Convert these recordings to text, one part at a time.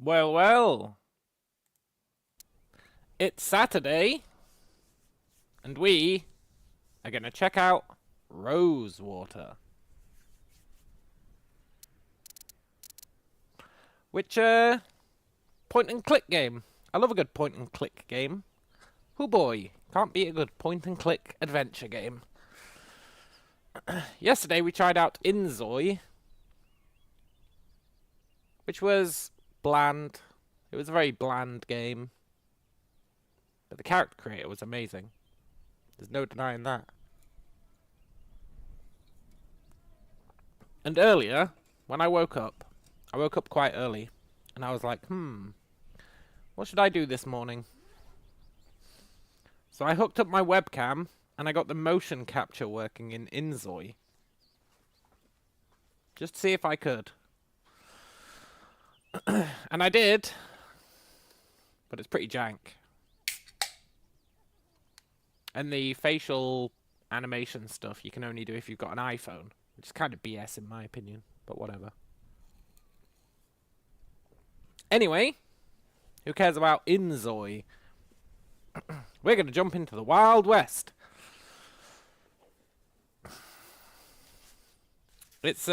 Well, well. It's Saturday, and we are going to check out Rosewater. Which, point and click game. I love a good point and click game. Hoo boy, can't beat a good point and click adventure game. Yesterday we tried out inZOI, which was bland. It was a very bland game. But the character creator was amazing. There's no denying that. And earlier, when I woke up quite early, and I was like, what should I do this morning? So I hooked up my webcam, and I got the motion capture working in inZOI. Just to see if I could. And I did. But it's pretty jank. And the facial animation stuff you can only do if you've got an iPhone. Which is kind of BS in my opinion. But whatever. Anyway. Who cares about inZOI? We're going to jump into the Wild West. It's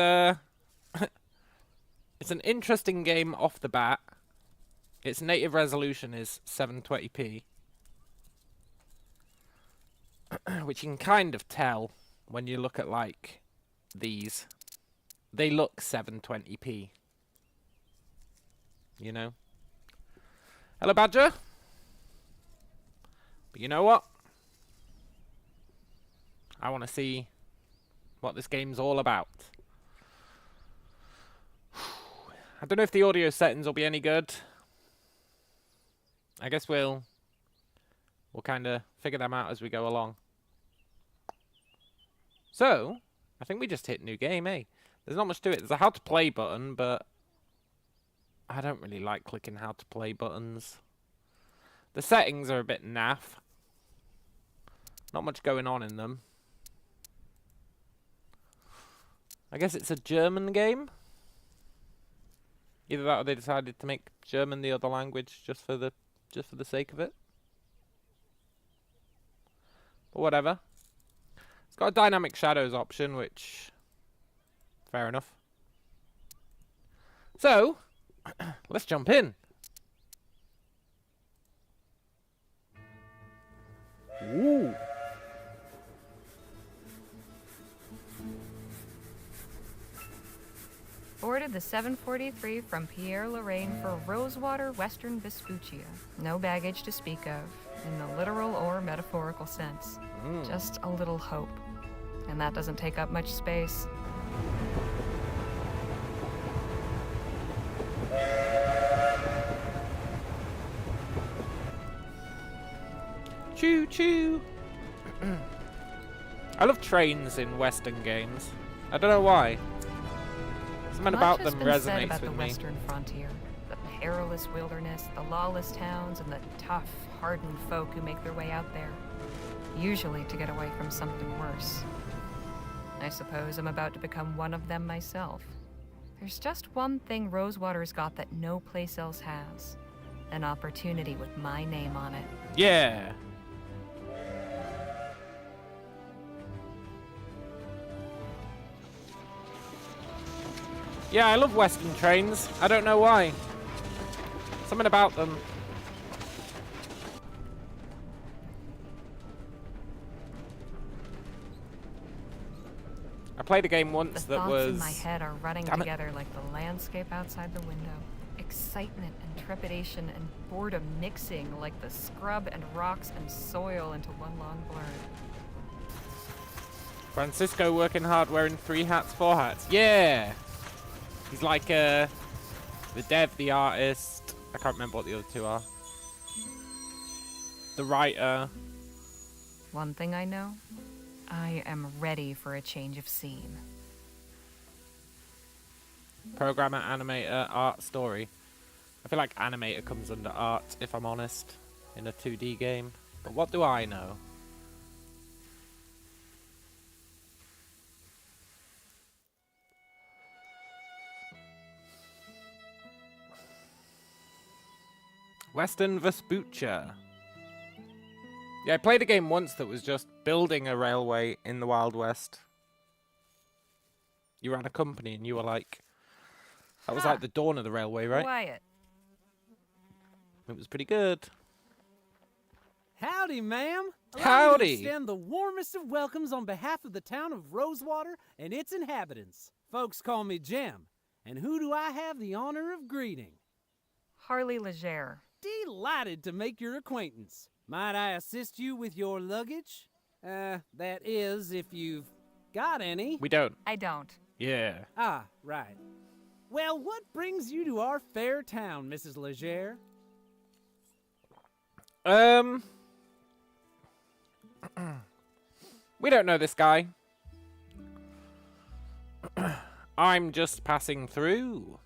it's an interesting game off the bat. Its native resolution is 720p. Which you can kind of tell when you look at like these. They look 720p. You know? Hello, Badger. But you know what? I want to see what this game's all about. I don't know if the audio settings will be any good. I guess we'll kind of figure them out as we go along. So, I think we just hit new game, eh? There's not much to it. There's a how to play button, but I don't really like clicking how to play buttons. The settings are a bit naff. Not much going on in them. I guess it's a German game. Either that or they decided to make German the other language just for the sake of it. But whatever. It's got a dynamic shadows option, which fair enough. So, let's jump in. Ooh. Boarded the 743 from Pierre-Lorraine for Rosewater, Western Vespuccia. No baggage to speak of, in the literal or metaphorical sense. Just a little hope. And that doesn't take up much space. Choo choo. I love trains in Western games. I don't know why. Something about them resonates about with the me. Western frontier, the perilous wilderness, the lawless towns, and the tough, hardened folk who make their way out there, usually to get away from something worse. I suppose I'm about to become one of them myself. There's just one thing Rosewater's got that no place else has. An opportunity with my name on it. Yeah. Yeah, I love Western trains. I don't know why. Something about them. I played a game once The that thoughts was... in my head are running together like the landscape outside the window. Excitement and trepidation and boredom mixing like the scrub and rocks and soil into one long blur. Francisco working hard wearing 3 hats, 4 hats. Yeah! He's like the dev, the artist. I can't remember what the other two are. The writer. One thing I know, I am ready for a change of scene. Programmer, animator, art, story. I feel like animator comes under art, if I'm honest, in a 2D game. But what do I know? Western Vespuccia. Yeah, I played a game once that was just building a railway in the Wild West. You ran a company and you were like... That was like the dawn of the railway, right? Quiet. It was pretty good. Howdy, ma'am. Allow me Howdy. to extend the warmest of welcomes on behalf of the town of Rosewater and its inhabitants. Folks call me Jim. And who do I have the honor of greeting? Harley Legere. Delighted to make your acquaintance. Might I assist you with your luggage? That is, if you've got any. We don't. I don't. Yeah. Ah, right. Well, what brings you to our fair town, Mrs. Legere? We don't know this guy. I'm just passing through.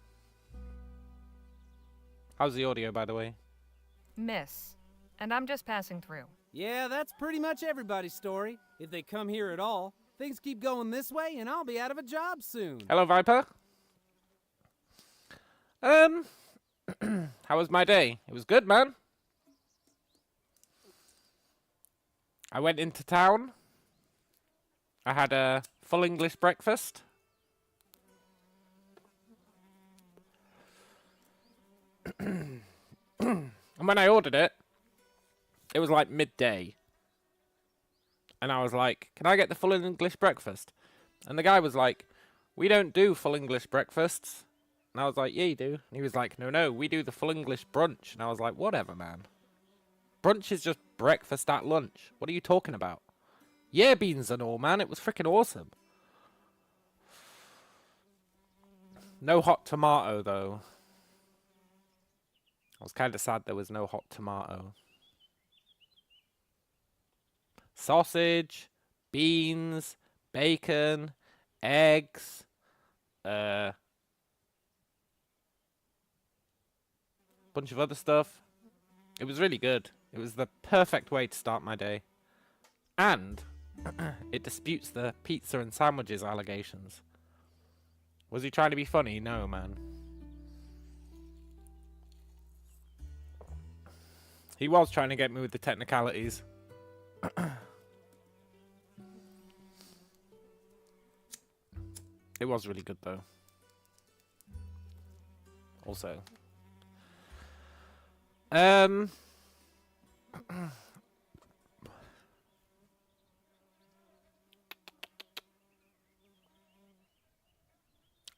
How's the audio, by the way? Miss. And I'm just passing through. Yeah, that's pretty much everybody's story. If they come here at all, things keep going this way and I'll be out of a job soon. Hello, Viper. How was my day? It was good, man. I went into town. I had a full English breakfast. And when I ordered it, it was like midday. And I was like, can I get the full English breakfast? And the guy was like, we don't do full English breakfasts. And I was like, yeah, you do. And he was like, no, we do the full English brunch. And I was like, whatever, man. Brunch is just breakfast at lunch. What are you talking about? Yeah, beans and all, man. It was freaking awesome. No hot tomato, though. I was kind of sad there was no hot tomato. Sausage, beans, bacon, eggs, bunch of other stuff. It was really good. It was the perfect way to start my day. And it disputes the pizza and sandwiches allegations. Was he trying to be funny? No, man. He was trying to get me with the technicalities. It was really good, though. Also. I'm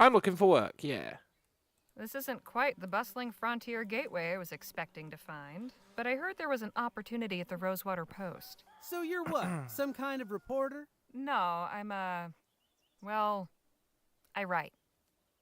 looking for work, yeah. This isn't quite the bustling frontier gateway I was expecting to find, but I heard there was an opportunity at the Rosewater Post. So you're what, some kind of reporter? No, I'm well, I write.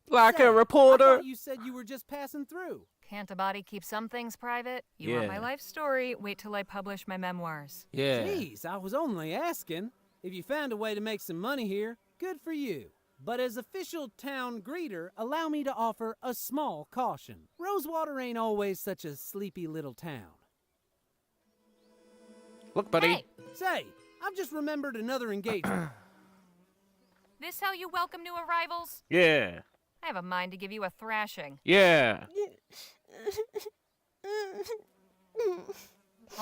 Like Say, a I reporter. thought you said you were just passing through. Can't a body keep some things private? You want my Yeah. life story? Wait till I publish my memoirs. Yeah. Jeez, I was only asking. If you found a way to make some money here, good for you. But as official town greeter, allow me to offer a small caution. Rosewater ain't always such a sleepy little town. Look, buddy. Hey, Say, I've just remembered another engagement. this how you welcome new arrivals? Yeah. I have a mind to give you a thrashing. Yeah.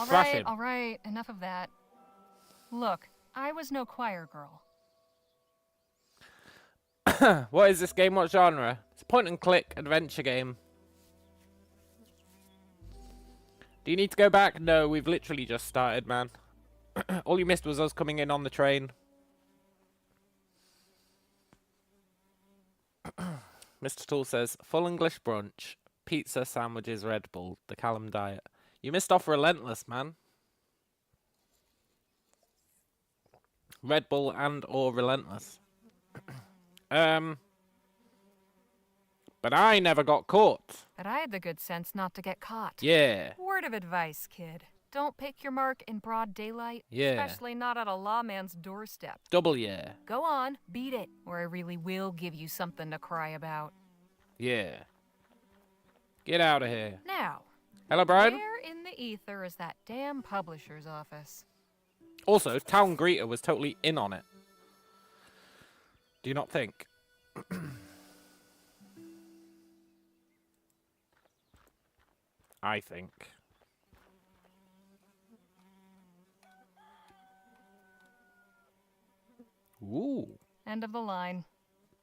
Thrashing. All right, enough of that. Look, I was no choir girl. What is this game? What genre? It's a point-and-click adventure game. Do you need to go back? No, we've literally just started, man. All you missed was us coming in on the train. Mr. Tool says, full English brunch, pizza, sandwiches, Red Bull, the Callum diet. You missed off Relentless, man. Red Bull and or Relentless. But I never got caught. But I had the good sense not to get caught. Yeah. Word of advice, kid. Don't pick your mark in broad daylight. Yeah. Especially not at a lawman's doorstep. Double yeah. Go on, beat it, or I really will give you something to cry about. Yeah. Get out of here. Now, Hello, Brian. where in the ether is that damn publisher's office? Also, Town Greeter was totally in on it. Do you not think? I think. Ooh. End of the line.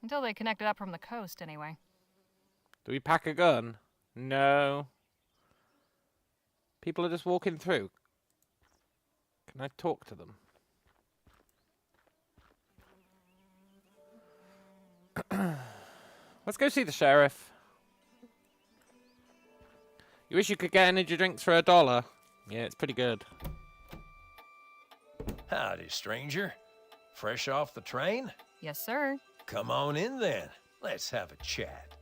Until they connect it up from the coast, anyway. Do we pack a gun? No. People are just walking through. Can I talk to them? Let's go see the sheriff. You wish you could get energy drinks for $1? Yeah, it's pretty good. Howdy, stranger. Fresh off the train? Yes, sir. Come on in then. Let's have a chat.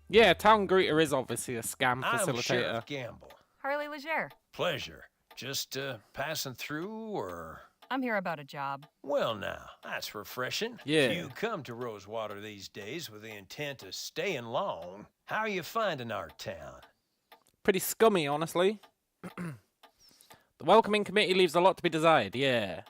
Yeah, town greeter is obviously a scam I'm facilitator. Sheriff Gamble. Harley Legere. Pleasure. Just passing through, or... I'm here about a job. Well now, that's refreshing. Yeah. You come to Rosewater these days with the intent of staying long. How are you finding our town? Pretty scummy, honestly. The welcoming committee leaves a lot to be desired, yeah.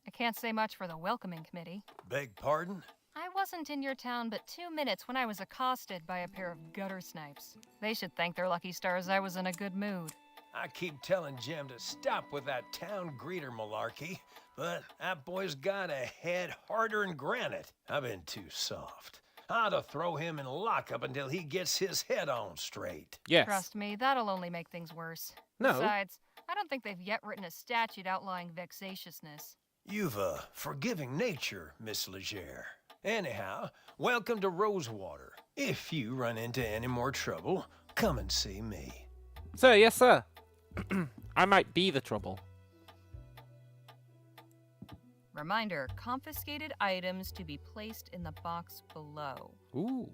I can't say much for the welcoming committee. Beg pardon? I wasn't in your town but 2 minutes when I was accosted by a pair of gutter snipes. They should thank their lucky stars I was in a good mood. I keep telling Jim to stop with that town greeter malarkey, but that boy's got a head harder than granite. I've been too soft. I ought to throw him in lockup until he gets his head on straight. Yes. Trust me, that'll only make things worse. No. Besides, I don't think they've yet written a statute outlawing vexatiousness. You've a forgiving nature, Miss Legere. Anyhow, welcome to Rosewater. If you run into any more trouble, come and see me. Sir, yes, sir. I might be the trouble. Reminder, confiscated items to be placed in the box below. Ooh.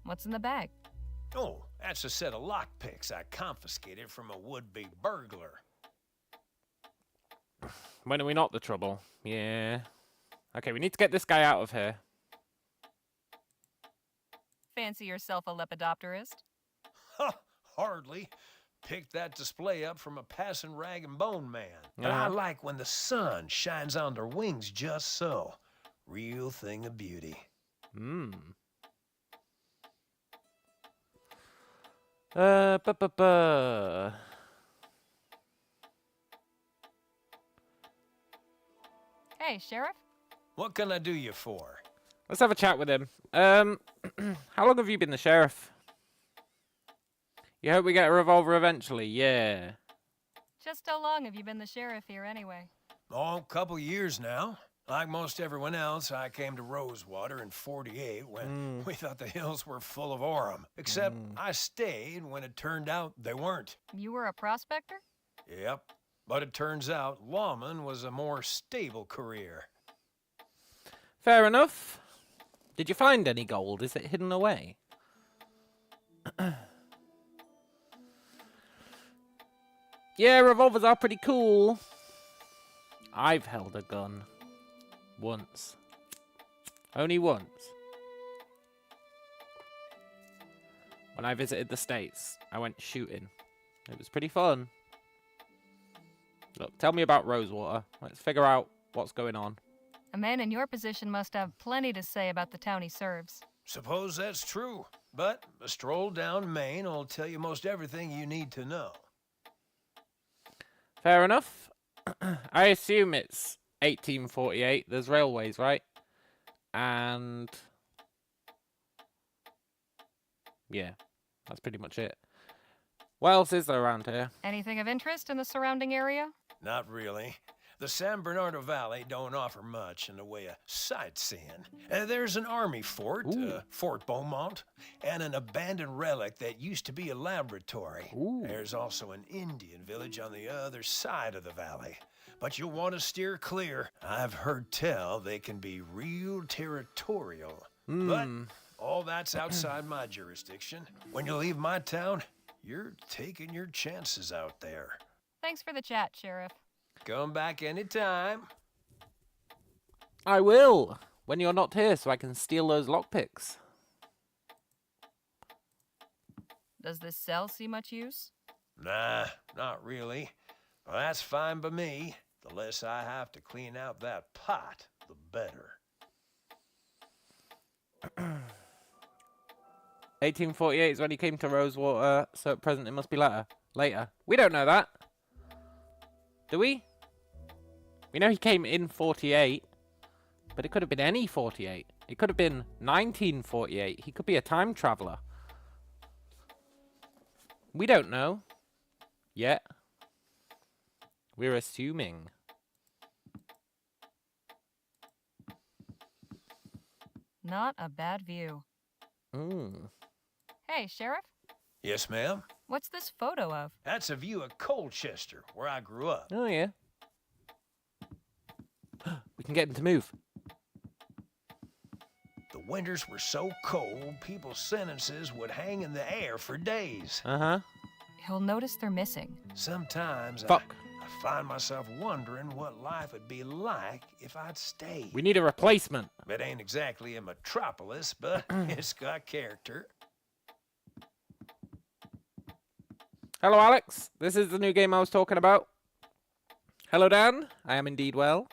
What's in the bag? Oh, that's a set of lockpicks I confiscated from a would-be burglar. When are we not the trouble? Yeah. Okay, we need to get this guy out of here. Fancy yourself a lepidopterist? Ha! Hardly. Picked that display up from a passing rag and bone man. But I like when the sun shines on their wings just so. Real thing of beauty. Hmm. Hey, Sheriff? What can I do you for? Let's have a chat with him. How long have you been the sheriff? You hope we get a revolver eventually, yeah. Just how long have you been the sheriff here anyway? Oh, a couple years now. Like most everyone else, I came to Rosewater in '48 when we thought the hills were full of Orem. Except I stayed when it turned out they weren't. You were a prospector? Yep. But it turns out lawman was a more stable career. Fair enough. Did you find any gold? Is it hidden away? Yeah, revolvers are pretty cool. I've held a gun. Once. Only once. When I visited the States, I went shooting. It was pretty fun. Look, tell me about Rosewater. Let's figure out what's going on. A man in your position must have plenty to say about the town he serves. Suppose that's true. But a stroll down Main will tell you most everything you need to know. Fair enough. I assume it's 1848. There's railways, right? And... yeah, that's pretty much it. What else is there around here? Anything of interest in the surrounding area? Not really. The San Bernardo Valley don't offer much in the way of sightseeing. There's an army fort, Fort Beaumont, and an abandoned relic that used to be a laboratory. Ooh. There's also an Indian village on the other side of the valley. But you'll want to steer clear. I've heard tell they can be real territorial. But all that's outside my jurisdiction. When you leave my town, you're taking your chances out there. Thanks for the chat, Sheriff. Come back anytime. I will, when you're not here, so I can steal those lockpicks. Does this cell see much use? Nah, not really. Well, that's fine by me. The less I have to clean out that pot, the better. 1848 is when he came to Rosewater, so at present it must be later. We don't know that. Do we? We know he came in 48, but it could have been any 48. It could have been 1948. He could be a time traveler. We don't know. Yet. We're assuming. Not a bad view. Hey, Sheriff? Yes, ma'am? What's this photo of? That's a view of Colchester, where I grew up. Oh, yeah. We can get him to move. The winters were so cold, people's sentences would hang in the air for days. Uh-huh. He'll notice they're missing. Sometimes Fuck. I find myself wondering what life would be like if I'd stayed. We need a replacement. It ain't exactly a metropolis, but it's got character. Hello, Alex. This is the new game I was talking about. Hello, Dan. I am indeed well.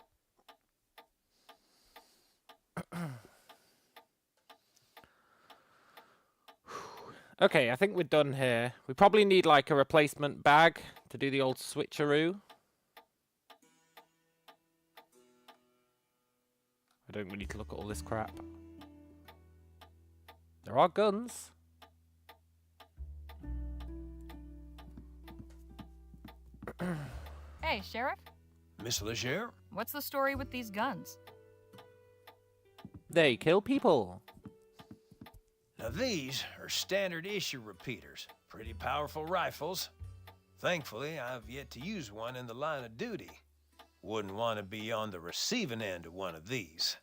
Okay, I think we're done here. We probably need like a replacement bag to do the old switcheroo. I don't really need to look at all this crap. There are guns. Hey, Sheriff? Miss Leger? What's the story with these guns? They kill people. Now these are standard issue repeaters. Pretty powerful rifles. Thankfully, I've yet to use one in the line of duty. Wouldn't want to be on the receiving end of one of these.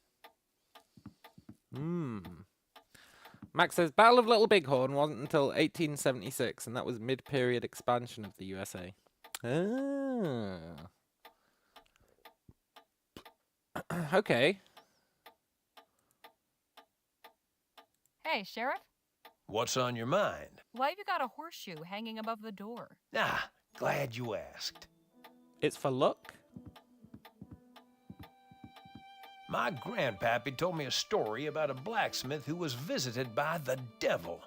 Max says, Battle of Little Bighorn wasn't until 1876, and that was mid-period expansion of the USA. Ah. Okay. Hey, Sheriff? What's on your mind? Why have you got a horseshoe hanging above the door? Ah, glad you asked. It's for luck? My grandpappy told me a story about a blacksmith who was visited by the devil.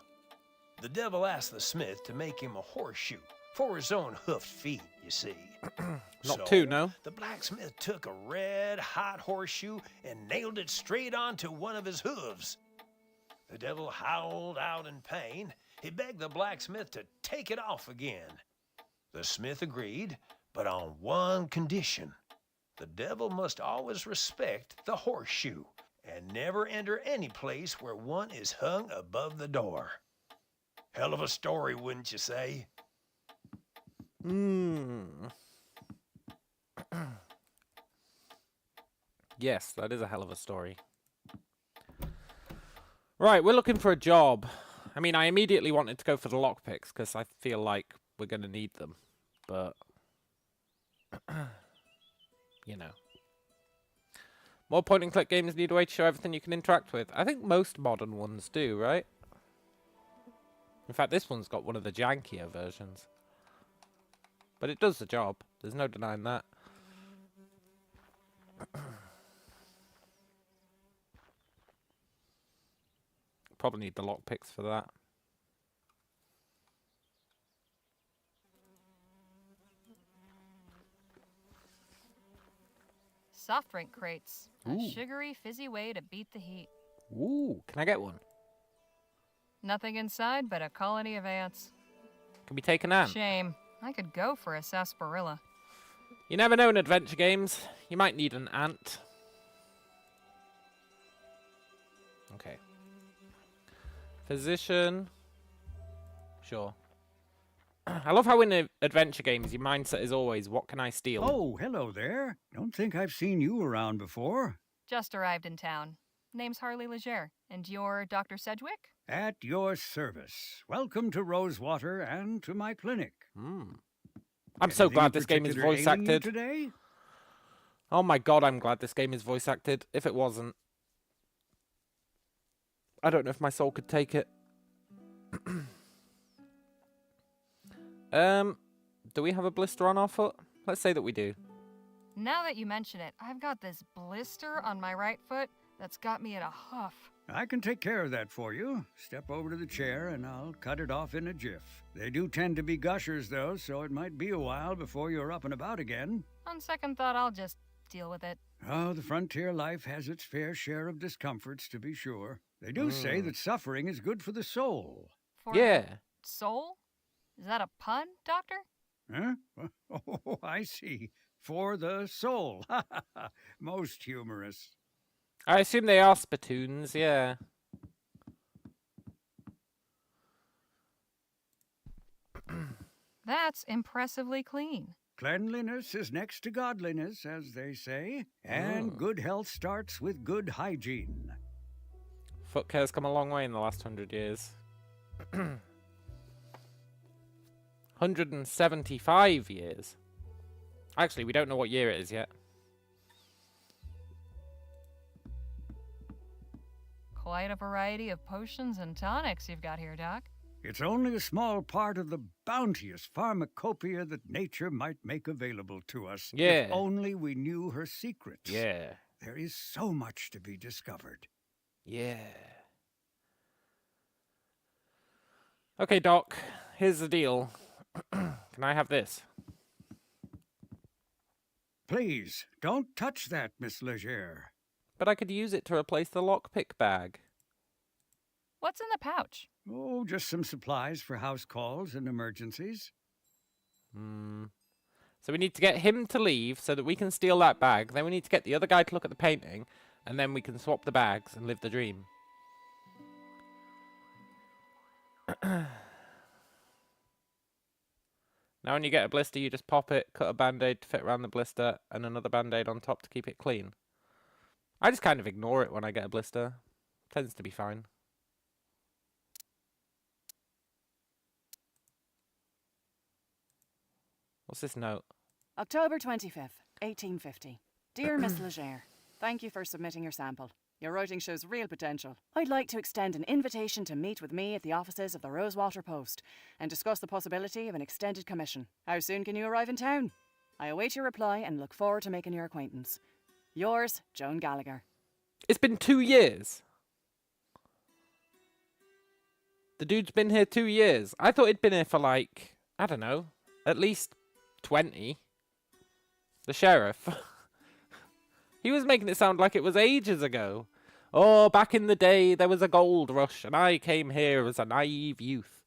The devil asked the smith to make him a horseshoe for his own hoofed feet, you see. Not two, no? The blacksmith took a red-hot horseshoe and nailed it straight onto one of his hooves. The devil howled out in pain. He begged the blacksmith to take it off again. The smith agreed, but on one condition. The devil must always respect the horseshoe and never enter any place where one is hung above the door. Hell of a story, wouldn't you say? Yes, that is a hell of a story. Right, we're looking for a job. I mean, I immediately wanted to go for the lockpicks because I feel like we're going to need them. But, you know. More point-and-click games need a way to show everything you can interact with. I think most modern ones do, right? In fact, this one's got one of the jankier versions. But it does the job. There's no denying that. Probably need the lockpicks for that. Soft drink crates. Ooh. A sugary, fizzy way to beat the heat. Ooh, can I get one? Nothing inside but a colony of ants. Can we take an ant? Shame. I could go for a sarsaparilla. You never know in adventure games. You might need an ant. Okay. Physician. Sure. I love how in adventure games your mindset is always, what can I steal? Oh, hello there. Don't think I've seen you around before. Just arrived in town. Name's Harley Leger. And you're Dr. Sedgwick? At your service. Welcome to Rosewater and to my clinic. I'm so Anything glad in this game is particular voice ailing you acted. today? Oh my god, I'm glad this game is voice acted. If it wasn't, I don't know if my soul could take it. Do we have a blister on our foot? Let's say that we do. Now that you mention it, I've got this blister on my right foot That's got me in a huff. I can take care of that for you. Step over to the chair and I'll cut it off in a jiff. They do tend to be gushers, though, so it might be a while before you're up and about again. On second thought, I'll just deal with it. Oh, the frontier life has its fair share of discomforts, to be sure. They do say that suffering is good for the soul. For Yeah. the soul? Is that a pun, Doctor? Huh? Oh, I see. For the soul. Most humorous. I assume they are spittoons, yeah. That's impressively clean. Cleanliness is next to godliness, as they say, and good health starts with good hygiene. Foot care's come a long way in the last 100 years. 175 years. Actually, we don't know what year it is yet. Quite a variety of potions and tonics you've got here, Doc. It's only a small part of the bounteous pharmacopoeia that nature might make available to us. Yeah. If only we knew her secrets. Yeah. There is so much to be discovered. Yeah. Okay, Doc. Here's the deal. Can I have this? Please, don't touch that, Miss Leger. But I could use it to replace the lockpick bag. What's in the pouch? Oh, just some supplies for house calls and emergencies. So we need to get him to leave so that we can steal that bag. Then we need to get the other guy to look at the painting. And then we can swap the bags and live the dream. Now when you get a blister, you just pop it, cut a band-aid to fit around the blister, and another band-aid on top to keep it clean. I just kind of ignore it when I get a blister. Tends to be fine. What's this note? October 25th, 1850. Dear Miss Leger, thank you for submitting your sample. Your writing shows real potential. I'd like to extend an invitation to meet with me at the offices of the Rosewater Post and discuss the possibility of an extended commission. How soon can you arrive in town? I await your reply and look forward to making your acquaintance. Yours, Joan Gallagher. It's been 2 years. The dude's been here 2 years. I thought he'd been here for like, I don't know, at least 20. The sheriff. He was making it sound like it was ages ago. Oh, back in the day, there was a gold rush, and I came here as a naive youth.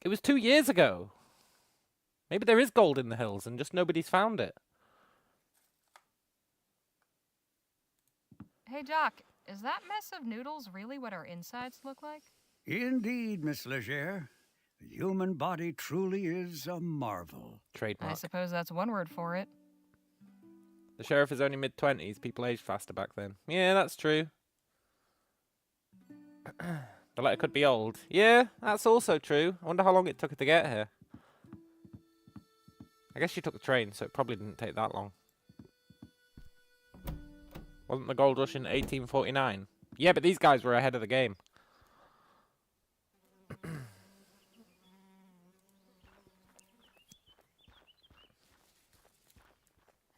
It was 2 years ago. Maybe there is gold in the hills, and just nobody's found it. Hey, Doc, is that mess of noodles really what our insides look like? Indeed, Miss Leger. The human body truly is a marvel. Trademark. I suppose that's one word for it. The sheriff is only mid-20s. People aged faster back then. Yeah, that's true. The letter could be old. Yeah, that's also true. I wonder how long it took her to get here. I guess she took the train, so it probably didn't take that long. Wasn't the gold rush in 1849? Yeah, but these guys were ahead of the game.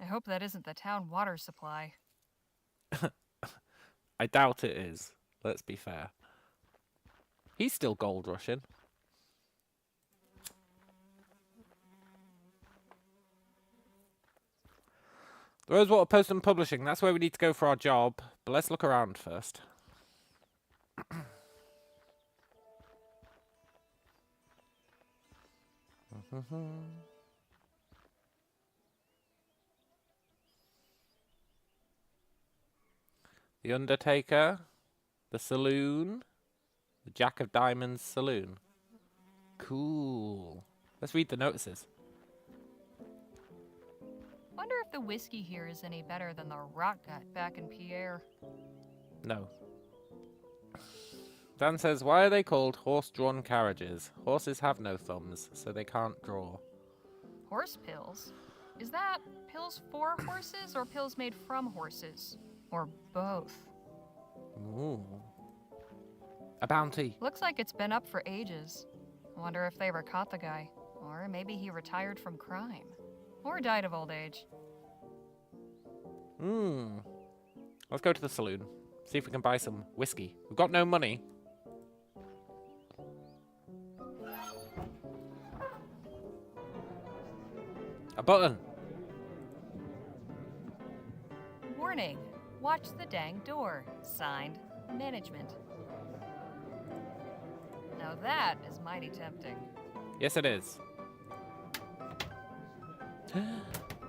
I hope that isn't the town water supply. I doubt it is. Let's be fair. He's still gold rushing. The Rosewater Post and Publishing. That's where we need to go for our job. But let's look around first. The Undertaker, the Saloon, the Jack of Diamonds Saloon. Cool. Let's read the notices. Wonder if the whiskey here is any better than the rock gut back in Pierre. No. Dan says, why are they called horse-drawn carriages? Horses have no thumbs, so they can't draw. Horse pills? Is that pills for horses or pills made from horses? Or both? Ooh. A bounty. Looks like it's been up for ages. Wonder if they ever caught the guy. Or maybe he retired from crime. Or died of old age. Let's go to the saloon. See if we can buy some whiskey. We've got no money. A button. Warning. Watch the dang door. Signed, Management. Now that is mighty tempting. Yes, it is.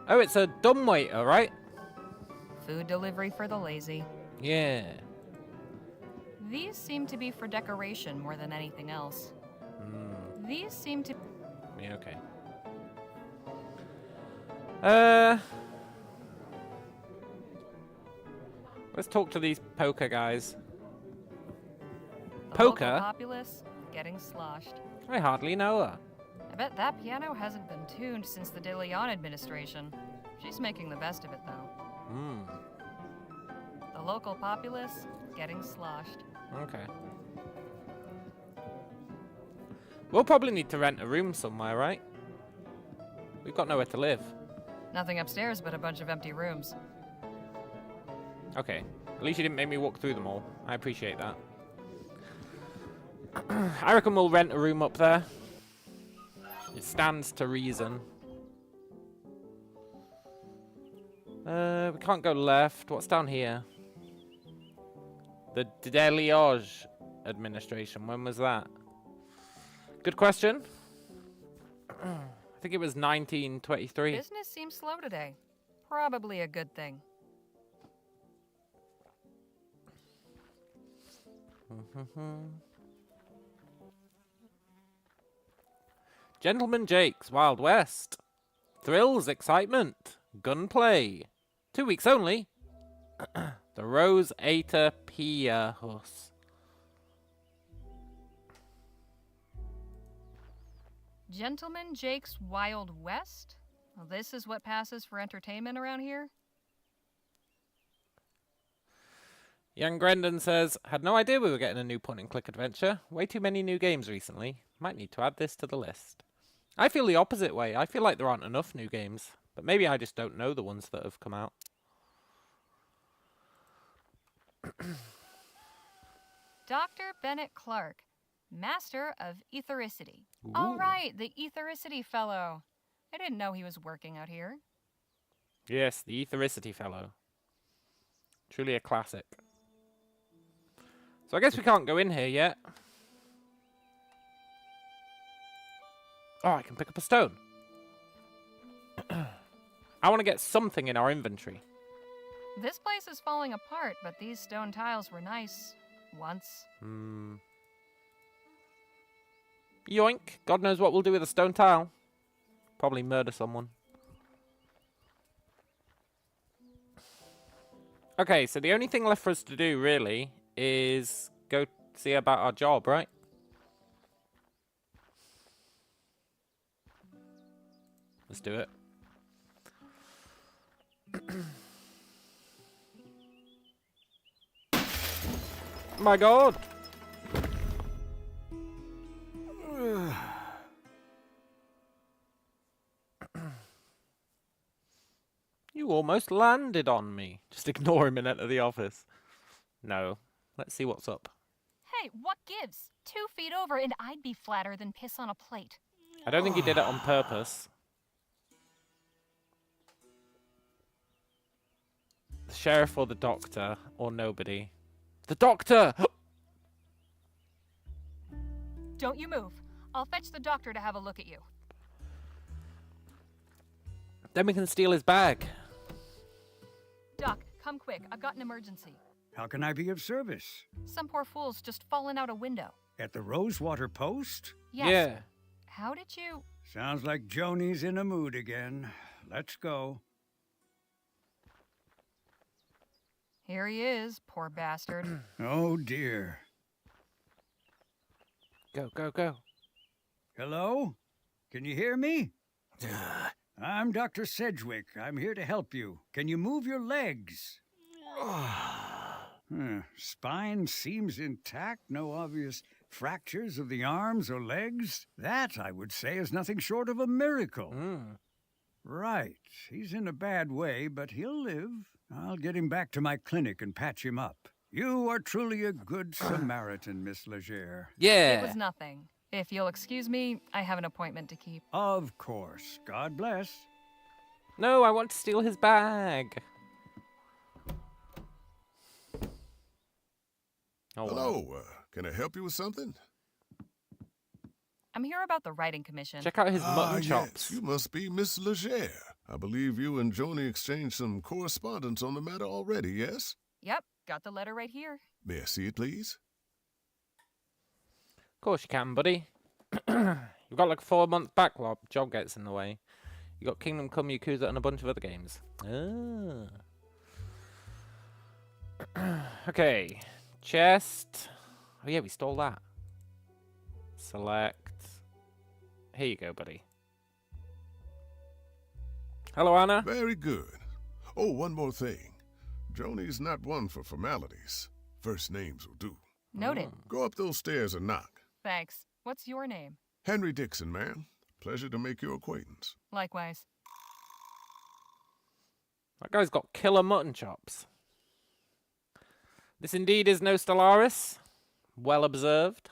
Oh, it's a dumbwaiter, right? Food delivery for the lazy. Yeah. These seem to be for decoration more than anything else. These seem to... Yeah, okay. Let's talk to these poker guys. The local Poker? populace getting sloshed. I hardly know her. I bet that piano hasn't been tuned since the De Leon administration. She's making the best of it, though. The local populace getting sloshed. Okay. We'll probably need to rent a room somewhere, right? We've got nowhere to live. Nothing upstairs but a bunch of empty rooms. Okay. At least you didn't make me walk through them all. I appreciate that. I reckon we'll rent a room up there. It stands to reason. We can't go left. What's down here? The De Leon administration. When was that? Good question. I think it was 1923. Business seems slow today. Probably a good thing. Gentleman Jake's Wild West. Thrills, excitement, gunplay. 2 weeks only. The Rosewater Pier Hus. Gentleman Jake's Wild West? Well, this is what passes for entertainment around here? Young Brendan says, had no idea we were getting a new point-and-click adventure. Way too many new games recently. Might need to add this to the list. I feel the opposite way. I feel like there aren't enough new games. But maybe I just don't know the ones that have come out. Dr. Bennett Clark, Master of Ethericity. All right, the Ethericity fellow. I didn't know he was working out here. Yes, the Ethericity fellow. Truly a classic. So I guess we can't go in here yet. Oh, I can pick up a stone. I want to get something in our inventory. This place is falling apart, but these stone tiles were nice. Once. Yoink. God knows what we'll do with a stone tile. Probably murder someone. Okay, so the only thing left for us to do, really, is go see about our job, right? Let's do it. My God! You almost landed on me. Just ignore him and enter the office. No. Let's see what's up. Hey, what gives? 2 feet over and I'd be flatter than piss on a plate. I don't think he did it on purpose. The sheriff or the doctor or nobody. The doctor! Don't you move. I'll fetch the doctor to have a look at you. Then we can steal his bag. Doc, come quick. I've got an emergency. How can I be of service? Some poor fool's just fallen out a window. At the Rosewater Post? Yes. Yeah. How did you... Sounds like Joni's in a mood again. Let's go. Here he is, poor bastard. Oh, dear. Go, go, go. Hello? Can you hear me? I'm Dr. Sedgwick. I'm here to help you. Can you move your legs? Spine seems intact. No obvious fractures of the arms or legs. That, I would say, is nothing short of a miracle. Right. He's in a bad way, but he'll live. I'll get him back to my clinic and patch him up. You are truly a good Samaritan, Miss Legere. Yeah. It was nothing. If you'll excuse me, I have an appointment to keep. Of course. God bless. No, I want to steal his bag. Oh, Hello, can I help you with something? I'm here about the writing commission. check out his mutton chops. Yes, you must be Miss Legere. I believe you and Joni exchanged some correspondence on the matter already, yes? Yep, got the letter right here. May I see it, please? Of course you can, buddy. You've got like a 4-month backlog. Job gets in the way. You got Kingdom Come, Yakuza, and a bunch of other games. Okay. Chest. Oh yeah, we stole that. Select. Here you go, buddy. Hello, Anna. Very good. Oh, one more thing. Joni's not one for formalities. First names will do. Noted. Go up those stairs and knock. Thanks. What's your name? Henry Dixon, ma'am. Pleasure to make your acquaintance. Likewise. That guy's got killer mutton chops. This indeed is no Stellaris. Well observed.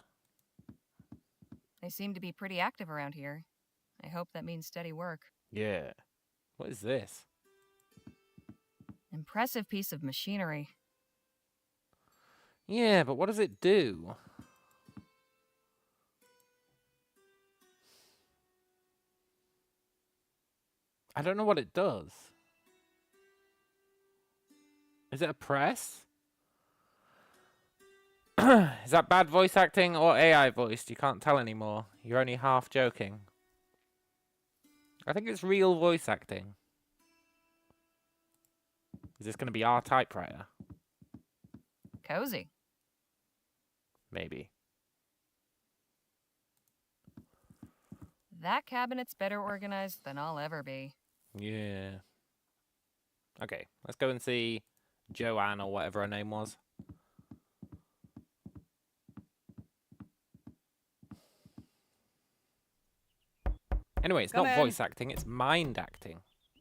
They seem to be pretty active around here. I hope that means steady work. Yeah. What is this? Impressive piece of machinery. Yeah, but what does it do? I don't know what it does. Is it a press? Is that bad voice acting or AI voiced? You can't tell anymore. You're only half joking. I think it's real voice acting. Is this going to be our typewriter? Cozy. Maybe. That cabinet's better organized than I'll ever be. Yeah. Okay, let's go and see Joanne or whatever her name was. Anyway, it's Come not in. voice acting, it's mind acting.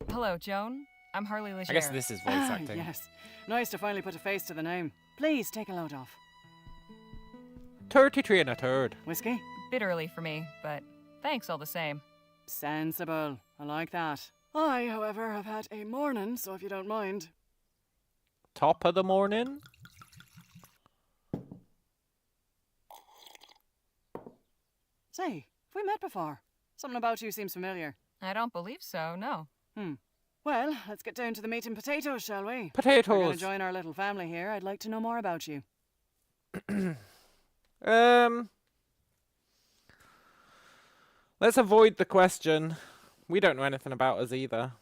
Hello, Joan. I'm Harley Legere. I guess this is voice acting. Yes. Nice to finally put a face to the name. Please take a load off. 33 and a third. Whiskey? Bit early for me, but thanks all the same. Sensible. I like that. I, however, have had a morning, so if you don't mind. Top of the morning. Say, have we met before? Something about you seems familiar. I don't believe so, no. Well, let's get down to the meat and potatoes, shall we? If you're Potatoes. going to join our little family here, I'd like to know more about you. Let's avoid the question. We don't know anything about us either.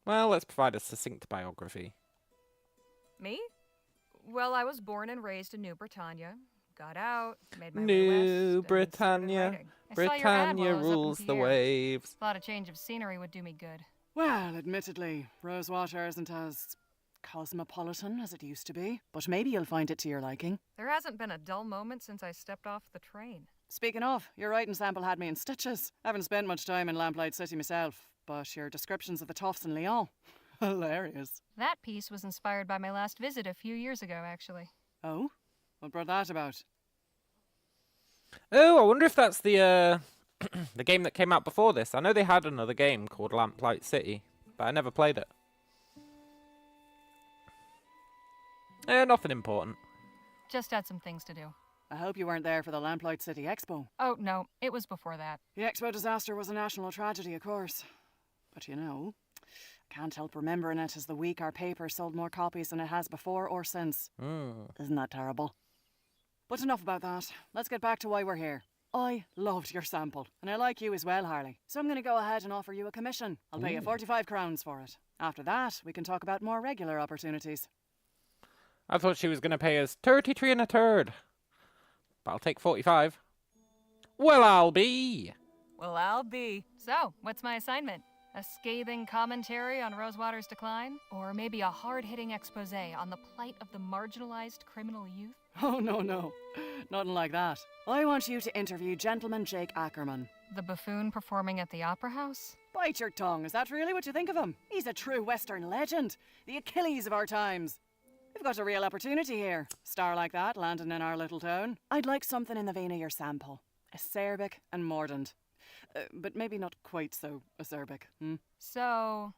Well, let's provide a succinct biography. Me? Well, I was born and raised in New Britannia. Got out, made my way New west, and started Britannia. writing. I saw your ad Britannia while I was up in rules the Pierre. waves. Thought a change of scenery would do me good. Well, admittedly, Rosewater isn't as cosmopolitan as it used to be, but maybe you'll find it to your liking. There hasn't been a dull moment since I stepped off the train. Speaking of, your writing sample had me in stitches. I haven't spent much time in Lamplight City myself, but your descriptions of the Toffs in Lyon, hilarious. That piece was inspired by my last visit a few years ago, actually. Oh? What brought that about? Oh, I wonder if that's the the game that came out before this. I know they had another game called Lamplight City, but I never played it. Nothing important. Just had some things to do. I hope you weren't there for the Lamplight City Expo. Oh, no, it was before that. The Expo disaster was a national tragedy, of course. But you know, I can't help remembering it as the week our paper sold more copies than it has before or since. Isn't that terrible? But enough about that. Let's get back to why we're here. I loved your sample, and I like you as well, Harley. So I'm going to go ahead and offer you a commission. I'll pay you 45 crowns for it. After that, we can talk about more regular opportunities. I thought she was going to pay us 33 and a third. But I'll take 45. Well, I'll be. Well, I'll be. So, what's my assignment? A scathing commentary on Rosewater's decline? Or maybe a hard-hitting expose on the plight of the marginalized criminal youth? Oh, no. Nothing like that. I want you to interview Gentleman Jake Ackerman. The buffoon performing at the Opera House? Bite your tongue. Is that really what you think of him? He's a true Western legend. The Achilles of our times. We've got a real opportunity here. Star like that landing in our little town. I'd like something in the vein of your sample. Acerbic and mordant. But maybe not quite so acerbic. So,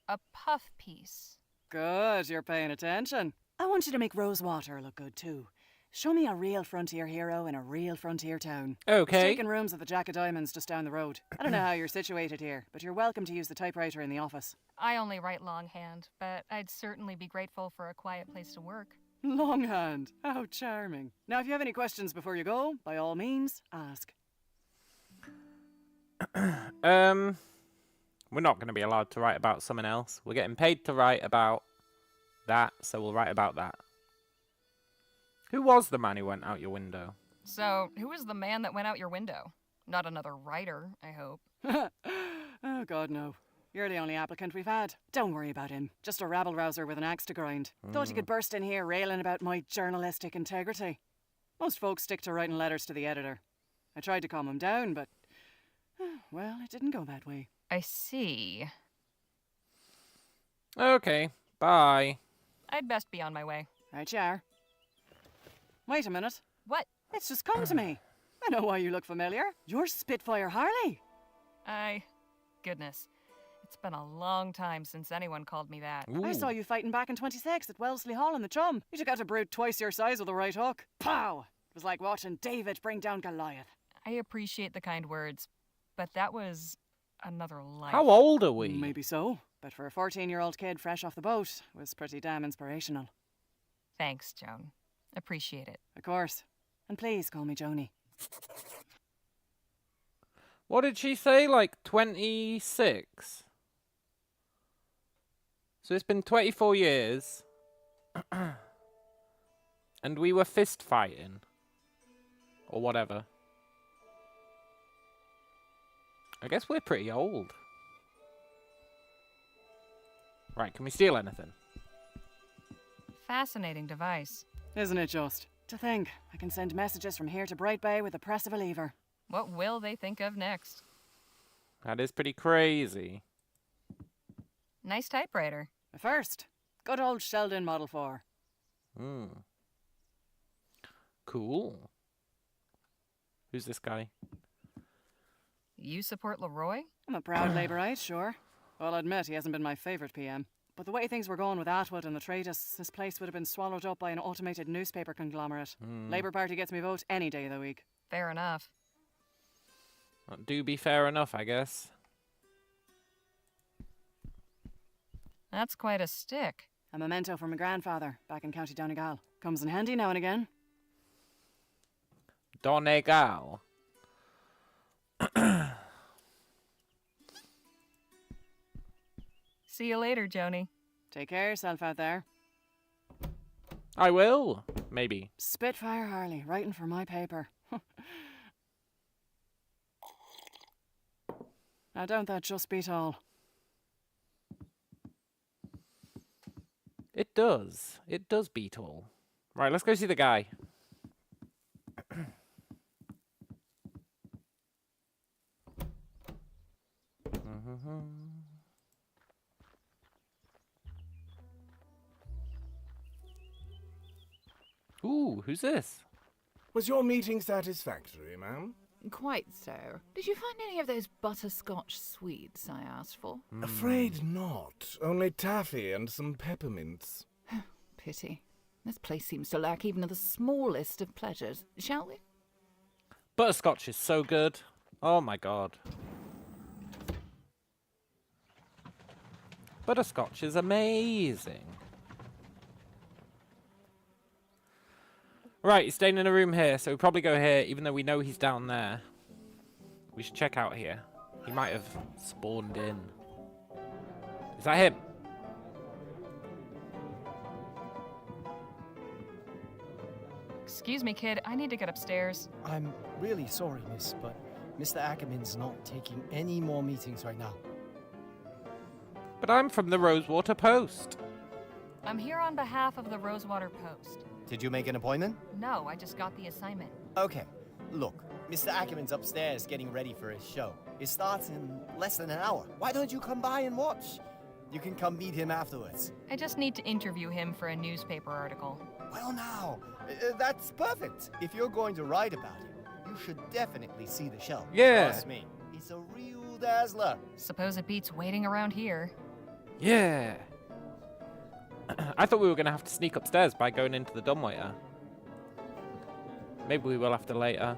a puff piece. Good, you're paying attention. I want you to make Rosewater look good too. Show me a real frontier hero in a real frontier town. Okay. Taking rooms at the Jack of Diamonds just down the road. I don't know how you're situated here, but you're welcome to use the typewriter in the office. I only write longhand, but I'd certainly be grateful for a quiet place to work. Longhand. How charming. Now, if you have any questions before you go, by all means, ask. We're not going to be allowed to write about someone else. We're getting paid to write about that, so we'll write about that. Who was the man who went out your window? So, who was the man that went out your window? Not another writer, I hope. Oh, God, no. You're the only applicant we've had. Don't worry about him. Just a rabble-rouser with an axe to grind. Thought he could burst in here railing about my journalistic integrity. Most folks stick to writing letters to the editor. I tried to calm him down, but... well, it didn't go that way. I see. Okay, bye. I'd best be on my way. Right you are. Wait a minute. What? It's just come to me. I know why you look familiar. You're Spitfire Harley. Goodness. It's been a long time since anyone called me that. Ooh. I saw you fighting back in 26 at Wellesley Hall in the Chum. You took out a brute twice your size with a right hook. Pow! It was like watching David bring down Goliath. I appreciate the kind words, but that was another life. How old are we? Maybe so, but for a 14-year-old kid fresh off the boat, it was pretty damn inspirational. Thanks, Joan. Appreciate it. Of course. And please call me Joni. What did she say? Like 26? So it's been 24 years. And we were fist fighting. Or whatever. I guess we're pretty old. Right, can we steal anything? Fascinating device. Isn't it just? To think, I can send messages from here to Bright Bay with the press of a lever. What will they think of next? That is pretty crazy. Nice typewriter. A first. Good old Sheldon Model 4. Cool. Who's this guy? You support Leroy? I'm a proud Labourite, sure. I'll admit he hasn't been my favourite PM. But the way things were going with Atwood and the Traitors, this place would have been swallowed up by an automated newspaper conglomerate. Labour Party gets me vote any day of the week. Fair enough. That do be fair enough, I guess. That's quite a stick. A memento from my grandfather, back in County Donegal. Comes in handy now and again. Donegal. See you later, Joni. Take care of yourself out there. I will. Maybe. Spitfire Harley, writing for my paper. Now don't that just beat all? It does. It does beat all. Right, let's go see the guy. Ooh, who's this? Was your meeting satisfactory, ma'am? Quite so. Did you find any of those butterscotch sweets I asked for? Afraid not. Only taffy and some peppermints. Pity. This place seems to lack even the smallest of pleasures. Shall we? Butterscotch is so good. Oh my god. Butterscotch is amazing. Right, he's staying in a room here, so we'll probably go here, even though we know he's down there. We should check out here. He might have spawned in. Is that him? Excuse me, kid. I need to get upstairs. I'm really sorry, miss, but Mr. Ackerman's not taking any more meetings right now. But I'm from the Rosewater Post. I'm here on behalf of the Rosewater Post. Did you make an appointment? No, I just got the assignment. Okay, look, Mr. Ackerman's upstairs getting ready for his show. It starts in less than an hour. Why don't you come by and watch? You can come meet him afterwards. I just need to interview him for a newspaper article. Well, now, that's perfect. If you're going to write about him, you should definitely see the show. Yeah. Trust me, it's a real dazzler. Suppose it beats waiting around here. Yeah. I thought we were going to have to sneak upstairs by going into the dumbwaiter. Maybe we will have to later.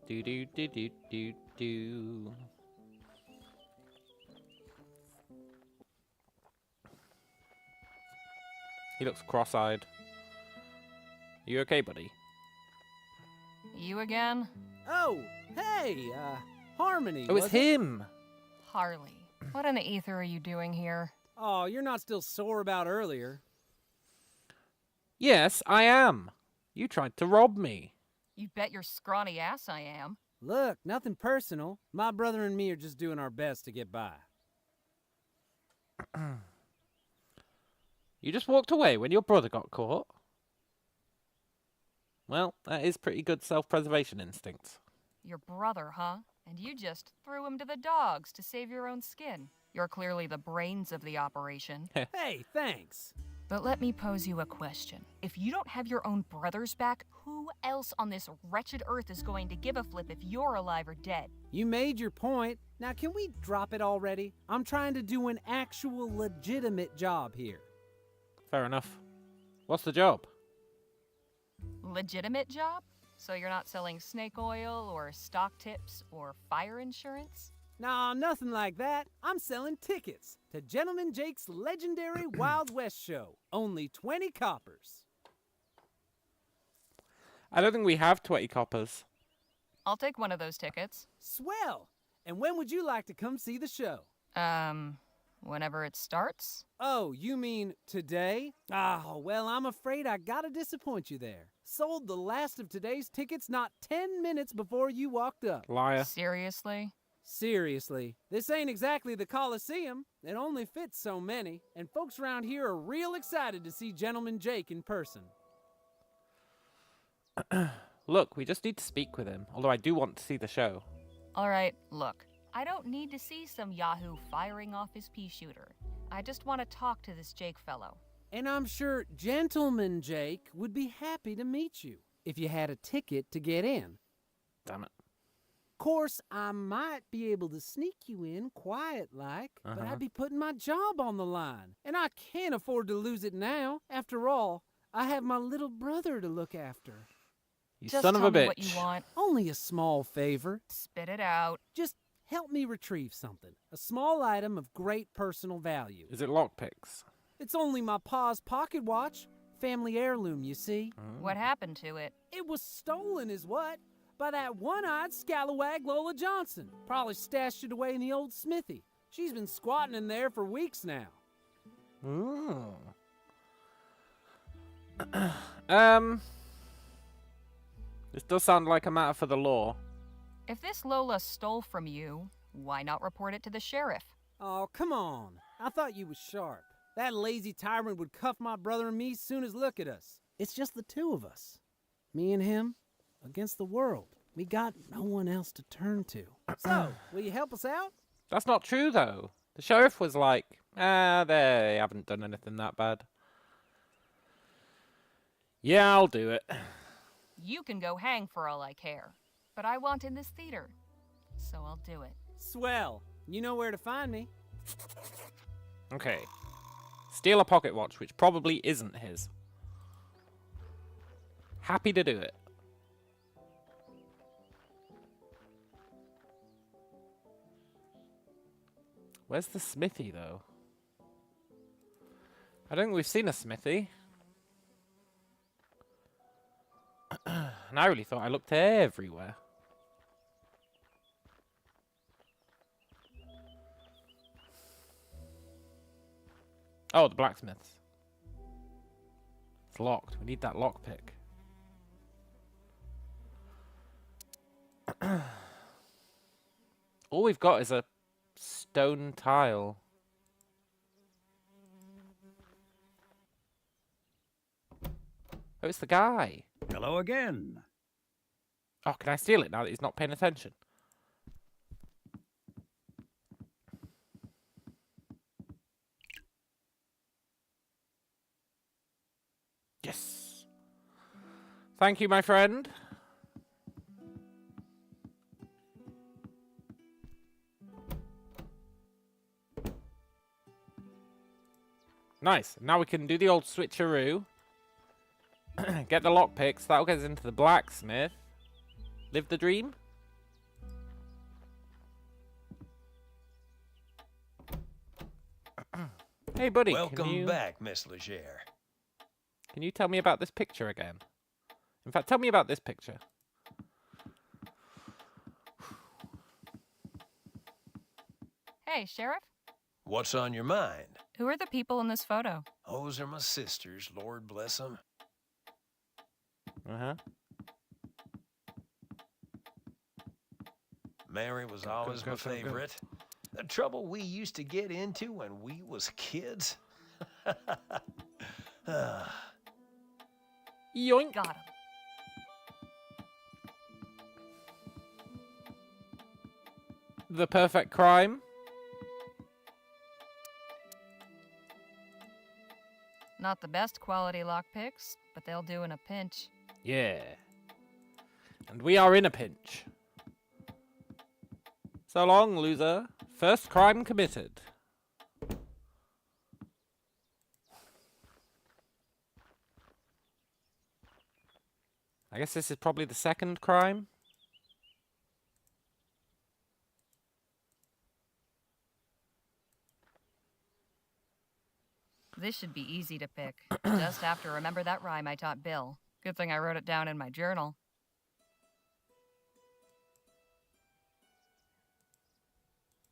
Do do do do do do. He looks cross-eyed. You okay, buddy? You again? Oh, hey, Harmony. Oh, it's was it? him! Harley. What in the ether are you doing here? Oh, you're not still sore about earlier. Yes, I am. You tried to rob me. You bet your scrawny ass I am. Look, nothing personal. My brother and me are just doing our best to get by. You just walked away when your brother got caught? Well, that is pretty good self-preservation instincts. Your brother, huh? And you just threw him to the dogs to save your own skin. You're clearly the brains of the operation. Hey, thanks. But let me pose you a question. If you don't have your own brothers back, who else on this wretched earth is going to give a flip if you're alive or dead? You made your point. Now, can we drop it already? I'm trying to do an actual legitimate job here. Fair enough. What's the job? Legitimate job? So you're not selling snake oil or stock tips or fire insurance? Nah, nothing like that. I'm selling tickets to Gentleman Jake's legendary Wild West show. Only 20 coppers. I don't think we have 20 coppers. I'll take one of those tickets. Swell! And when would you like to come see the show? Whenever it starts? Oh, you mean today? Oh, well, I'm afraid I gotta disappoint you there. Sold the last of today's tickets not 10 minutes before you walked up. Liar. Seriously? Seriously, this ain't exactly the Coliseum. It only fits so many, and folks around here are real excited to see Gentleman Jake in person. Look, we just need to speak with him, although I do want to see the show. All right, look. I don't need to see some yahoo firing off his pea shooter. I just want to talk to this Jake fellow. And I'm sure Gentleman Jake would be happy to meet you if you had a ticket to get in. Damn it. Course, I might be able to sneak you in quiet-like, but I'd be putting my job on the line. And I can't afford to lose it now. After all, I have my little brother to look after. You Just son of tell a me bitch. what you want. Only a small favor. Spit it out. Just help me retrieve something. A small item of great personal value. Is it lockpicks? It's only my pa's pocket watch. Family heirloom, you see. What happened to it? It was stolen is what? By that one-eyed scalawag Lola Johnson. Probably stashed it away in the old smithy. She's been squatting in there for weeks now. Ooh. This does sound like a matter for the law. If this Lola stole from you, why not report it to the sheriff? Oh, come on. I thought you was sharp. That lazy tyrant would cuff my brother and me soon as look at us. It's just the two of us. Me and him against the world. We got no one else to turn to. So, will you help us out? That's not true, though. The sheriff was like, they haven't done anything that bad. Yeah, I'll do it. You can go hang for all I care. But I want in this theater, so I'll do it. Swell. You know where to find me. Okay. Steal a pocket watch, which probably isn't his. Happy to do it. Where's the smithy, though? I don't think we've seen a smithy. And I really thought I looked everywhere. Oh, the blacksmith's. It's locked. We need that lockpick. All we've got is a stone tile. Oh, it's the guy. Hello again. Oh, can I steal it now that he's not paying attention? Yes. Thank you, my friend. Nice. Now we can do the old switcheroo. Get the lockpicks. That'll get us into the blacksmith. Live the dream. Hey, buddy. Welcome back, Miss Leger. Can you tell me about this picture again? In fact, tell me about this picture. Hey, Sheriff? What's on your mind? Who are the people in this photo? Those are my sisters, Lord bless them. Uh-huh. Mary was always my favorite. The trouble we used to get into when we was kids. Yoink. Got him. The perfect crime. Not the best quality lockpicks, but they'll do in a pinch. Yeah. And we are in a pinch. So long, loser. First crime committed. I guess this is probably the second crime. This should be easy to pick. Just have to remember that rhyme I taught Bill. Good thing I wrote it down in my journal.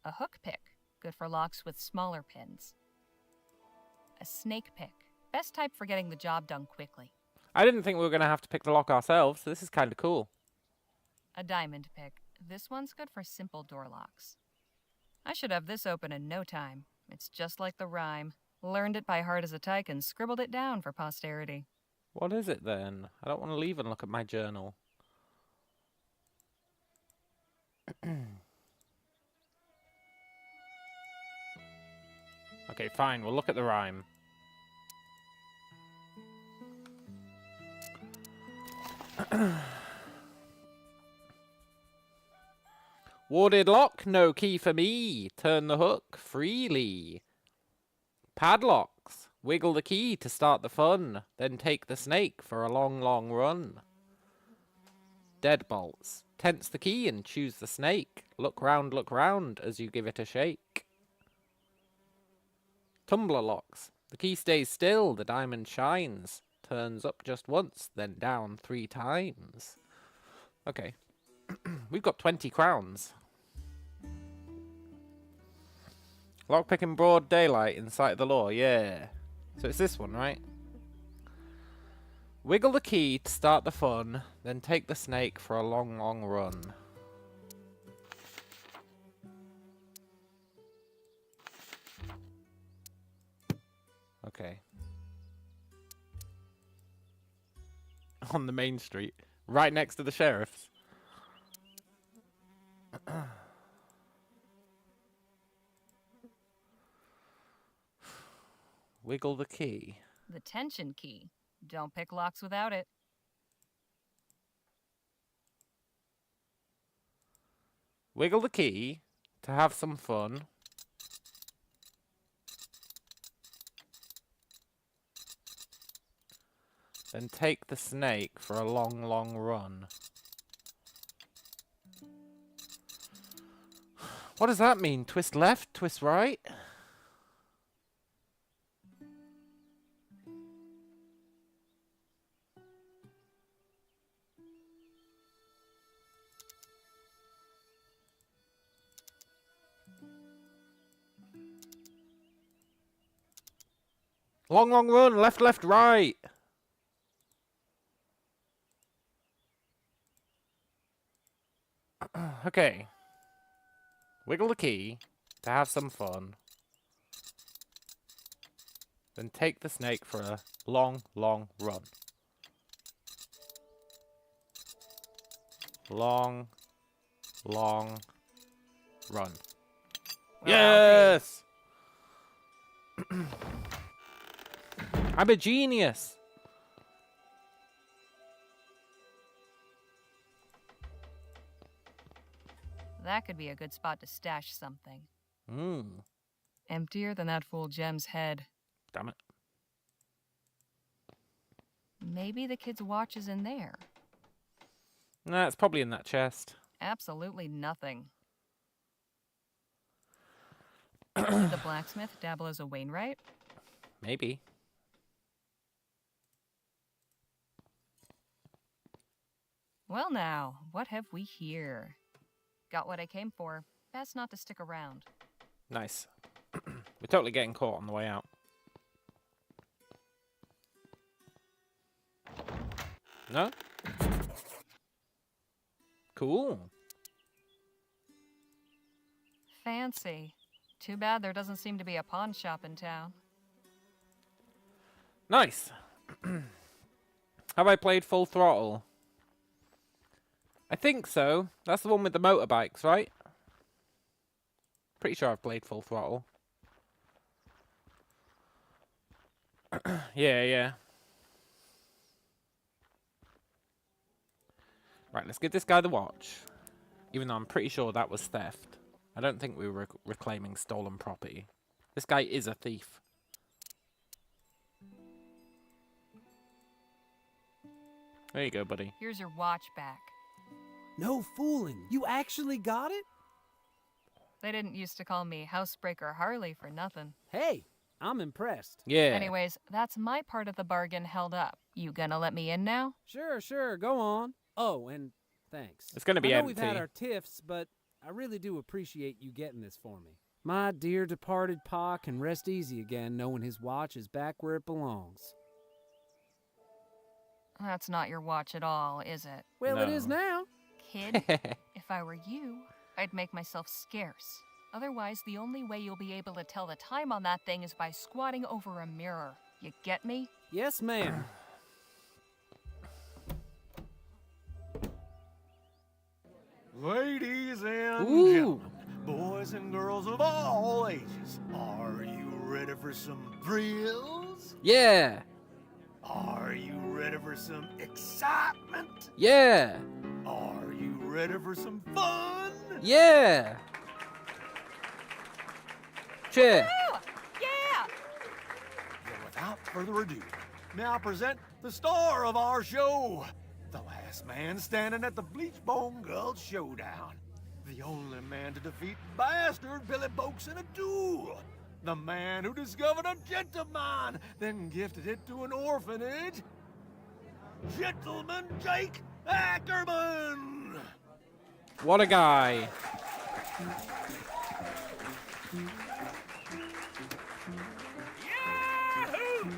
A hook pick. Good for locks with smaller pins. A snake pick. Best type for getting the job done quickly. I didn't think we were going to have to pick the lock ourselves. This is kind of cool. A diamond pick. This one's good for simple door locks. I should have this open in no time. It's just like the rhyme. Learned it by heart as a tyke and scribbled it down for posterity. What is it then? I don't want to leave and look at my journal. Okay, fine. We'll look at the rhyme. Warded lock, no key for me. Turn the hook freely. Padlocks, wiggle the key to start the fun. Then take the snake for a long, long run. Deadbolts, tense the key and choose the snake. Look round as you give it a shake. Tumbler locks, the key stays still, the diamond shines. Turns up just once, then down 3 times. Okay. We've got 20 crowns. Lockpick in broad daylight in sight of the law, yeah. So it's this one, right? Wiggle the key to start the fun, then take the snake for a long, long run. Okay. On the main street, right next to the sheriff's. Wiggle the key. The tension key. Don't pick locks without it. Wiggle the key to have some fun. Then take the snake for a long, long run. What does that mean? Twist left, twist right? Long, long run, left, left, right. Okay. Wiggle the key to have some fun. Then take the snake for a long, long run. Long, long run. Well, Yes! I'm a genius. That could be a good spot to stash something. Mmm. Emptier than that fool Jem's head. Damn it. Maybe the kid's watch is in there. Nah, it's probably in that chest. Absolutely nothing. Did the blacksmith dabble as a Wainwright? Maybe. Well now, what have we here? Got what I came for. Best not to stick around. Nice. We're totally getting caught on the way out. No? Cool. Fancy. Too bad there doesn't seem to be a pawn shop in town. Nice. Have I played Full Throttle? I think so. That's the one with the motorbikes, right? Pretty sure I've played Full Throttle. Yeah. Right, let's give this guy the watch. Even though I'm pretty sure that was theft. I don't think we were reclaiming stolen property. This guy is a thief. There you go, buddy. Here's your watch back. No fooling. You actually got it? They didn't used to call me Housebreaker Harley for nothing. Hey, I'm impressed. Yeah. Anyways, that's my part of the bargain held up. You gonna let me in now? Sure, go on. Oh, and thanks. It's gonna be I know empty. we've had our tiffs, but I really do appreciate you getting this for me. My dear departed pa can rest easy again knowing his watch is back where it belongs. That's not your watch at all, is it? Well, it No. is now. Kid, if I were you, I'd make myself scarce. Otherwise, the only way you'll be able to tell the time on that thing is by squatting over a mirror. You get me? Yes, ma'am. Ladies and Ooh. gentlemen, boys and girls of all ages, are you ready for some thrills? Yeah. Are you ready for some excitement? Yeah. Are you ready for some fun? Yeah. Cheer. Ooh, yeah! Then without further ado, may I present the star of our show, the last man standing at the Bleachbone Gulch Showdown. The only man to defeat bastard Billy Boakes in a duel. The man who discovered a gentleman, then gifted it to an orphanage. Gentleman Jake Ackerman! What a guy. Yahoo!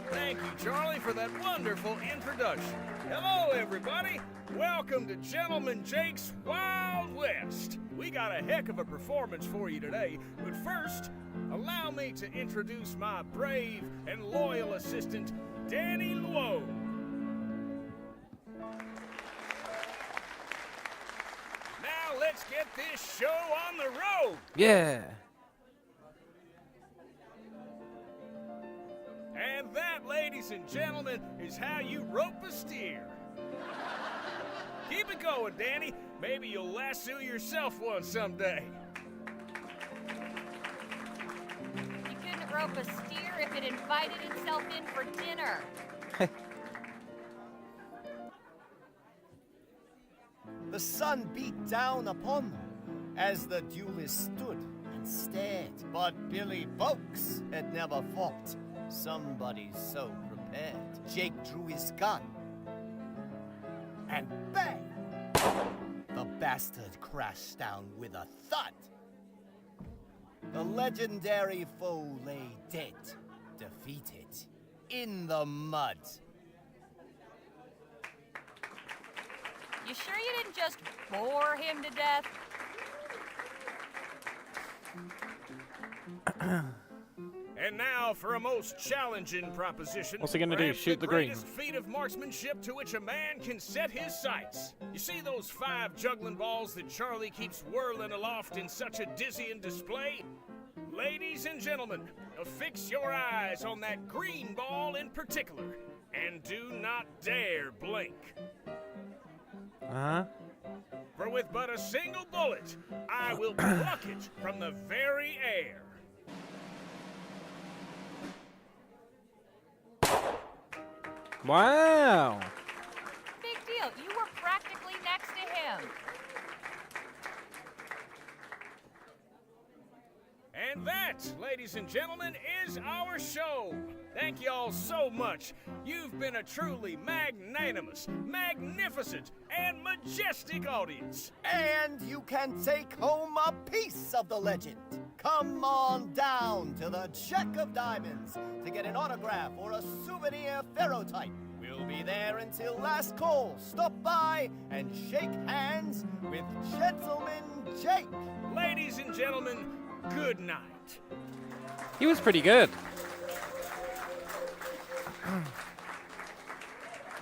Thank you, Charlie, for that wonderful introduction. Hello, everybody. Welcome to Gentleman Jake's Wild West. We got a heck of a performance for you today, but first, allow me to introduce my brave and loyal assistant, Danny Luo. Now let's get this show on the road. Yeah. And that, ladies and gentlemen, is how you rope a steer. Keep it going, Danny. Maybe you'll lasso yourself one someday. You couldn't rope a steer if it invited itself in for dinner. The sun beat down upon them as the duelists stood and stared. But Billy Boakes had never fought somebody so prepared. Jake drew his gun, and bang! The bastard crashed down with a thud. The legendary foe lay dead, defeated, in the mud. You sure you didn't just bore him to death? And now for a most challenging proposition. What's he gonna do, perhaps shoot the green? greatest feat of marksmanship to which a man can set his sights. You see those 5 juggling balls that Charlie keeps whirling aloft in such a dizzying display? Ladies and gentlemen, fix your eyes on that green ball in particular, and do not dare blink. Uh-huh. For with but a single bullet, I will pluck it from the very air. Wow. Big deal. You were practically next to him. And that, ladies and gentlemen, is our show. Thank you all so much. You've been a truly magnanimous, magnificent, and majestic audience. And you can take home a piece of the legend. Come on down to the Jack of Diamonds to get an autograph or a souvenir ferrotype. We'll be there until last call. Stop by and shake hands with Gentleman Jake. Ladies and gentlemen, good night. He was pretty good.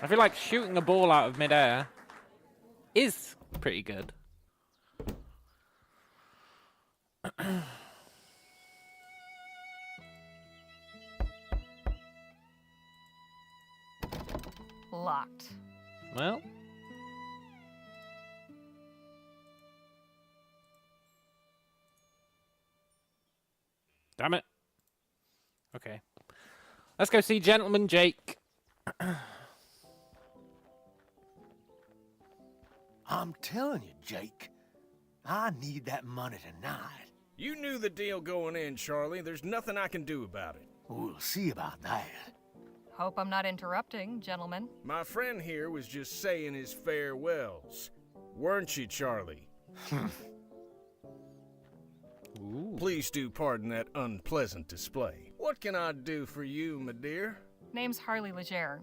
I feel like shooting a ball out of midair is pretty good. Locked. Well. Damn it. Okay. Let's go see Gentleman Jake. I'm telling you, Jake, I need that money tonight. You knew the deal going in, Charlie. There's nothing I can do about it. We'll see about that. Hope I'm not interrupting, gentlemen. My friend here was just saying his farewells. Weren't you, Charlie? Ooh. Please do pardon that unpleasant display. What can I do for you, my dear? Name's Harley Leger.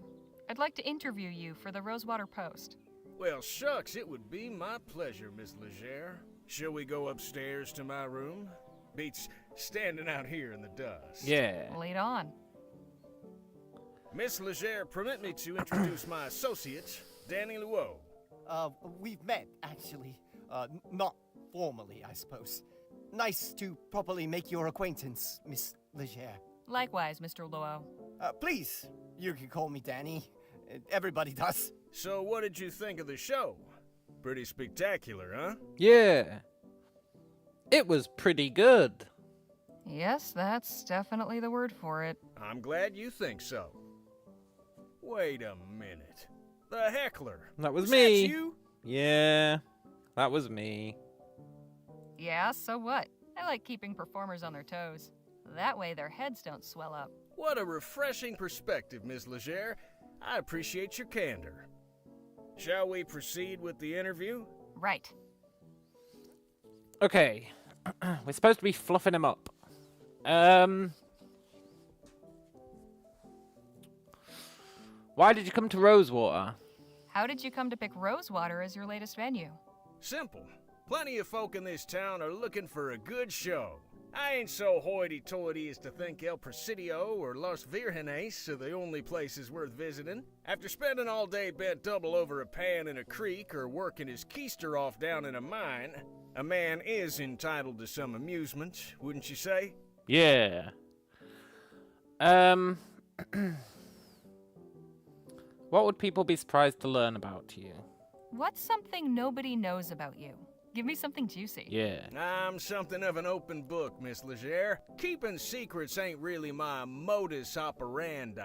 I'd like to interview you for the Rosewater Post. Well, shucks, it would be my pleasure, Miss Leger. Shall we go upstairs to my room? Beats standing out here in the dust. Yeah. Lead on. Miss Leger, permit me to introduce my associate, Danny Luo. We've met, actually. Not formally, I suppose. Nice to properly make your acquaintance, Miss Leger. Likewise, Mr. Luo. Please, you can call me Danny. Everybody does. So what did you think of the show? Pretty spectacular, huh? Yeah. It was pretty good. Yes, that's definitely the word for it. I'm glad you think so. Wait a minute. The heckler. That was Was me. that you? Yeah. That was me. Yeah, so what? I like keeping performers on their toes. That way their heads don't swell up. What a refreshing perspective, Miss Leger. I appreciate your candor. Shall we proceed with the interview? Right. Okay. We're supposed to be fluffing him up. Why did you come to Rosewater? How did you come to pick Rosewater as your latest venue? Simple. Plenty of folk in this town are looking for a good show. I ain't so hoity-toity as to think El Presidio or Los Virgenes are the only places worth visiting. After spending all day bent double over a pan in a creek or working his keister off down in a mine, a man is entitled to some amusement, wouldn't you say? Yeah. What would people be surprised to learn about you? What's something nobody knows about you? Give me something juicy. Yeah. I'm something of an open book, Miss Leger. Keeping secrets ain't really my modus operandi.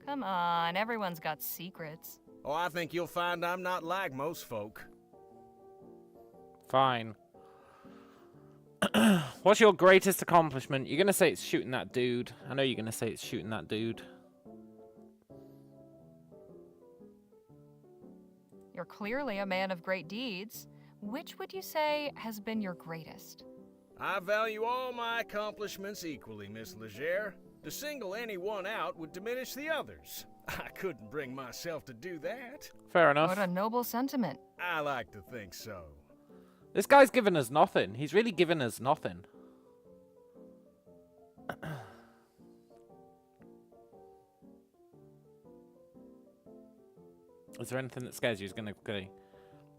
Come on, everyone's got secrets. Oh, I think you'll find I'm not like most folk. Fine. What's your greatest accomplishment? You're gonna say it's shooting that dude. I know you're gonna say it's shooting that dude. You're clearly a man of great deeds. Which would you say has been your greatest? I value all my accomplishments equally, Miss Leger. To single any one out would diminish the others. I couldn't bring myself to do that. Fair enough. What a noble sentiment. I like to think so. This guy's given us nothing. He's really given us nothing. Is there anything that scares you? He's gonna go,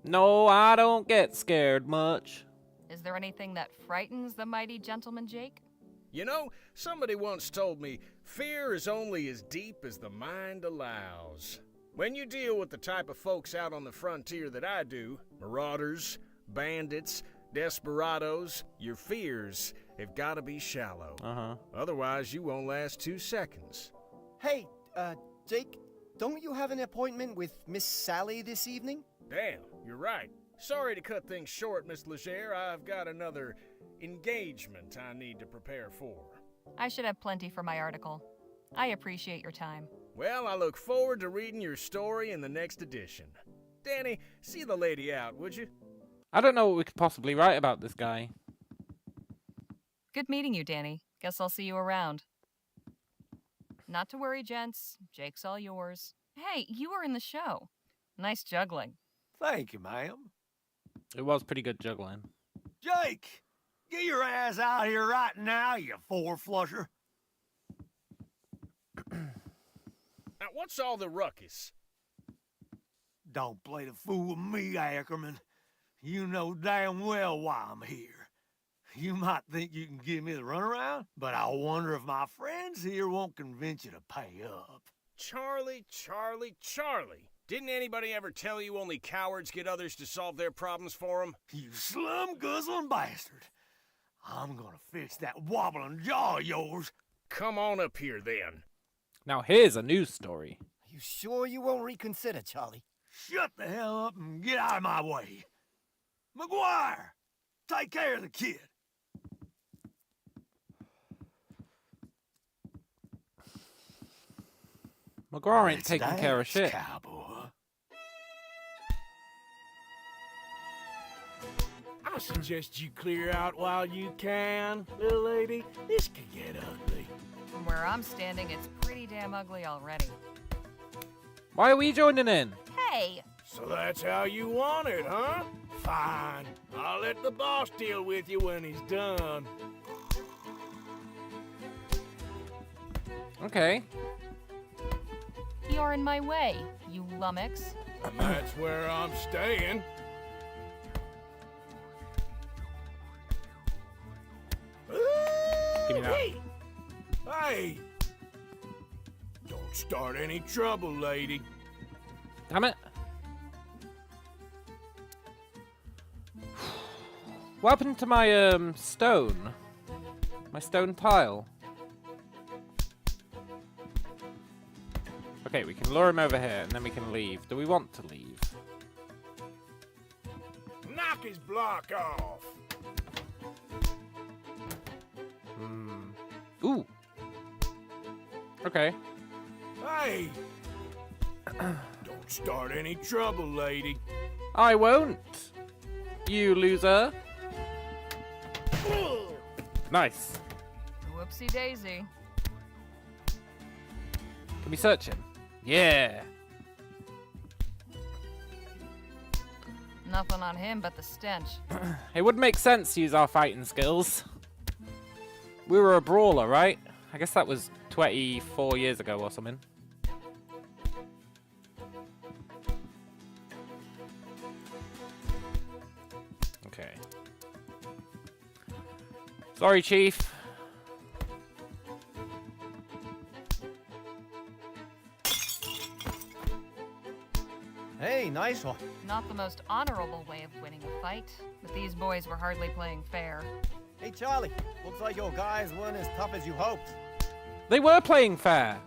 no, I don't get scared much. Is there anything that frightens the mighty gentleman Jake? You know, somebody once told me, fear is only as deep as the mind allows. When you deal with the type of folks out on the frontier that I do, marauders, bandits, desperados, your fears have got to be shallow. Otherwise, you won't last 2 seconds. Hey, Jake, don't you have an appointment with Miss Sally this evening? Damn, you're right. Sorry to cut things short, Miss Leger. I've got another engagement I need to prepare for. I should have plenty for my article. I appreciate your time. Well, I look forward to reading your story in the next edition. Danny, see the lady out, would you? I don't know what we could possibly write about this guy. Good meeting you, Danny. Guess I'll see you around. Not to worry, gents. Jake's all yours. Hey, you were in the show. Nice juggling. Thank you, ma'am. It was pretty good juggling. Jake, get your ass out here right now, you four-flusher. Now, what's all the ruckus? Don't play the fool with me, Ackerman. You know damn well why I'm here. You might think you can give me the runaround, but I wonder if my friends here won't convince you to pay up. Charlie. Didn't anybody ever tell you only cowards get others to solve their problems for them? You slum-guzzling bastard. I'm gonna fix that wobbling jaw of yours. Come on up here, then. Now here's a news story. Are you sure you won't reconsider, Charlie? Shut the hell up and get out of my way. McGuire, take care of the kid. McGraw ain't taking care of shit. Cowboy. I suggest you clear out while you can, little lady. This could get ugly. From where I'm standing, it's pretty damn ugly already. Why are we joining in? Hey! So that's how you want it, huh? Fine. I'll let the boss deal with you when he's done. Okay. You're in my way, you lummox. That's where I'm staying. Give me that. Hey! Don't start any trouble, lady. Damn it. What happened to my stone? My stone tile? Okay, we can lure him over here and then we can leave. Do we want to leave? Knock his block off. Ooh. Okay. Hey! Don't start any trouble, lady. I won't. You loser. Nice. Whoopsie daisy. Can we search him? Yeah. Nothing on him but the stench. It would make sense to use our fighting skills. We were a brawler, right? I guess that was 24 years ago or something. Okay. Sorry, Chief. Hey, nice one. Not the most honorable way of winning a fight, but these boys were hardly playing fair. Hey, Charlie. Looks like your guys weren't as tough as you hoped. They were playing fair.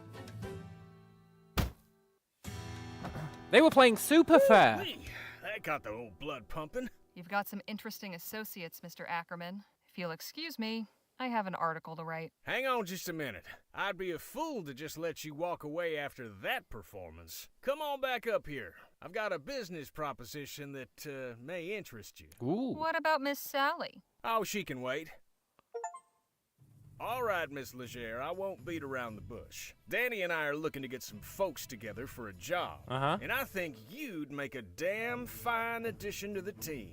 They were playing super fair. Wee, that got the old blood pumping. You've got some interesting associates, Mr. Ackerman. If you'll excuse me, I have an article to write. Hang on just a minute. I'd be a fool to just let you walk away after that performance. Come on back up here. I've got a business proposition that may interest you. Ooh. What about Miss Sally? Oh, she can wait. All right, Miss Legere, I won't beat around the bush. Danny and I are looking to get some folks together for a job. And I think you'd make a damn fine addition to the team.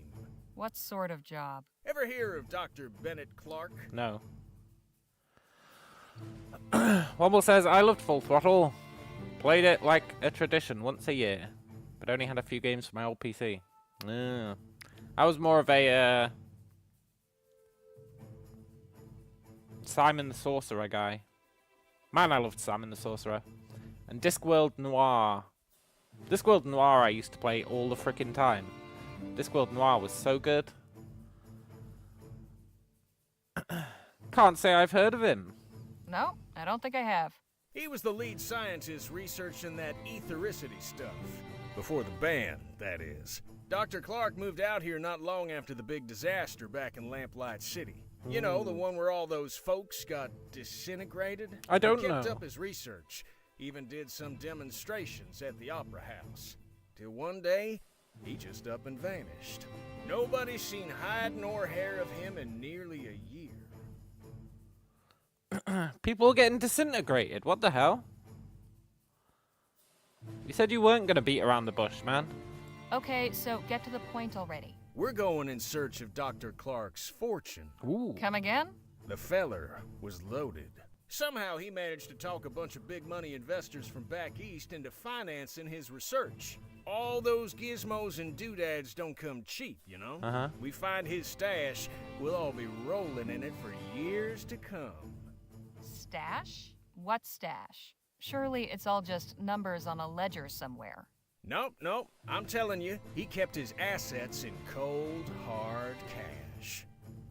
What sort of job? Ever hear of Dr. Bennett Clark? No. Womble says, I loved Full Throttle. Played it like a tradition once a year, but only had a few games for my old PC. I was more of a Simon the Sorcerer guy. Man, I loved Simon the Sorcerer. And Discworld Noir. Discworld Noir I used to play all the frickin' time. Discworld Noir was so good. Can't say I've heard of him. No, I don't think I have. He was the lead scientist researching that ethericity stuff. Before the ban, that is. Dr. Clark moved out here not long after the big disaster back in Lamplight City. You know, the one where all those folks got disintegrated? I don't He kept know. up his research, even did some demonstrations at the Opera House. Till one day, he just up and vanished. Nobody's seen hide nor hair of him in nearly a year. People are getting disintegrated. What the hell? You said you weren't going to beat around the bush, man. Okay, so get to the point already. We're going in search of Dr. Clark's fortune. Ooh. Come again? The feller was loaded. Somehow he managed to talk a bunch of big money investors from back east into financing his research. All those gizmos and doodads don't come cheap, you know? We find his stash, we'll all be rolling in it for years to come. Stash? What stash? Surely it's all just numbers on a ledger somewhere. Nope. I'm telling you, he kept his assets in cold, hard cash.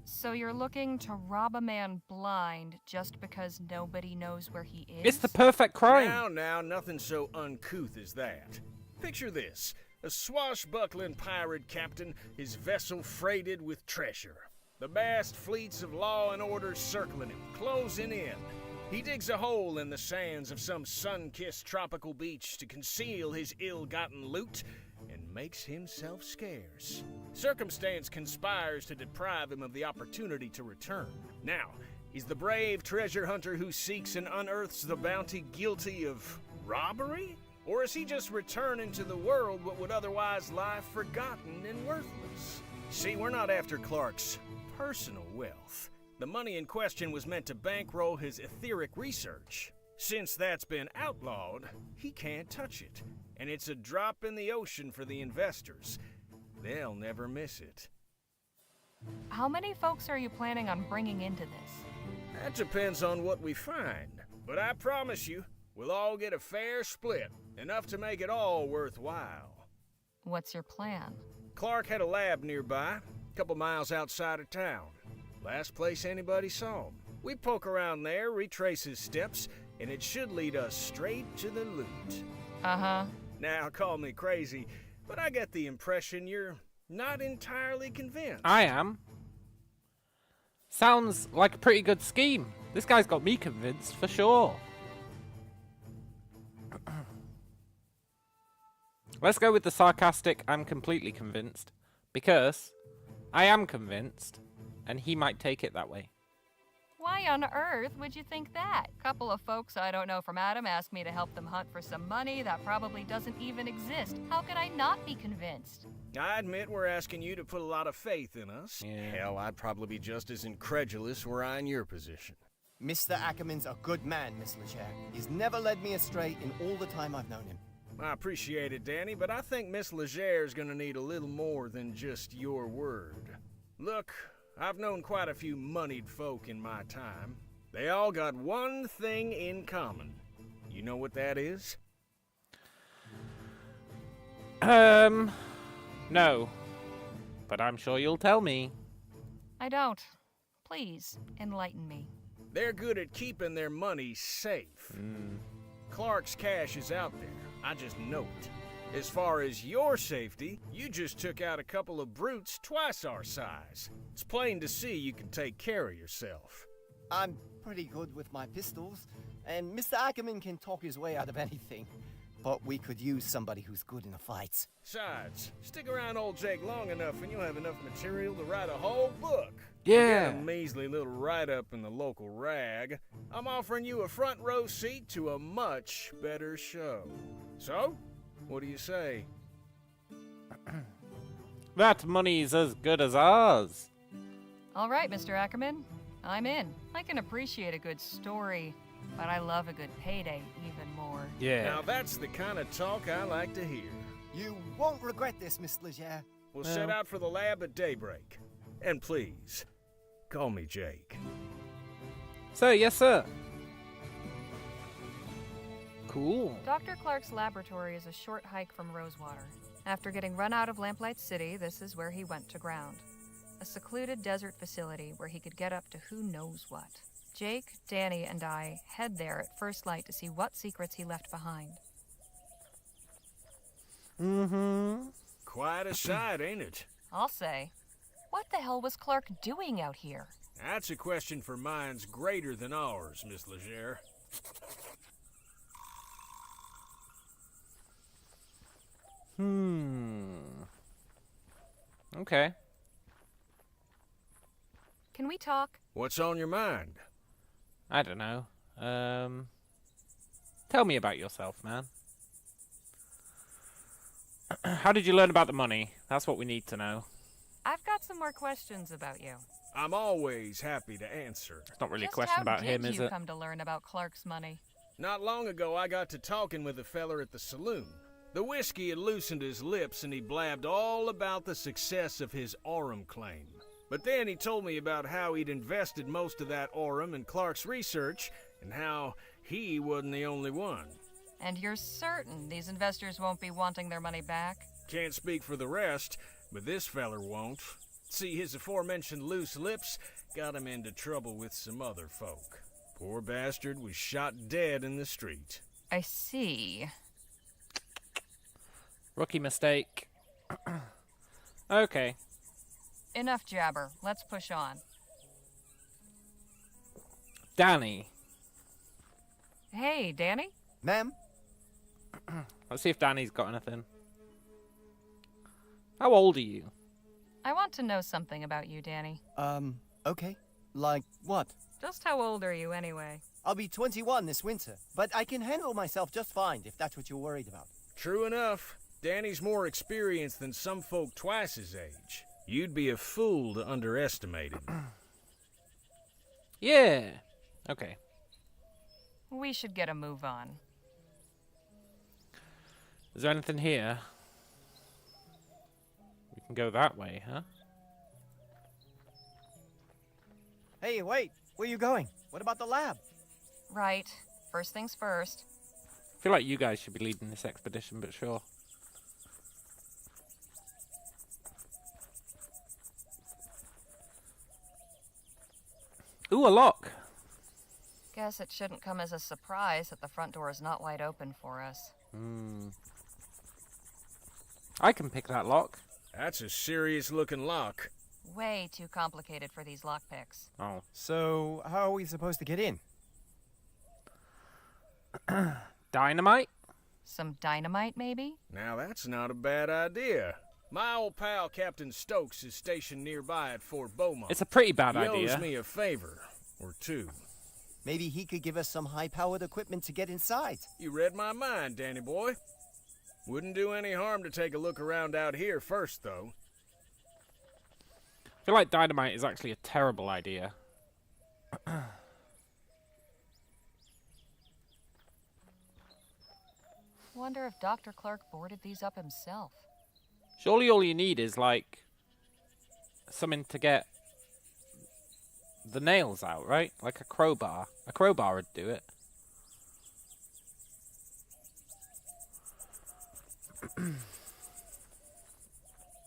So you're looking to rob a man blind just because nobody knows where he is? It's the perfect crime. Now, nothing so uncouth as that. Picture this, a swashbuckling pirate captain, his vessel freighted with treasure. The vast fleets of law and order circling him, closing in. He digs a hole in the sands of some sun-kissed tropical beach to conceal his ill-gotten loot and makes himself scarce. Circumstance conspires to deprive him of the opportunity to return. Now, is the brave treasure hunter who seeks and unearths the bounty guilty of robbery? Or is he just returning to the world what would otherwise lie forgotten and worthless? See, we're not after Clark's personal wealth. The money in question was meant to bankroll his etheric research. Since that's been outlawed, he can't touch it. And it's a drop in the ocean for the investors. They'll never miss it. How many folks are you planning on bringing into this? That depends on what we find. But I promise you, we'll all get a fair split. Enough to make it all worthwhile. What's your plan? Clark had a lab nearby, a couple miles outside of town. Last place anybody saw him. We poke around there, retrace his steps, and it should lead us straight to the loot. Now, call me crazy, but I get the impression you're not entirely convinced. I am. Sounds like a pretty good scheme. This guy's got me convinced for sure. Let's go with the sarcastic, I'm completely convinced. Because I am convinced. And he might take it that way. Why on earth would you think that? A couple of folks I don't know from Adam asked me to help them hunt for some money that probably doesn't even exist. How could I not be convinced? I admit we're asking you to put a lot of faith in us. Hell, I'd probably be just as incredulous were I in your position. Mr. Ackerman's a good man, Miss Legere. He's never led me astray in all the time I've known him. I appreciate it, Danny, but I think Miss Legere's gonna need a little more than just your word. Look, I've known quite a few moneyed folk in my time. They all got one thing in common. You know what that is? No. But I'm sure you'll tell me. I don't. Please, enlighten me. They're good at keeping their money safe. Clark's cash is out there. I just know it. As far as your safety, you just took out a couple of brutes twice our size. It's plain to see you can take care of yourself. I'm pretty good with my pistols, and Mr. Ackerman can talk his way out of anything. but we could use somebody who's good in a fight. Besides, stick around old Jake long enough and you'll have enough material to write a whole book. Yeah. Forget a measly little write-up in the local rag. I'm offering you a front row seat to a much better show. So, what do you say? That money's as good as ours. All right, Mr. Ackerman. I'm in. I can appreciate a good story, but I love a good payday even more. Yeah. Now that's the kind of talk I like to hear. You won't regret this, Miss Leger. We'll set out for the lab at daybreak. And please, call me Jake. So, yes, sir. Cool. Dr. Clark's laboratory is a short hike from Rosewater. After getting run out of Lamplight City, this is where he went to ground. A secluded desert facility where he could get up to who knows what. Jake, Danny, and I head there at first light to see what secrets he left behind. Mm-hmm. Quite a sight, ain't it? I'll say. What the hell was Clark doing out here? That's a question for minds greater than ours, Miss Leger. Okay. Can we talk? What's on your mind? I don't know. Tell me about yourself, man. How did you learn about the money? That's what we need to know. I've got some more questions about you. I'm always happy to answer. It's not really Just a question about him, how is did you it? come to learn about Clark's money? Not long ago, I got to talking with a feller at the saloon. The whiskey had loosened his lips, and he blabbed all about the success of his Aurum claim. But then he told me about how he'd invested most of that Aurum in Clark's research, and how he wasn't the only one. And you're certain these investors won't be wanting their money back? Can't speak for the rest, but this feller won't. See, his aforementioned loose lips got him into trouble with some other folk. Poor bastard was shot dead in the street. I see. Rookie mistake. Okay. Enough jabber. Let's push on. Danny. Hey, Danny? Ma'am? Let's see if Danny's got anything. How old are you? I want to know something about you, Danny. Okay. Like what? Just how old are you, anyway? I'll be 21 this winter, but I can handle myself just fine if that's what you're worried about. True enough. Danny's more experienced than some folk twice his age. You'd be a fool to underestimate him. Yeah. Okay. We should get a move on. Is there anything here? We can go that way, huh? Hey, wait. Where are you going? What about the lab? Right. First things first. I feel like you guys should be leading this expedition, but sure. Ooh, a lock. Guess it shouldn't come as a surprise that the front door is not wide open for us. I can pick that lock. That's a serious-looking lock. Way too complicated for these lockpicks. Oh. So, how are we supposed to get in? Dynamite? Some dynamite, maybe? Now that's not a bad idea. My old pal Captain Stokes is stationed nearby at Fort Beaumont. It's a pretty bad he idea. owes me a favor, or two. Maybe he could give us some high-powered equipment to get inside. You read my mind, Danny boy. Wouldn't do any harm to take a look around out here first, though. I feel like dynamite is actually a terrible idea. Wonder if Dr. Clark boarded these up himself. Surely all you need is, like, something to get the nails out, right? Like a crowbar. A crowbar would do it.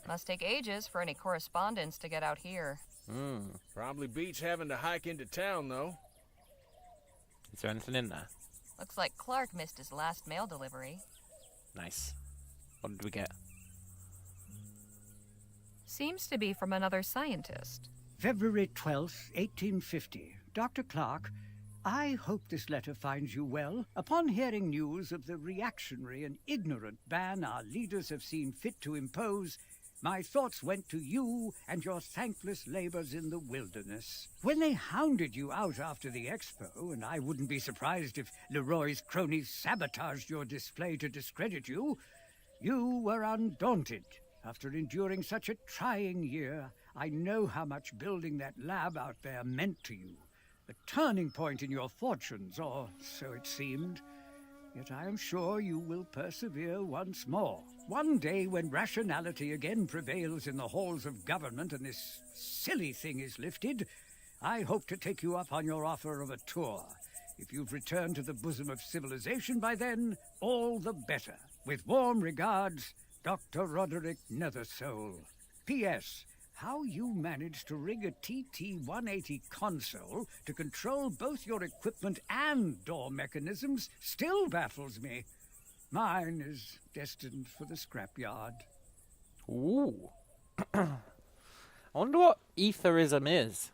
Must take ages for any correspondence to get out here. Probably beats having to hike into town, though. Is there anything in there? Looks like Clark missed his last mail delivery. Nice. What did we get? Seems to be from another scientist. February 12th, 1850. Dr. Clark, I hope this letter finds you well. Upon hearing news of the reactionary and ignorant ban our leaders have seen fit to impose, my thoughts went to you and your thankless labors in the wilderness. When they hounded you out after the expo, and I wouldn't be surprised if Leroy's cronies sabotaged your display to discredit you, you were undaunted. After enduring such a trying year, I know how much building that lab out there meant to you. A turning point in your fortunes, or so it seemed. Yet I am sure you will persevere once more. One day when rationality again prevails in the halls of government and this silly thing is lifted, I hope to take you up on your offer of a tour. If you've returned to the bosom of civilization by then, all the better. With warm regards, Dr. Roderick Nethersoul. P.S. How you managed to rig a TT-180 console to control both your equipment and door mechanisms still baffles me. Mine is destined for the scrapyard. Ooh. I wonder what etherism is.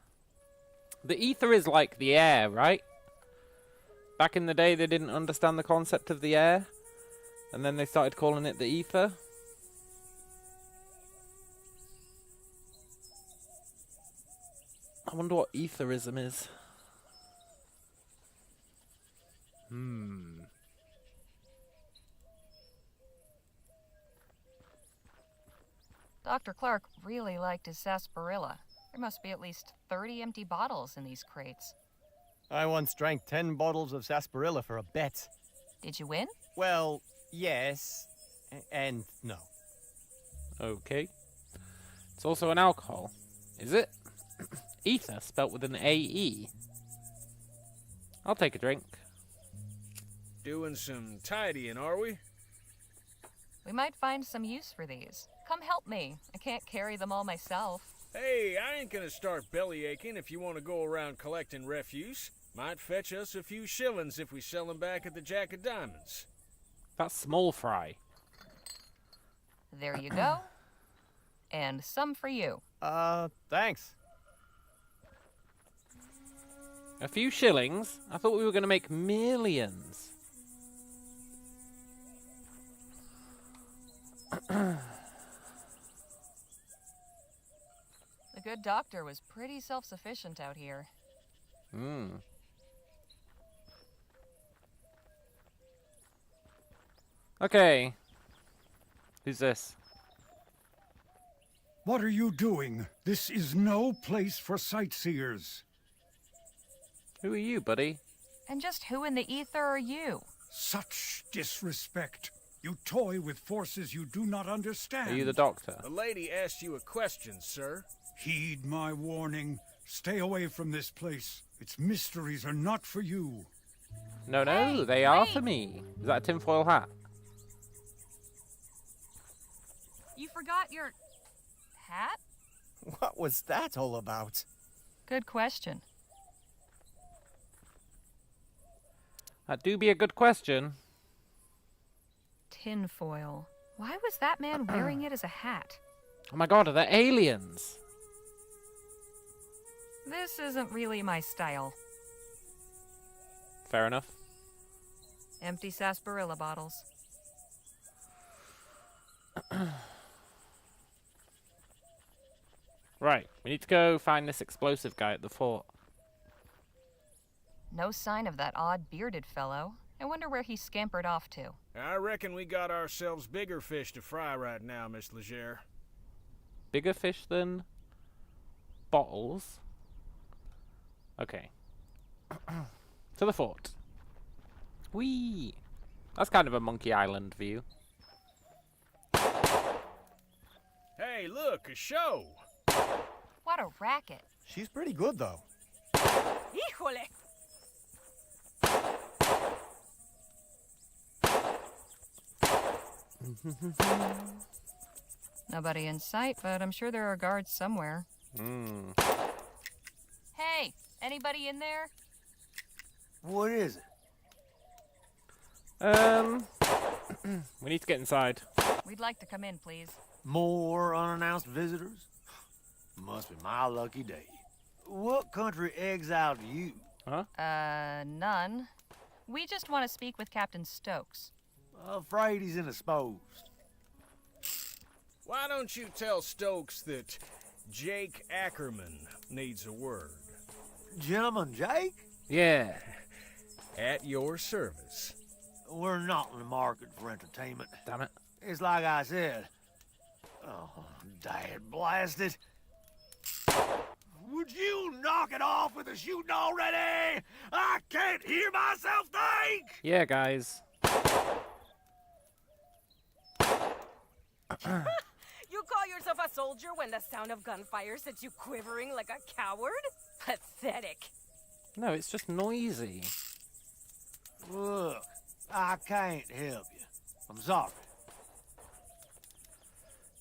The ether is like the air, right? Back in the day, they didn't understand the concept of the air, and then they started calling it the ether. I wonder what etherism is. Dr. Clark really liked his sarsaparilla. There must be at least 30 empty bottles in these crates. I once drank 10 bottles of sarsaparilla for a bet. Did you win? Well, yes, and no. Okay. It's also an alcohol. Is it? Ether, spelt with an A-E. I'll take a drink. Doing some tidying, are we? We might find some use for these. Come help me. I can't carry them all myself. Hey, I ain't gonna start belly aching if you want to go around collecting refuse. Might fetch us a few shillings if we sell them back at the Jack of Diamonds. That's small fry. There you go. And some for you. Thanks. A few shillings? I thought we were going to make millions. The good doctor was pretty self-sufficient out here. Okay. Who's this? What are you doing? This is no place for sightseers. Who are you, buddy? And just who in the ether are you? Such disrespect. You toy with forces you do not understand. Are you the doctor? The lady asked you a question, sir. Heed my warning. Stay away from this place. Its mysteries are not for you. No, Hey, they are wait. for me. Is that a tinfoil hat? You forgot your... hat? What was that all about? Good question. That do be a good question. Tinfoil. Why was that man wearing it as a hat? Oh my god, are they aliens? This isn't really my style. Fair enough. Empty sarsaparilla bottles. Right, we need to go find this explosive guy at the fort. No sign of that odd bearded fellow. I wonder where he scampered off to. I reckon we got ourselves bigger fish to fry right now, Miss Leger. Bigger fish than bottles. Okay. To the fort. Whee! That's kind of a Monkey Island view. Hey, look, a show! What a racket. She's pretty good, though. Híjole! Nobody in sight, but I'm sure there are guards somewhere. Hey, anybody in there? What is it? We need to get inside. We'd like to come in, please. More unannounced visitors? Must be my lucky day. What country exiled you? Huh? None. We just want to speak with Captain Stokes. Afraid he's indisposed. Why don't you tell Stokes that Jake Ackerman needs a word? Gentleman Jake? Yeah. At your service. We're not in the market for entertainment. Damn it. It's like I said. Oh, dad blasted. Would you knock it off with the shooting already? I can't hear myself think! Yeah, guys. You call yourself a soldier when the sound of gunfire sets you quivering like a coward? Pathetic. No, it's just noisy. Look, I can't help you. I'm sorry.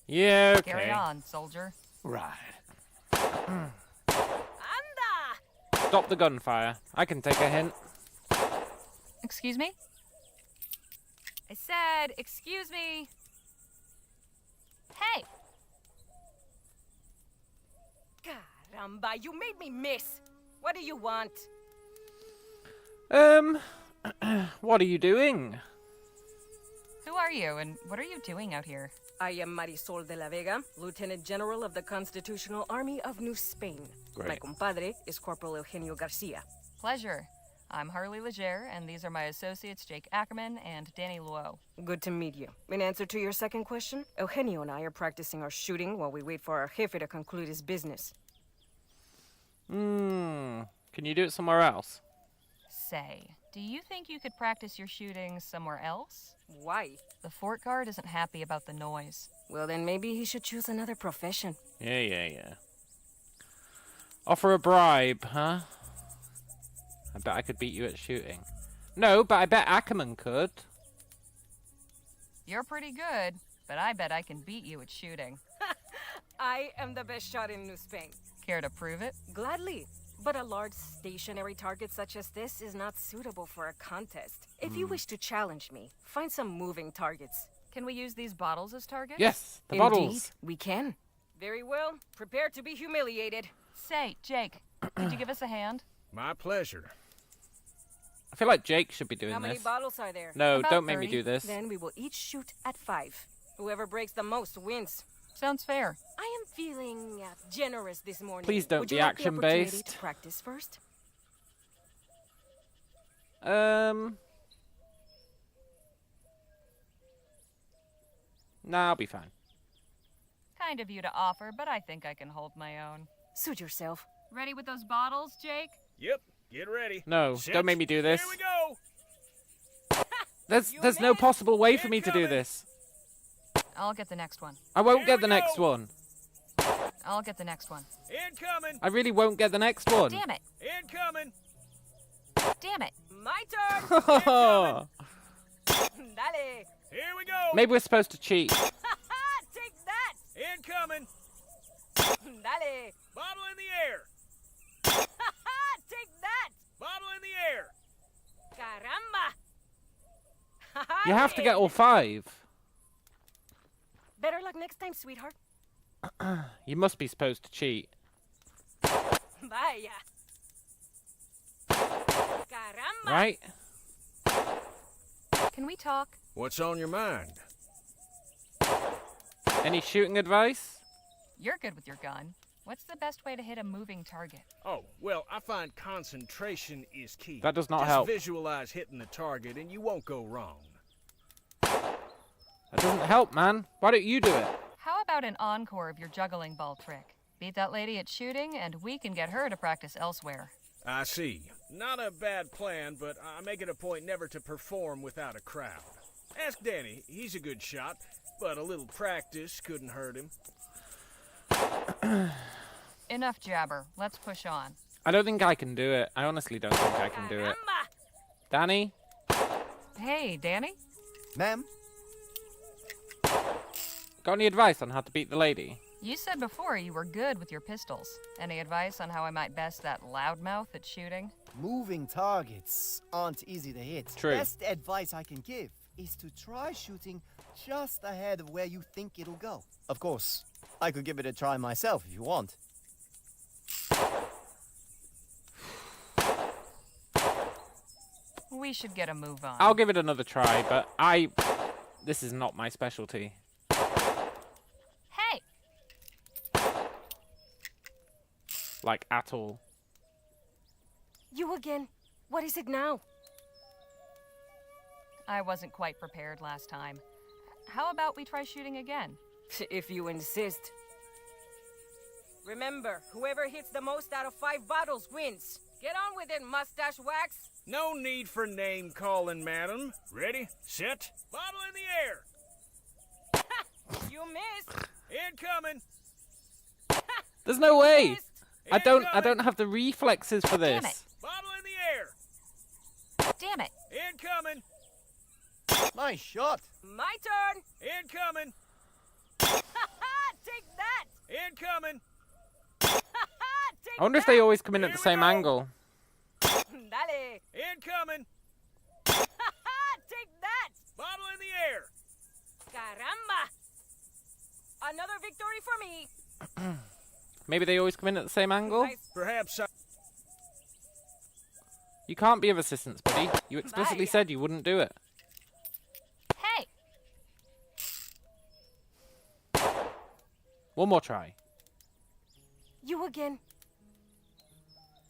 Yeah, okay. Carry on, soldier. Right. Anda! Stop the gunfire. I can take a hint. Excuse me? I said, excuse me. Hey! Caramba, you made me miss. What do you want? What are you doing? Who are you, and what are you doing out here? I am Marisol de la Vega, Lieutenant General of the Constitutional Army of New Spain. Great. My compadre is Corporal Eugenio Garcia. Pleasure. I'm Harley Legere, and these are my associates Jake Ackerman and Danny Luo. Good to meet you. In answer to your second question, Eugenio and I are practicing our shooting while we wait for our jefe to conclude his business. Can you do it somewhere else? Say, do you think you could practice your shooting somewhere else? Why? The fort guard isn't happy about the noise. Well, then maybe he should choose another profession. Yeah. Offer a bribe, huh? I bet I could beat you at shooting. No, but I bet Ackerman could. You're pretty good, but I bet I can beat you at shooting. I am the best shot in New Spain. Care to prove it? Gladly. But a large stationary target such as this is not suitable for a contest. If you wish to challenge me, find some moving targets. Can we use these bottles as targets? Yes, the Indeed, bottles. we can. Very well. Prepare to be humiliated. Say, Jake, could you give us a hand? My pleasure. I feel like Jake should be doing How many this. bottles are there? No, About don't make me 30. do this. Then we will each shoot at 5. Whoever breaks the most wins. Sounds fair. I am feeling generous this morning. Please don't Would be you like the opportunity action-based. to practice first? Nah, I'll be fine. Kind of you to offer, but I think I can hold my own. Suit yourself. Ready with those bottles, Jake? Yep, get ready. No, Set. don't make me do this. Here we go. There's no possible way for me to do Incoming. this. I'll get the next one. I won't Here get we the next go. one. I'll get the next one. Incoming. I really won't get the next one. Damn it! Incoming. Damn it! My turn! Dale! Here we go. Maybe we're supposed to cheat. Take that! Incoming. Dale! Bottle in the air. Take that! Bottle in the air. Caramba! You have to get all 5. Better luck next time, sweetheart. You must be supposed to cheat. Vaya. Caramba! Right? Can we talk? What's on your mind? Any shooting advice? You're good with your gun. What's the best way to hit a moving target? Oh, well, I find concentration is key. That does not Just help. visualize hitting the target and you won't go wrong. That doesn't help, man. Why don't you do it? How about an encore of your juggling ball trick? Beat that lady at shooting, and we can get her to practice elsewhere. I see. Not a bad plan, but I make it a point never to perform without a crowd. Ask Danny. He's a good shot, but a little practice couldn't hurt him. Enough jabber. Let's push on. I don't think I can do it. I honestly don't think I can do it. Caramba! Danny? Hey, Danny? Ma'am? Got any advice on how to beat the lady? You said before you were good with your pistols. Any advice on how I might best that loudmouth at shooting? Moving targets aren't easy to hit. True. Best advice I can give is to try shooting just ahead of where you think it'll go. Of course, I could give it a try myself if you want. We should get a move on. I'll give it another try, but this is not my specialty. Hey! Like, at all. You again? What is it now? I wasn't quite prepared last time. How about we try shooting again? If you insist. Remember, whoever hits the most out of 5 bottles wins. Get on with it, mustache wax. No need for name calling, madam. Ready, set, bottle in the air. You missed. Incoming. There's no way. Missed. I don't have the reflexes for this. Damn it. Bottle in the air. Damn it! Incoming. Nice shot. My turn. Incoming. Take that. Incoming. Take I wonder if that. they always come in at Here the we same go. angle. Dale. Incoming. Take that. Bottle in the air. Caramba. Another victory for me. Maybe they always come in at the same angle? Nice. Perhaps I... You can't be of assistance, buddy. You explicitly Bye. said you wouldn't do it. Hey! One more try. You again.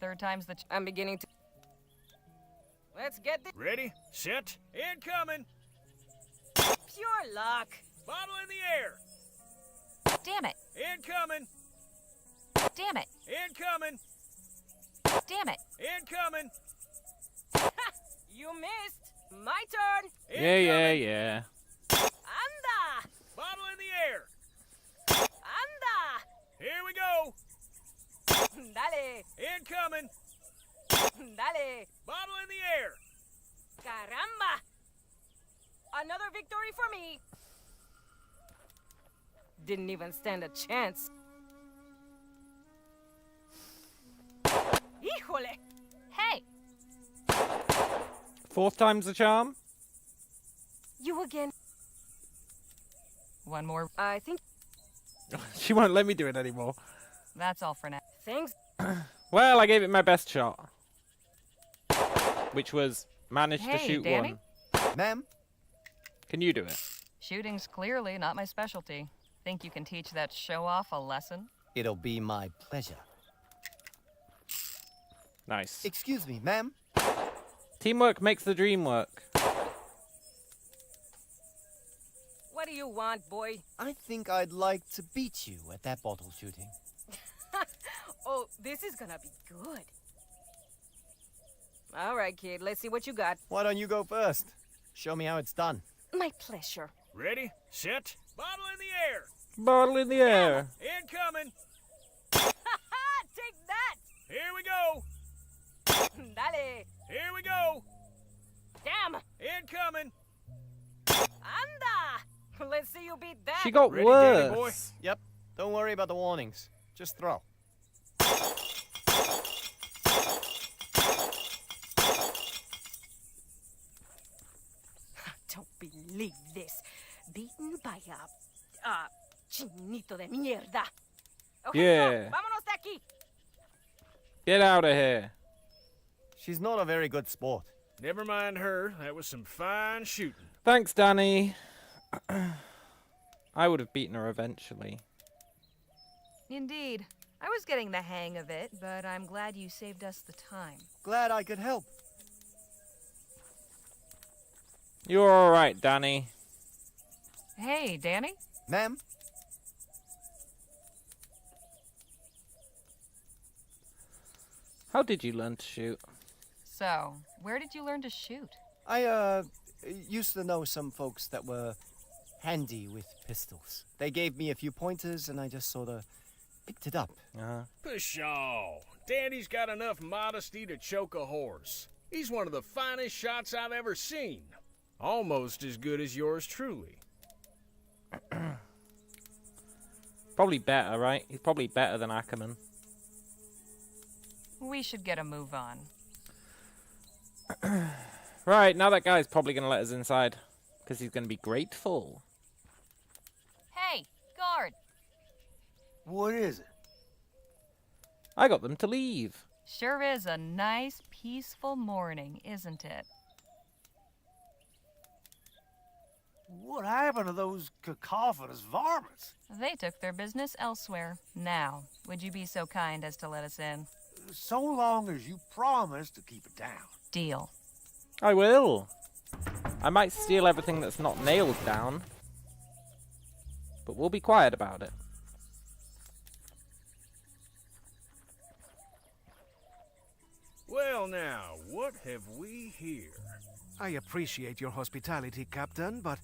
Third time's the I'm beginning to... Let's get this... Ready, set, incoming. Pure luck. Bottle in the air. Damn it! Incoming. Damn it! Incoming. Damn it! Incoming. You missed. My turn. Yeah. Anda. Bottle in the air. Anda. Here we go. Dale. Incoming. Dale. Bottle in the air. Caramba. Another victory for me. Didn't even stand a chance. Híjole. Hey! Fourth time's the charm? You again. One more. I think... She won't let me do it anymore. That's all for now. Thanks. Well, I gave it my best shot. Which was manage to Hey, shoot Danny? one. Ma'am? Can you do it? Shooting's clearly not my specialty. Think you can teach that show-off a lesson? It'll be my pleasure. Nice. Excuse me, ma'am? Teamwork makes the dream work. What do you want, boy? I think I'd like to beat you at that bottle shooting. Oh, this is gonna be good. All right, kid. Let's see what you got. Why don't you go first? Show me how it's done. My pleasure. Ready, set, bottle in the air. Bottle in the air. Incoming. Take that. Here we go. Dale. Here we go. Damn. Incoming. Anda. Let's see you beat that. She got Ready, Danny boy? worse. Yep. Don't worry about the warnings. Just throw. Don't believe this. Beaten by a chinito de mierda. Yeah. Vámonos de aquí. Get out of here. She's not a very good sport. Never mind her. That was some fine shooting. Thanks, Danny. I would have beaten her eventually. Indeed. I was getting the hang of it, but I'm glad you saved us the time. Glad I could help. You're alright, Danny. Hey, Danny? Ma'am? How did you learn to shoot? So, where did you learn to shoot? I, used to know some folks that were handy with pistols. They gave me a few pointers, and I just sort of picked it up. Pshaw. Danny's got enough modesty to choke a horse. He's one of the finest shots I've ever seen. Almost as good as yours truly. Probably better, right? He's probably better than Ackerman. We should get a move on. Right, now that guy's probably going to let us inside. Because he's going to be grateful. Hey, guard! What is it? I got them to leave. Sure is a nice, peaceful morning, isn't it? What happened to those cacophonous varmints? They took their business elsewhere. Now, would you be so kind as to let us in? So long as you promise to keep it down. Deal. I will. I might steal everything that's not nailed down, but we'll be quiet about it. Well now, what have we here? I appreciate your hospitality, Captain, but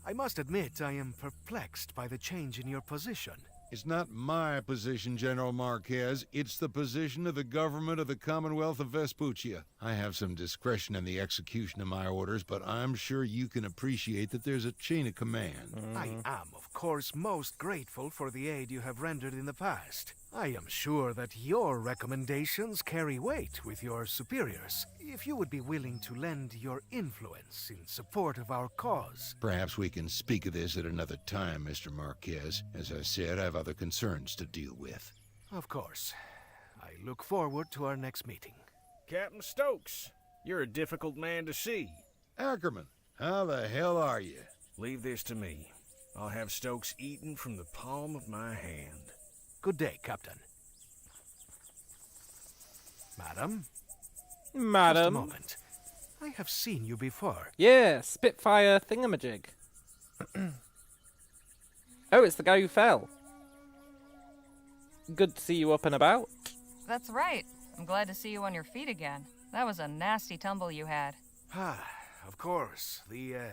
I must admit I am perplexed by the change in your position. It's not my position, General Marquez. It's the position of the government of the Commonwealth of Vespuccia. I have some discretion in the execution of my orders, but I'm sure you can appreciate that there's a chain of command. I am, of course, most grateful for the aid you have rendered in the past. I am sure that your recommendations carry weight with your superiors. If you would be willing to lend your influence in support of our cause. Perhaps we can speak of this at another time, Mr. Marquez. As I said, I have other concerns to deal with. Of course. I look forward to our next meeting. Captain Stokes, you're a difficult man to see. Ackerman, how the hell are you? Leave this to me. I'll have Stokes eaten from the palm of my hand. Good day, Captain. Madam? Madam? Just a moment. I have seen you before. Yeah, Spitfire thingamajig. Oh, it's the guy who fell. Good to see you up and about. That's right. I'm glad to see you on your feet again. That was a nasty tumble you had. Ah, of course. The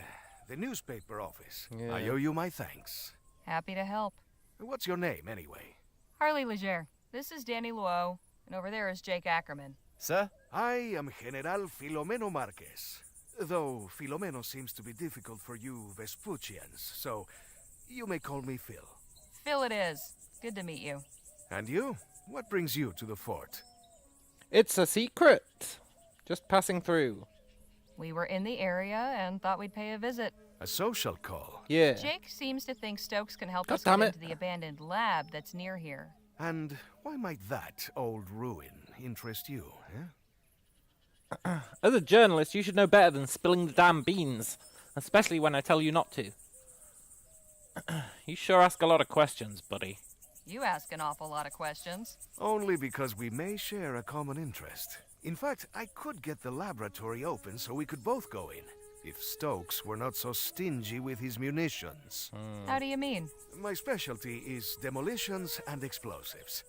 newspaper office. Yeah. I owe you my thanks. Happy to help. What's your name, anyway? Harley Leger. This is Danny Luo, and over there is Jake Ackerman. Sir? I am General Filomeno Marquez. Though Filomeno seems to be difficult for you Vespuccians, so you may call me Phil. Phil it is. Good to meet you. And you? What brings you to the fort? It's a secret. Just passing through. We were in the area and thought we'd pay a visit. A social call? Yeah. Jake seems to think Stokes can help God us damn get it. into the abandoned lab that's near here. And why might that old ruin interest you, eh? As a journalist, you should know better than spilling the damn beans. Especially when I tell you not to. You sure ask a lot of questions, buddy. You ask an awful lot of questions. Only because we may share a common interest. In fact, I could get the laboratory open so we could both go in. If Stokes were not so stingy with his munitions. How do you mean? My specialty is demolitions and explosives.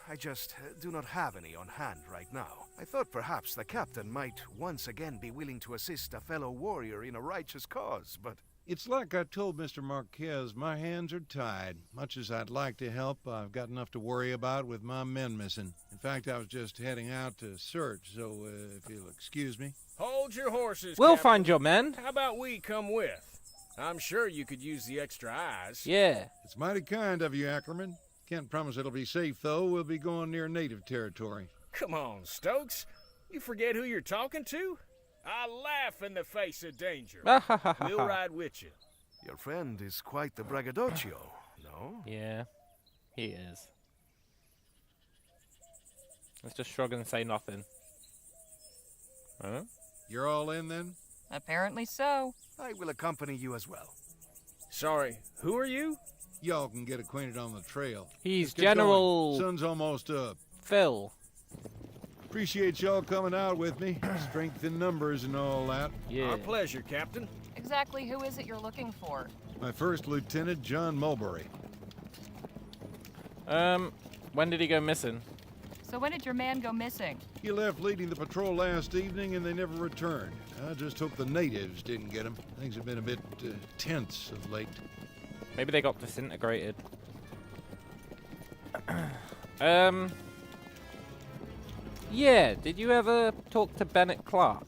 I just do not have any on hand right now. I thought perhaps the captain might once again be willing to assist a fellow warrior in a righteous cause, but... It's like I told Mr. Marquez, my hands are tied. Much as I'd like to help, I've got enough to worry about with my men missing. In fact, I was just heading out to search, so if you'll excuse me. Hold your horses, We'll Captain. find your men. How about we come with? I'm sure you could use the extra eyes. Yeah. It's mighty kind of you, Ackerman. Can't promise it'll be safe, though. We'll be going near native territory. Come on, Stokes. You forget who you're talking to? I laugh in the face of danger. We'll ride with you. Your friend is quite the braggadocio, no? Yeah, he is. Let's just shrug and say nothing. Huh? You're all in, then? Apparently so. I will accompany you as well. Sorry, who are you? Y'all can get acquainted on the trail. He's Let's get General... going. Sun's almost up. Phil. Appreciate y'all coming out with me. Strength in numbers and all that. Yeah. Our pleasure, Captain. Exactly who is it you're looking for? My first lieutenant, John Mulberry. When did he go missing? So when did your man go missing? He left leading the patrol last evening and they never returned. I just hope the natives didn't get him. Things have been a bit tense of late. Maybe they got disintegrated. Yeah, did you ever talk to Bennett Clark?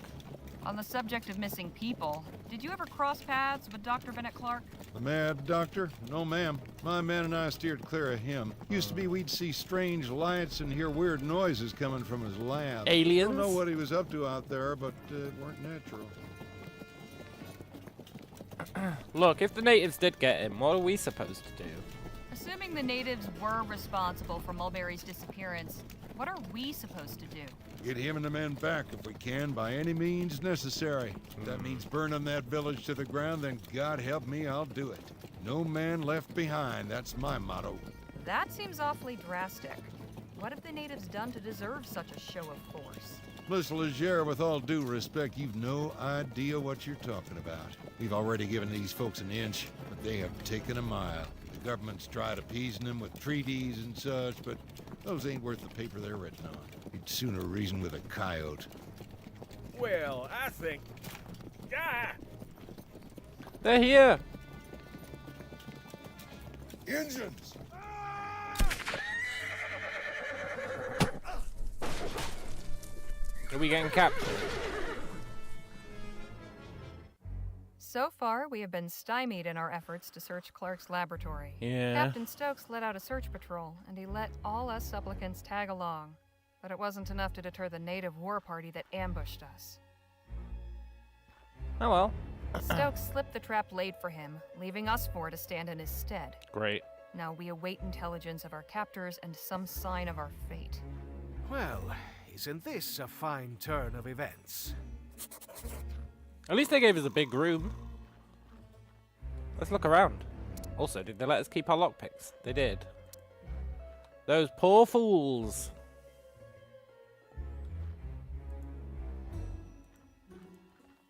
On the subject of missing people, did you ever cross paths with Dr. Bennett Clark? The mad doctor? No, ma'am. My man and I steered clear of him. Used to be we'd see strange lights and hear weird noises coming from his lab. Aliens? Don't know what he was up to out there, but it weren't natural. Look, if the natives did get him, what are we supposed to do? Assuming the natives were responsible for Mulberry's disappearance, what are we supposed to do? Get him and the men back if we can, by any means necessary. If that means burning that village to the ground, then God help me, I'll do it. No man left behind, that's my motto. That seems awfully drastic. What have the natives done to deserve such a show of force? Miss Legere, with all due respect, you've no idea what you're talking about. We've already given these folks an inch, but they have taken a mile. The government's tried appeasing them with treaties and such, but those ain't worth the paper they're written on. You'd sooner reason with a coyote. Well, I think... Ah! They're here! Engines! Are we getting captured? So far, we have been stymied in our efforts to search Clark's laboratory. Yeah. Captain Stokes let out a search patrol, and he let all us supplicants tag along. But it wasn't enough to deter the native war party that ambushed us. Oh well. Stokes slipped the trap laid for him, leaving us four to stand in his stead. Great. Now we await intelligence of our captors and some sign of our fate. Well, isn't this a fine turn of events? At least they gave us a big room. Let's look around. Also, did they let us keep our lockpicks? They did. Those poor fools.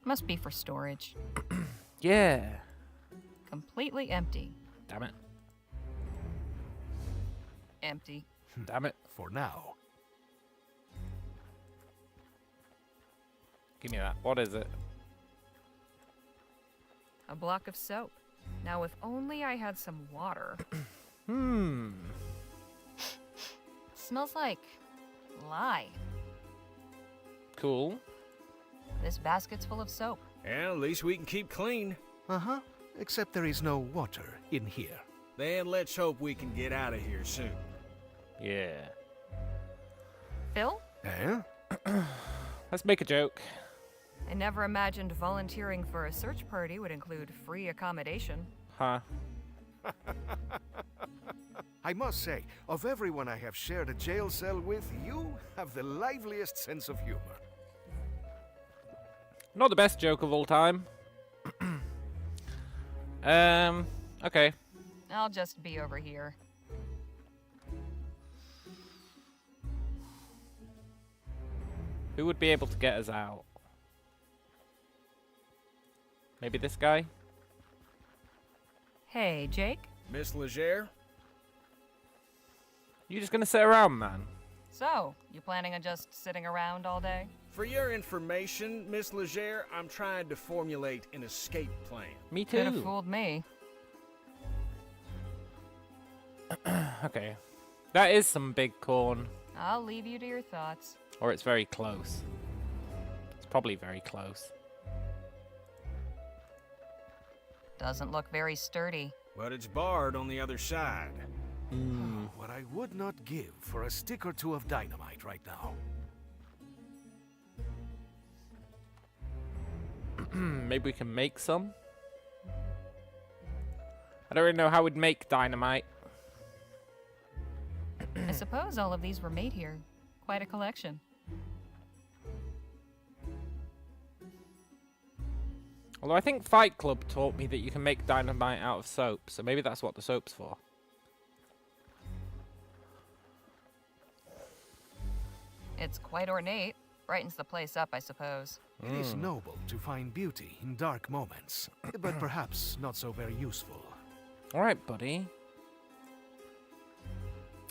Must be for storage. Yeah. Completely empty. Damn it. Empty. Damn it. For now. Give me that. What is it? A block of soap. Now, if only I had some water. Smells like lye. Cool. This basket's full of soap. And at least we can keep clean. Uh-huh. Except there is no water in here. Then let's hope we can get out of here soon. Yeah. Phil? Eh? Let's make a joke. I never imagined volunteering for a search party would include free accommodation. Huh. I must say, of everyone I have shared a jail cell with, you have the liveliest sense of humor. Not the best joke of all time. Okay. I'll just be over here. Who would be able to get us out? Maybe this guy? Hey, Jake? Miss Legere? You just gonna sit around, man? So, you planning on just sitting around all day? For your information, Miss Legere, I'm trying to formulate an escape plan. Me too. Could have fooled me. Okay. That is some big corn. I'll leave you to your thoughts. Or it's very close. It's probably very close. Doesn't look very sturdy. But it's barred on the other side. What I would not give for a stick or two of dynamite right now. Maybe we can make some? I don't really know how we'd make dynamite. I suppose all of these were made here. Quite a collection. Although I think Fight Club taught me that you can make dynamite out of soap, so maybe that's what the soap's for. It's quite ornate. Brightens the place up, I suppose. It is noble to find beauty in dark moments, but perhaps not so very useful. Alright, buddy.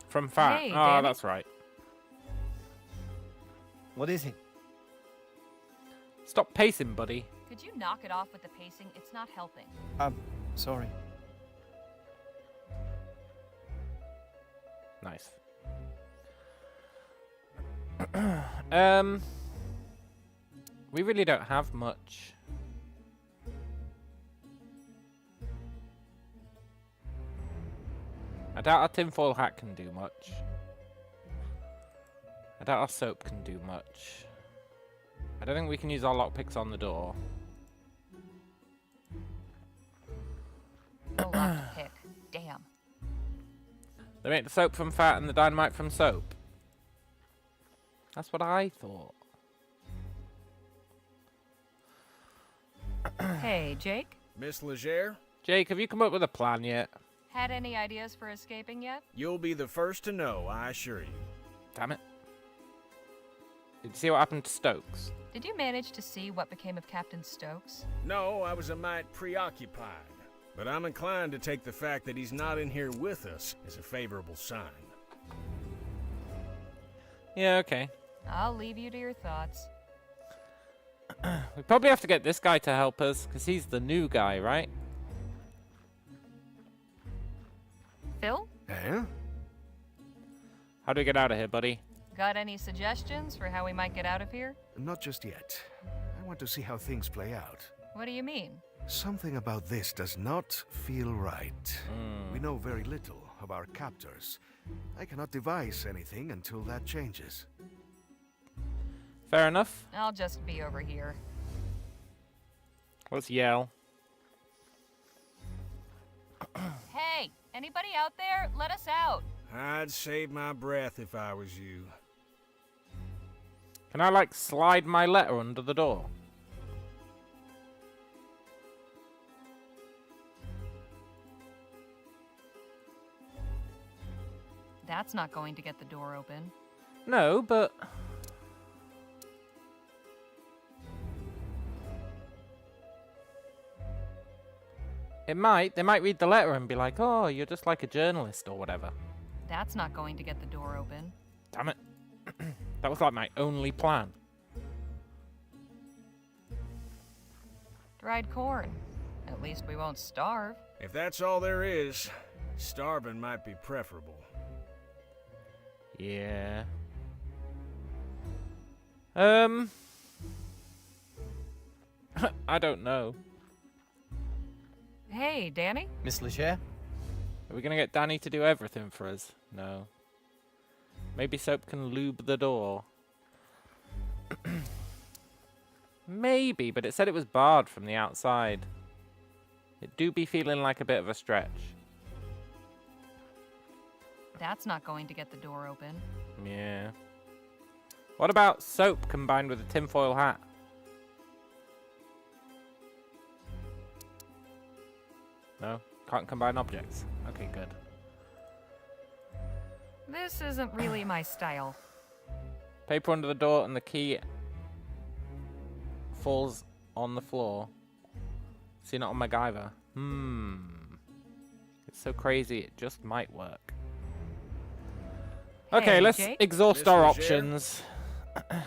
From far. Hey, oh, Danny. that's right. What is it? Stop pacing, buddy. Could you knock it off with the pacing? It's not helping. Sorry. Nice. We really don't have much. I doubt our tinfoil hat can do much. I doubt our soap can do much. I don't think we can use our lockpicks on the door. A lot to pick. Damn. They make the soap from fat and the dynamite from soap. That's what I thought. Hey, Jake? Miss Legere? Jake, have you come up with a plan yet? Had any ideas for escaping yet? You'll be the first to know, I assure you. Damn it. Did you see what happened to Stokes? Did you manage to see what became of Captain Stokes? No, I was a mite preoccupied. But I'm inclined to take the fact that he's not in here with us as a favorable sign. Yeah, okay. I'll leave you to your thoughts. We probably have to get this guy to help us, because he's the new guy, right? Phil? Eh? How do we get out of here, buddy? Got any suggestions for how we might get out of here? Not just yet. I want to see how things play out. What do you mean? Something about this does not feel right. We know very little of our captors. I cannot devise anything until that changes. Fair enough. I'll just be over here. Let's yell. Hey, anybody out there? Let us out. I'd save my breath if I was you. Can I, like, slide my letter under the door? That's not going to get the door open. No, but... It might. They might read the letter and be like, oh, you're just like a journalist or whatever. That's not going to get the door open. Damn it. That was like my only plan. Dried corn. At least we won't starve. If that's all there is, starving might be preferable. Yeah. I don't know. Hey, Danny? Miss Legere? Are we gonna get Danny to do everything for us? No. Maybe Soap can lube the door. Maybe, but it said it was barred from the outside. It do be feeling like a bit of a stretch. That's not going to get the door open. Yeah. What about Soap combined with a tinfoil hat? No? Can't combine objects. Okay, good. This isn't really my style. Paper under the door and the key falls on the floor. See, not on MacGyver. It's so crazy, it just might work. Okay, Hey, let's Jake? exhaust Miss our Legere? options.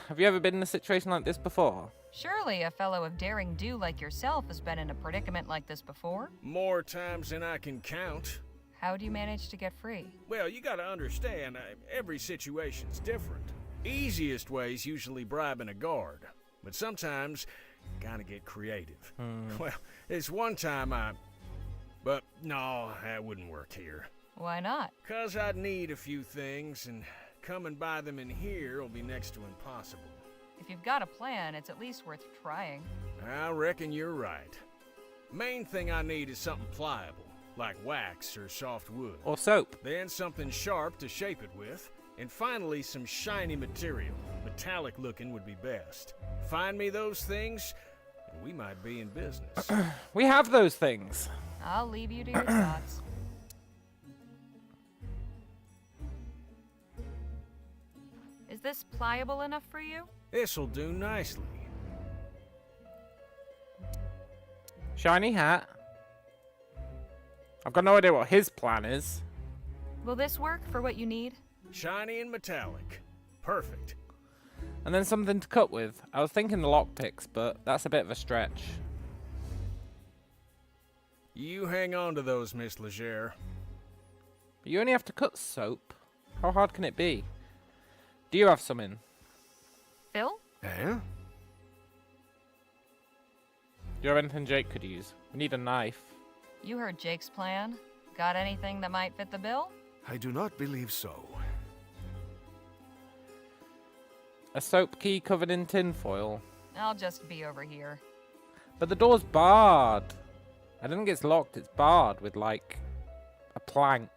Have you ever been in a situation like this before? Surely a fellow of daring do like yourself has been in a predicament like this before. More times than I can count. How do you manage to get free? Well, you gotta understand, every situation's different. Easiest way's usually bribing a guard, but sometimes gotta get creative. Well, it's one time but no, that wouldn't work here. Why not? 'Cause I'd need a few things, and coming by them in here will be next to impossible. If you've got a plan, it's at least worth trying. I reckon you're right. Main thing I need is something pliable, like wax or soft wood. Or soap. Then something sharp to shape it with. And finally, some shiny material. Metallic looking would be best. Find me those things, and we might be in business. We have those things. I'll leave you to your thoughts. Is this pliable enough for you? This'll do nicely. Shiny hat. I've got no idea what his plan is. Will this work for what you need? Shiny and metallic. Perfect. And then something to cut with. I was thinking the lockpicks, but that's a bit of a stretch. You hang on to those, Miss Legere. But you only have to cut soap. How hard can it be? Do you have some in? Phil? Eh? Do you have anything Jake could use? We need a knife. You heard Jake's plan. Got anything that might fit the bill? I do not believe so. A soap key covered in tinfoil. I'll just be over here. But the door's barred. I don't think it's locked, it's barred with, like, a plank.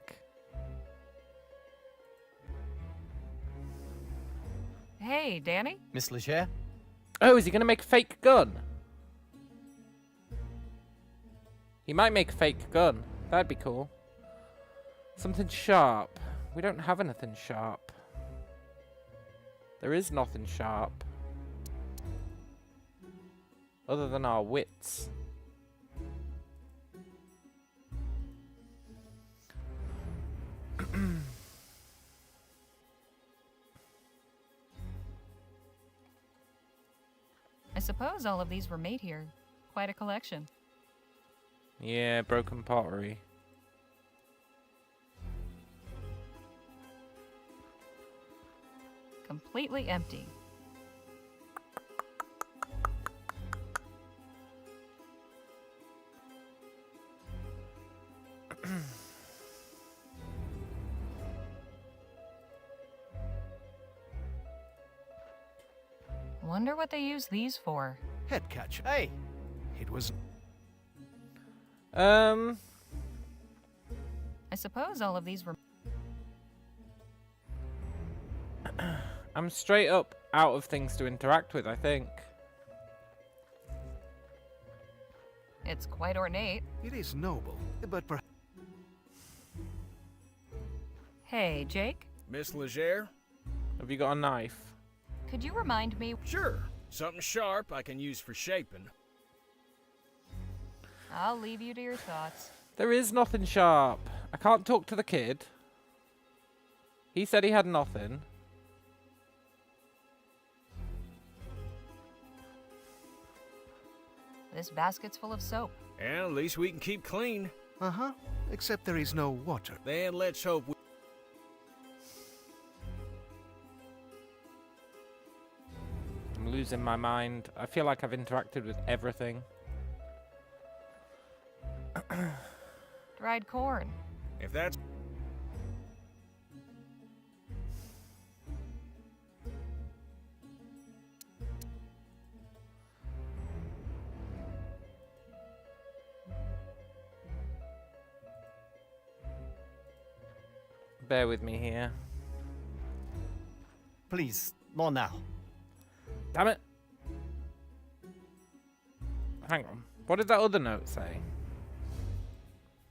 Hey, Danny? Miss Leger? Oh, is he gonna make a fake gun? He might make a fake gun. That'd be cool. Something sharp. We don't have anything sharp. There is nothing sharp. Other than our wits. I suppose all of these were made here. Quite a collection. Yeah, broken pottery. Completely empty. Wonder what they use these for. Head catcher. Hey! It was... I suppose all of these were... I'm straight up out of things to interact with, I think. It's quite ornate. It is noble, but perhaps... Hey, Jake? Miss Leger? Have you got a knife? Could you remind me? Sure. Something sharp I can use for shaping. I'll leave you to your thoughts. There is nothing sharp. I can't talk to the kid. He said he had nothing. This basket's full of soap. Well, at least we can keep clean. Uh-huh. Except there is no water. Then let's hope we... I'm losing my mind. I feel like I've interacted with everything. Dried corn. If that's... Bear with me here. Please, more now. Damn it. Hang on. What did that other note say?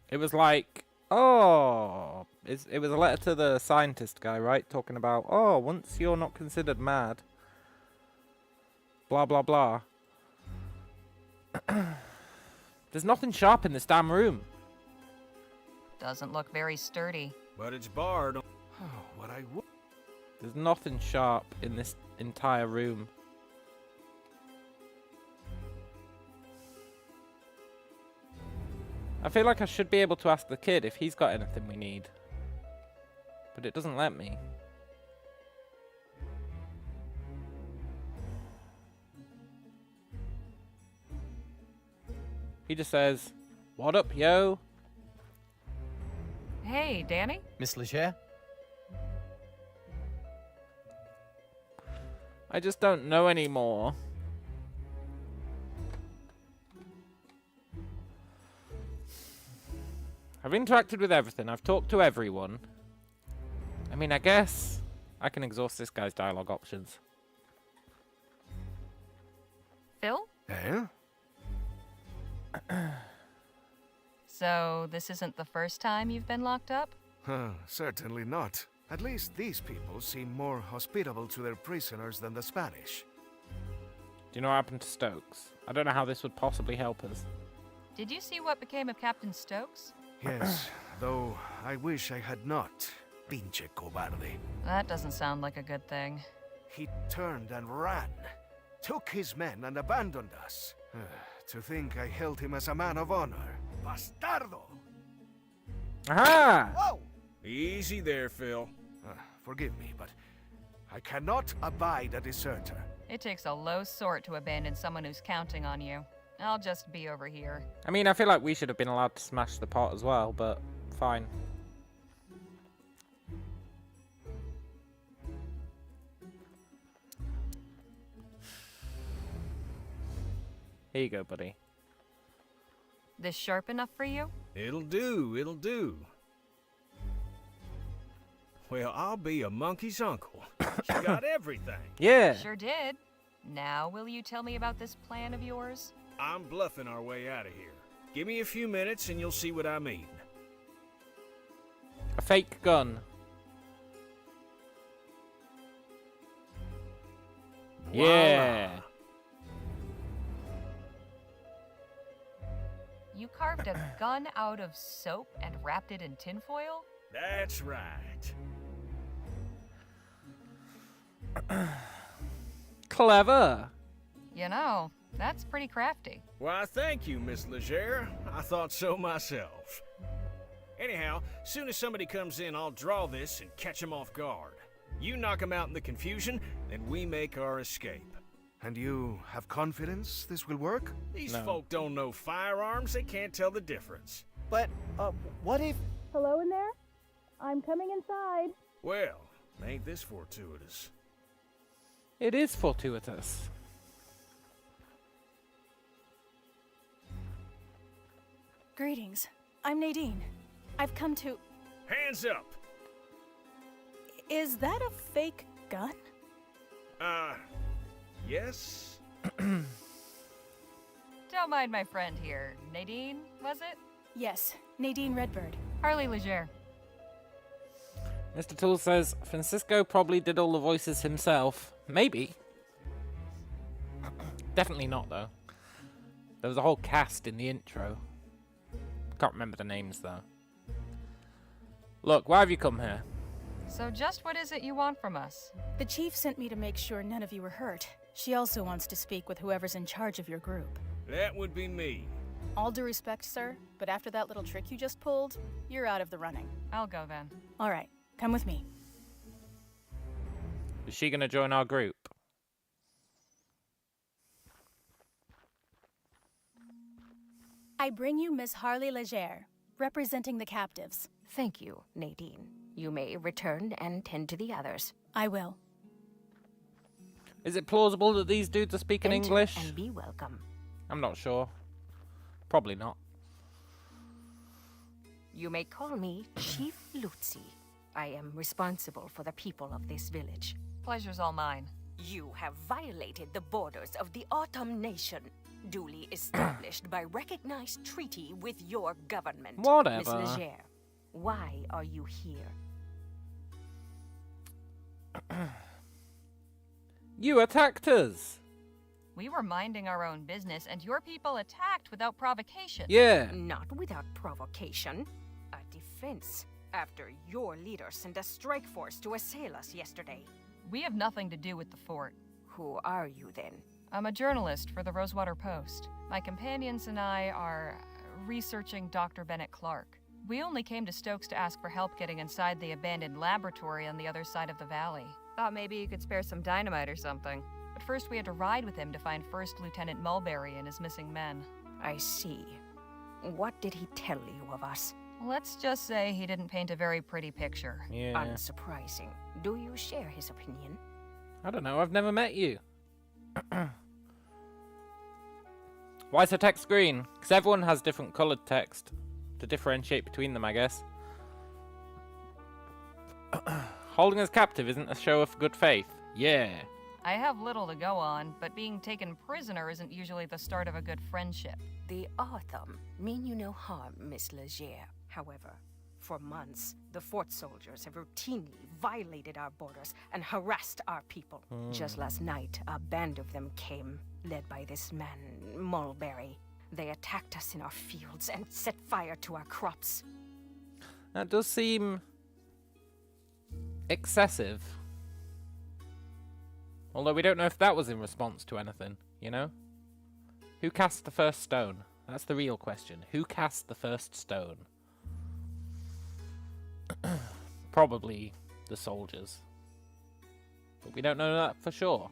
It was like, oh, it was a letter to the scientist guy, right? Talking about, oh, once you're not considered mad. Blah, blah, blah. There's nothing sharp in this damn room. Doesn't look very sturdy. But it's barred. Oh, what I would... There's nothing sharp in this entire room. I feel like I should be able to ask the kid if he's got anything we need. But it doesn't let me. He just says, "What up, yo?" Hey, Danny? Miss Leger? I just don't know anymore. I've interacted with everything. I've talked to everyone. I mean, I guess I can exhaust this guy's dialogue options. Phil? Eh? So, this isn't the first time you've been locked up? Certainly not. At least these people seem more hospitable to their prisoners than the Spanish. Do you know what happened to Stokes? I don't know how this would possibly help us. Did you see what became of Captain Stokes? Yes, though I wish I had not. Pinche cobarde. That doesn't sound like a good thing. He turned and ran. Took his men and abandoned us. To think I held him as a man of honor. Bastardo! Aha! Whoa! Easy there, Phil. Forgive me, but I cannot abide a deserter. It takes a low sort to abandon someone who's counting on you. I'll just be over here. I mean, I feel like we should have been allowed to smash the pot as well, but fine. Here you go, buddy. This sharp enough for you? It'll do, it'll do. Well, I'll be a monkey's uncle. She got everything. Yeah. Sure did. Now, will you tell me about this plan of yours? I'm bluffing our way out of here. Give me a few minutes and you'll see what I mean. A fake gun. Yeah. You carved a gun out of soap and wrapped it in tinfoil? That's right. Clever. You know, that's pretty crafty. Why, thank you, Miss Leger. I thought so myself. Anyhow, soon as somebody comes in, I'll draw this and catch them off guard. You knock them out in the confusion, then we make our escape. And you have confidence this will work? These folk don't know firearms. They can't tell the difference. But, what if... Hello in there? I'm coming inside. Well, ain't this fortuitous? It is fortuitous. Greetings. I'm Nadine. I've come to... Hands up! Is that a fake gun? Yes? Don't mind my friend here. Nadine, was it? Yes, Nadine Redbird. Harley Leger. Mr. Toole says Francisco probably did all the voices himself. Maybe. Definitely not, though. There was a whole cast in the intro. Can't remember the names, though. Look, why have you come here? So just what is it you want from us? The chief sent me to make sure none of you were hurt. She also wants to speak with whoever's in charge of your group. That would be me. All due respect, sir, but after that little trick you just pulled, you're out of the running. I'll go then. All right, come with me. Is she going to join our group? I bring you Miss Harley Leger, representing the captives. Thank you, Nadine. You may return and tend to the others. I will. Is it plausible that these dudes are speaking Enter English? and be welcome. I'm not sure. Probably not. You may call me Chief Lutzi. I am responsible for the people of this village. Pleasure's all mine. You have violated the borders of the Autumn Nation, duly established by recognized treaty with your government. Whatever. Miss Leger, why are you here? You attacked us! We were minding our own business, and your people attacked without provocation. Yeah. Not without provocation. A defense, after your leader sent a strike force to assail us yesterday. We have nothing to do with the fort. Who are you then? I'm a journalist for the Rosewater Post. My companions and I are researching Dr. Bennett Clark. We only came to Stokes to ask for help getting inside the abandoned laboratory on the other side of the valley. Thought maybe you could spare some dynamite or something. But first we had to ride with him to find First Lieutenant Mulberry and his missing men. I see. What did he tell you of us? Let's just say he didn't paint a very pretty picture. Yeah. Unsurprising. Do you share his opinion? I don't know, I've never met you. Why is the text green? Because everyone has different coloured text to differentiate between them, I guess. Holding us captive isn't a show of good faith. Yeah. I have little to go on, but being taken prisoner isn't usually the start of a good friendship. The Autumn mean you no harm, Miss Leger. However, for months, the fort soldiers have routinely violated our borders and harassed our people. Just last night, a band of them came, led by this man, Mulberry. They attacked us in our fields and set fire to our crops. That does seem excessive. Although we don't know if that was in response to anything, you know? Who cast the first stone? That's the real question. Who cast the first stone? Probably the soldiers. But we don't know that for sure.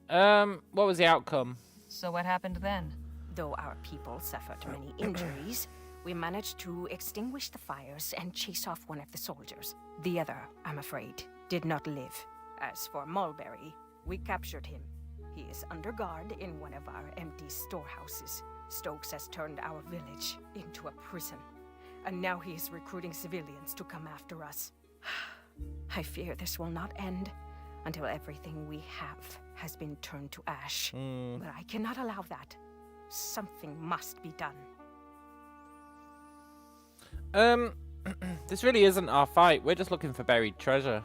What was the outcome? So what happened then? Though our people suffered many injuries, we managed to extinguish the fires and chase off one of the soldiers. The other, I'm afraid, did not live. As for Mulberry, we captured him. He is under guard in one of our empty storehouses. Stokes has turned our village into a prison. and now he is recruiting civilians to come after us. I fear this will not end until everything we have has been turned to ash. But I cannot allow that. Something must be done. This really isn't our fight. We're just looking for buried treasure.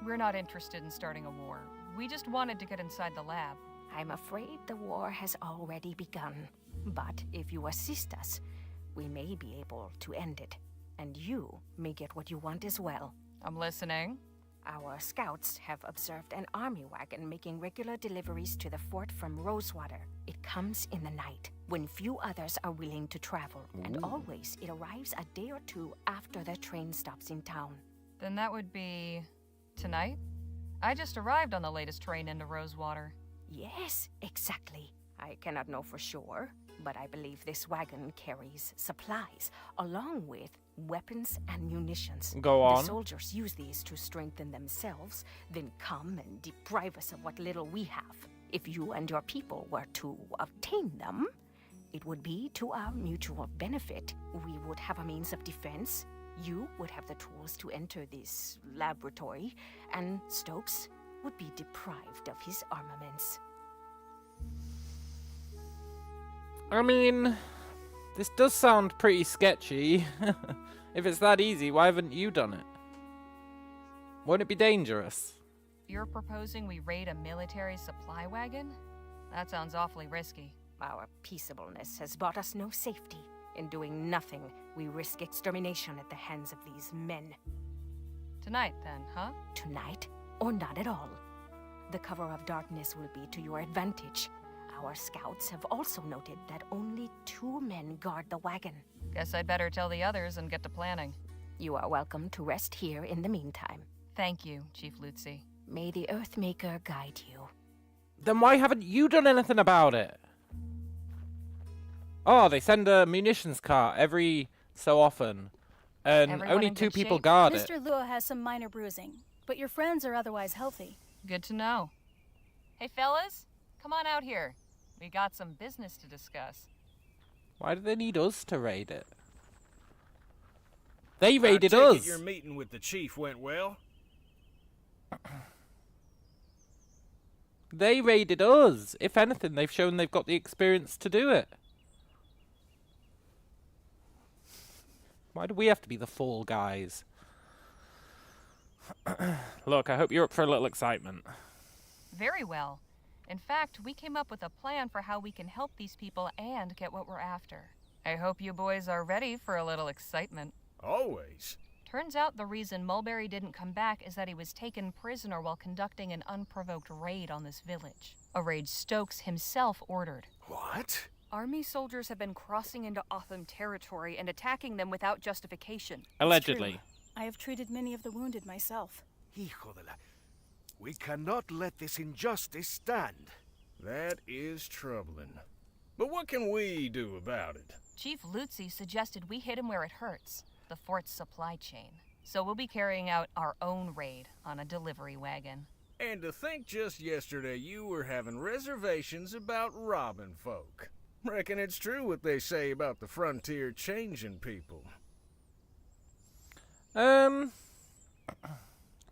We're not interested in starting a war. We just wanted to get inside the lab. I'm afraid the war has already begun. But if you assist us, we may be able to end it. And you may get what you want as well. I'm listening. Our scouts have observed an army wagon making regular deliveries to the fort from Rosewater. It comes in the night, when few others are willing to travel. And always it arrives a day or two after the train stops in town. Then that would be... tonight? I just arrived on the latest train into Rosewater. Yes, exactly. I cannot know for sure, but I believe this wagon carries supplies, along with weapons and munitions. Go on. The soldiers use these to strengthen themselves, then come and deprive us of what little we have. If you and your people were to obtain them, it would be to our mutual benefit. We would have a means of defense. You would have the tools to enter this laboratory, and Stokes would be deprived of his armaments. I mean, this does sound pretty sketchy. If it's that easy, why haven't you done it? Won't it be dangerous? You're proposing we raid a military supply wagon? That sounds awfully risky. Our peaceableness has brought us no safety. In doing nothing, we risk extermination at the hands of these men. Tonight, then, huh? Tonight, or not at all. The cover of darkness will be to your advantage. Our scouts have also noted that only 2 men guard the wagon. Guess I'd better tell the others and get to planning. You are welcome to rest here in the meantime. Thank you, Chief Lutzi. May the Earthmaker guide you. Then why haven't you done anything about it? Oh, they send a munitions cart every so often, and Everyone only in 2 good people shape? guard it. Mr. Luo has some minor bruising, but your friends are otherwise healthy. Good to know. Hey, fellas, come on out here. We got some business to discuss. Why do they need us to raid it? They raided I take us. it your meeting with the chief went well? They raided us. If anything, they've shown they've got the experience to do it. Why do we have to be the fall guys? Look, I hope you're up for a little excitement. Very well. In fact, we came up with a plan for how we can help these people and get what we're after. I hope you boys are ready for a little excitement. Always. Turns out the reason Mulberry didn't come back is that he was taken prisoner while conducting an unprovoked raid on this village. A raid Stokes himself ordered. What? Army soldiers have been crossing into Ahhh territory and attacking them without justification. Allegedly. I have treated many of the wounded myself. Hijo de la... We cannot let this injustice stand. That is troubling. But what can we do about it? Chief Lutzi suggested we hit him where it hurts, the fort's supply chain. So we'll be carrying out our own raid on a delivery wagon. And to think just yesterday you were having reservations about robbing folk. Reckon it's true what they say about the frontier changing people.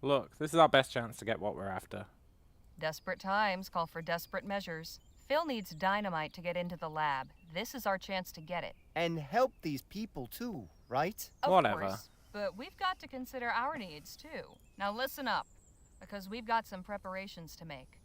Look, this is our best chance to get what we're after. Desperate times call for desperate measures. Phil needs dynamite to get into the lab. This is our chance to get it. And help these people too, right? Of course, but we've got to consider our needs too. Now listen up, because we've got some preparations to make.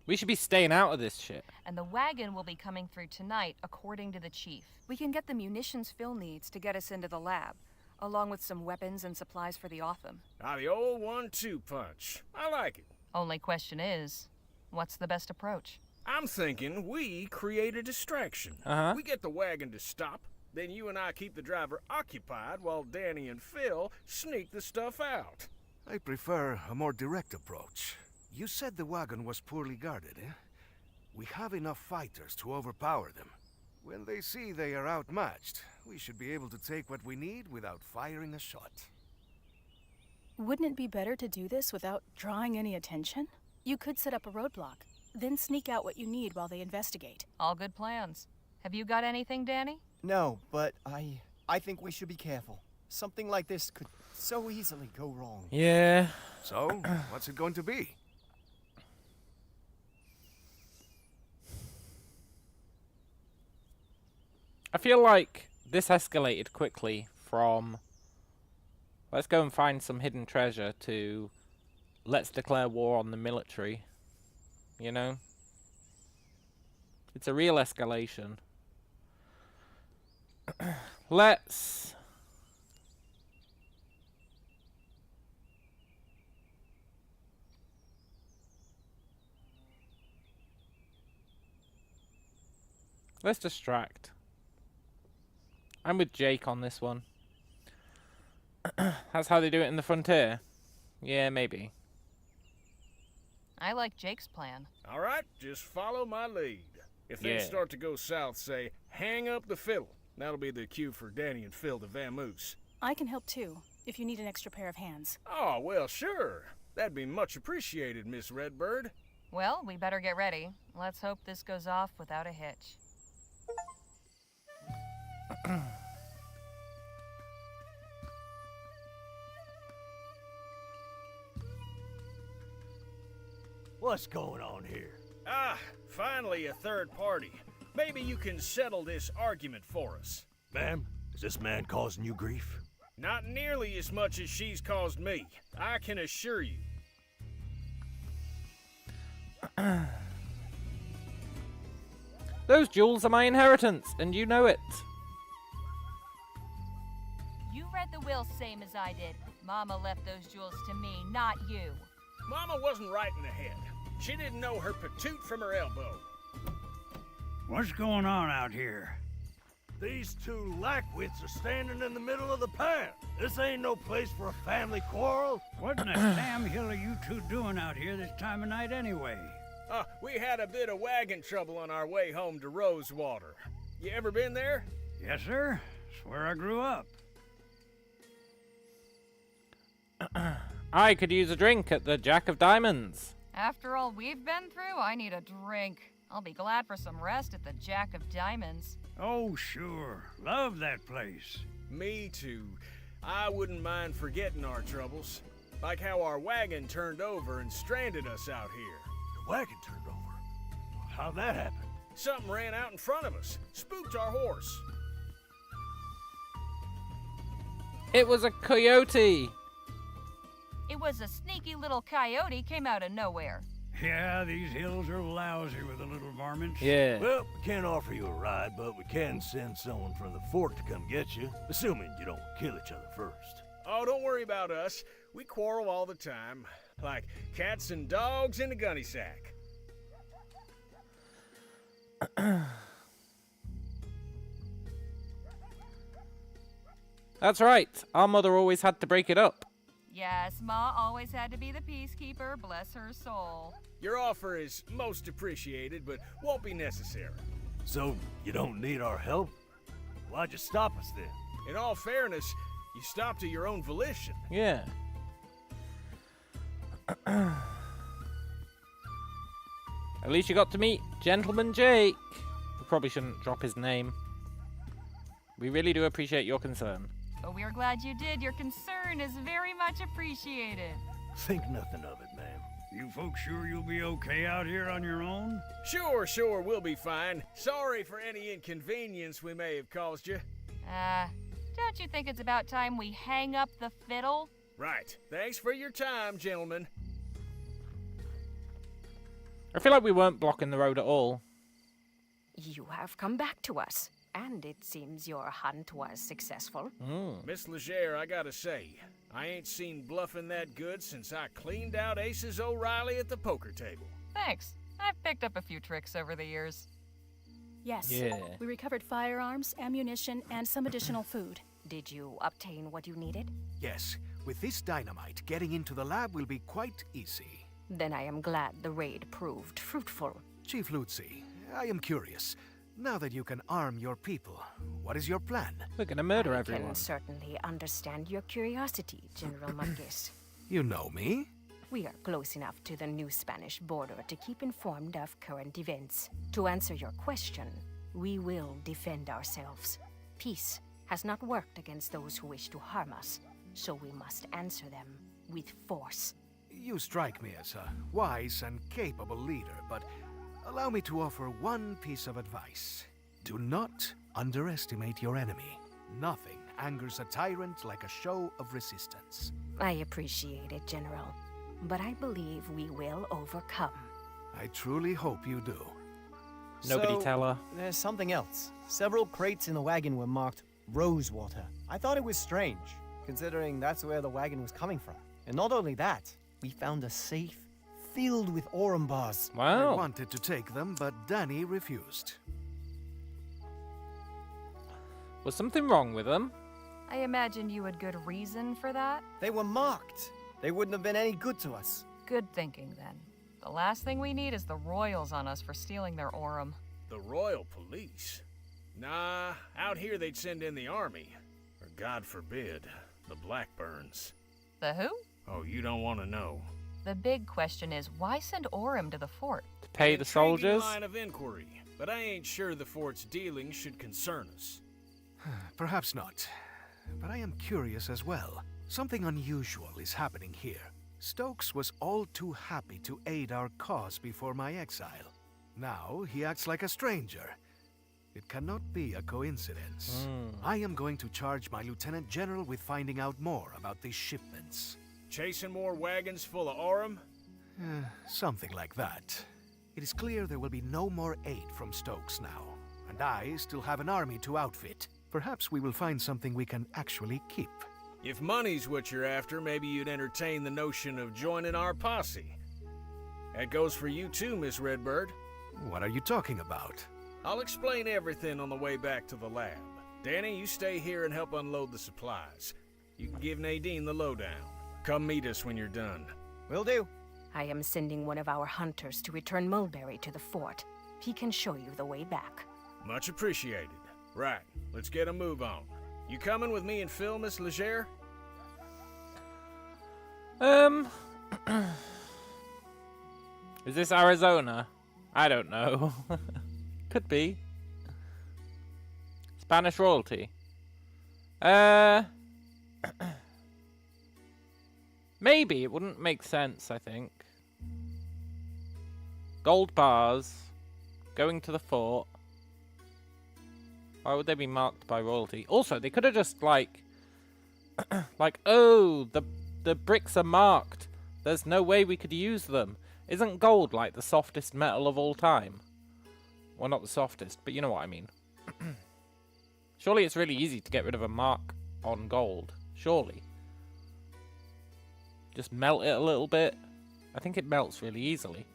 We should be staying out of this shit. And the wagon will be coming through tonight, according to the chief. We can get the munitions Phil needs to get us into the lab, along with some weapons and supplies for the Ahhh. Ah, the old 1-2 punch. I like it. Only question is, what's the best approach? I'm thinking we create a distraction. We get the wagon to stop, then you and I keep the driver occupied while Danny and Phil sneak the stuff out. I prefer a more direct approach. You said the wagon was poorly guarded, eh? We have enough fighters to overpower them. When they see they are outmatched, we should be able to take what we need without firing a shot. Wouldn't it be better to do this without drawing any attention? You could set up a roadblock, then sneak out what you need while they investigate. All good plans. Have you got anything, Danny? No, but I I think we should be careful. Something like this could so easily go wrong. Yeah. So, what's it going to be? I feel like this escalated quickly from let's go and find some hidden treasure to let's declare war on the military. You know? It's a real escalation. Let's distract. I'm with Jake on this one. That's how they do it in the frontier. Yeah, maybe. I like Jake's plan. All right, just follow my lead. If things Yeah. start to go south, say, hang up the fiddle. That'll be the cue for Danny and Phil to vamoose. I can help too, if you need an extra pair of hands. Oh, well, sure. That'd be much appreciated, Miss Redbird. Well, we better get ready. Let's hope this goes off without a hitch. What's going on here? Ah, finally a third party. Maybe you can settle this argument for us. Ma'am, is this man causing you grief? Not nearly as much as she's caused me, I can assure you. Those jewels are my inheritance, and you know it. You read the will same as I did. Mama left those jewels to me, not you. Mama wasn't right in the head. She didn't know her patoot from her elbow. What's going on out here? These two lackwits are standing in the middle of the path. This ain't no place for a family quarrel. What in the damn hill are you two doing out here this time of night anyway? We had a bit of wagon trouble on our way home to Rosewater. You ever been there? Yes, sir. It's where I grew up. I could use a drink at the Jack of Diamonds. After all we've been through, I need a drink. I'll be glad for some rest at the Jack of Diamonds. Oh, sure. Love that place. Me too. I wouldn't mind forgetting our troubles. Like how our wagon turned over and stranded us out here. The wagon turned over? How'd that happen? Something ran out in front of us. Spooked our horse. It was a coyote. It was a sneaky little coyote came out of nowhere. Yeah, these hills are lousy with the little varmints. Yeah. Well, we can't offer you a ride, but we can send someone from the fort to come get you, assuming you don't kill each other first. Oh, don't worry about us. We quarrel all the time. Like cats and dogs in a gunny sack. That's right. Our mother always had to break it up. Yes, Ma always had to be the peacekeeper, bless her soul. Your offer is most appreciated, but won't be necessary. So, you don't need our help? Why'd you stop us then? In all fairness, you stopped at your own volition. Yeah. At least you got to meet Gentleman Jake. We probably shouldn't drop his name. We really do appreciate your concern. But we're glad you did. Your concern is very much appreciated. Think nothing of it, ma'am. You folks sure you'll be okay out here on your own? Sure, we'll be fine. Sorry for any inconvenience we may have caused you. Don't you think it's about time we hang up the fiddle? Right. Thanks for your time, gentlemen. I feel like we weren't blocking the road at all. You have come back to us, and it seems your hunt was successful. Miss Leger, I gotta say, I ain't seen bluffing that good since I cleaned out Ace's O'Reilly at the poker table. Thanks. I've picked up a few tricks over the years. Yes. Yeah. We recovered firearms, ammunition, and some additional food. Did you obtain what you needed? Yes, with this dynamite, getting into the lab will be quite easy. Then I am glad the raid proved fruitful. Chief Lutzi, I am curious. Now that you can arm your people, what is your plan? We're gonna murder I everyone. can certainly understand your curiosity, General Marquez. You know me? We are close enough to the new Spanish border to keep informed of current events. To answer your question, we will defend ourselves. Peace has not worked against those who wish to harm us, so we must answer them with force. You strike me as a wise and capable leader, but allow me to offer one piece of advice. Do not underestimate your enemy. Nothing angers a tyrant like a show of resistance. I appreciate it, General, but I believe we will overcome. I truly hope you do. Nobody tell her. There's something else. Several crates in the wagon were marked Rosewater. I thought it was strange, considering that's where the wagon was coming from. And not only that, we found a safe filled with Aurum bars. I wanted to take them, but Danny refused. Was something wrong with them? I imagine you had good reason for that. They were marked. They wouldn't have been any good to us. Good thinking, then. The last thing we need is the Royals on us for stealing their Aurum. The Royal Police? Nah, out here they'd send in the army. Or God forbid, the Blackburns. The who? Oh, you don't want to know. The big question is, why send Aurum to the fort? To pay the soldiers? Line of inquiry, but I ain't sure the fort's dealings should concern us. Perhaps not, but I am curious as well. Something unusual is happening here. Stokes was all too happy to aid our cause before my exile. Now he acts like a stranger. It cannot be a coincidence. I am going to charge my Lieutenant General with finding out more about these shipments. Chasing more wagons full of Aurum? Something like that. It is clear there will be no more aid from Stokes now, and I still have an army to outfit. Perhaps we will find something we can actually keep. If money's what you're after, maybe you'd entertain the notion of joining our posse. That goes for you too, Miss Redbird. What are you talking about? I'll explain everything on the way back to the lab. Danny, you stay here and help unload the supplies. You can give Nadine the lowdown. Come meet us when you're done. Will do. I am sending one of our hunters to return Mulberry to the fort. He can show you the way back. Much appreciated. Right, let's get a move on. You coming with me and Phil, Miss Leger? Is this Arizona? I don't know. Could be. Spanish royalty. Maybe. It wouldn't make sense, I think. Gold bars. Going to the fort. Why would they be marked by royalty? Also, they could have just, like... like, oh, the bricks are marked. There's no way we could use them. Isn't gold, like, the softest metal of all time? Well, not the softest, but you know what I mean. Surely it's really easy to get rid of a mark on gold. Surely. Just melt it a little bit. I think it melts really easily.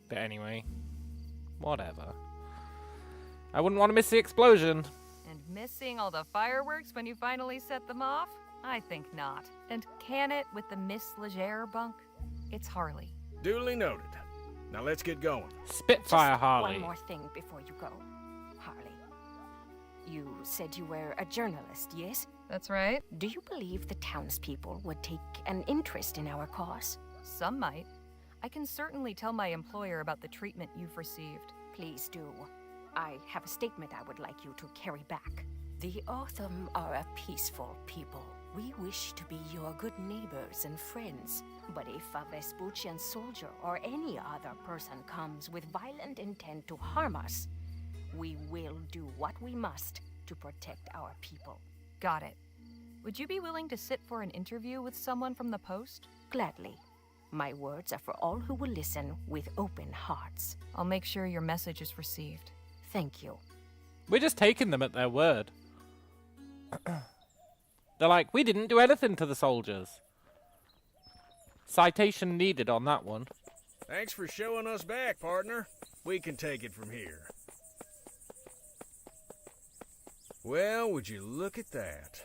But anyway. Whatever. I wouldn't want to miss the explosion. And missing all the fireworks when you finally set them off? I think not. And can it with the Miss Leger bunk? It's Harley. Duly noted. Now let's get going. Spitfire, Just Harley. one more thing before you go, Harley. You said you were a journalist, yes? That's right. Do you believe the townspeople would take an interest in our cause? Some might. I can certainly tell my employer about the treatment you've received. Please do. I have a statement I would like you to carry back. The Autumn are a peaceful people. We wish to be your good neighbors and friends. But if a Vespuccian soldier or any other person comes with violent intent to harm us, we will do what we must to protect our people. Got it. Would you be willing to sit for an interview with someone from the post? Gladly. My words are for all who will listen with open hearts. I'll make sure your message is received. Thank you. We're just taking them at their word. They're like, we didn't do anything to the soldiers. Citation needed on that one. Thanks for showing us back, partner. We can take it from here. Well, would you look at that?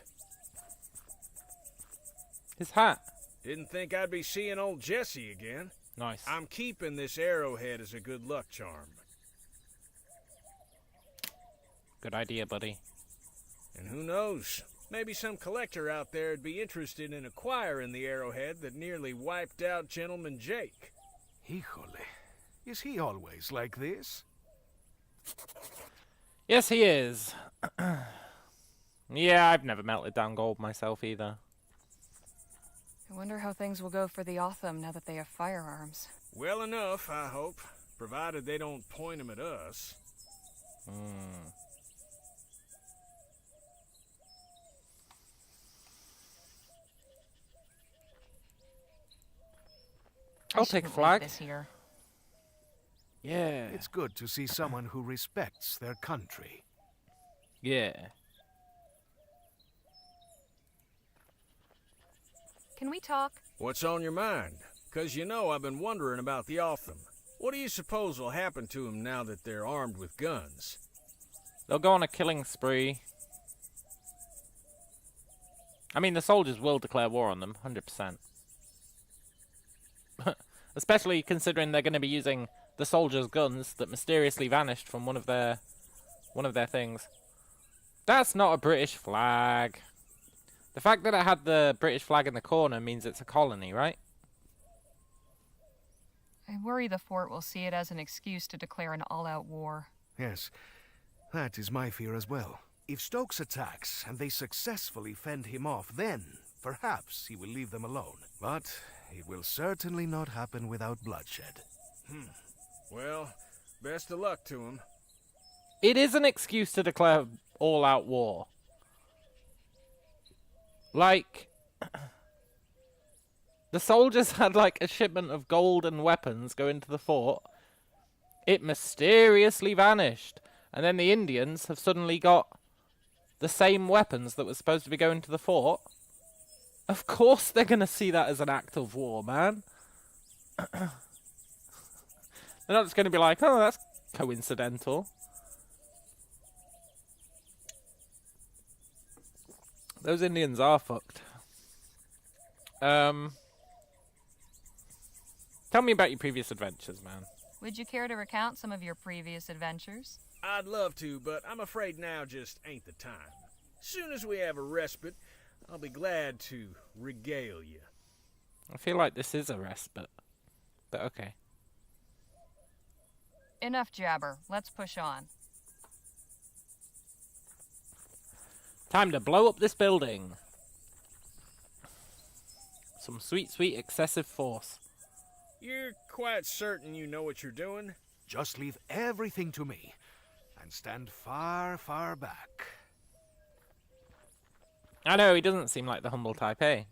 His hat. Didn't think I'd be seeing old Jesse again. Nice. I'm keeping this arrowhead as a good luck charm. Good idea, buddy. And who knows? Maybe some collector out there would be interested in acquiring the arrowhead that nearly wiped out Gentleman Jake. Híjole. Is he always like this? Yes, he is. Yeah, I've never melted down gold myself either. I wonder how things will go for the Otham now that they have firearms. Well enough, I hope. Provided they don't point them at us. I'll take a flag. This here. Yeah. It's good to see someone who respects their country. Yeah. Can we talk? What's on your mind? 'Cause you know I've been wondering about the Otham. What do you suppose will happen to them now that they're armed with guns? They'll go on a killing spree. I mean, the soldiers will declare war on them, 100%. Especially considering they're going to be using the soldiers' guns that mysteriously vanished from one of their things. That's not a British flag. The fact that it had the British flag in the corner means it's a colony, right? I worry the fort will see it as an excuse to declare an all-out war. Yes, that is my fear as well. If Stokes attacks and they successfully fend him off, then perhaps he will leave them alone. But it will certainly not happen without bloodshed. Well, best of luck to him. It is an excuse to declare all-out war. Like, the soldiers had like a shipment of gold and weapons go into the fort. It mysteriously vanished. And then the Indians have suddenly got the same weapons that were supposed to be going to the fort. Of course they're going to see that as an act of war, man. They're not just going to be like, oh, that's coincidental. Those Indians are fucked. Tell me about your previous adventures, man. Would you care to recount some of your previous adventures? I'd love to, but I'm afraid now just ain't the time. Soon as we have a respite, I'll be glad to regale you. I feel like this is a respite, but okay. Enough jabber. Let's push on. Time to blow up this building. Some sweet, sweet excessive force. You're quite certain you know what you're doing? Just leave everything to me and stand far, far back. I know, he doesn't seem like the humble type, eh?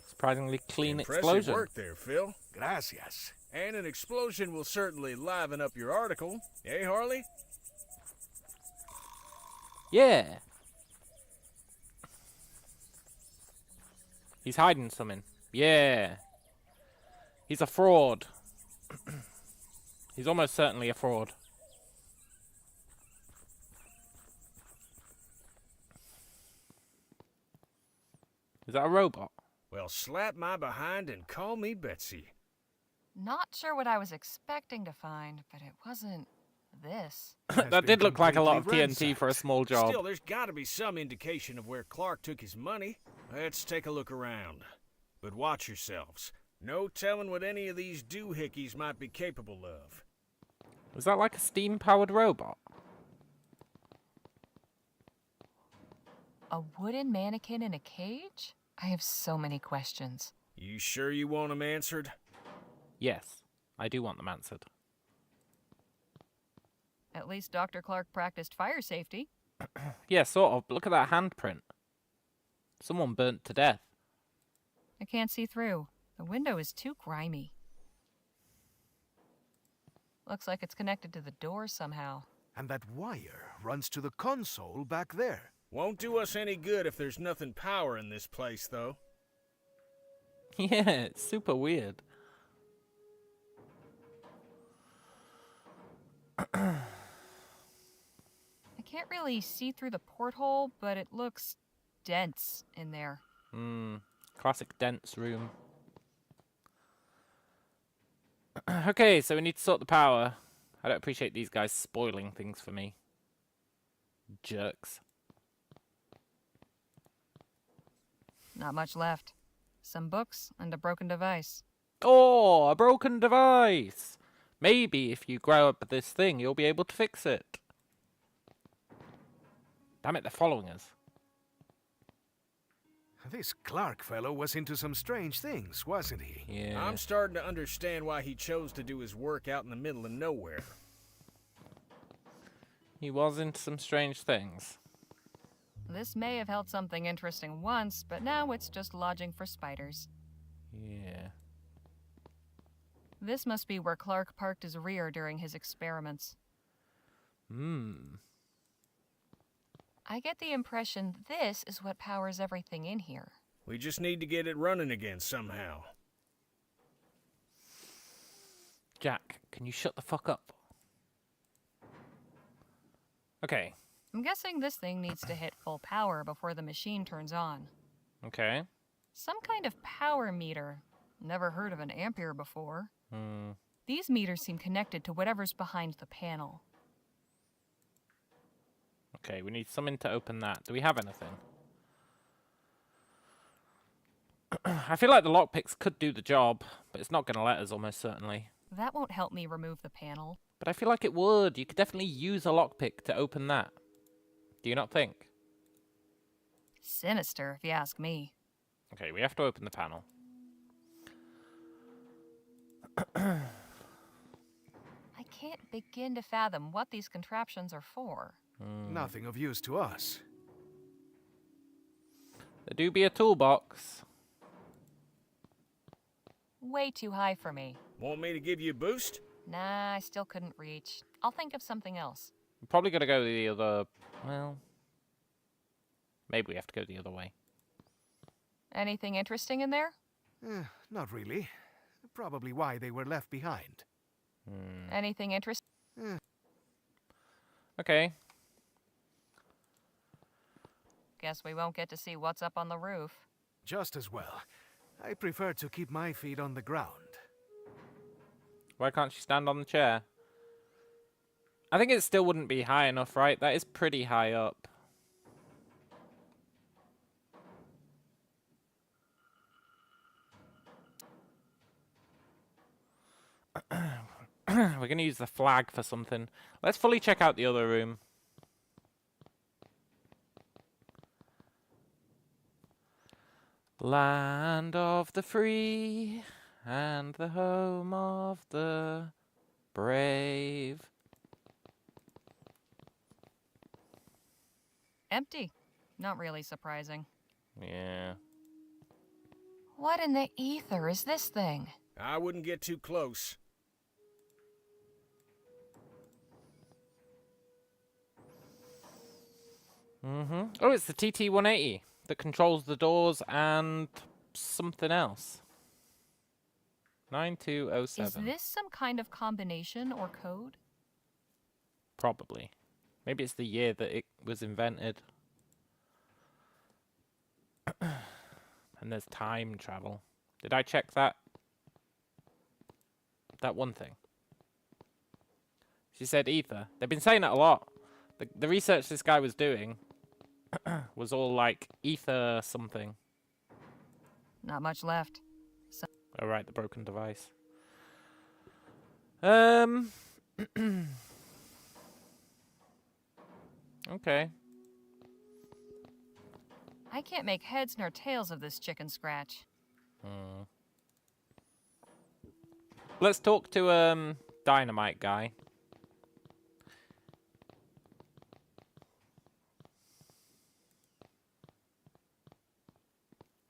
Surprisingly clean Impressive explosion. work there, Phil. Gracias. And an explosion will certainly liven up your article. Eh, Harley? Yeah. He's hiding something. Yeah. He's a fraud. He's almost certainly a fraud. Is that a robot? Well, slap my behind and call me Betsy. Not sure what I was expecting to find, but it wasn't this. That did look like a lot of TNT for a small job. Still, there's got to be some indication of where Clark took his money. Let's take a look around. But watch yourselves. No telling what any of these doohickeys might be capable of. Was that like a steam-powered robot? A wooden mannequin in a cage? I have so many questions. You sure you want them answered? Yes, I do want them answered. At least Dr. Clark practiced fire safety. Yeah, sort of. Look at that handprint. Someone burnt to death. I can't see through. The window is too grimy. Looks like it's connected to the door somehow. And that wire runs to the console back there. Won't do us any good if there's nothing powering this place, though. Yeah, it's super weird. I can't really see through the porthole, but it looks dense in there. Classic dense room. Okay, so we need to sort the power. I don't appreciate these guys spoiling things for me. Jerks. Not much left. Some books and a broken device. Oh, a broken device! Maybe if you grab this thing, you'll be able to fix it. Damn it, they're following us. This Clark fellow was into some strange things, wasn't he? Yeah. I'm starting to understand why he chose to do his work out in the middle of nowhere. He was into some strange things. This may have held something interesting once, but now it's just lodging for spiders. Yeah. This must be where Clark parked his rear during his experiments. I get the impression this is what powers everything in here. We just need to get it running again somehow. Jack, can you shut the fuck up? Okay. I'm guessing this thing needs to hit full power before the machine turns on. Okay. Some kind of power meter. Never heard of an ampere before. Hmm. These meters seem connected to whatever's behind the panel. Okay, we need something to open that. Do we have anything? I feel like the lockpicks could do the job, but it's not going to let us, almost certainly. That won't help me remove the panel. But I feel like it would. You could definitely use a lockpick to open that. Do you not think? Sinister, if you ask me. Okay, we have to open the panel. I can't begin to fathom what these contraptions are for. Nothing of use to us. There do be a toolbox. Way too high for me. Want me to give you a boost? Nah, I still couldn't reach. I'll think of something else. We're probably going to go the other... Well... Maybe we have to go the other way. Anything interesting in there? Not really. Probably why they were left behind. Anything interesting? Okay. Guess we won't get to see what's up on the roof. Just as well. I prefer to keep my feet on the ground. Why can't she stand on the chair? I think it still wouldn't be high enough, right? That is pretty high up. We're going to use the flag for something. Let's fully check out the other room. Land of the free and the home of the brave. Empty. Not really surprising. Yeah. What in the ether is this thing? I wouldn't get too close. Oh, it's the TT-180 that controls the doors and something else. 9207. Is this some kind of combination or code? Probably. Maybe it's the year that it was invented. And there's time travel. Did I check that? That one thing. She said ether. They've been saying it a lot. The research this guy was doing was all like ether something. Not much left. Oh, right, the broken device. Okay. I can't make heads nor tails of this chicken scratch. Let's talk to Dynamite guy.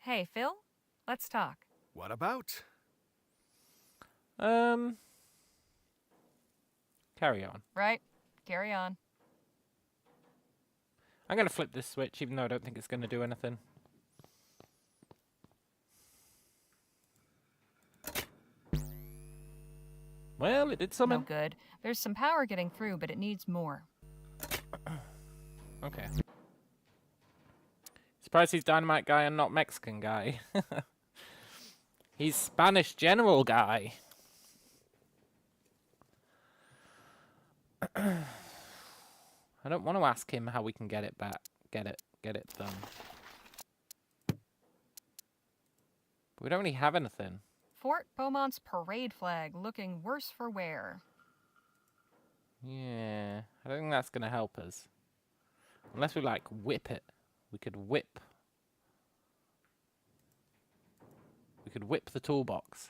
Hey, Phil? Let's talk. What about? Carry on. Right. Carry on. I'm going to flip this switch, even though I don't think it's going to do anything. Well, it did something. No good. There's some power getting through, but it needs more. Okay. Surprised he's Dynamite guy and not Mexican guy. He's Spanish general guy. I don't want to ask him how we can get it back. Get it done. But we don't really have anything. Fort Beaumont's parade flag looking worse for wear. Yeah, I don't think that's going to help us. Unless we, like, whip it. We could whip. We could whip the toolbox.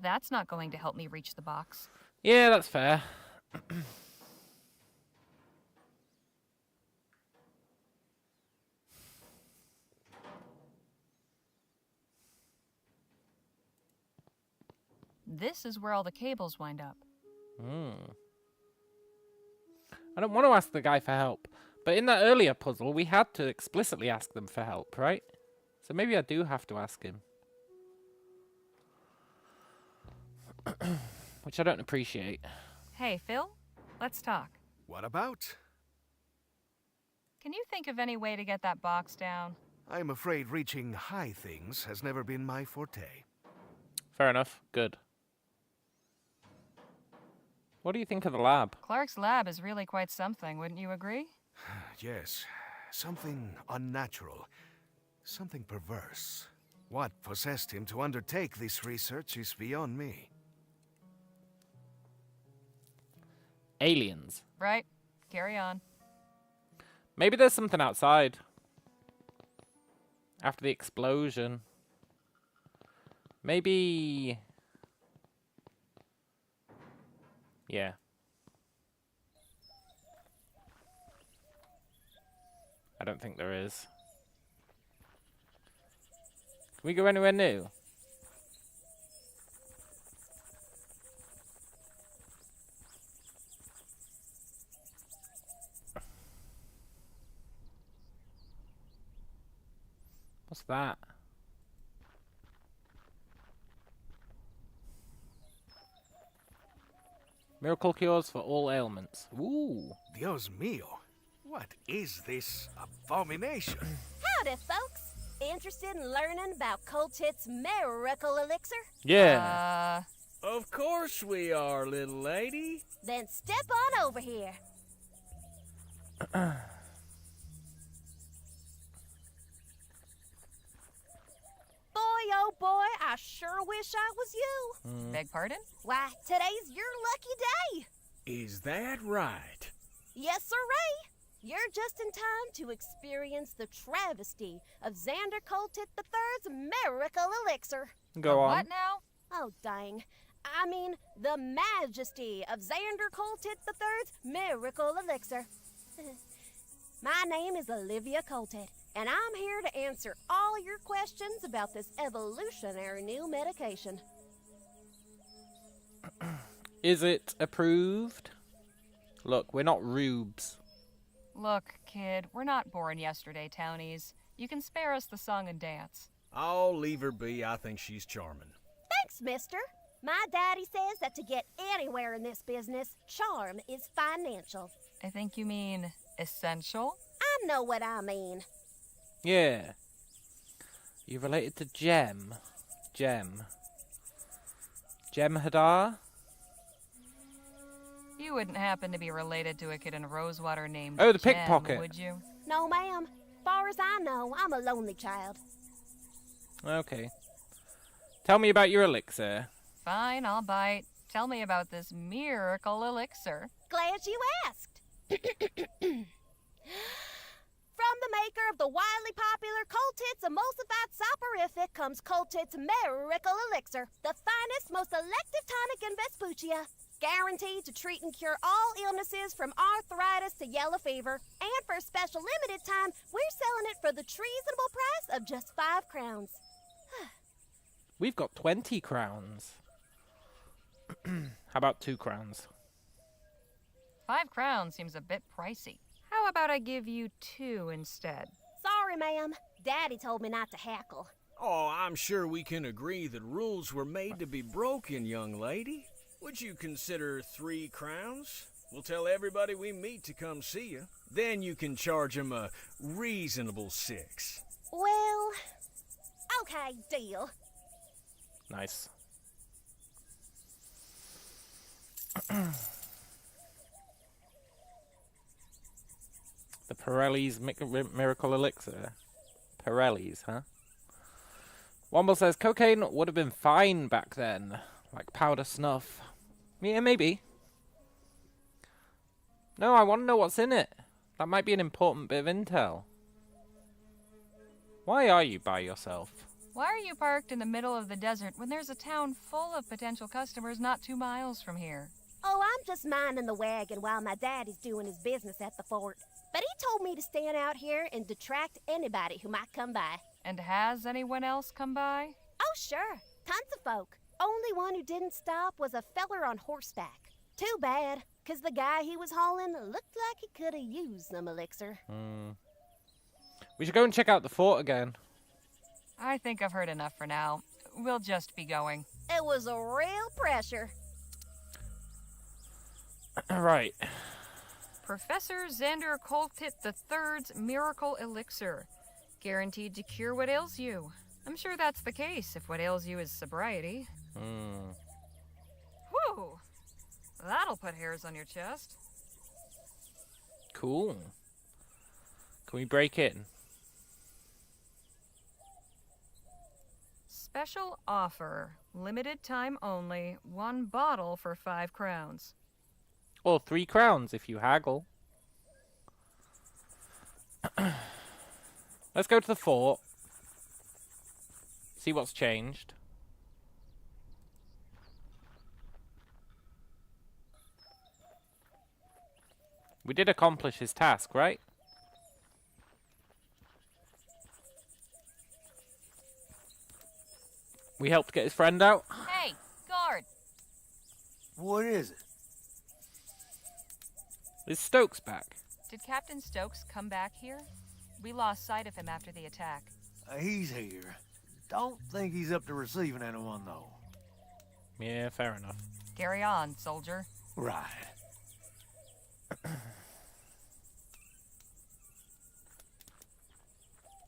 That's not going to help me reach the box. Yeah, that's fair. This is where all the cables wind up. I don't want to ask the guy for help. But in that earlier puzzle, we had to explicitly ask them for help, right? So maybe I do have to ask him. Which I don't appreciate. Hey, Phil, let's talk. What about? Can you think of any way to get that box down? I'm afraid reaching high things has never been my forte. Fair enough. Good. What do you think of the lab? Clark's lab is really quite something, wouldn't you agree? Yes, something unnatural, something perverse. What possessed him to undertake this research is beyond me. Aliens. Right. Carry on. Maybe there's something outside. After the explosion. Maybe... Yeah. I don't think there is. Can we go anywhere new? What's that? Miracle cures for all ailments. Ooh. Dios mío. What is this abomination? Howdy, folks. Interested in learning about Coltit's miracle elixir? Yeah. Of course we are, little lady. Then step on over here. Boy, oh boy, I sure wish I was you. Beg pardon? Why, today's your lucky day. Is that right? Yes, sirree. You're just in time to experience the travesty of Xander Coltit III's miracle elixir. Go on. What now? Oh, dang. I mean, the majesty of Xander Coltit III's miracle elixir. My name is Olivia Coltit, and I'm here to answer all your questions about this evolutionary new medication. Is it approved? Look, we're not rubes. Look, kid, we're not born yesterday, townies. You can spare us the song and dance. Oh, leave her be. I think she's charming. Thanks, mister. My daddy says that to get anywhere in this business, charm is financial. I think you mean essential? I know what I mean. Yeah. You related to Gem. Gem Hadar? You wouldn't happen to be related to a kid in Rosewater named Oh, the Jem, pickpocket. would you? No, ma'am. Far as I know, I'm a lonely child. Okay. Tell me about your elixir. Fine, I'll bite. Tell me about this miracle elixir. Glad you asked. From the maker of the wildly popular Coltit's emulsified soporific comes Coltit's miracle elixir, the finest, most elective tonic in Vespuccia. Guaranteed to treat and cure all illnesses from arthritis to yellow fever. And for a special limited time, we're selling it for the treasonable price of just 5 crowns. We've got 20 crowns. How about 2 crowns? 5 crowns seems a bit pricey. How about I give you 2 instead? Sorry, ma'am. Daddy told me not to hackle. Oh, I'm sure we can agree that rules were made to be broken, young lady. Would you consider 3 crowns? We'll tell everybody we meet to come see you. Then you can charge them a reasonable 6. Well, okay, deal. Nice. The Pirelli's Miracle Elixir. Pirelli's, huh? Womble says cocaine would have been fine back then, like powder snuff. Yeah, maybe. No, I want to know what's in it. That might be an important bit of intel. Why are you by yourself? Why are you parked in the middle of the desert when there's a town full of potential customers not 2 miles from here? Oh, I'm just minding the wagon while my daddy's doing his business at the fort. But he told me to stand out here and detract anybody who might come by. And has anyone else come by? Oh, sure. Tons of folk. Only one who didn't stop was a feller on horseback. Too bad, 'cause the guy he was hauling looked like he could have used some elixir. We should go and check out the fort again. I think I've heard enough for now. We'll just be going. It was a real pressure. Right. Professor Xander Coltit III's miracle elixir. Guaranteed to cure what ails you. I'm sure that's the case if what ails you is sobriety. Whew! That'll put hairs on your chest. Cool. Can we break in? Special offer. Limited time only. 1 bottle for 5 crowns. Or 3 crowns if you haggle. Let's go to the fort. See what's changed. We did accomplish his task, right? We helped get his friend out. Hey, guard! What is it? Is Stokes back? Did Captain Stokes come back here? We lost sight of him after the attack. He's here. Don't think he's up to receiving anyone, though. Yeah, fair enough. Carry on, soldier. Right.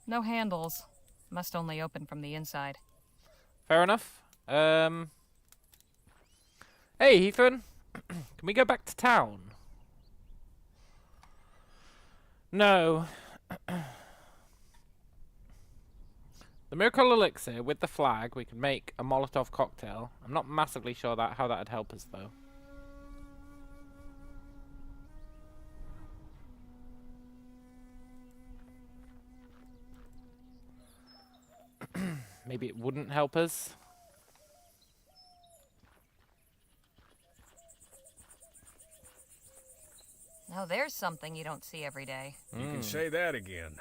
No handles. Must only open from the inside. Fair enough. Hey, Ethan. Can we go back to town? No. The miracle elixir with the flag, we could make a Molotov cocktail. I'm not massively sure how that'd help us, though. Maybe it wouldn't help us. Now there's something you don't see every day. You can say that again.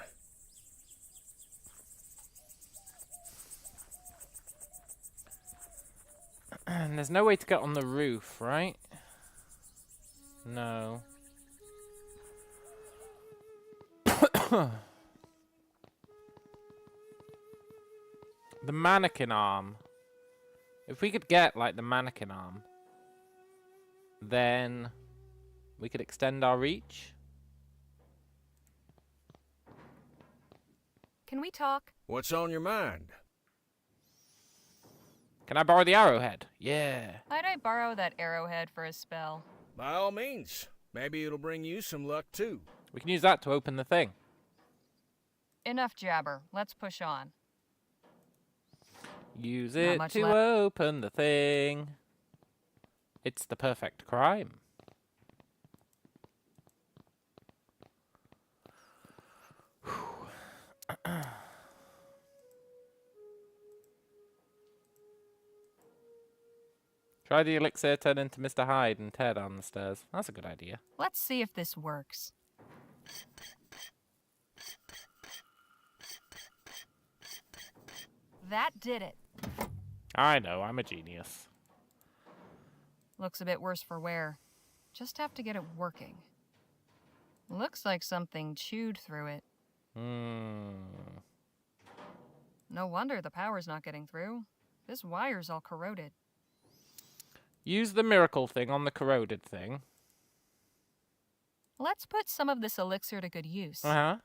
And there's no way to get on the roof, right? No. The mannequin arm. If we could get, like, the mannequin arm, then we could extend our reach. Can we talk? What's on your mind? Can I borrow the arrowhead? Yeah. Might I borrow that arrowhead for a spell? By all means. Maybe it'll bring you some luck, too. We can use that to open the thing. Enough jabber. Let's push on. Use Not it much to left. open the thing. It's the perfect crime. Try the elixir, turn into Mr. Hyde, and tear down the stairs. That's a good idea. Let's see if this works. That did it. I know, I'm a genius. Looks a bit worse for wear. Just have to get it working. Looks like something chewed through it. No wonder the power's not getting through. This wire's all corroded. Use the miracle thing on the corroded thing. Let's put some of this elixir to good use. Uh-huh.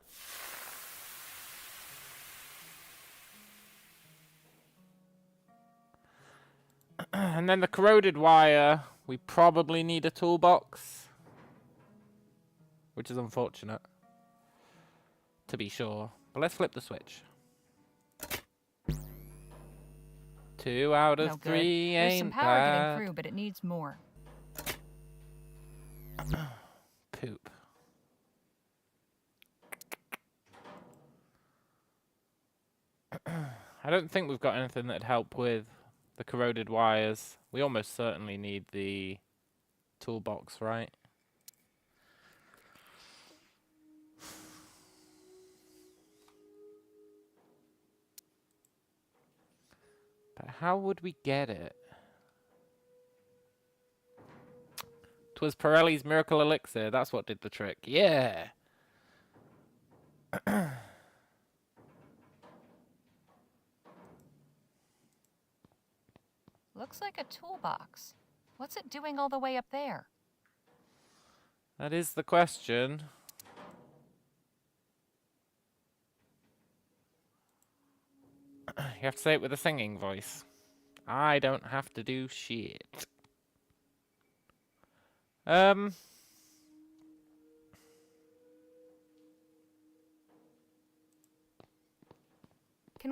And then the corroded wire, we probably need a toolbox. Which is unfortunate. To be sure. But let's flip the switch. 2 out of No good. 3 There's some ain't power bad. getting through, but it needs more. Poop. I don't think we've got anything that'd help with the corroded wires. We almost certainly need the toolbox, right? But how would we get it? 'Twas Pirelli's miracle elixir. That's what did the trick. Yeah. Looks like a toolbox. What's it doing all the way up there? That is the question. You have to say it with a singing voice. I don't have to do shit. Can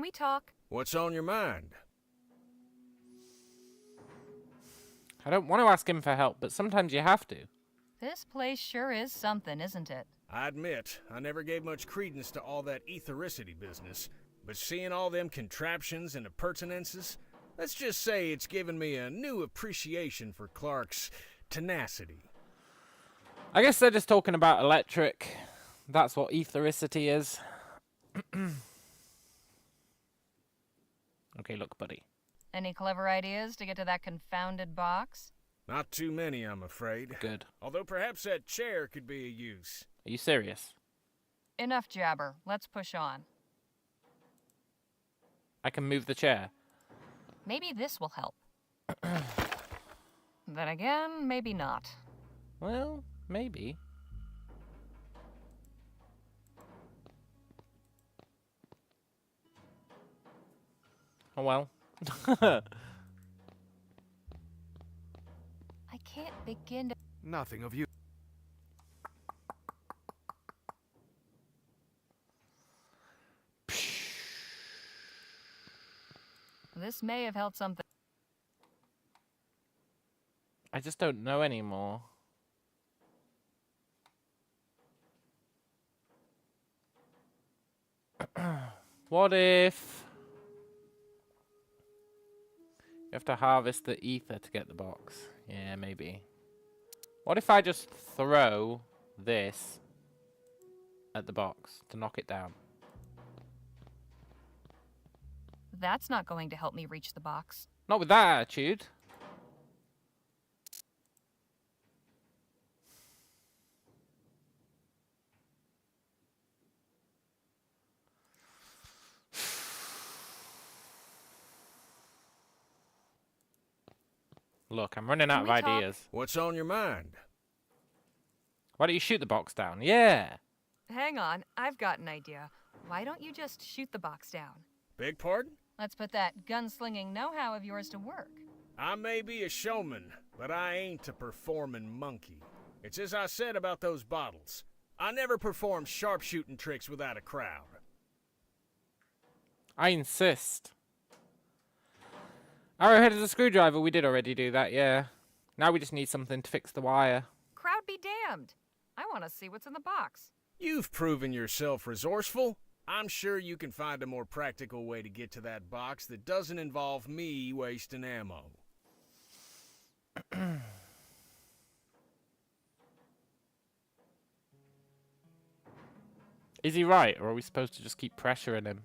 we talk? What's on your mind? I don't want to ask him for help, but sometimes you have to. This place sure is something, isn't it? I admit, I never gave much credence to all that ethericity business, but seeing all them contraptions and appurtenances, let's just say it's given me a new appreciation for Clark's tenacity. I guess they're just talking about electric. That's what ethericity is. Okay, look, buddy. Any clever ideas to get to that confounded box? Not too many, I'm afraid. Good. Although perhaps that chair could be of use. Are you serious? Enough jabber. Let's push on. I can move the chair. Maybe this will help. Then again, maybe not. Well, maybe. Oh well. I can't begin to... Nothing of you. This may have held something. I just don't know anymore. What if... You have to harvest the ether to get the box. Yeah, maybe. What if I just throw this at the box to knock it down? That's not going to help me reach the box. Not with that attitude. Look, I'm running out of ideas. What's on your mind? Why don't you shoot the box down? Yeah. Hang on, I've got an idea. Why don't you just shoot the box down? Beg pardon? Let's put that gunslinging know-how of yours to work. I may be a showman, but I ain't a performing monkey. It's as I said about those bottles. I never perform sharpshooting tricks without a crowd. I insist. Arrowhead is a screwdriver. We did already do that, yeah. Now we just need something to fix the wire. Crowd be damned. I want to see what's in the box. You've proven yourself resourceful. I'm sure you can find a more practical way to get to that box that doesn't involve me wasting ammo. Is he right, or are we supposed to just keep pressuring him?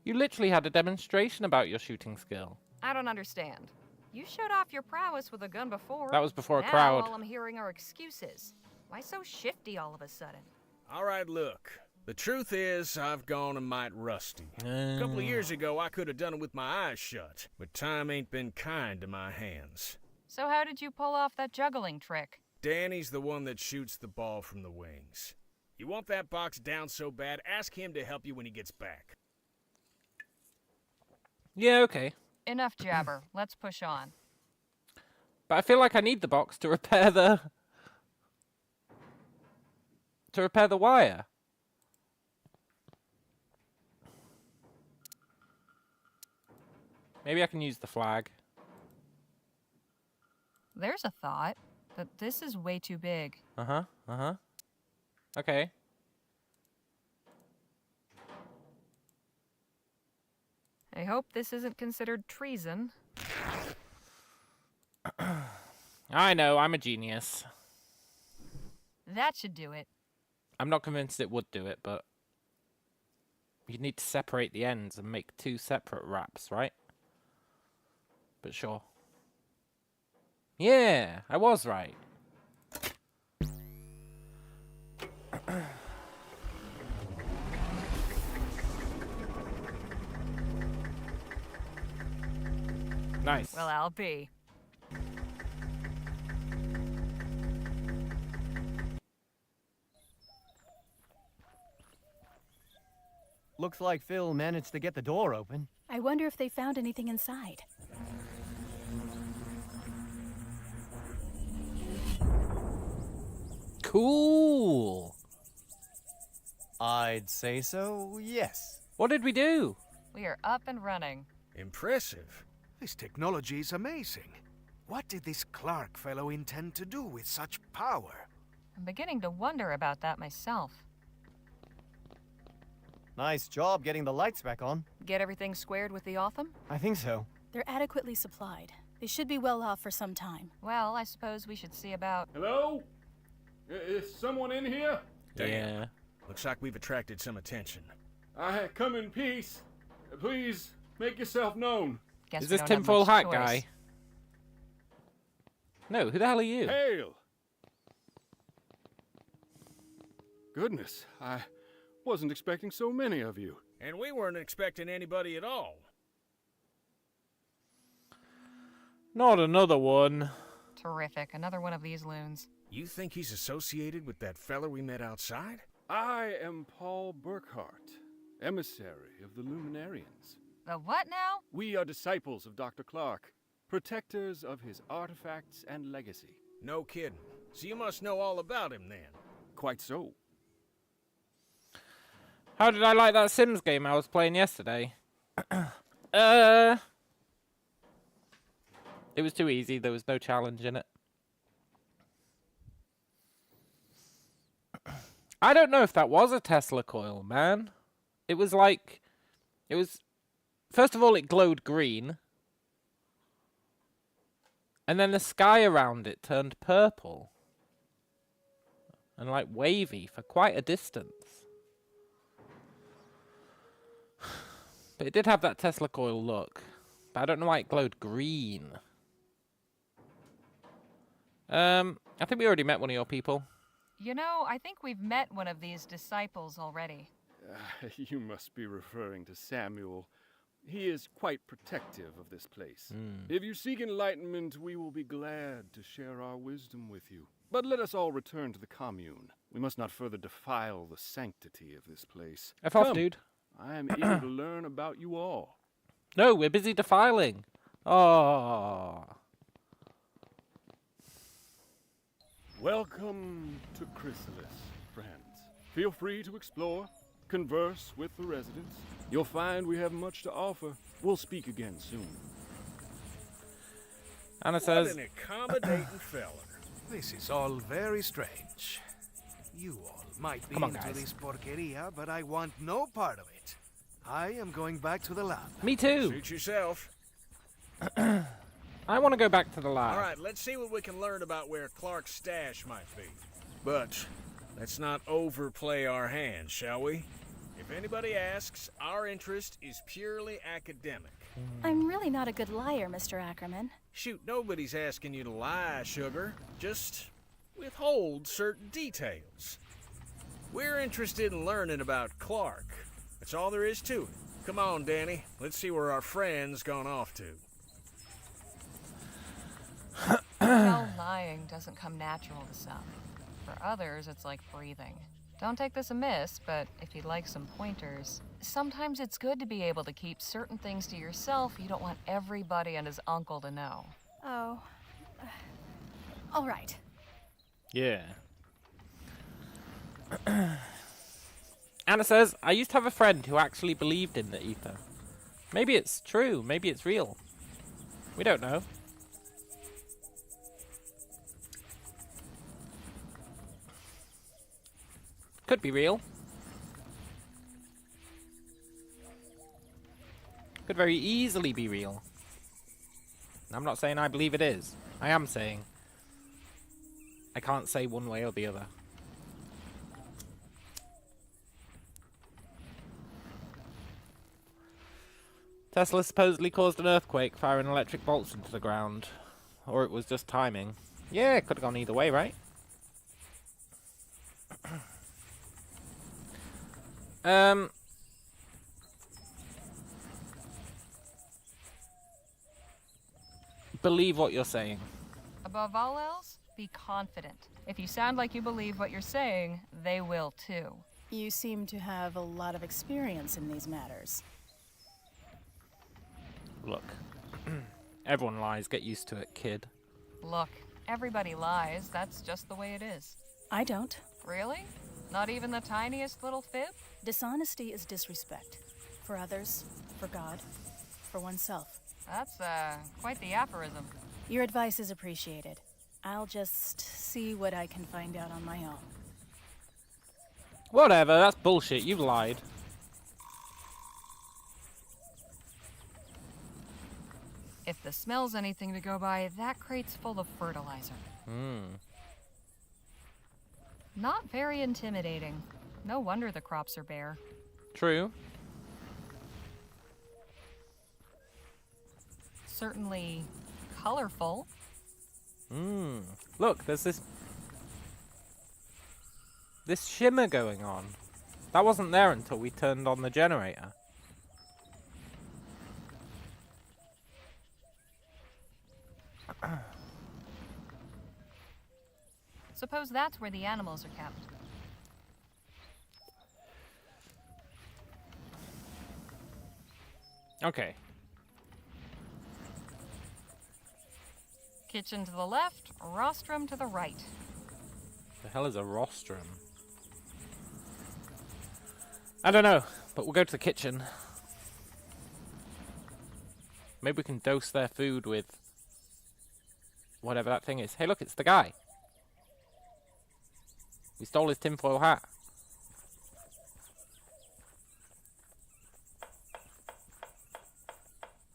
You literally had a demonstration about your shooting skill. I don't understand. You showed off your prowess with a gun before. That was before a now, crowd. All I'm hearing are excuses. Why so shifty all of a sudden? All right, look. The truth is, I've gone a mite rusty. A couple of years ago, I could have done it with my eyes shut, but time ain't been kind to my hands. So how did you pull off that juggling trick? Danny's the one that shoots the ball from the wings. You want that box down so bad, ask him to help you when he gets back. Yeah, okay. Enough jabber. Let's push on. But I feel like I need the box to repair the... wire. Maybe I can use the flag. There's a thought, but this is way too big. Uh-huh, uh-huh. Okay. I hope this isn't considered treason. I know, I'm a genius. That should do it. I'm not convinced it would do it, but you need to separate the ends and make 2 separate wraps, right? But sure. Yeah, I was right. Nice. Well, I'll be. Looks like Phil managed to get the door open. I wonder if they found anything inside. Cool. I'd say so, yes. What did we do? We are up and running. Impressive. This technology is amazing. What did this Clark fellow intend to do with such power? I'm beginning to wonder about that myself. Nice job getting the lights back on. Get everything squared with the Otham? I think so. They're adequately supplied. They should be well off for some time. Well, I suppose we should see about... Hello? Is someone in here? Damn. Yeah. Looks like we've attracted some attention. I come in peace. Please, make yourself known. Guess Is we this don't have tinfoil much hat choice. guy? No, who the hell are you? Hail! Goodness, I wasn't expecting so many of you. And we weren't expecting anybody at all. Not another one. Terrific. Another one of these loons. You think he's associated with that fella we met outside? I am Paul Burkhart, emissary of the Luminarians. The what now? We are disciples of Dr. Clark, protectors of his artifacts and legacy. No kidding. So you must know all about him then. Quite so. How did I like that Sims game I was playing yesterday? It was too easy. There was no challenge in it. I don't know if that was a Tesla coil, man. It was like... It was... First of all, it glowed green. And then the sky around it turned purple. And like wavy for quite a distance. But it did have that Tesla coil look. But I don't know why it glowed green. I think we already met one of your people. You know, I think we've met one of these disciples already. You must be referring to Samuel. He is quite protective of this place. If you seek enlightenment, we will be glad to share our wisdom with you. But let us all return to the commune. We must not further defile the sanctity of this place. F off, dude. I am eager to learn about you all. No, we're busy defiling. Oh. Welcome to Chrysalis, friends. Feel free to explore, converse with the residents. You'll find we have much to offer. We'll speak again soon. Anna says... What an accommodating fella. This is all very strange. You all might be Come on, into guys. this porqueria, but I want no part of it. I am going back to the lab. Me too. Suit yourself. I want to go back to the lab. All right, let's see what we can learn about where Clark's stash might be. But let's not overplay our hand, shall we? If anybody asks, our interest is purely academic. I'm really not a good liar, Mr. Ackerman. Shoot, nobody's asking you to lie, sugar. Just withhold certain details. We're interested in learning about Clark. That's all there is to it. Come on, Danny. Let's see where our friend's gone off to. No, lying doesn't come natural to some. For others, it's like breathing. Don't take this amiss, but if you'd like some pointers, sometimes it's good to be able to keep certain things to yourself you don't want everybody and his uncle to know. Oh. All right. Yeah. Anna says, I used to have a friend who actually believed in the ether. Maybe it's true. Maybe it's real. We don't know. Could be real. Could very easily be real. I'm not saying I believe it is. I am saying I can't say one way or the other. Tesla supposedly caused an earthquake, firing electric bolts into the ground. Or it was just timing. Yeah, it could have gone either way, right? Believe what you're saying. Above all else, be confident. If you sound like you believe what you're saying, they will too. You seem to have a lot of experience in these matters. Look, everyone lies. Get used to it, kid. Look, everybody lies. That's just the way it is. I don't. Really? Not even the tiniest little fib? Dishonesty is disrespect. For others, for God, for oneself. That's, quite the aphorism. Your advice is appreciated. I'll just see what I can find out on my own. Whatever, that's bullshit. You've lied. If the smell's anything to go by, that crate's full of fertilizer. Not very intimidating. No wonder the crops are bare. True. Certainly colorful. Look, there's this shimmer going on. That wasn't there until we turned on the generator. Suppose that's where the animals are kept. Okay. Kitchen to the left, rostrum to the right. The hell is a rostrum? I don't know, but we'll go to the kitchen. Maybe we can dose their food with whatever that thing is. Hey, look, it's the guy. We stole his tinfoil hat.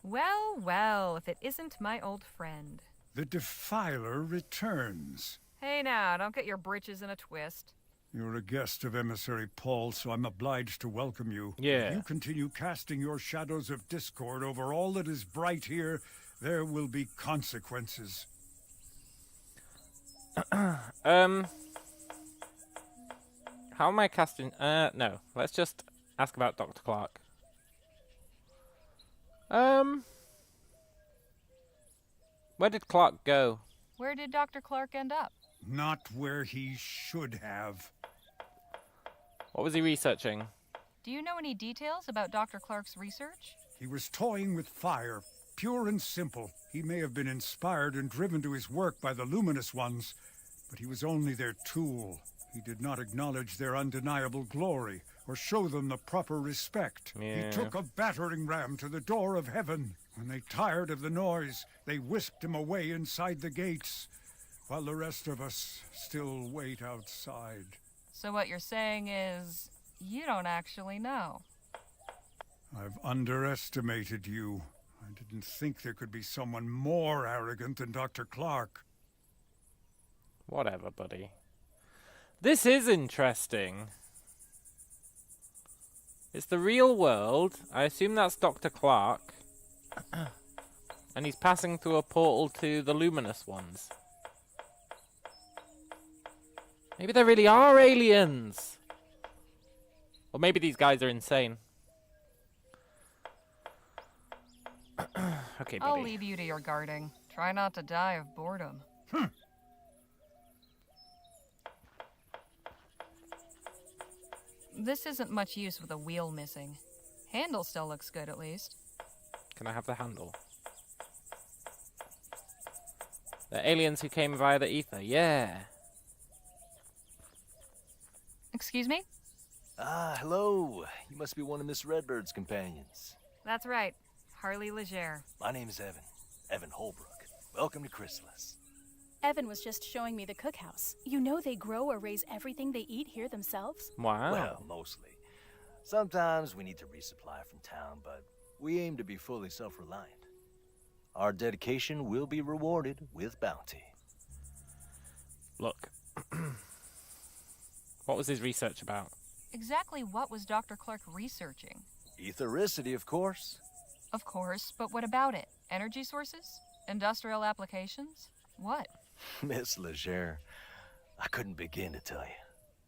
Well, well, if it isn't my old friend. The Defiler returns. Hey now, don't get your britches in a twist. You're a guest of Emissary Paul, so I'm obliged to welcome you. Yeah. If you continue casting your shadows of discord over all that is bright here, there will be consequences. How am I casting? No. Let's just ask about Dr. Clark. Where did Clark go? Where did Dr. Clark end up? Not where he should have. What was he researching? Do you know any details about Dr. Clark's research? He was toying with fire, pure and simple. He may have been inspired and driven to his work by the Luminous Ones, but he was only their tool. He did not acknowledge their undeniable glory, or show them the proper respect. Yeah. He took a battering ram to the door of heaven. When they tired of the noise, they whisked him away inside the gates, while the rest of us still wait outside. So what you're saying is, you don't actually know. I've underestimated you. I didn't think there could be someone more arrogant than Dr. Clark. Whatever, buddy. This is interesting. It's the real world. I assume that's Dr. Clark. And he's passing through a portal to the Luminous Ones. Maybe there really are aliens. Or maybe these guys are insane. Okay, buddy. I'll leave you to your guarding. Try not to die of boredom. This isn't much use with a wheel missing. Handle still looks good, at least. Can I have the handle? The aliens who came via the ether, yeah. Excuse me? Ah, hello. You must be one of Miss Redbird's companions. That's right. Harley Legere. My name is Evan. Evan Holbrook. Welcome to Chrysalis. Evan was just showing me the cookhouse. You know they grow or raise everything they eat here themselves? Wow. Well, mostly. Sometimes we need to resupply from town, but we aim to be fully self-reliant. Our dedication will be rewarded with bounty. Look. What was his research about? Exactly what was Dr. Clark researching? Ethericity, of course. Of course, but what about it? Energy sources? Industrial applications? What? Miss Legere, I couldn't begin to tell you.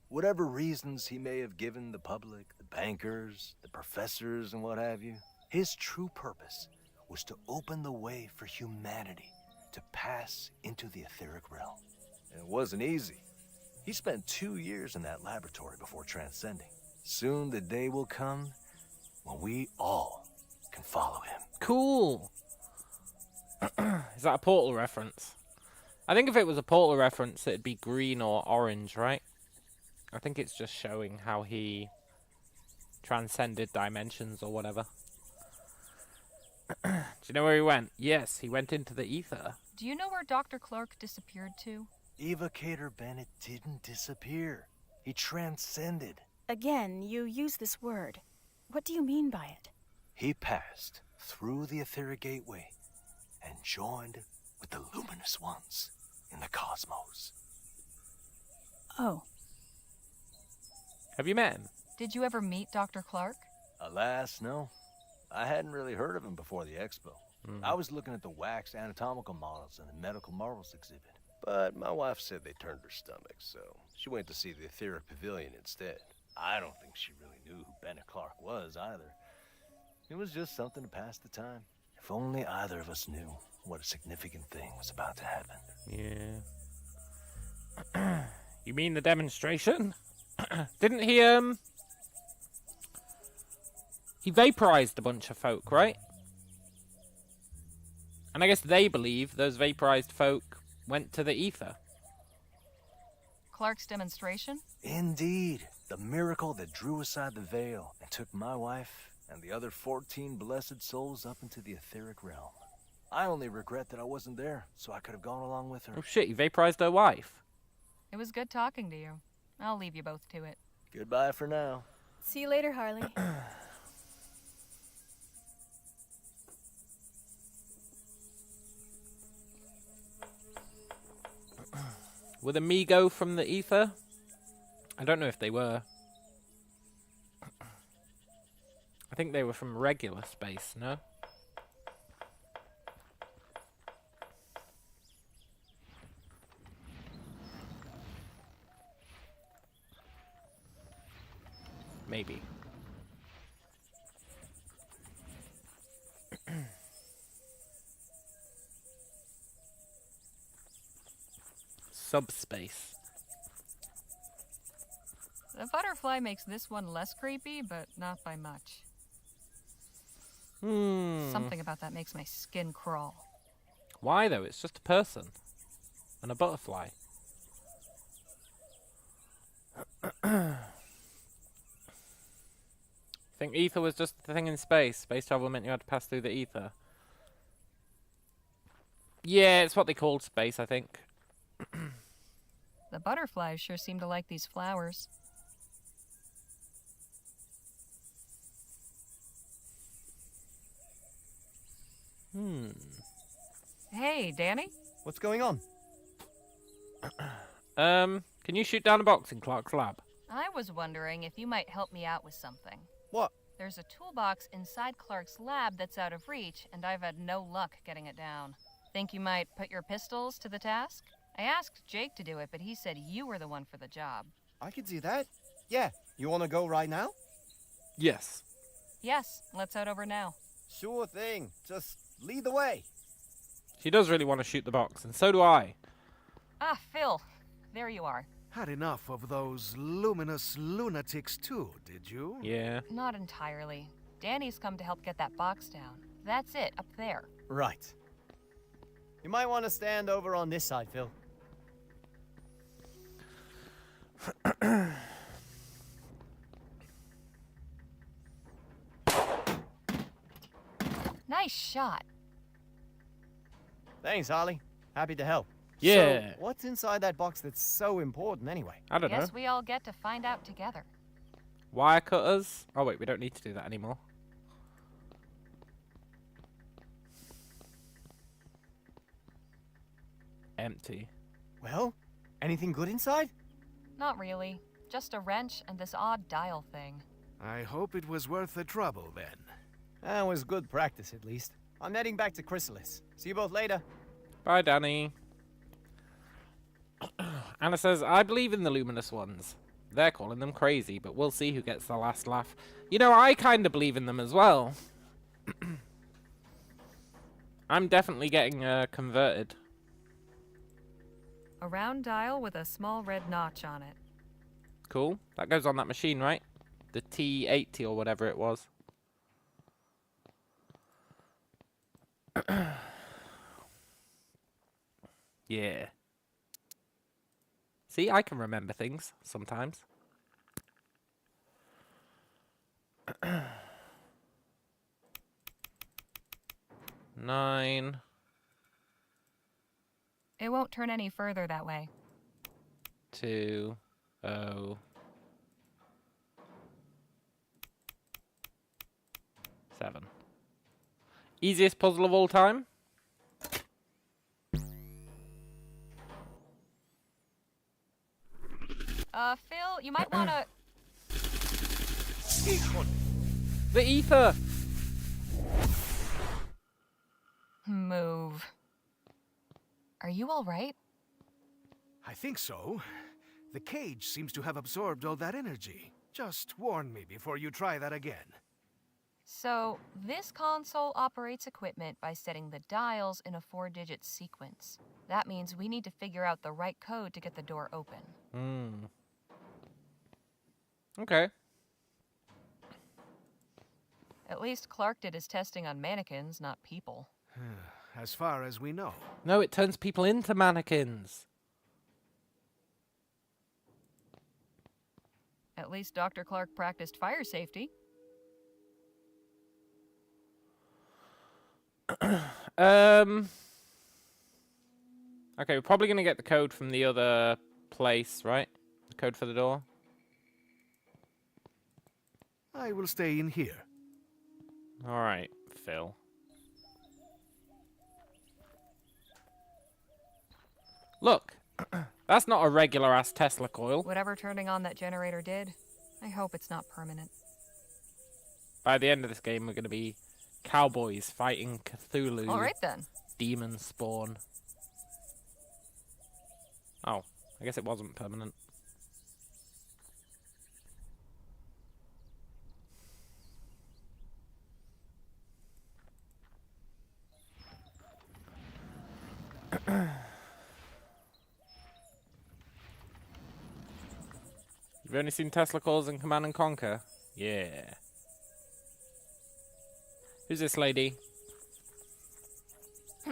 Whatever reasons he may have given the public, the bankers, the professors, and what have you, his true purpose was to open the way for humanity to pass into the etheric realm. And it wasn't easy. He spent 2 years in that laboratory before transcending. Soon the day will come when we all can follow him. Cool. Is that a Portal reference? I think if it was a Portal reference, it'd be green or orange, right? I think it's just showing how he transcended dimensions or whatever. Do you know where he went? Yes, he went into the ether. Do you know where Dr. Clark disappeared to? Evocator Bennett didn't disappear. He transcended. Again, you use this word. What do you mean by it? He passed through the etheric gateway and joined with the luminous ones in the cosmos. Oh. Have you met him? Did you ever meet Dr. Clark? Alas, no. I hadn't really heard of him before the expo. I was looking at the waxed anatomical models in the medical marvels exhibit. But my wife said they turned her stomach, so she went to see the etheric pavilion instead. I don't think she really knew who Bennett Clark was either. It was just something to pass the time. If only either of us knew what a significant thing was about to happen. Yeah. You mean the demonstration? Didn't he, he vaporized a bunch of folk, right? And I guess they believe those vaporized folk went to the ether. Clark's demonstration? Indeed. The miracle that drew aside the veil and took my wife and the other 14 blessed souls up into the etheric realm. I only regret that I wasn't there, so I could have gone along with her. Oh shit, he vaporized her wife. It was good talking to you. I'll leave you both to it. Goodbye for now. See you later, Harley. Were the Migo from the ether? I don't know if they were. I think they were from regular space, no? Maybe. Subspace. The butterfly makes this one less creepy, but not by much. Something about that makes my skin crawl. Why, though? It's just a person. And a butterfly. Think ether was just the thing in space. Space travel meant you had to pass through the ether. Yeah, it's what they called space, I think. The butterflies sure seem to like these flowers. Hey, Danny? What's going on? Can you shoot down a box in Clark's lab? I was wondering if you might help me out with something. What? There's a toolbox inside Clark's lab that's out of reach, and I've had no luck getting it down. Think you might put your pistols to the task? I asked Jake to do it, but he said you were the one for the job. I could do that. Yeah. You want to go right now? Yes. Yes, let's head over now. Sure thing. Just lead the way. She does really want to shoot the box, and so do I. Ah, Phil. There you are. Had enough of those luminous lunatics too, did you? Yeah. Not entirely. Danny's come to help get that box down. That's it, up there. Right. You might want to stand over on this side, Phil. Nice shot. Thanks, Harley. Happy to help. Yeah. So, what's inside that box that's so important anyway? I don't know. Guess we all get to find out together. Wire cutters. Oh wait, we don't need to do that anymore. Empty. Well, anything good inside? Not really. Just a wrench and this odd dial thing. I hope it was worth the trouble, then. That was good practice, at least. I'm heading back to Chrysalis. See you both later. Bye, Danny. Anna says, I believe in the luminous ones. They're calling them crazy, but we'll see who gets the last laugh. You know, I kind of believe in them as well. I'm definitely getting converted. A round dial with a small red notch on it. Cool. That goes on that machine, right? The T80 or whatever it was. Yeah. See, I can remember things sometimes. Nine. It won't turn any further that way. 2, 0. 7. Easiest puzzle of all time? Phil, you might want to... The ether! Move. Are you all right? I think so. The cage seems to have absorbed all that energy. Just warn me before you try that again. So, this console operates equipment by setting the dials in a 4-digit sequence. That means we need to figure out the right code to get the door open. Hmm. Okay. At least Clark did his testing on mannequins, not people. As far as we know. No, it turns people into mannequins. At least Dr. Clark practiced fire safety. Okay, we're probably going to get the code from the other place, right? The code for the door. I will stay in here. Alright, Phil. Look, that's not a regular-ass Tesla coil. Whatever turning on that generator did, I hope it's not permanent. By the end of this game, we're going to be cowboys fighting Cthulhu. Alright then. Demon spawn. Oh, I guess it wasn't permanent. You've only seen Tesla calls in Command and Conquer? Yeah. Who's this lady? I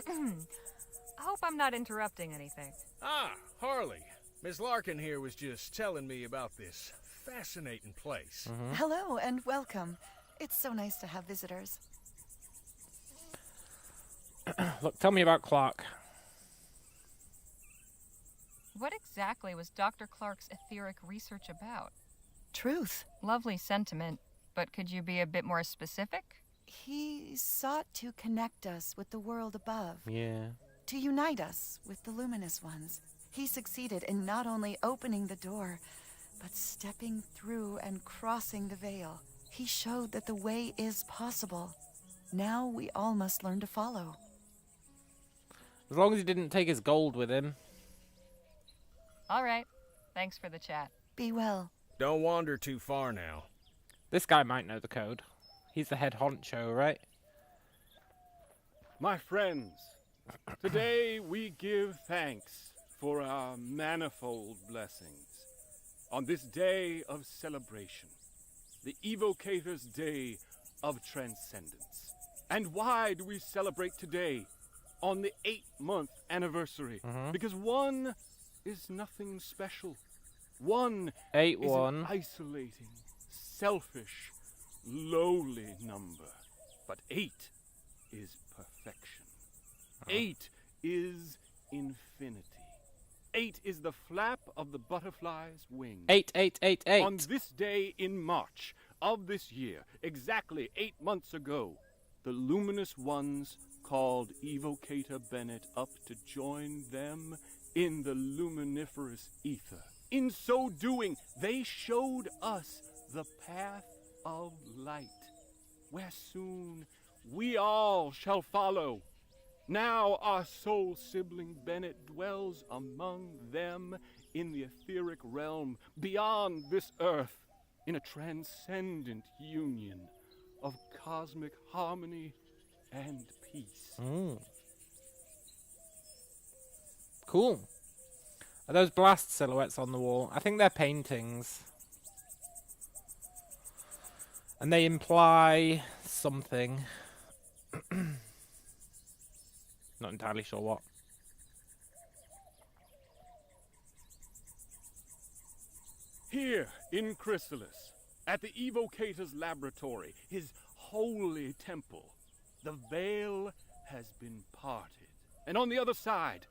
hope I'm not interrupting anything. Ah, Harley. Miss Larkin here was just telling me about this fascinating place. Hello and welcome. It's so nice to have visitors. Look, tell me about Clark. What exactly was Dr. Clark's etheric research about? Truth. Lovely sentiment, but could you be a bit more specific? He sought to connect us with the world above. Yeah. To unite us with the luminous ones. He succeeded in not only opening the door, but stepping through and crossing the veil. He showed that the way is possible. Now we all must learn to follow. As long as he didn't take his gold with him. All right. Thanks for the chat. Be well. Don't wander too far now. This guy might know the code. He's the head honcho, right? My friends, today we give thanks for our manifold blessings. On this day of celebration, the Evocator's Day of Transcendence. And why do we celebrate today on the 8-month anniversary? Because one is nothing special. One is an isolating, selfish, lowly number. But 8 is perfection. 8 is infinity. 8 is the flap of the butterfly's wing. 8, 8, 8, 8. On this day in March of this year, exactly 8 months ago, the luminous ones called Evocator Bennett up to join them in the luminiferous ether. In so doing, they showed us the path of light, where soon we all shall follow. Now our soul sibling Bennett dwells among them in the etheric realm beyond this earth, in a transcendent union of cosmic harmony and peace. Cool. Are those blast silhouettes on the wall? I think they're paintings. And they imply something. Not entirely sure what. Here in Chrysalis, at the Evocator's laboratory, his holy temple, the veil has been parted. And on the other side,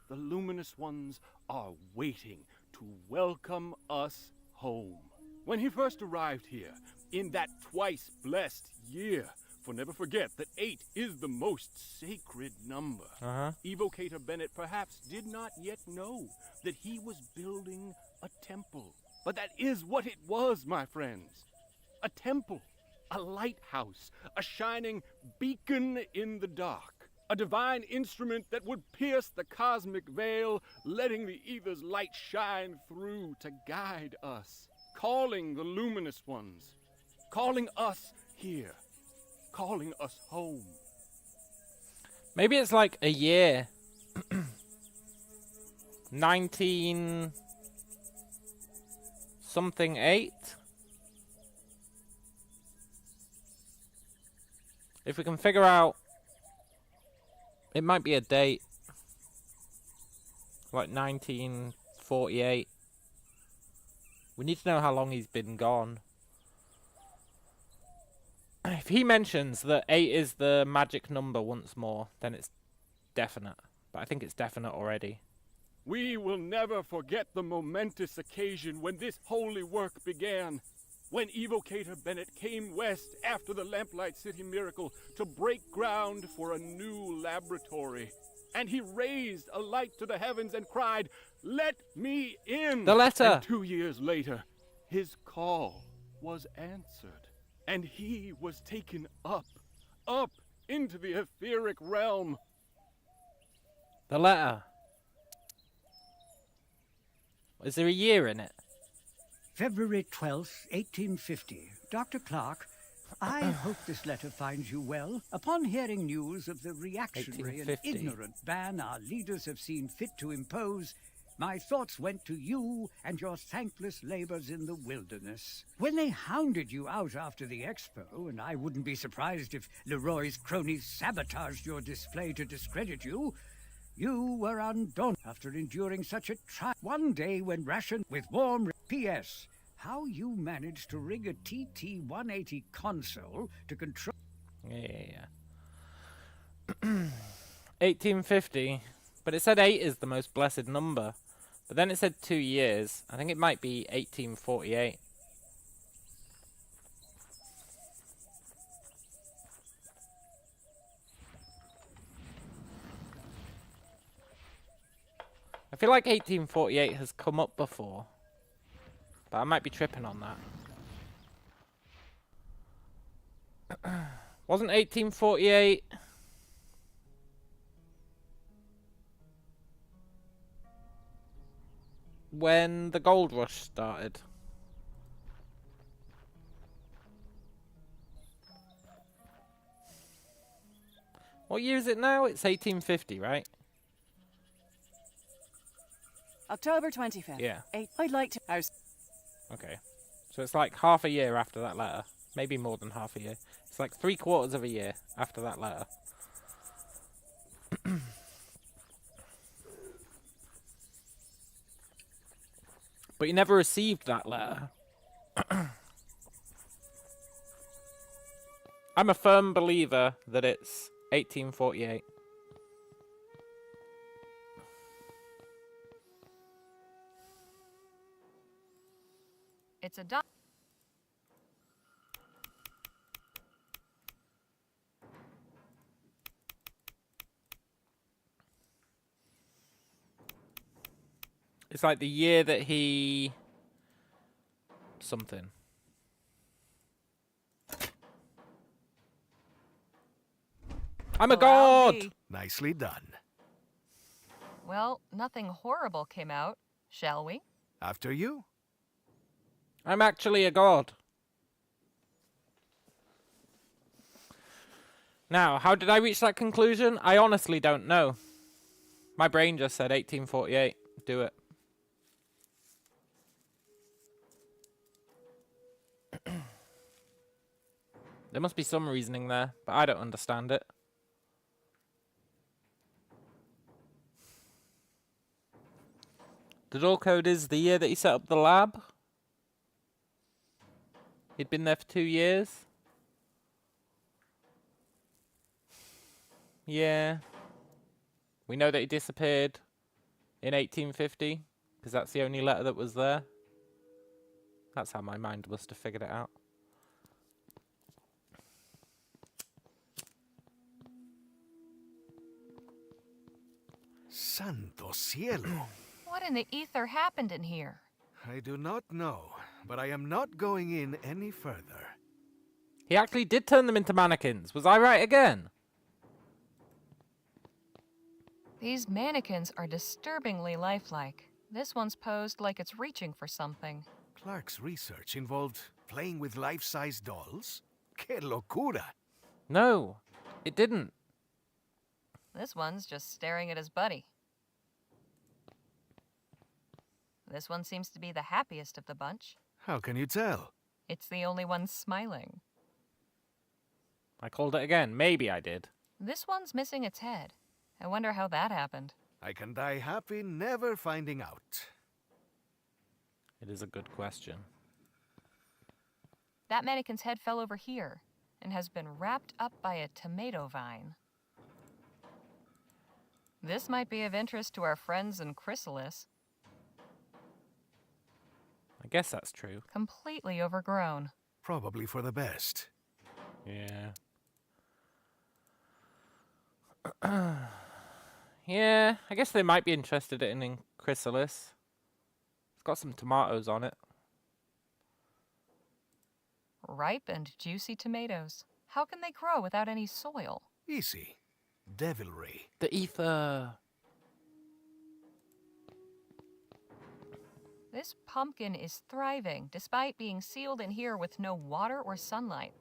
the luminous ones are waiting to welcome us home. When he first arrived here, in that twice blessed year, for never forget that 8 is the most sacred number, Evocator Bennett perhaps did not yet know that he was building a temple. But that is what it was, my friends. A temple, a lighthouse, a shining beacon in the dark, a divine instrument that would pierce the cosmic veil, letting the ether's light shine through to guide us, calling the luminous ones, calling us here, calling us home. Maybe it's like a year. 19 something 8. If we can figure out, it might be a date, like 1948. We need to know how long he's been gone. If he mentions that 8 is the magic number once more, then it's definite. But I think it's definite already. We will never forget the momentous occasion when this holy work began. When Evocator Bennett came west after the Lamplight City miracle to break ground for a new laboratory. And he raised a light to the heavens and cried, "Let me in!" The letter! And 2 years later, his call was answered. And he was taken up into the etheric realm. The letter. Is there a year in it? February 12th, 1850. Dr. Clark, I hope this letter finds you well. Upon hearing news of the reactionary and 1850. ignorant ban our leaders have seen fit to impose, my thoughts went to you and your thankless labors in the wilderness. When they hounded you out after the expo, and I wouldn't be surprised if Leroy's cronies sabotaged your display to discredit you, you were undaunted after enduring such a trial. One day when rationed with warm P.S. How you managed to rig a TT-180 console to control... Yeah. 1850. But it said 8 is the most blessed number. But then it said 2 years. I think it might be 1848. I feel like 1848 has come up before. But I might be tripping on that. Wasn't 1848... when the gold rush started? What year is it now? It's 1850, right? October 25th. Yeah. I'd like to... Okay. So it's like half a year after that letter. Maybe more than half a year. It's like 3/4 of a year after that letter. But you never received that letter. I'm a firm believer that it's 1848. It's a dot. It's like the year that he... something. I'm a god! Nicely done. Well, nothing horrible came out, shall we? After you. I'm actually a god. Now, how did I reach that conclusion? I honestly don't know. My brain just said 1848. Do it. There must be some reasoning there, but I don't understand it. The door code is the year that he set up the lab. He'd been there for 2 years. Yeah. We know that he disappeared in 1850, because that's the only letter that was there. That's how my mind must have figured it out. Santo cielo. What in the ether happened in here? I do not know, but I am not going in any further. He actually did turn them into mannequins. Was I right again? These mannequins are disturbingly lifelike. This one's posed like it's reaching for something. Clark's research involved playing with life-size dolls? Que locura! No, it didn't. This one's just staring at his buddy. This one seems to be the happiest of the bunch. How can you tell? It's the only one smiling. I called it again. Maybe I did. This one's missing its head. I wonder how that happened. I can die happy never finding out. It is a good question. That mannequin's head fell over here and has been wrapped up by a tomato vine. This might be of interest to our friends in Chrysalis. I guess that's true. Completely overgrown. Probably for the best. Yeah. Yeah, I guess they might be interested in Chrysalis. It's got some tomatoes on it. Ripe and juicy tomatoes. How can they grow without any soil? Easy. Devilry. The ether. This pumpkin is thriving, despite being sealed in here with no water or sunlight.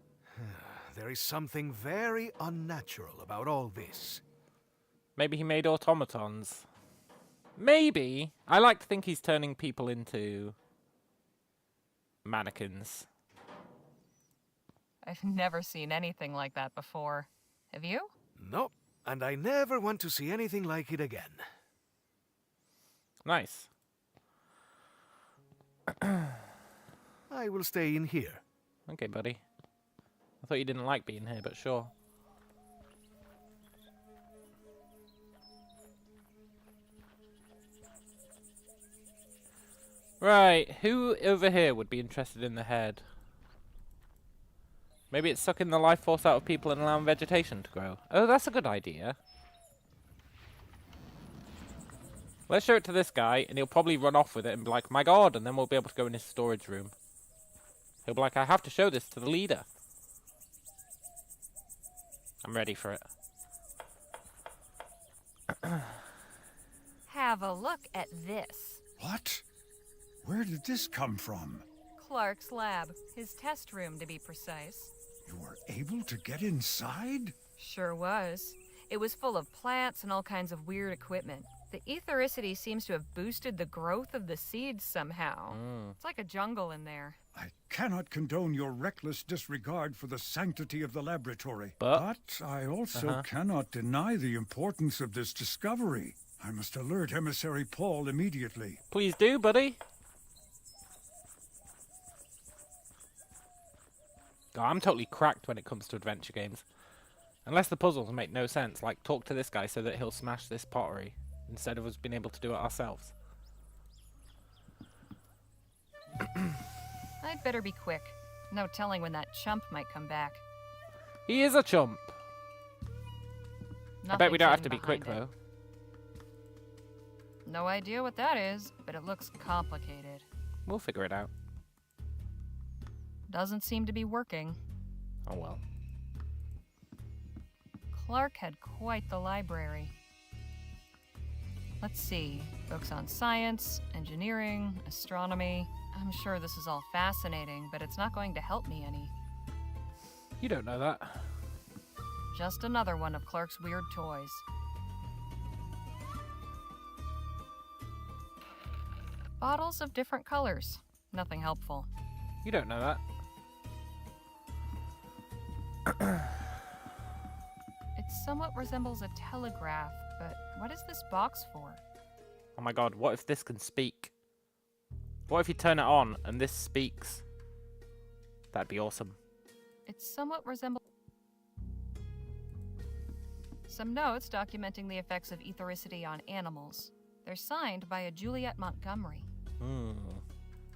There is something very unnatural about all this. Maybe he made automatons. Maybe. I like to think he's turning people into mannequins. I've never seen anything like that before. Have you? Nope. And I never want to see anything like it again. Nice. I will stay in here. Okay, buddy. I thought you didn't like being here, but sure. Right, who over here would be interested in the head? Maybe it's sucking the life force out of people and allowing vegetation to grow. Oh, that's a good idea. Let's show it to this guy, and he'll probably run off with it and be like, my god, and then we'll be able to go in his storage room. He'll be like, I have to show this to the leader. I'm ready for it. Have a look at this. What? Where did this come from? Clark's lab. His test room, to be precise. You were able to get inside? Sure was. It was full of plants and all kinds of weird equipment. The ethericity seems to have boosted the growth of the seeds somehow. It's like a jungle in there. I cannot condone your reckless disregard for the sanctity of the laboratory. But I also cannot deny the importance of this discovery. I must alert Emissary Paul immediately. Please do, buddy. God, I'm totally cracked when it comes to adventure games. Unless the puzzles make no sense, like talk to this guy so that he'll smash this pottery, instead of us being able to do it ourselves. I'd better be quick. No telling when that chump might come back. He is a chump. I bet we don't have to be quick, Nothing's hidden though. No idea what that is, but it looks complicated. We'll figure it out. Doesn't seem to be working. Oh well. Clark had quite the library. Let's see. Books on science, engineering, astronomy. I'm sure this is all fascinating, but it's not going to help me any. You don't know that. Just another one of Clark's weird toys. Bottles of different colors. Nothing helpful. You don't know that. It somewhat resembles a telegraph, but what is this box for? Oh my god, what if this can speak? What if you turn it on and this speaks? That'd be awesome. It somewhat resembles some notes documenting the effects of ethericity on animals. They're signed by a Juliet Montgomery.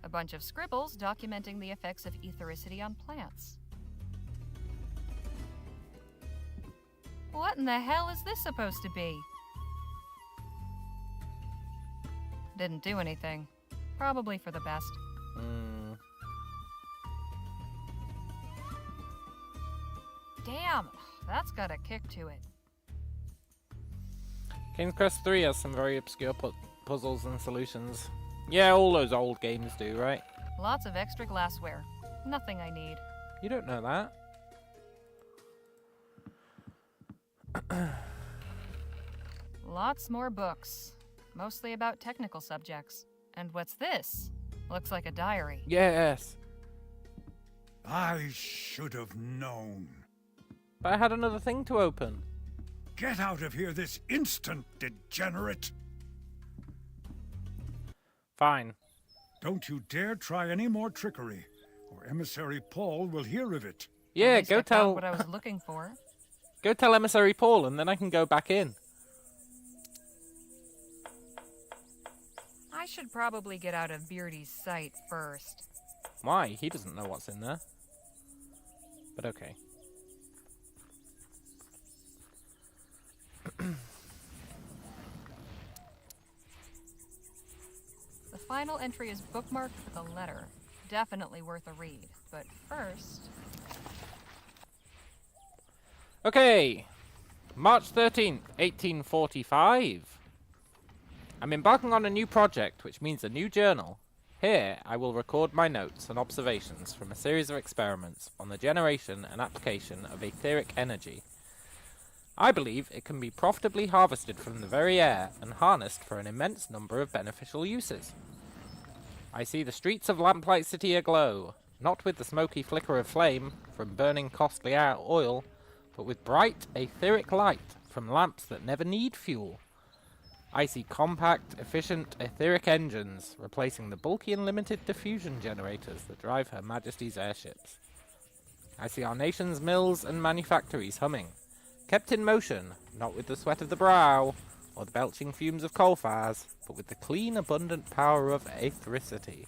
A bunch of scribbles documenting the effects of ethericity on plants. What in the hell is this supposed to be? Didn't do anything. Probably for the best. Damn, that's got a kick to it. King's Quest 3 has some very obscure puzzles and solutions. Yeah, all those old games do, right? Lots of extra glassware. Nothing I need. You don't know that. Lots more books. Mostly about technical subjects. And what's this? Looks like a diary. Yes. I should have known. But I had another thing to open. Get out of here this instant, degenerate! Fine. Don't you dare try any more trickery, or Emissary Paul will hear of it. Yeah, go tell... What I was looking for. Go tell Emissary Paul and then I can go back in. I should probably get out of Beardy's sight first. Why? He doesn't know what's in there. But okay. The final entry is bookmarked with a letter. Definitely worth a read. But first... Okay. March 13th, 1845. I'm embarking on a new project, which means a new journal. Here, I will record my notes and observations from a series of experiments on the generation and application of etheric energy. I believe it can be profitably harvested from the very air and harnessed for an immense number of beneficial uses. I see the streets of Lamplight City aglow, not with the smoky flicker of flame from burning costly oil, but with bright etheric light from lamps that never need fuel. I see compact, efficient, etheric engines replacing the bulky and limited diffusion generators that drive Her Majesty's airships. I see our nation's mills and manufactories humming, kept in motion, not with the sweat of the brow, or the belching fumes of coal fires, but with the clean, abundant power of ethericity.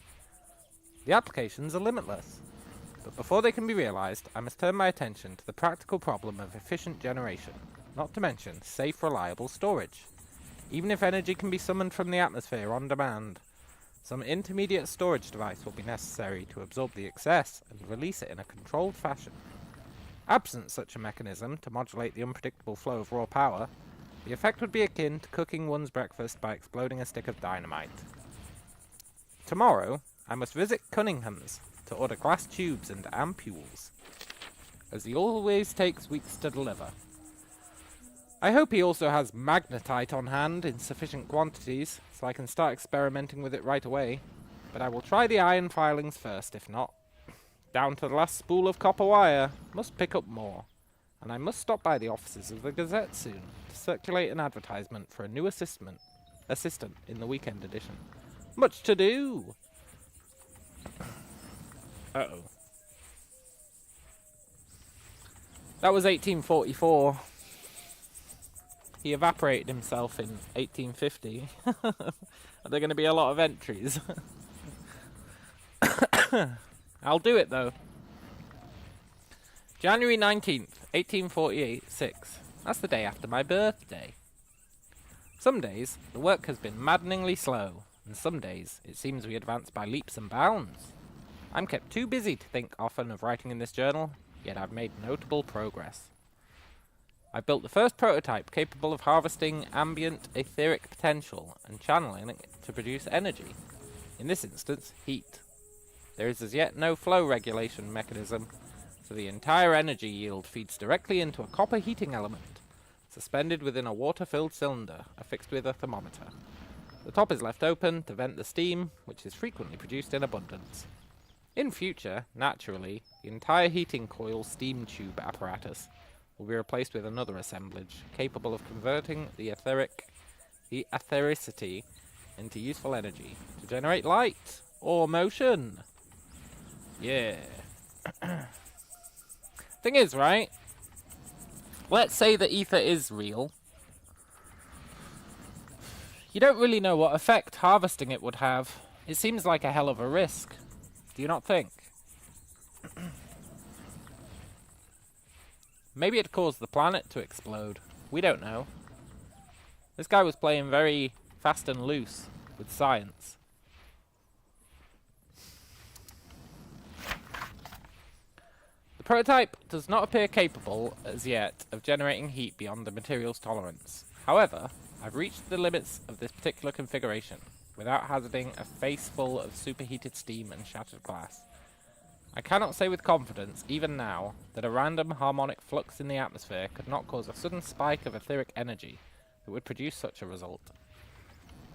The applications are limitless, but before they can be realized, I must turn my attention to the practical problem of efficient generation, not to mention safe, reliable storage. Even if energy can be summoned from the atmosphere on demand, some intermediate storage device will be necessary to absorb the excess and release it in a controlled fashion. Absent such a mechanism to modulate the unpredictable flow of raw power, the effect would be akin to cooking one's breakfast by exploding a stick of dynamite. Tomorrow, I must visit Cunningham's to order glass tubes and ampules, as he always takes weeks to deliver. I hope he also has magnetite on hand in sufficient quantities, so I can start experimenting with it right away, but I will try the iron filings first, if not. Down to the last spool of copper wire, must pick up more, and I must stop by the offices of the Gazette soon to circulate an advertisement for a new assistant in the weekend edition. Much to do! Uh-oh. That was 1844. He evaporated himself in 1850. Are there going to be a lot of entries? I'll do it though. January 19th, 1846. That's the day after my birthday. Some days, the work has been maddeningly slow, and some days, it seems we advance by leaps and bounds. I'm kept too busy to think often of writing in this journal, yet I've made notable progress. I've built the first prototype capable of harvesting ambient etheric potential and channeling it to produce energy. In this instance, heat. There is as yet no flow regulation mechanism, so the entire energy yield feeds directly into a copper heating element, suspended within a water-filled cylinder affixed with a thermometer. The top is left open to vent the steam, which is frequently produced in abundance. In future, naturally, the entire heating coil steam tube apparatus will be replaced with another assemblage capable of converting the ethericity into useful energy to generate light or motion. Yeah. Thing is, right? Let's say that ether is real. You don't really know what effect harvesting it would have. It seems like a hell of a risk. Do you not think? Maybe it caused the planet to explode. We don't know. This guy was playing very fast and loose with science. The prototype does not appear capable, as yet, of generating heat beyond the material's tolerance. However, I've reached the limits of this particular configuration, without hazarding a face full of superheated steam and shattered glass. I cannot say with confidence, even now, that a random harmonic flux in the atmosphere could not cause a sudden spike of etheric energy that would produce such a result.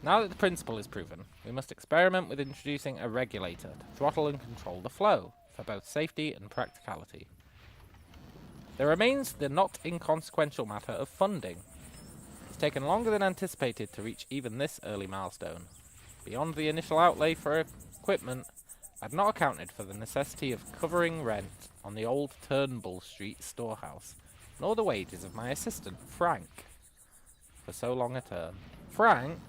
Now that the principle is proven, we must experiment with introducing a regulator to throttle and control the flow, for both safety and practicality. There remains the not inconsequential matter of funding. It's taken longer than anticipated to reach even this early milestone. Beyond the initial outlay for equipment, I'd not accounted for the necessity of covering rent on the old Turnbull Street storehouse, nor the wages of my assistant, Frank, for so long a term. Frank?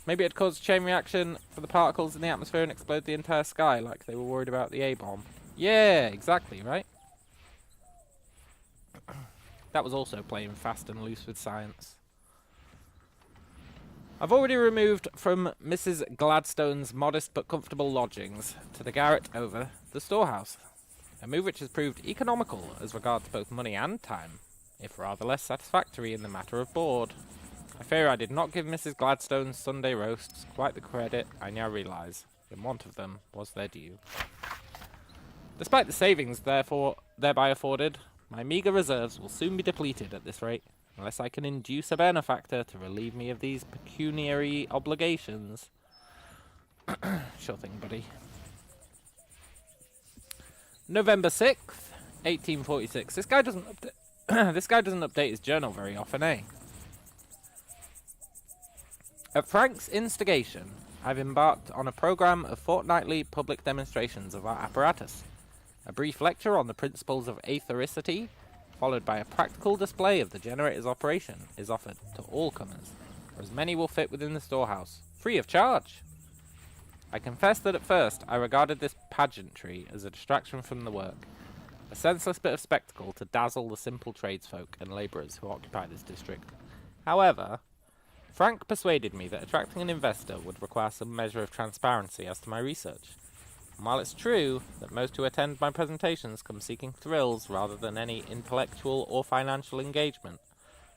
Maybe it caused a chain reaction for the particles in the atmosphere and explode the entire sky like they were worried about the A-bomb. Yeah, exactly, right? That was also playing fast and loose with science. I've already removed from Mrs. Gladstone's modest but comfortable lodgings to the garret over the storehouse, a move which has proved economical as regards both money and time, if rather less satisfactory in the matter of board. I fear I did not give Mrs. Gladstone's Sunday roasts quite the credit I now realise, in want of them, was their due. Despite the savings thereby afforded, my meagre reserves will soon be depleted at this rate, unless I can induce a benefactor to relieve me of these pecuniary obligations. Sure thing, buddy. November 6th, 1846. This guy doesn't update his journal very often, eh? At Frank's instigation, I've embarked on a program of fortnightly public demonstrations of our apparatus. A brief lecture on the principles of aethericity, followed by a practical display of the generator's operation, is offered to all comers, or as many will fit within the storehouse, free of charge. I confess that at first I regarded this pageantry as a distraction from the work, a senseless bit of spectacle to dazzle the simple tradesfolk and labourers who occupy this district. However, Frank persuaded me that attracting an investor would require some measure of transparency as to my research. And while it's true that most who attend my presentations come seeking thrills rather than any intellectual or financial engagement,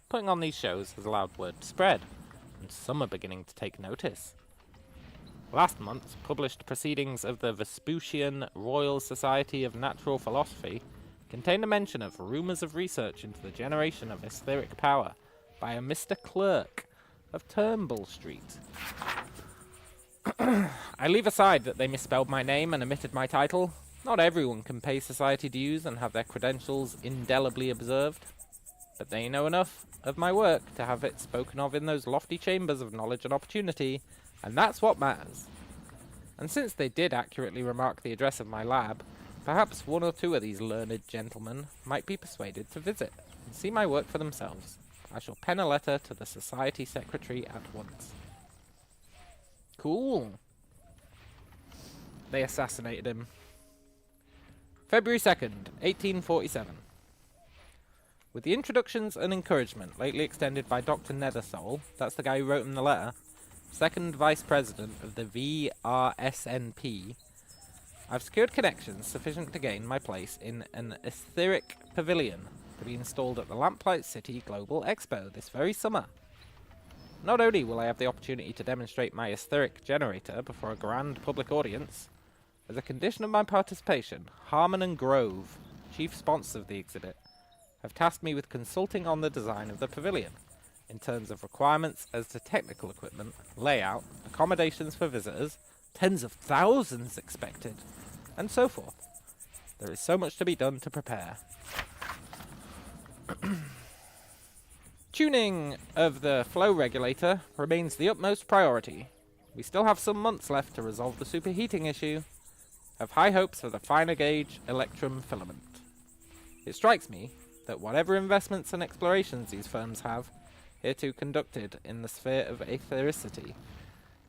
putting on these shows has allowed word to spread, and some are beginning to take notice. Last month's published proceedings of the Vespucian Royal Society of Natural Philosophy contained a mention of rumours of research into the generation of etheric power by a Mr. Clerk of Turnbull Street. I leave aside that they misspelled my name and omitted my title. Not everyone can pay society dues and have their credentials indelibly observed, but they know enough of my work to have it spoken of in those lofty chambers of knowledge and opportunity, and that's what matters. And since they did accurately remark the address of my lab, Perhaps one or two of these learned gentlemen might be persuaded to visit and see my work for themselves. I shall pen a letter to the Society Secretary at once. Cool. They assassinated him. February 2nd, 1847. With the introductions and encouragement lately extended by Dr. Nethersoul, that's the guy who wrote him the letter, second vice president of the VRSNP, I've secured connections sufficient to gain my place in an etheric pavilion to be installed at the Lamplight City Global Expo this very summer. Not only will I have the opportunity to demonstrate my etheric generator before a grand public audience, as a condition of my participation, Harmon and Grove, chief sponsors of the exhibit, have tasked me with consulting on the design of the pavilion, in terms of requirements as to technical equipment, layout, accommodations for visitors, tens of thousands expected, and so forth. There is so much to be done to prepare. Tuning of the flow regulator remains the utmost priority. We still have some months left to resolve the superheating issue. Have high hopes for the finer gauge electrum filament. It strikes me that whatever investments and explorations these firms have hereto conducted in the sphere of ethericity,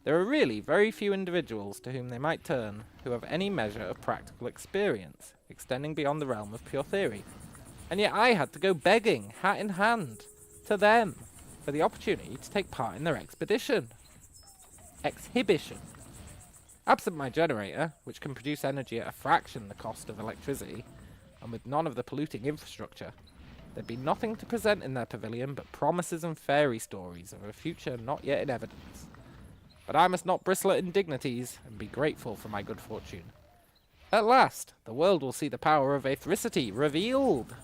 there are really very few individuals to whom they might turn who have any measure of practical experience extending beyond the realm of pure theory. And yet I had to go begging, hat in hand, to them for the opportunity to take part in their exhibition. Absent my generator, which can produce energy at a fraction the cost of electricity, and with none of the polluting infrastructure, there'd be nothing to present in their pavilion but promises and fairy stories of a future not yet in evidence. But I must not bristle at indignities, and be grateful for my good fortune. At last, the world will see the power of ethericity revealed!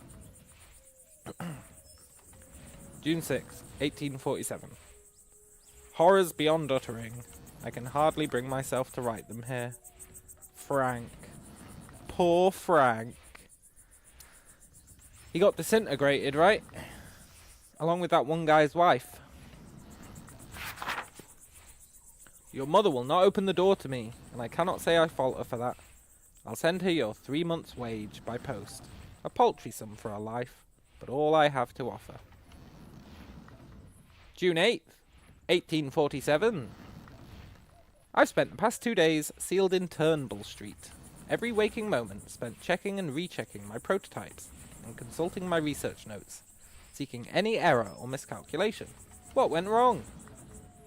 June 6, 1847. Horrors beyond uttering. I can hardly bring myself to write them here. Frank. Poor Frank. He got disintegrated, right? Along with that one guy's wife. Your mother will not open the door to me, and I cannot say I fault her for that. I'll send her your 3 months' wage by post. A paltry sum for a life, but all I have to offer. June 8th, 1847. I've spent the past 2 days sealed in Turnbull Street. Every waking moment spent checking and rechecking my prototypes and consulting my research notes, seeking any error or miscalculation. What went wrong?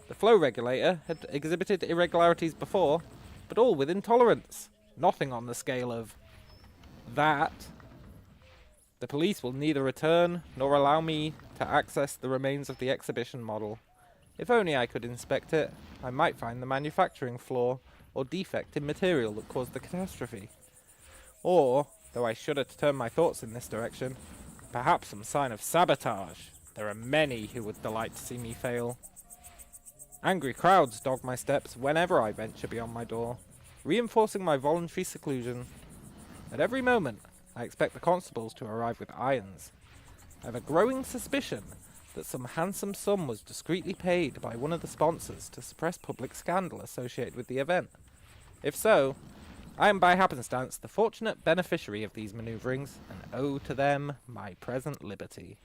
The flow regulator had exhibited irregularities before, but all with intolerance. Nothing on the scale of that. The police will neither return nor allow me to access the remains of the exhibition model. If only I could inspect it, I might find the manufacturing flaw or defect in material that caused the catastrophe. Or, though I shudder to turn my thoughts in this direction, perhaps some sign of sabotage. There are many who would delight to see me fail. Angry crowds dog my steps whenever I venture beyond my door, reinforcing my voluntary seclusion. At every moment, I expect the constables to arrive with irons. I have a growing suspicion that some handsome sum was discreetly paid by one of the sponsors to suppress public scandal associated with the event. If so, I am by happenstance the fortunate beneficiary of these manoeuvrings, and owe to them my present liberty.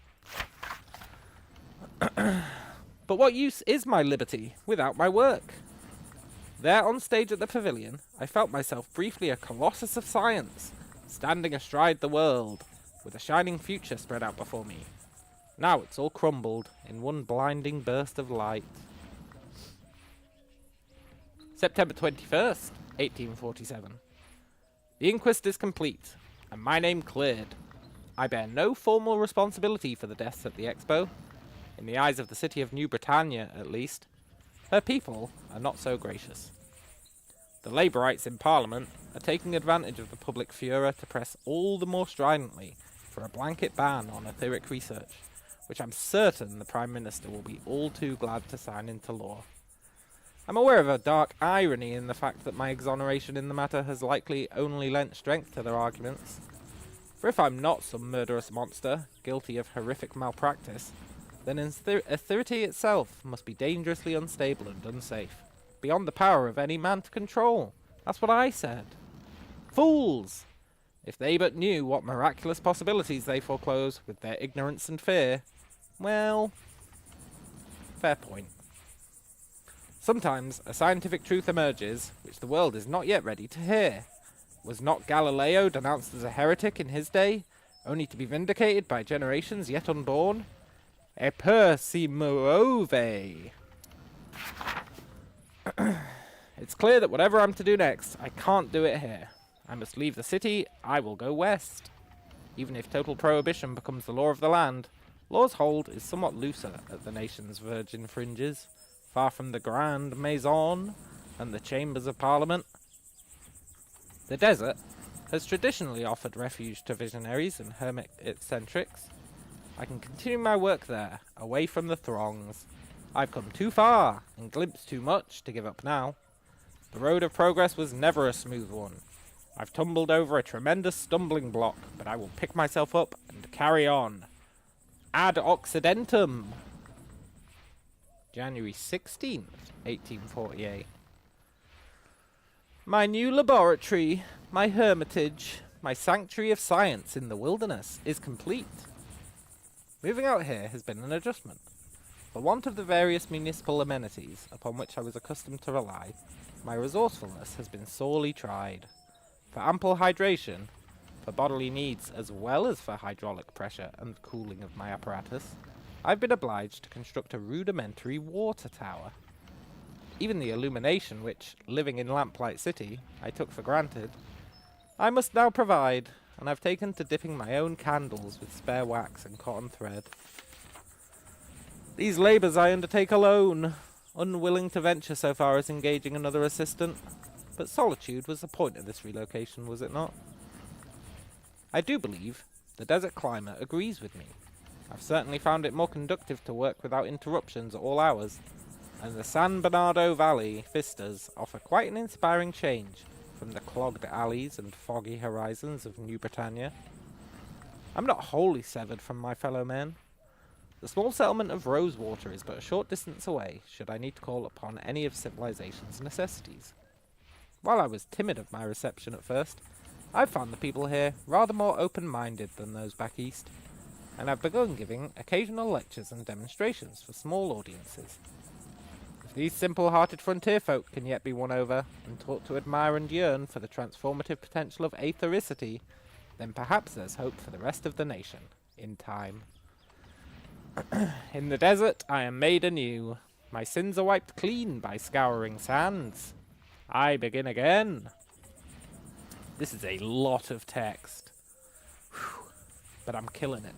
But what use is my liberty without my work? There on stage at the pavilion, I felt myself briefly a colossus of science, standing astride the world, with a shining future spread out before me. Now it's all crumbled in one blinding burst of light. September 21st, 1847. The inquest is complete, and my name cleared. I bear no formal responsibility for the deaths at the Expo. In the eyes of the city of New Britannia, at least, her people are not so gracious. The Labourites in Parliament are taking advantage of the public furor to press all the more stridently for a blanket ban on etheric research, which I'm certain the Prime Minister will be all too glad to sign into law. I'm aware of a dark irony in the fact that my exoneration in the matter has likely only lent strength to their arguments. For if I'm not some murderous monster, guilty of horrific malpractice, then etherity itself must be dangerously unstable and unsafe, beyond the power of any man to control. That's what I said. Fools! If they but knew what miraculous possibilities they foreclose with their ignorance and fear, well, fair point. Sometimes a scientific truth emerges which the world is not yet ready to hear. Was not Galileo denounced as a heretic in his day, only to be vindicated by generations yet unborn? E per si muove. It's clear that whatever I'm to do next, I can't do it here. I must leave the city, I will go west. Even if total prohibition becomes the law of the land, law's hold is somewhat looser at the nation's virgin fringes, far from the Grand Maison and the chambers of Parliament. The desert has traditionally offered refuge to visionaries and hermit eccentrics. I can continue my work there, away from the throngs. I've come too far and glimpsed too much to give up now. The road of progress was never a smooth one. I've tumbled over a tremendous stumbling block, but I will pick myself up and carry on. Ad Occidentum. January 16th, 1848. My new laboratory, my hermitage, my sanctuary of science in the wilderness is complete. Moving out here has been an adjustment. For want of the various municipal amenities upon which I was accustomed to rely, my resourcefulness has been sorely tried. For ample hydration, for bodily needs as well as for hydraulic pressure and cooling of my apparatus, I've been obliged to construct a rudimentary water tower. Even the illumination which, living in Lamplight City, I took for granted, I must now provide, and I've taken to dipping my own candles with spare wax and cotton thread. These labours I undertake alone, unwilling to venture so far as engaging another assistant, but solitude was the point of this relocation, was it not? I do believe the desert climate agrees with me. I've certainly found it more conducive to work without interruptions at all hours, and the San Bernardo Valley vistas offer quite an inspiring change from the clogged alleys and foggy horizons of New Britannia. I'm not wholly severed from my fellow men. The small settlement of Rosewater is but a short distance away, should I need to call upon any of civilization's necessities. While I was timid of my reception at first, I've found the people here rather more open-minded than those back east, and I've begun giving occasional lectures and demonstrations for small audiences. If these simple-hearted frontier folk can yet be won over and taught to admire and yearn for the transformative potential of aethericity, then perhaps there's hope for the rest of the nation, in time. In the desert I am made anew. My sins are wiped clean by scouring sands. I begin again. This is a lot of text. Whew. But I'm killing it.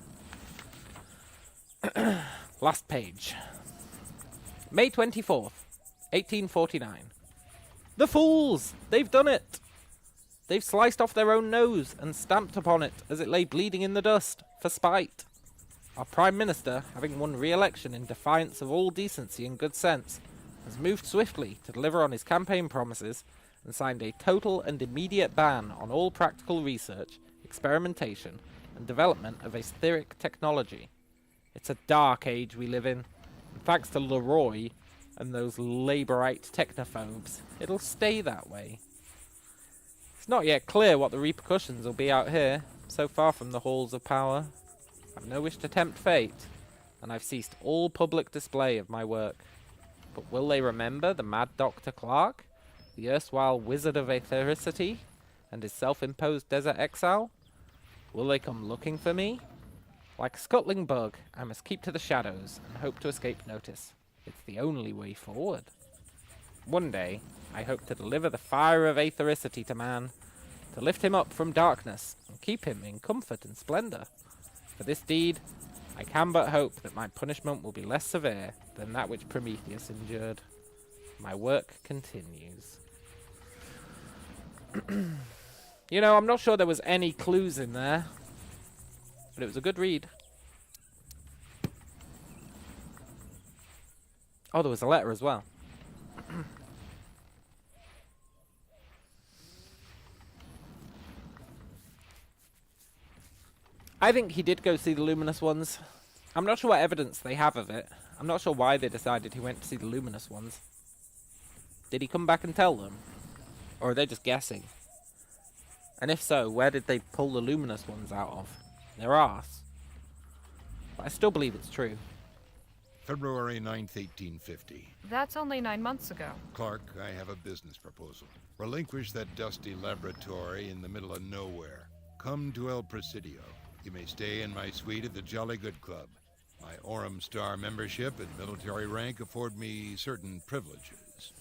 Last page. May 24th, 1849. The fools! They've done it! They've sliced off their own nose and stamped upon it as it lay bleeding in the dust, for spite. Our Prime Minister, having won re-election in defiance of all decency and good sense, has moved swiftly to deliver on his campaign promises and signed a total and immediate ban on all practical research, experimentation, and development of etheric technology. It's a dark age we live in, and thanks to Leroy and those Labourite technophobes, it'll stay that way. It's not yet clear what the repercussions will be out here, so far from the halls of power. I've no wish to tempt fate, and I've ceased all public display of my work. But will they remember the mad Dr. Clark, the erstwhile wizard of aethericity, and his self-imposed desert exile? Will they come looking for me? Like a scuttling bug, I must keep to the shadows and hope to escape notice. It's the only way forward. One day, I hope to deliver the fire of aethericity to man, to lift him up from darkness and keep him in comfort and splendor. For this deed, I can but hope that my punishment will be less severe than that which Prometheus endured. My work continues. You know, I'm not sure there was any clues in there, but it was a good read. Oh, there was a letter as well. I think he did go see the Luminous Ones. I'm not sure what evidence they have of it. I'm not sure why they decided he went to see the Luminous Ones. Did he come back and tell them? Or are they just guessing? And if so, where did they pull the luminous ones out of? Their arse. But I still believe it's true. February 9th, 1850. That's only 9 months ago. Clark, I have a business proposal. Relinquish that dusty laboratory in the middle of nowhere. Come to El Presidio. You may stay in my suite at the Jolly Good Club. My Orem Star membership and military rank afford me certain privileges.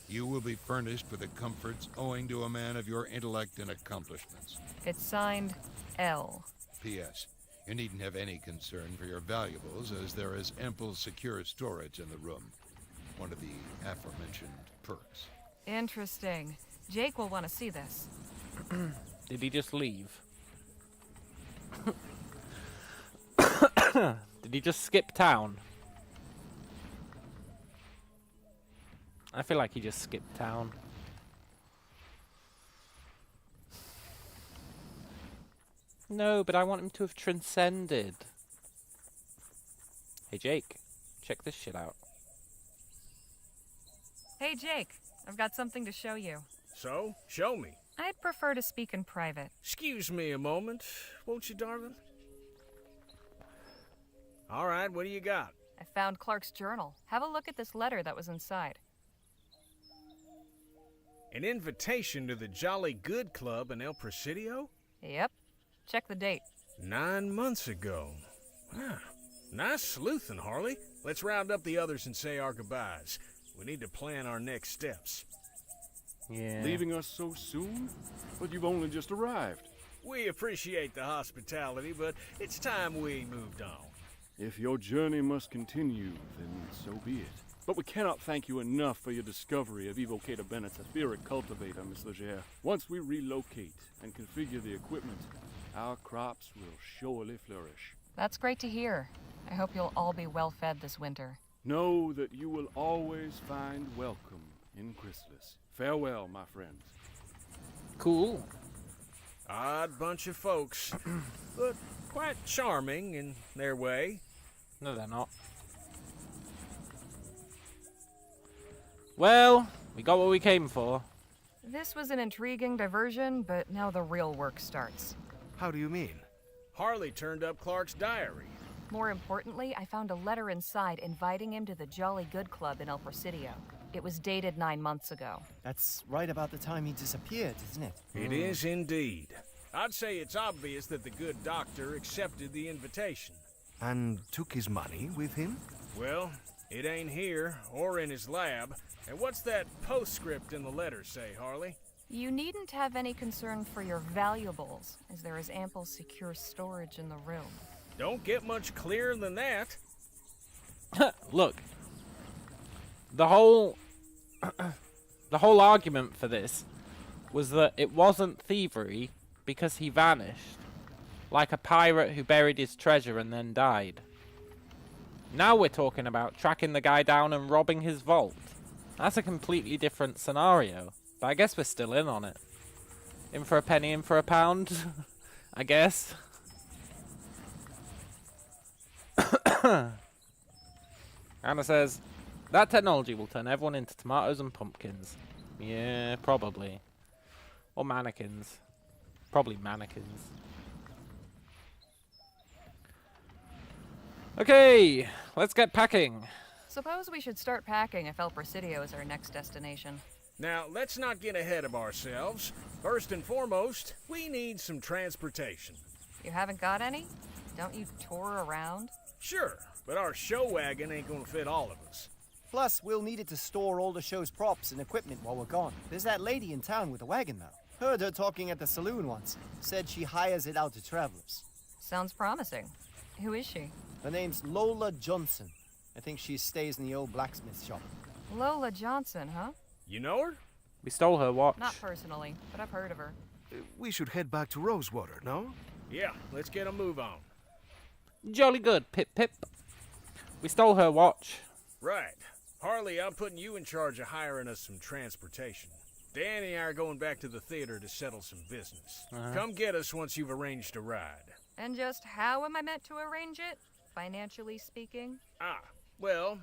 You will be furnished with the comforts owing to a man of your intellect and accomplishments. It's signed L. P.S. You needn't have any concern for your valuables, as there is ample secure storage in the room. One of the aforementioned perks. Interesting. Jake will want to see this. Did he just leave? Did he just skip town? I feel like he just skipped town. No, but I want him to have transcended. Hey Jake, check this shit out. Hey Jake, I've got something to show you. So, show me. I'd prefer to speak in private. Excuse me a moment, won't you, darling? All right, what do you got? I found Clark's journal. Have a look at this letter that was inside. An invitation to the Jolly Good Club in El Presidio? Yep. Check the date. 9 months ago. Ah, nice sleuthing, Harley. Let's round up the others and say our goodbyes. We need to plan our next steps. Yeah. Leaving us so soon? But you've only just arrived. We appreciate the hospitality, but it's time we moved on. If your journey must continue, then so be it. But we cannot thank you enough for your discovery of Evocator Bennett's etheric cultivator, Miss Legere. Once we relocate and configure the equipment, our crops will surely flourish. That's great to hear. I hope you'll all be well fed this winter. Know that you will always find welcome in Chrysalis. Farewell, my friends. Cool. Odd bunch of folks, but quite charming in their way. No, they're not. Well, we got what we came for. This was an intriguing diversion, but now the real work starts. How do you mean? Harley turned up Clark's diary. More importantly, I found a letter inside inviting him to the Jolly Good Club in El Presidio. It was dated 9 months ago. That's right about the time he disappeared, isn't it? It is indeed. I'd say it's obvious that the good doctor accepted the invitation. And took his money with him? Well, it ain't here, or in his lab. And what's that postscript in the letter say, Harley? You needn't have any concern for your valuables, as there is ample secure storage in the room. Don't get much clearer than that. Look, the whole argument for this was that it wasn't thievery because he vanished, like a pirate who buried his treasure and then died. Now we're talking about tracking the guy down and robbing his vault. That's a completely different scenario, but I guess we're still in on it. In for a penny, in for a pound, I guess. Anna says, that technology will turn everyone into tomatoes and pumpkins. Yeah, probably. Or mannequins. Probably mannequins. Okay, let's get packing. Suppose we should start packing if El Presidio is our next destination. Now, let's not get ahead of ourselves. First and foremost, we need some transportation. You haven't got any? Don't you tour around? Sure, but our show wagon ain't gonna fit all of us. Plus, we'll need it to store all the show's props and equipment while we're gone. There's that lady in town with a wagon now. Heard her talking at the saloon once. Said she hires it out to travelers. Sounds promising. Who is she? Her name's Lola Johnson. I think she stays in the old blacksmith shop. Lola Johnson, huh? You know her? We stole her watch. Not personally, but I've heard of her. We should head back to Rosewater, no? Yeah, let's get a move on. Jolly good, Pip Pip. We stole her watch. Right. Harley, I'm putting you in charge of hiring us some transportation. Danny and I are going back to the theater to settle some business. Come get us once you've arranged a ride. And just how am I meant to arrange it? Financially speaking? Well,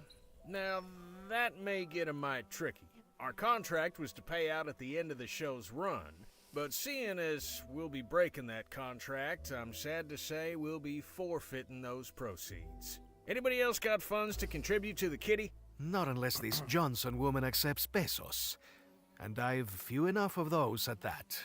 now that may get a mite tricky. Our contract was to pay out at the end of the show's run, But seeing as we'll be breaking that contract, I'm sad to say we'll be forfeiting those proceeds. Anybody else got funds to contribute to the kitty? Not unless this Johnson woman accepts pesos. And I've few enough of those at that.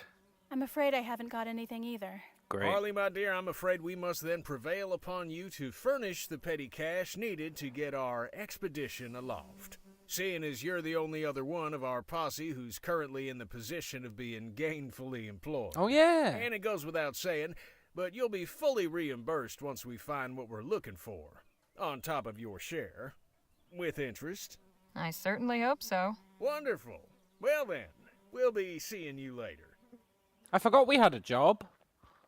I'm afraid I haven't got anything either. Great. Harley, my dear, I'm afraid we must then prevail upon you to furnish the petty cash needed to get our expedition aloft. Seeing as you're the only other one of our posse who's currently in the position of being gainfully employed. Oh, yeah. And it goes without saying, but you'll be fully reimbursed once we find what we're looking for, on top of your share, with interest. I certainly hope so. Wonderful. Well then, we'll be seeing you later. I forgot we had a job.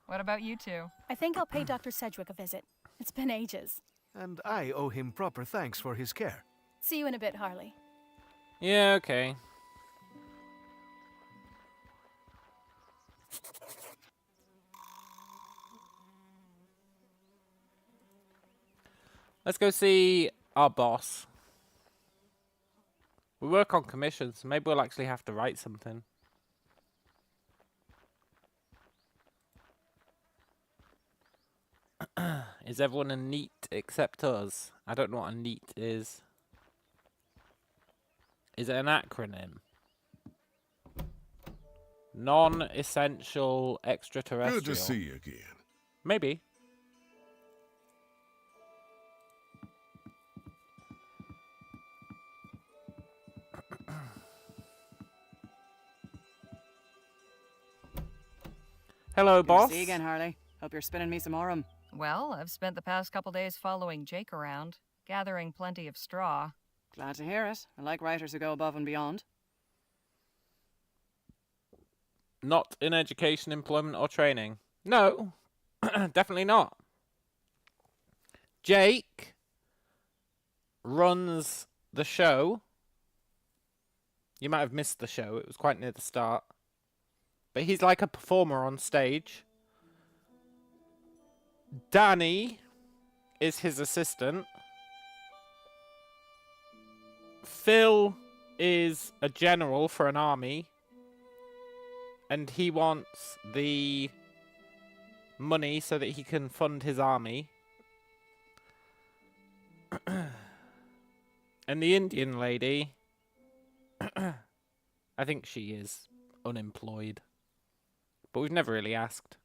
What about you two? I think I'll pay Dr. Sedgwick a visit. It's been ages. And I owe him proper thanks for his care. See you in a bit, Harley. Yeah, okay. Let's go see our boss. We work on commissions, so maybe we'll actually have to write something. Is everyone a neat except us? I don't know what a neat is. Is it an acronym? Non-essential extraterrestrial. Good to see you again. Maybe. Hello, boss. See you again, Harley. Hope you're spinning me some aurum. Well, I've spent the past couple days following Jake around, gathering plenty of straw. Glad to hear it. I like writers who go above and beyond. Not in education, employment, or training. No, definitely not. Jake runs the show. You might have missed the show. It was quite near the start. But he's like a performer on stage. Danny is his assistant. Phil is a general for an army. And he wants the money so that he can fund his army. And the Indian lady, I think she is unemployed. But we've never really asked.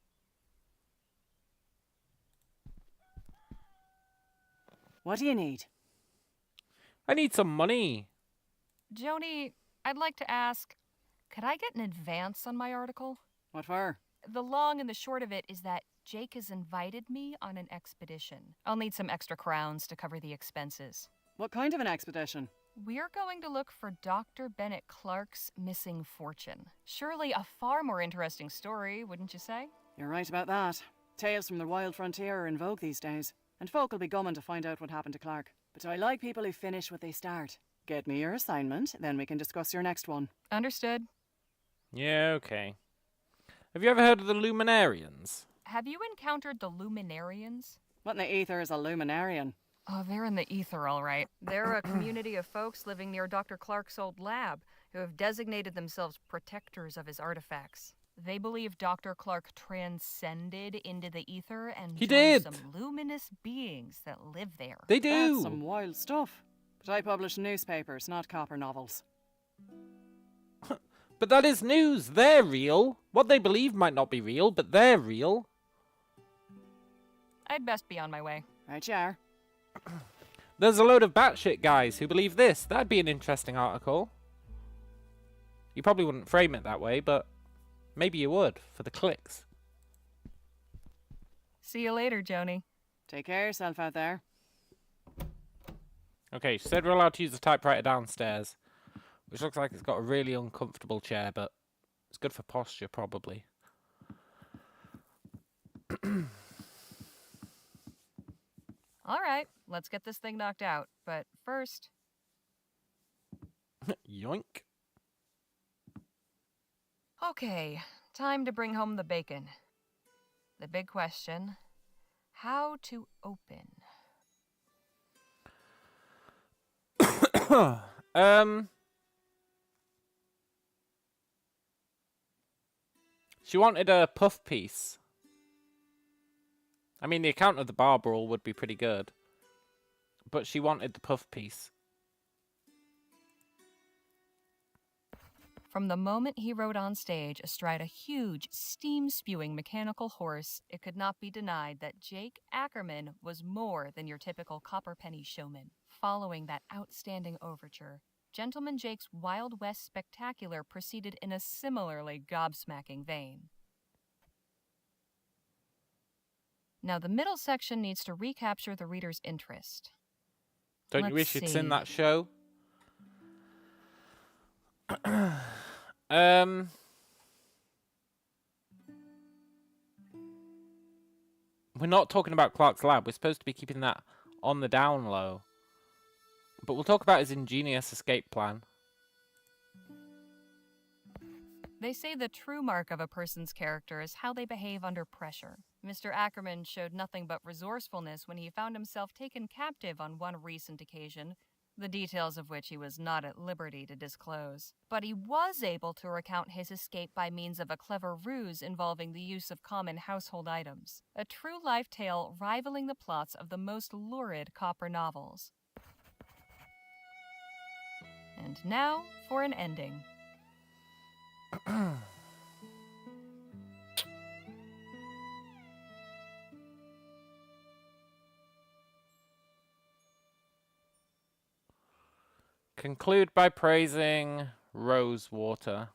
What do you need? I need some money. Joni, I'd like to ask, could I get an advance on my article? What for? The long and the short of it is that Jake has invited me on an expedition. I'll need some extra crowns to cover the expenses. What kind of an expedition? We're going to look for Dr. Bennett Clark's missing fortune. Surely a far more interesting story, wouldn't you say? You're right about that. Tales from the wild frontier are in vogue these days, and folk will be gumming to find out what happened to Clark. But I like people who finish what they start. Get me your assignment, then we can discuss your next one. Understood. Yeah, okay. Have you ever heard of the Luminarians? Have you encountered the Luminarians? What in the ether is a Luminarian? Oh, they're in the ether, all right. They're a community of folks living near Dr. Clark's old lab who have designated themselves protectors of his artifacts. They believe Dr. Clark transcended into the ether and joined some luminous beings that live there. They do. That's some wild stuff. But I publish newspapers, not copper novels. But that is news. They're real. What they believe might not be real, but they're real. I'd best be on my way. Right, you are. There's a load of batshit guys who believe this. That'd be an interesting article. You probably wouldn't frame it that way, but maybe you would, for the clicks. See you later, Joni. Take care of yourself out there. Okay, she said we're allowed to use the typewriter downstairs, which looks like it's got a really uncomfortable chair, but it's good for posture, probably. All right, let's get this thing knocked out. But first... Yoink. Okay, time to bring home the bacon. The big question, how to open? She wanted a puff piece. I mean, the account of the bar brawl would be pretty good. But she wanted the puff piece. From the moment he rode on stage astride a huge, steam-spewing mechanical horse, it could not be denied that Jake Ackerman was more than your typical copperpenny showman. Following that outstanding overture, Gentleman Jake's Wild West Spectacular proceeded in a similarly gobsmacking vein. Now, the middle section needs to recapture the reader's interest. Don't you wish you'd seen that show? We're not talking about Clark's lab. We're supposed to be keeping that on the down low. But we'll talk about his ingenious escape plan. They say the true mark of a person's character is how they behave under pressure. Mr. Ackerman showed nothing but resourcefulness when he found himself taken captive on one recent occasion, the details of which he was not at liberty to disclose. But he was able to recount his escape by means of a clever ruse involving the use of common household items. A true life tale rivaling the plots of the most lurid copper novels. And now for an ending. Conclude by praising Rosewater.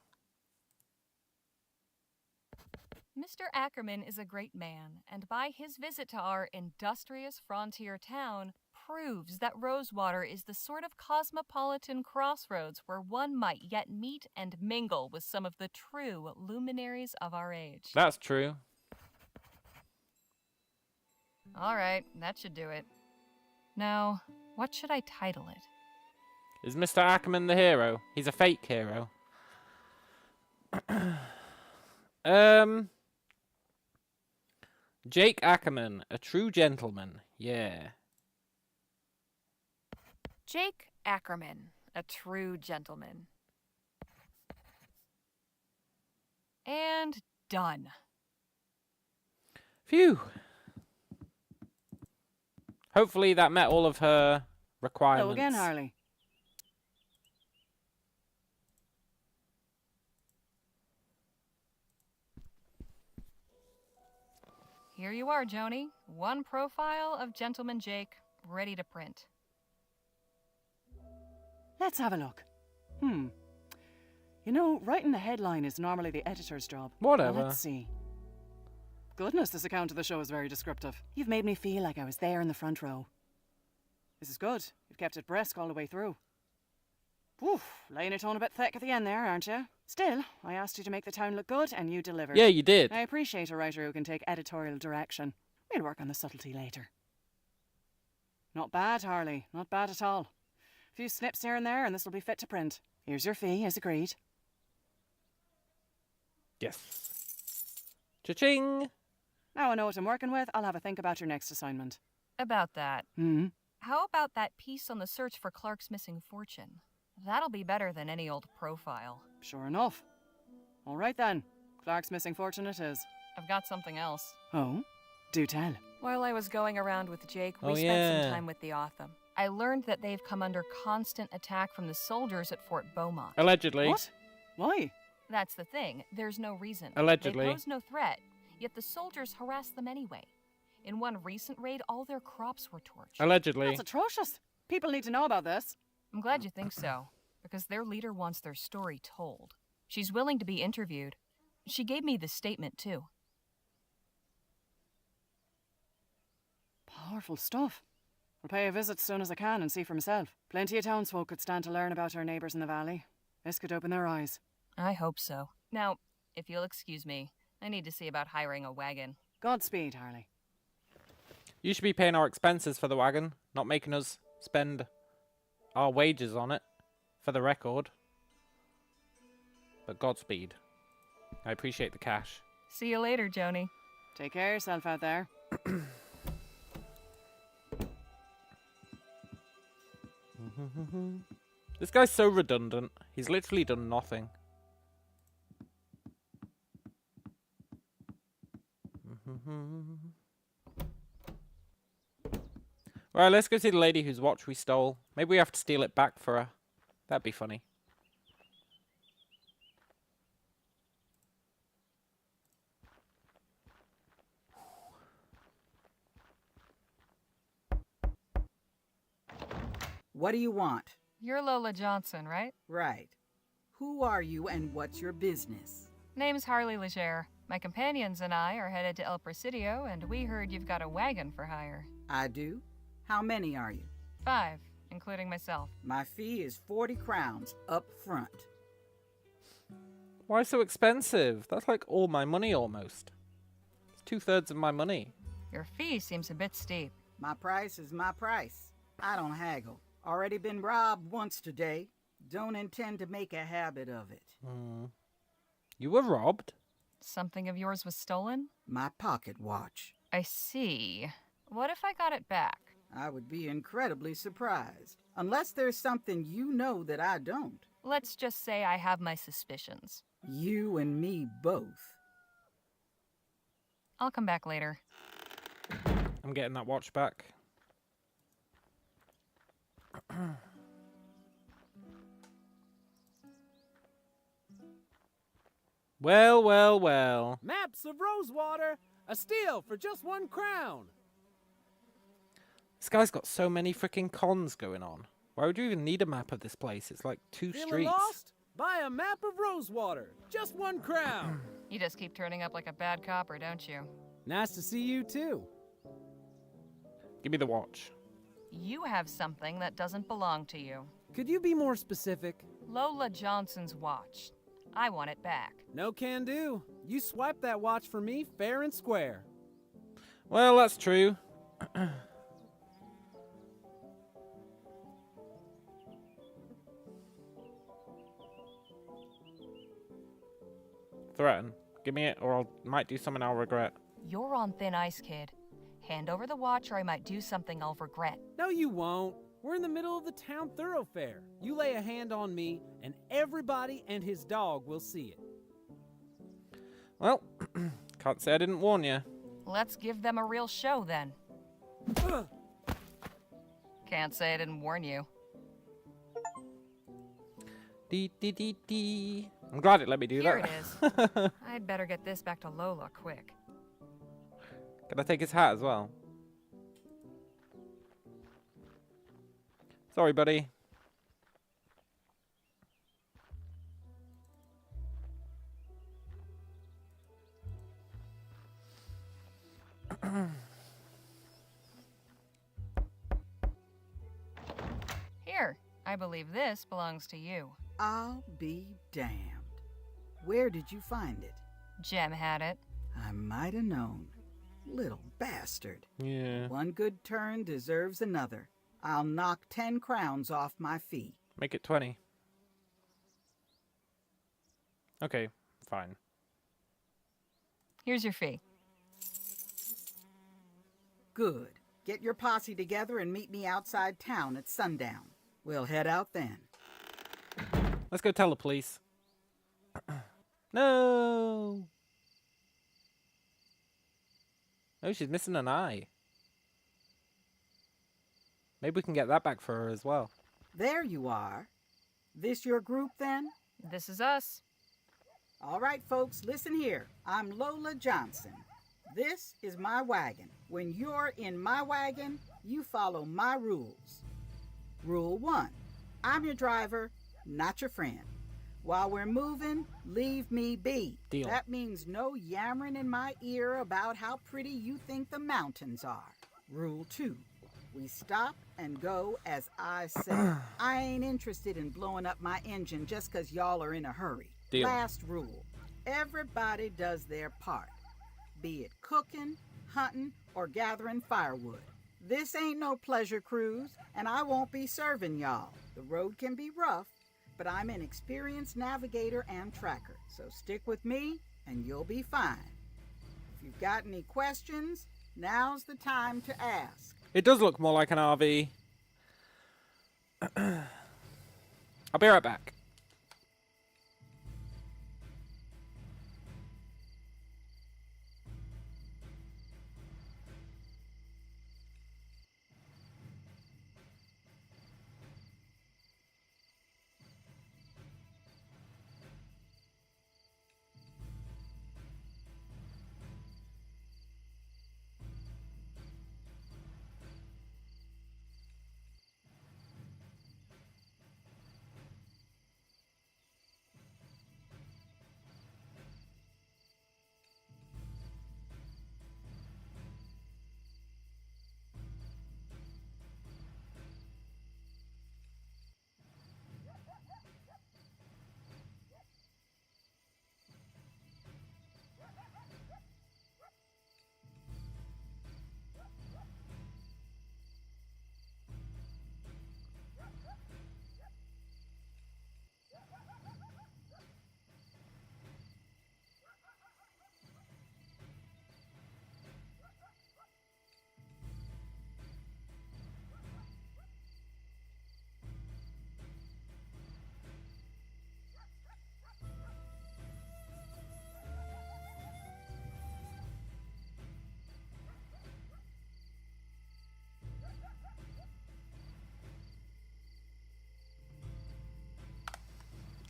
Mr. Ackerman is a great man, and by his visit to our industrious frontier town, proves that Rosewater is the sort of cosmopolitan crossroads where one might yet meet and mingle with some of the true luminaries of our age. That's true. All right, that should do it. Now, what should I title it? Is Mr. Ackerman the hero? He's a fake hero. Jake Ackerman, a true gentleman. Yeah. Jake Ackerman, a true gentleman. And done. Phew. Hopefully that met all of her requirements. Hello again, Harley. Here you are, Joni. One profile of Gentleman Jake, ready to print. Let's have a look. You know, writing the headline is normally the editor's job. Whatever. Well, let's see. Goodness, this account of the show is very descriptive. You've made me feel like I was there in the front row. This is good. You've kept it brisk all the way through. Whew, laying it on a bit thick at the end there, aren't you? Still, I asked you to make the town look good, and you delivered. Yeah, you did. I appreciate a writer who can take editorial direction. We'll work on the subtlety later. Not bad, Harley. Not bad at all. A few snips here and there, and this will be fit to print. Here's your fee, as agreed. Yes. Cha-ching! Now I know what I'm working with, I'll have a think about your next assignment. About that. How about that piece on the search for Clark's missing fortune? That'll be better than any old profile. Sure enough. All right then. Clark's missing fortune it is. I've got something else. Oh? Do tell. While I was going around with Jake, we Oh, spent yeah. some time with the Otham. I learned that they've come under constant attack from the soldiers at Fort Beaumont. Allegedly. What? Why? That's the thing. There's no reason. Allegedly. They pose no threat, yet the soldiers harass them anyway. In one recent raid, all their crops were torched. Allegedly. That's atrocious. People need to know about this. I'm glad you think so, because their leader wants their story told. She's willing to be interviewed. She gave me this statement, too. Powerful stuff. I'll pay a visit as soon as I can and see for myself. Plenty of townsfolk could stand to learn about our neighbours in the valley. This could open their eyes. I hope so. Now, if you'll excuse me, I need to see about hiring a wagon. Godspeed, Harley. You should be paying our expenses for the wagon, not making us spend our wages on it, for the record. But Godspeed. I appreciate the cash. See you later, Joni. Take care of yourself out there. This guy's so redundant. He's literally done nothing. Right, let's go see the lady whose watch we stole. Maybe we have to steal it back for her. That'd be funny. What do you want? You're Lola Johnson, right? Right. Who are you and what's your business? Name's Harley Leger. My companions and I are headed to El Presidio, and we heard you've got a wagon for hire. I do? How many are you? 5, including myself. My fee is 40 crowns up front. Why so expensive? That's like all my money almost. It's 2/3 of my money. Your fee seems a bit steep. My price is my price. I don't haggle. Already been robbed once today. Don't intend to make a habit of it. You were robbed? Something of yours was stolen? My pocket watch. I see. What if I got it back? I would be incredibly surprised. Unless there's something you know that I don't. Let's just say I have my suspicions. You and me both. I'll come back later. I'm getting that watch back. Well, well, well. Maps of Rosewater! A steal for just 1 crown! This guy's got so many freaking cons going on. Why would you even need a map of this place? It's like 2 Feeling streets. lost? Buy a map of Rosewater. Just 1 crown. You just keep turning up like a bad copper, don't you? Nice to see you too. Give me the watch. You have something that doesn't belong to you. Could you be more specific? Lola Johnson's watch. I want it back. No can do. You swiped that watch for me fair and square. Well, that's true. Threaten. Give me it, or I might do something I'll regret. You're on thin ice, kid. Hand over the watch, or I might do something I'll regret. No, you won't. We're in the middle of the town thoroughfare. You lay a hand on me, and everybody and his dog will see it. Well, can't say I didn't warn you. Let's give them a real show, then. Can't say I didn't warn you. Dee dee dee dee. I'm glad it let me do Here that. it is. I'd better get this back to Lola quick. Can I take his hat as well? Sorry, buddy. Here, I believe this belongs to you. I'll be damned. Where did you find it? Jem had it. I might have known. Little bastard. Yeah. One good turn deserves another. I'll knock 10 crowns off my fee. Make it 20. Okay, fine. Here's your fee. Good. Get your posse together and meet me outside town at sundown. We'll head out then. Let's go tell the police. No! Oh, she's missing an eye. Maybe we can get that back for her as well. There you are. This your group then? This is us. All right, folks, listen here. I'm Lola Johnson. This is my wagon. When you're in my wagon, you follow my rules. Rule 1. I'm your driver, not your friend. While we're moving, leave me be. Deal. That means no yammering in my ear about how pretty you think the mountains are. Rule 2. We stop and go as I say. I ain't interested in blowing up my engine just 'cause y'all are in a hurry. Deal. Last rule. Everybody does their part. Be it cooking, hunting, or gathering firewood. This ain't no pleasure cruise, and I won't be serving y'all. The road can be rough, but I'm an experienced navigator and tracker, so stick with me and you'll be fine. If you've got any questions, now's the time to ask. It does look more like an RV. I'll be right back.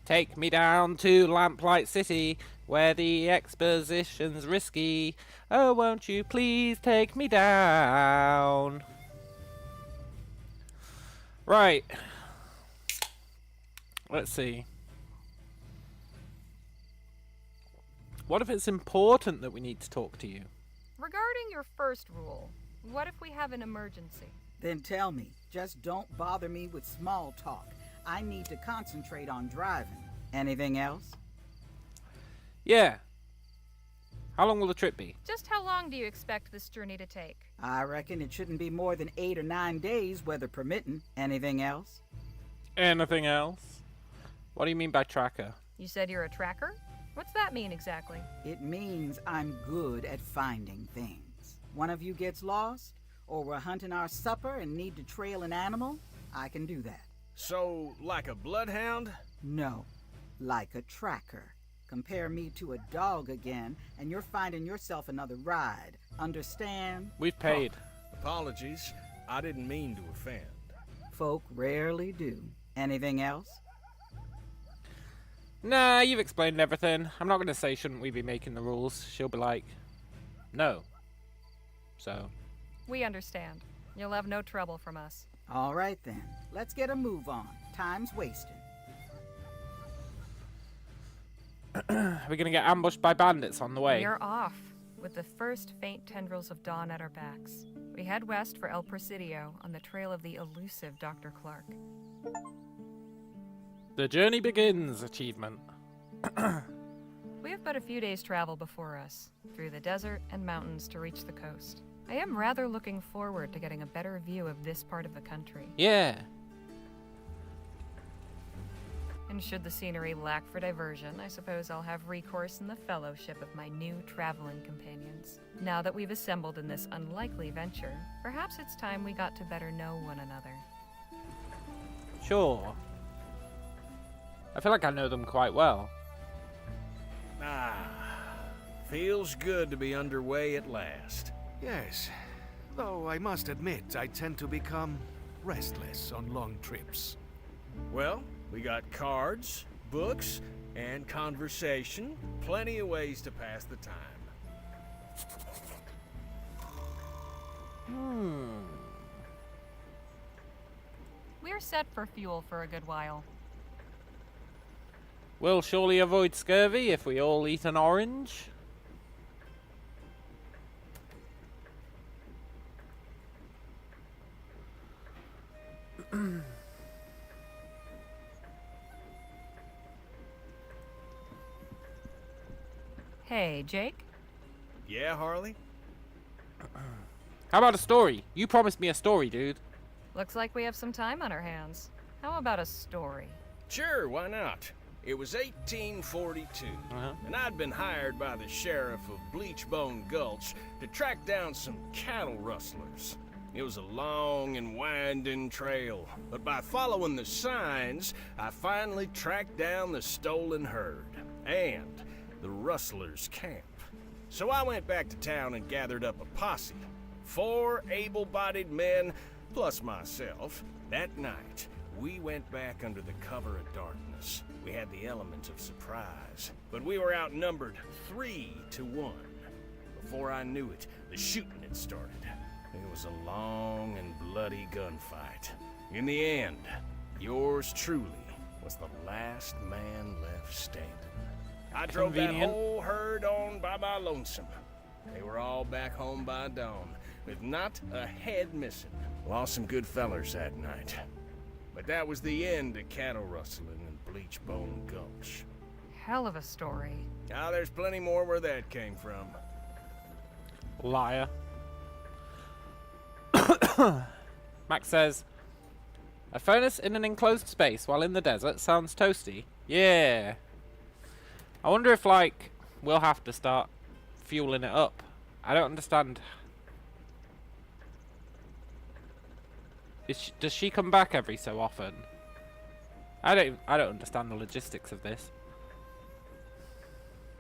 Take me down to Lamplight City, where the exposition's risky. Oh, won't you please take me down? Right. Let's see. What if it's important that we need to talk to you? Regarding your first rule, what if we have an emergency? Then tell me. Just don't bother me with small talk. I need to concentrate on driving. Anything else? Yeah. How long will the trip be? Just how long do you expect this journey to take? I reckon it shouldn't be more than 8 or 9 days, weather permitting. Anything else? Anything else? What do you mean by tracker? You said you're a tracker? What's that mean exactly? It means I'm good at finding things. One of you gets lost, or we're hunting our supper and need to trail an animal, I can do that. So, like a bloodhound? No, like a tracker. Compare me to a dog again, and you're finding yourself another ride. Understand? We've paid. Apologies. I didn't mean to offend. Folk rarely do. Anything else? Nah, you've explained everything. I'm not going to say shouldn't we be making the rules. She'll be like, no. So. We understand. You'll have no trouble from us. All right then. Let's get a move on. Time's wasting. We're going to get ambushed by bandits on the way. We are off, with the first faint tendrils of dawn at our backs. We head west for El Presidio on the trail of the elusive Dr. Clark. The journey begins, achievement. We have but a few days' travel before us, through the desert and mountains to reach the coast. I am rather looking forward to getting a better view of this part of the country. Yeah. And should the scenery lack for diversion, I suppose I'll have recourse in the fellowship of my new traveling companions. Now that we've assembled in this unlikely venture, perhaps it's time we got to better know one another. Sure. I feel like I know them quite well. Feels good to be underway at last. Yes, though I must admit I tend to become restless on long trips. Well, we got cards, books, and conversation. Plenty of ways to pass the time. We're set for fuel for a good while. We'll surely avoid scurvy if we all eat an orange. Hey, Jake? Yeah, Harley? How about a story? You promised me a story, dude. Looks like we have some time on our hands. How about a story? Sure, why not? It was 1842, and I'd been hired by the sheriff of Bleachbone Gulch to track down some cattle rustlers. It was a long and winding trail, but by following the signs, I finally tracked down the stolen herd and the rustlers' camp. So I went back to town and gathered up a posse. 4 able-bodied men, plus myself. That night, we went back under the cover of darkness. We had the element of surprise, but we were outnumbered 3-1. Before I knew it, the shooting had started. It was a long and bloody gunfight. In the end, yours truly was the last man left standing. I drove that whole herd on by my lonesome. They were all back home by dawn, with not a head missing. Lost some good fellers that night. But that was the end of cattle rustling in Bleachbone Gulch. Hell of a story. Now there's plenty more where that came from. Liar. Max says, a furnace in an enclosed space while in the desert sounds toasty. Yeah. I wonder if, like, we'll have to start fueling it up. I don't understand. Does she come back every so often? I don't understand the logistics of this.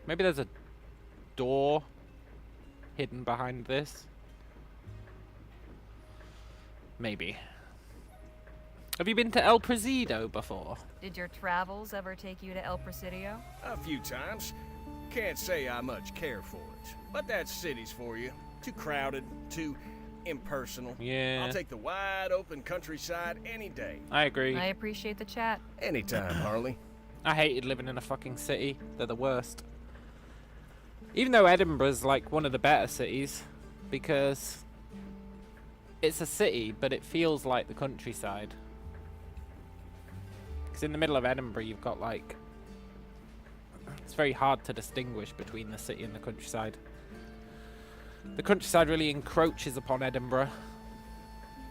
Maybe there's a door hidden behind this. Maybe. Have you been to El Presidio before? Did your travels ever take you to El Presidio? A few times. Can't say I much care for it. But that city's for you. Too crowded, too impersonal. Yeah. I'll take the wide open countryside any day. I agree. I appreciate the chat. Anytime, Harley. I hated living in a fucking city. They're the worst. Even though Edinburgh's like one of the better cities, because it's a city, but it feels like the countryside. Because in the middle of Edinburgh, you've got like... It's very hard to distinguish between the city and the countryside. The countryside really encroaches upon Edinburgh.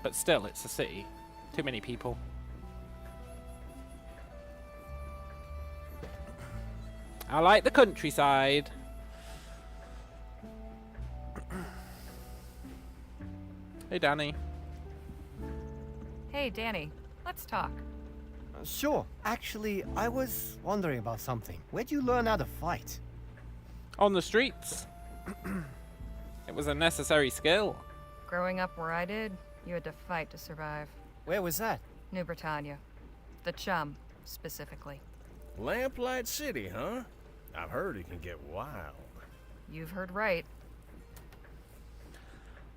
But still, it's a city. Too many people. I like the countryside. Hey, Danny. Hey, Danny. Let's talk. Sure. Actually, I was wondering about something. Where'd you learn how to fight? On the streets. It was a necessary skill. Growing up where I did, you had to fight to survive. Where was that? New Britannia. The Chum, specifically. Lamplight City, huh? I've heard it can get wild. You've heard right.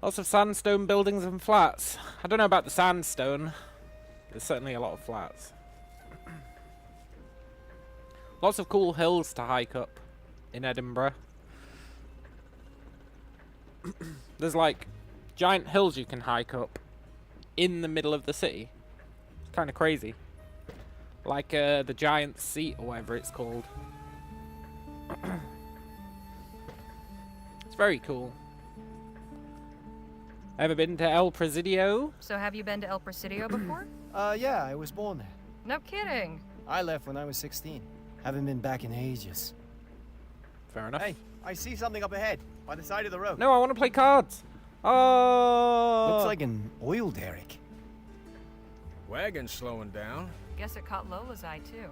Lots of sandstone buildings and flats. I don't know about the sandstone. There's certainly a lot of flats. Lots of cool hills to hike up in Edinburgh. There's like giant hills you can hike up in the middle of the city. It's kind of crazy. Like the giant seat or whatever it's called. It's very cool. Ever been to El Presidio? So have you been to El Presidio before? Yeah, I was born there. No kidding. I left when I was 16. Haven't been back in ages. Fair enough. Hey, I see something up ahead, by the side of the road. No, I want to play cards. Oh! Looks like an oil derrick. Wagon's slowing down. Guess it caught Lola's eye, too.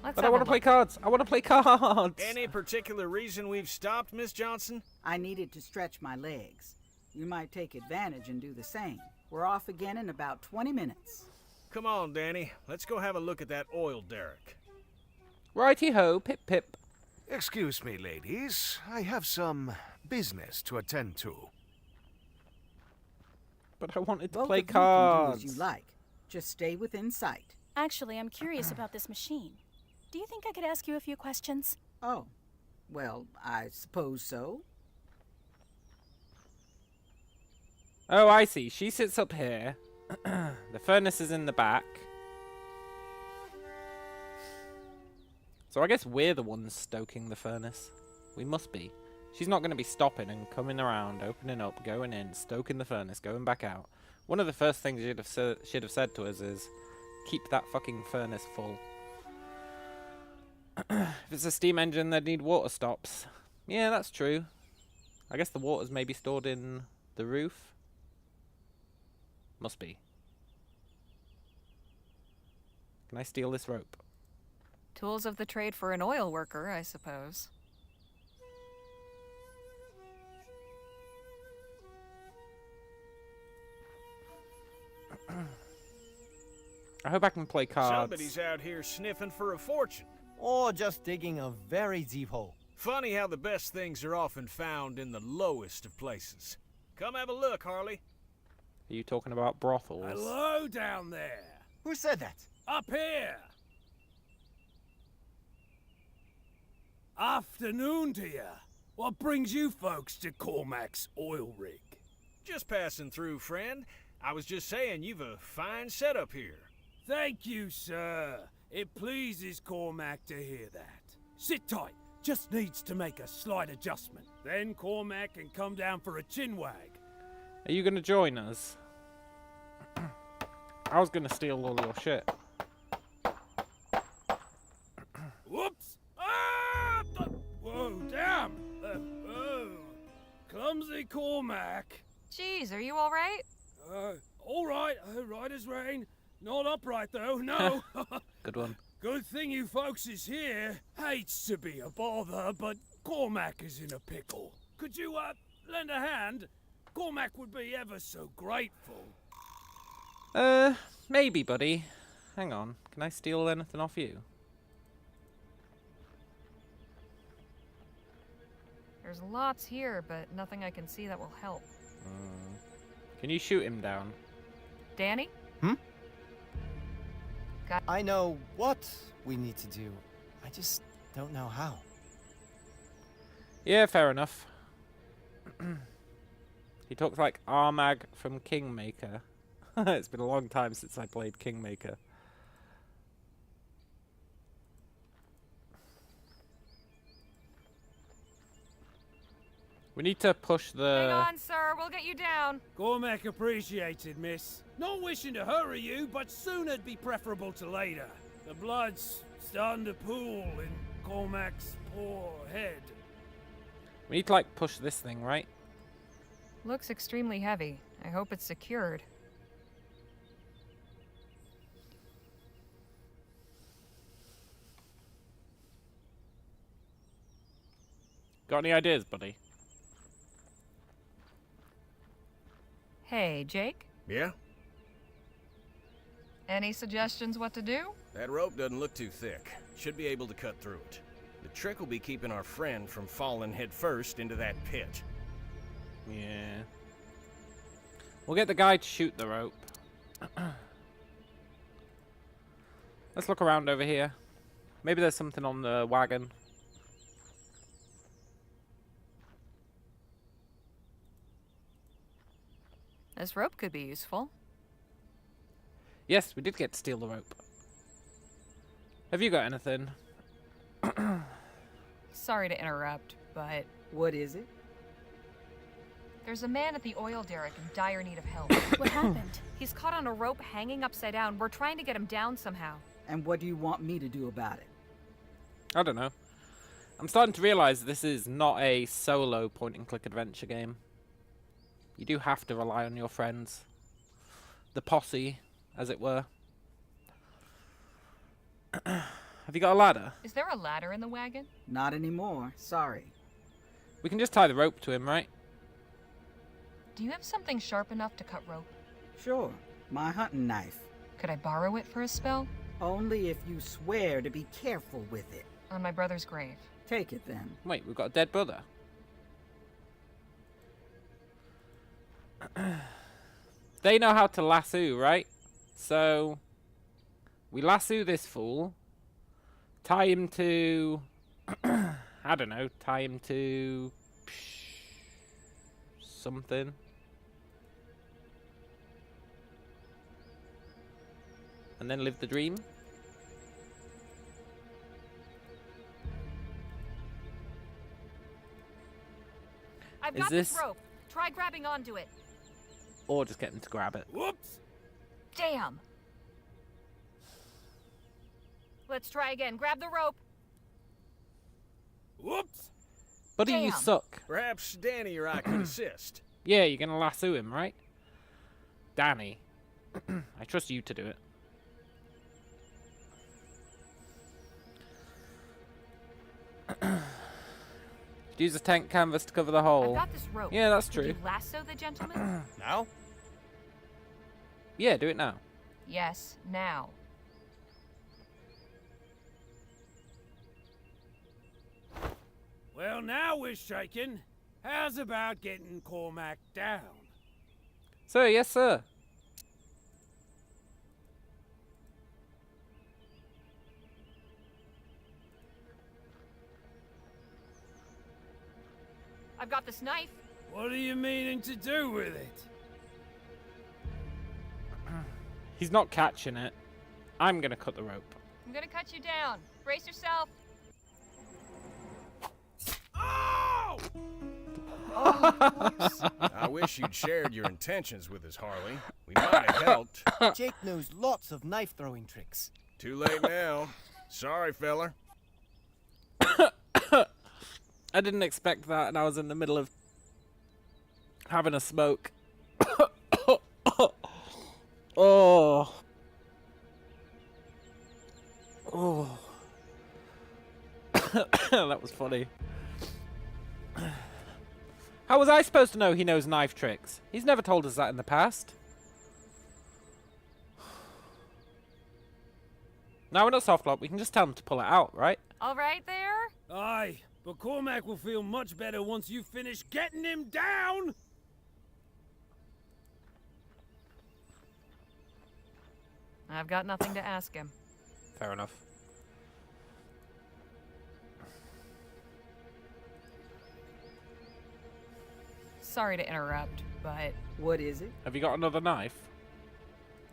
Let's But I want to play cards. I want to play cards. Any particular reason we've stopped, Miss Johnson? I needed to stretch my legs. You might take advantage and do the same. We're off again in about 20 minutes. Come on, Danny. Let's go have a look at that oil derrick. Righty-ho, pip-pip. Excuse me, ladies. I have some business to attend to. But I wanted to Both play of you cards. can do as you like. Just stay within sight. Actually, I'm curious about this machine. Do you think I could ask you a few questions? Oh, well, I suppose so. Oh, I see. She sits up here. The furnace is in the back. So I guess we're the ones stoking the furnace. We must be. She's not going to be stopping and coming around, opening up, going in, stoking the furnace, going back out. One of the first things she'd have said to us is, keep that fucking furnace full. If it's a steam engine, they'd need water stops. Yeah, that's true. I guess the water's maybe stored in the roof. Must be. Can I steal this rope? Tools of the trade for an oil worker, I suppose. I hope I can play cards. Somebody's out here sniffing for a fortune. Or just digging a very deep hole. Funny how the best things are often found in the lowest of places. Come have a look, Harley. Are you talking about brothels? Hello down there. Who said that? Up here. Afternoon to you. What brings you folks to Cormac's oil rig? Just passing through, friend. I was just saying you've a fine setup here. Thank you, sir. It pleases Cormac to hear that. Sit tight. Just needs to make a slight adjustment. Then Cormac can come down for a chinwag. Are you going to join us? I was going to steal all your shit. Whoops! Ah! Whoa, damn! Oh, clumsy Cormac. Jeez, are you all right? All right as rain. Not upright though, no. Good one. Good thing you folks is here. Hates to be a bother, but Cormac is in a pickle. Could you, lend a hand? Cormac would be ever so grateful. Maybe, buddy. Hang on. Can I steal anything off you? There's lots here, but nothing I can see that will help. Can you shoot him down? Danny? I know what we need to do. I just don't know how. Yeah, fair enough. He talks like Armag from Kingmaker. It's been a long time since I played Kingmaker. We need to push the... Hang on, sir. We'll get you down. Cormac appreciated, miss. Not wishing to hurry you, but sooner'd be preferable to later. The blood's starting to pool in Cormac's poor head. We need to, like, push this thing, right? Looks extremely heavy. I hope it's secured. Got any ideas, buddy? Hey, Jake? Yeah? Any suggestions what to do? That rope doesn't look too thick. Should be able to cut through it. The trick will be keeping our friend from falling headfirst into that pit. Yeah. We'll get the guy to shoot the rope. Let's look around over here. Maybe there's something on the wagon. This rope could be useful. Yes, we did get to steal the rope. Have you got anything? Sorry to interrupt, but... What is it? There's a man at the oil derrick in dire need of help. What happened? He's caught on a rope hanging upside down. We're trying to get him down somehow. And what do you want me to do about it? I don't know. I'm starting to realize this is not a solo point-and-click adventure game. You do have to rely on your friends. The posse, as it were. Have you got a ladder? Is there a ladder in the wagon? Not anymore. Sorry. We can just tie the rope to him, right? Do you have something sharp enough to cut rope? Sure. My hunting knife. Could I borrow it for a spell? Only if you swear to be careful with it. On my brother's grave. Take it then. Wait, we've got a dead brother. They know how to lasso, right? So we lasso this fool, tie him to I don't know, tie him to something. And then live the dream. I've Is got this- this rope. Try grabbing onto it. Or just get him to grab it. Whoops! Damn. Let's try again. Grab the rope. Whoops! Buddy, you Damn. suck. Perhaps Danny or I could assist. Yeah, you're gonna lasso him, right? Danny. I trust you to do it. Use a tank canvas to cover the hole. I've got this rope. Yeah, that's Could true. you lasso the gentleman? Now? Yeah, do it now. Yes, now. Well, now we're shaking. How's about getting Cormac down? Sir, yes, sir. I've got this knife. What are you meaning to do with it? He's not catching it. I'm gonna cut the rope. I'm gonna cut you down. Brace yourself. Oh! I wish you'd shared your intentions with us, Harley. We might have helped. Jake knows lots of knife throwing tricks. Too late now. Sorry, feller. I didn't expect that, and I was in the middle of having a smoke. Oh. Oh. That was funny. How was I supposed to know he knows knife tricks? He's never told us that in the past. No, we're not soft lock. We can just tell them to pull it out, right? All right there? Aye, but Cormac will feel much better once you finish getting him down! I've got nothing to ask him. Fair enough. Sorry to interrupt, but What is it? Have you got another knife?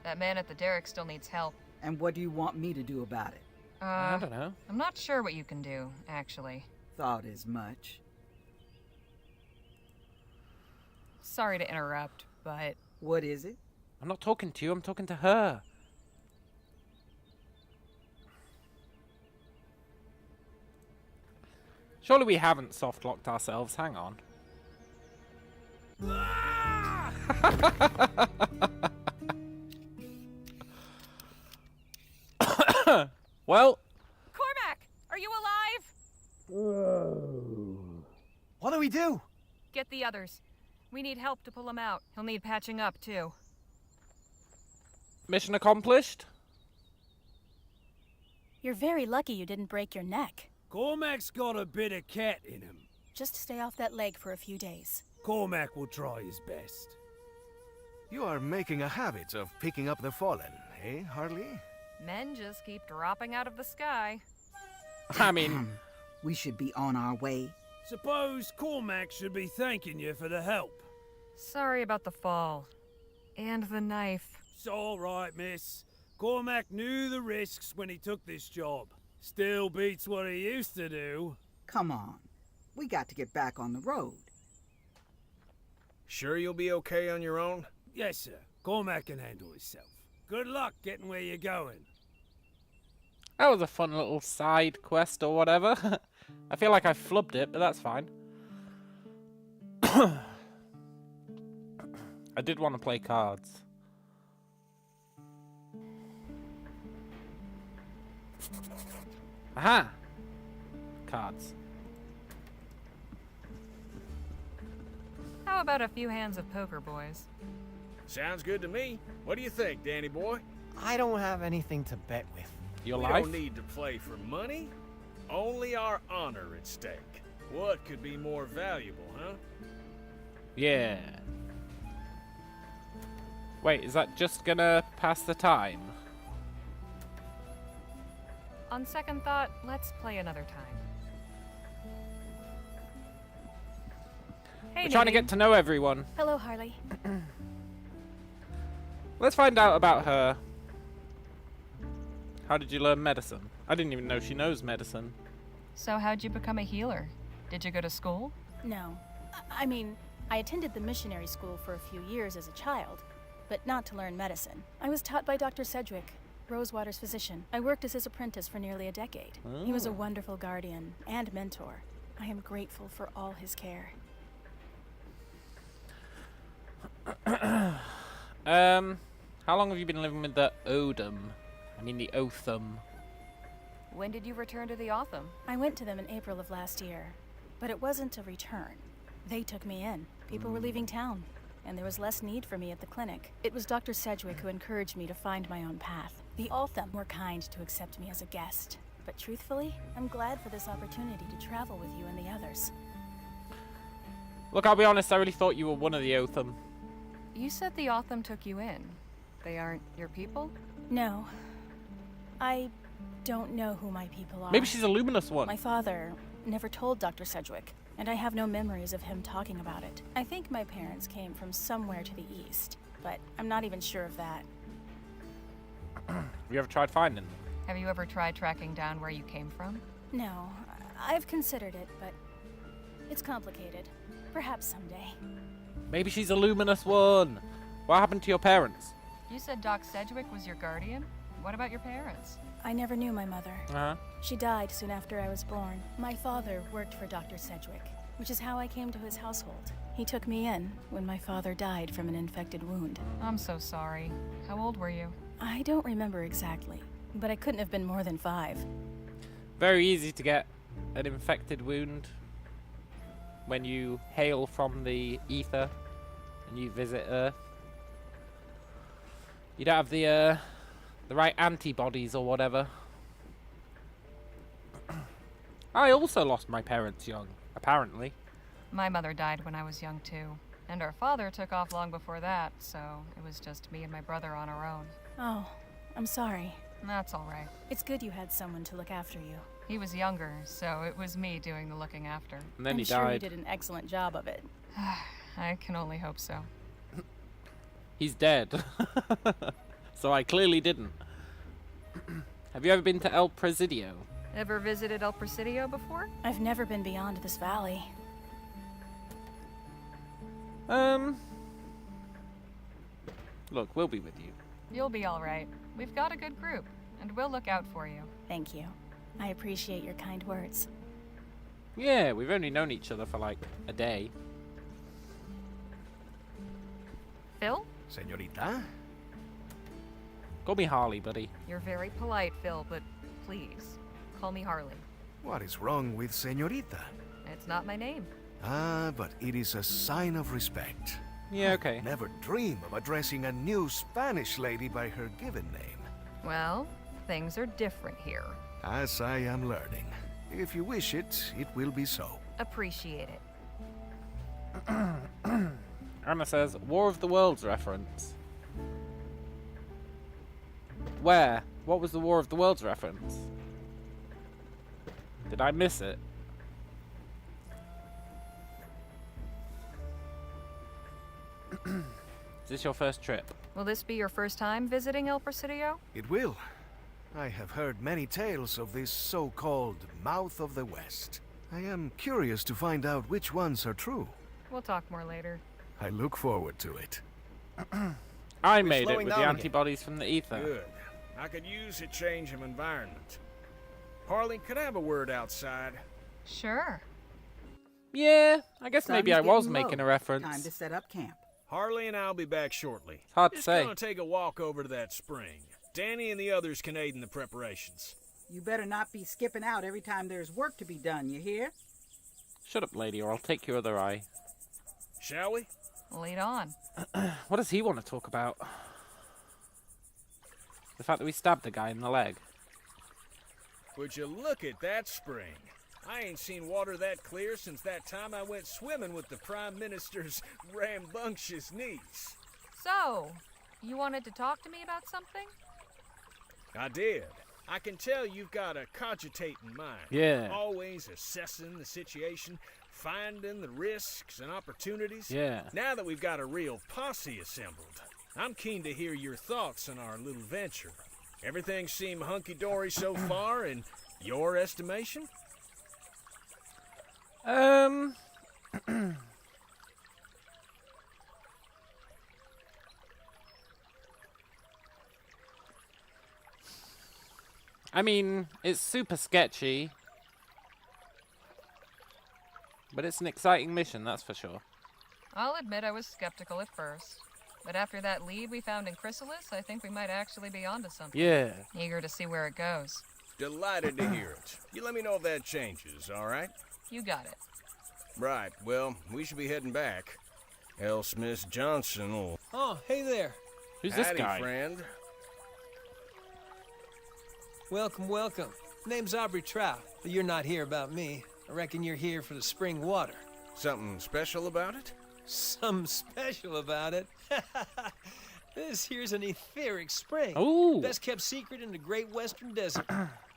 that man at the derrick still needs help. And what do you want me to do about it? I don't know. I'm not sure what you can do, actually. Thought as much. Sorry to interrupt, but What is it? I'm not talking to you, I'm talking to her. Surely we haven't soft locked ourselves. Hang on. Well, Cormac, are you alive? What do we do? Get the others. We need help to pull him out. He'll need patching up, too. mission accomplished. You're very lucky you didn't break your neck. Cormac's got a bit of cat in him. Just stay off that leg for a few days. Cormac will try his best. You are making a habit of picking up the fallen, eh, Harley? Men just keep dropping out of the sky. I mean, we should be on our way. Suppose Cormac should be thanking you for the help. Sorry about the fall. And the knife. It's all right, miss. Cormac knew the risks when he took this job. Still beats what he used to do. Come on. We got to get back on the road. Sure you'll be okay on your own? Yes, sir. Cormac can handle himself. Good luck getting where you're going. that was a fun little side quest or whatever. I feel like I flubbed it, but that's fine. I did want to play cards. Aha! Cards. How about a few hands of poker, boys? Sounds good to me. What do you think, Danny boy? I don't have anything to bet with. Your we life? don't need to play for money. Only our honor at stake. What could be more valuable, huh? Yeah. Wait, is that just gonna pass the time? On second thought, let's play another time. Hey, We're trying to Nadine. get to know everyone. Hello, Harley. Let's find out about her. How did you learn medicine? I didn't even know she knows medicine. So how'd you become a healer? Did you go to school? No. I mean, I attended the missionary school for a few years as a child, but not to learn medicine. I was taught by Dr. Sedgwick, Rosewater's physician. I worked as his apprentice for nearly a decade. He was a wonderful guardian and mentor. I am grateful for all his care. How long have you been living with the Odom? I mean the Otham. When did you return to the Otham? I went to them in April of last year, but it wasn't a return. They took me in. People were leaving town, and there was less need for me at the clinic. It was Dr. Sedgwick who encouraged me to find my own path. The Otham were kind to accept me as a guest, but truthfully, I'm glad for this opportunity to travel with you and the others. Look, I'll be honest, I really thought you were one of the Otham. You said the Otham took you in. They aren't your people? No. I don't know who my people are. Maybe she's a luminous one. My father never told Dr. Sedgwick, and I have no memories of him talking about it. I think my parents came from somewhere to the east, but I'm not even sure of that. Have you ever tried finding them? Have you ever tried tracking down where you came from? No, I've considered it, but it's complicated. Perhaps someday. Maybe she's a luminous one. What happened to your parents? You said Doc Sedgwick was your guardian? What about your parents? I never knew my mother. Uh-huh. She died soon after I was born. My father worked for Dr. Sedgwick, which is how I came to his household. He took me in when my father died from an infected wound. I'm so sorry. How old were you? I don't remember exactly, but I couldn't have been more than 5. Very easy to get an infected wound when you hail from the ether and you visit Earth. You don't have the right antibodies or whatever. I also lost my parents young, apparently. My mother died when I was young too, and our father took off long before that, so it was just me and my brother on our own. Oh, I'm sorry. That's all right. It's good you had someone to look after you. He was younger, so it was me doing the looking after. And then I'm he sure died. you did an excellent job of it. I can only hope so. He's dead. So I clearly didn't. Have you ever been to El Presidio? Ever visited El Presidio before? I've never been beyond this valley. Look, we'll be with you. You'll be all right. We've got a good group, and we'll look out for you. Thank you. I appreciate your kind words. Yeah, we've only known each other for like a day. Phil? Señorita? Call me Harley, buddy. You're very polite, Phil, but please, call me Harley. What is wrong with Señorita? It's not my name. Ah, but it is a sign of respect. Yeah, okay. Never dream of addressing a new Spanish lady by her given name. Well, things are different here. As I am learning. If you wish it, it will be so. Appreciate it. Anna says, War of the Worlds reference. Where? What was the War of the Worlds reference? Did I miss it? Is this your first trip? Will this be your first time visiting El Presidio? It will. I have heard many tales of this so-called Mouth of the West. I am curious to find out which ones are true. We'll talk more later. I look forward to it. I We're made it slowing with down the again. antibodies from the ether. Good. I could use a change of environment. Harley, could I have a word outside? Sure. Yeah, I guess maybe I Sun's was getting making low. a reference. Time to set up camp. Harley and I'll be back shortly. It's hard to Just say. gonna take a walk over to that spring. Danny and the others can aid in the preparations. You better not be skipping out every time there's work to be done, you hear? Shut up, lady, or I'll take your other eye. Shall we? Lead on. What does he want to talk about? The fact that we stabbed the guy in the leg. Would you look at that spring? I ain't seen water that clear since that time I went swimming with the Prime Minister's rambunctious niece. So, you wanted to talk to me about something? I did. I can tell you've got a cogitating mind. Yeah. Always assessing the situation, finding the risks and opportunities. Yeah. Now that we've got a real posse assembled, I'm keen to hear your thoughts on our little venture. Everything seem hunky-dory so far in your estimation? I mean, it's super sketchy. But it's an exciting mission, that's for sure. I'll admit I was skeptical at first. But after that lead we found in Chrysalis, I think we might actually be onto something. Yeah. Eager to see where it goes. Delighted to hear it. You let me know if that changes, all right? You got it. Right, well, we should be heading back. Else Miss Johnson will... Oh, hey there. Who's this Howdy, guy? friend. Welcome, welcome. Name's Aubrey Trout, but you're not here about me. I reckon you're here for the spring water. Something special about it? Something special about it? This here's an etheric spring. Ooh. Best kept secret in the great western desert.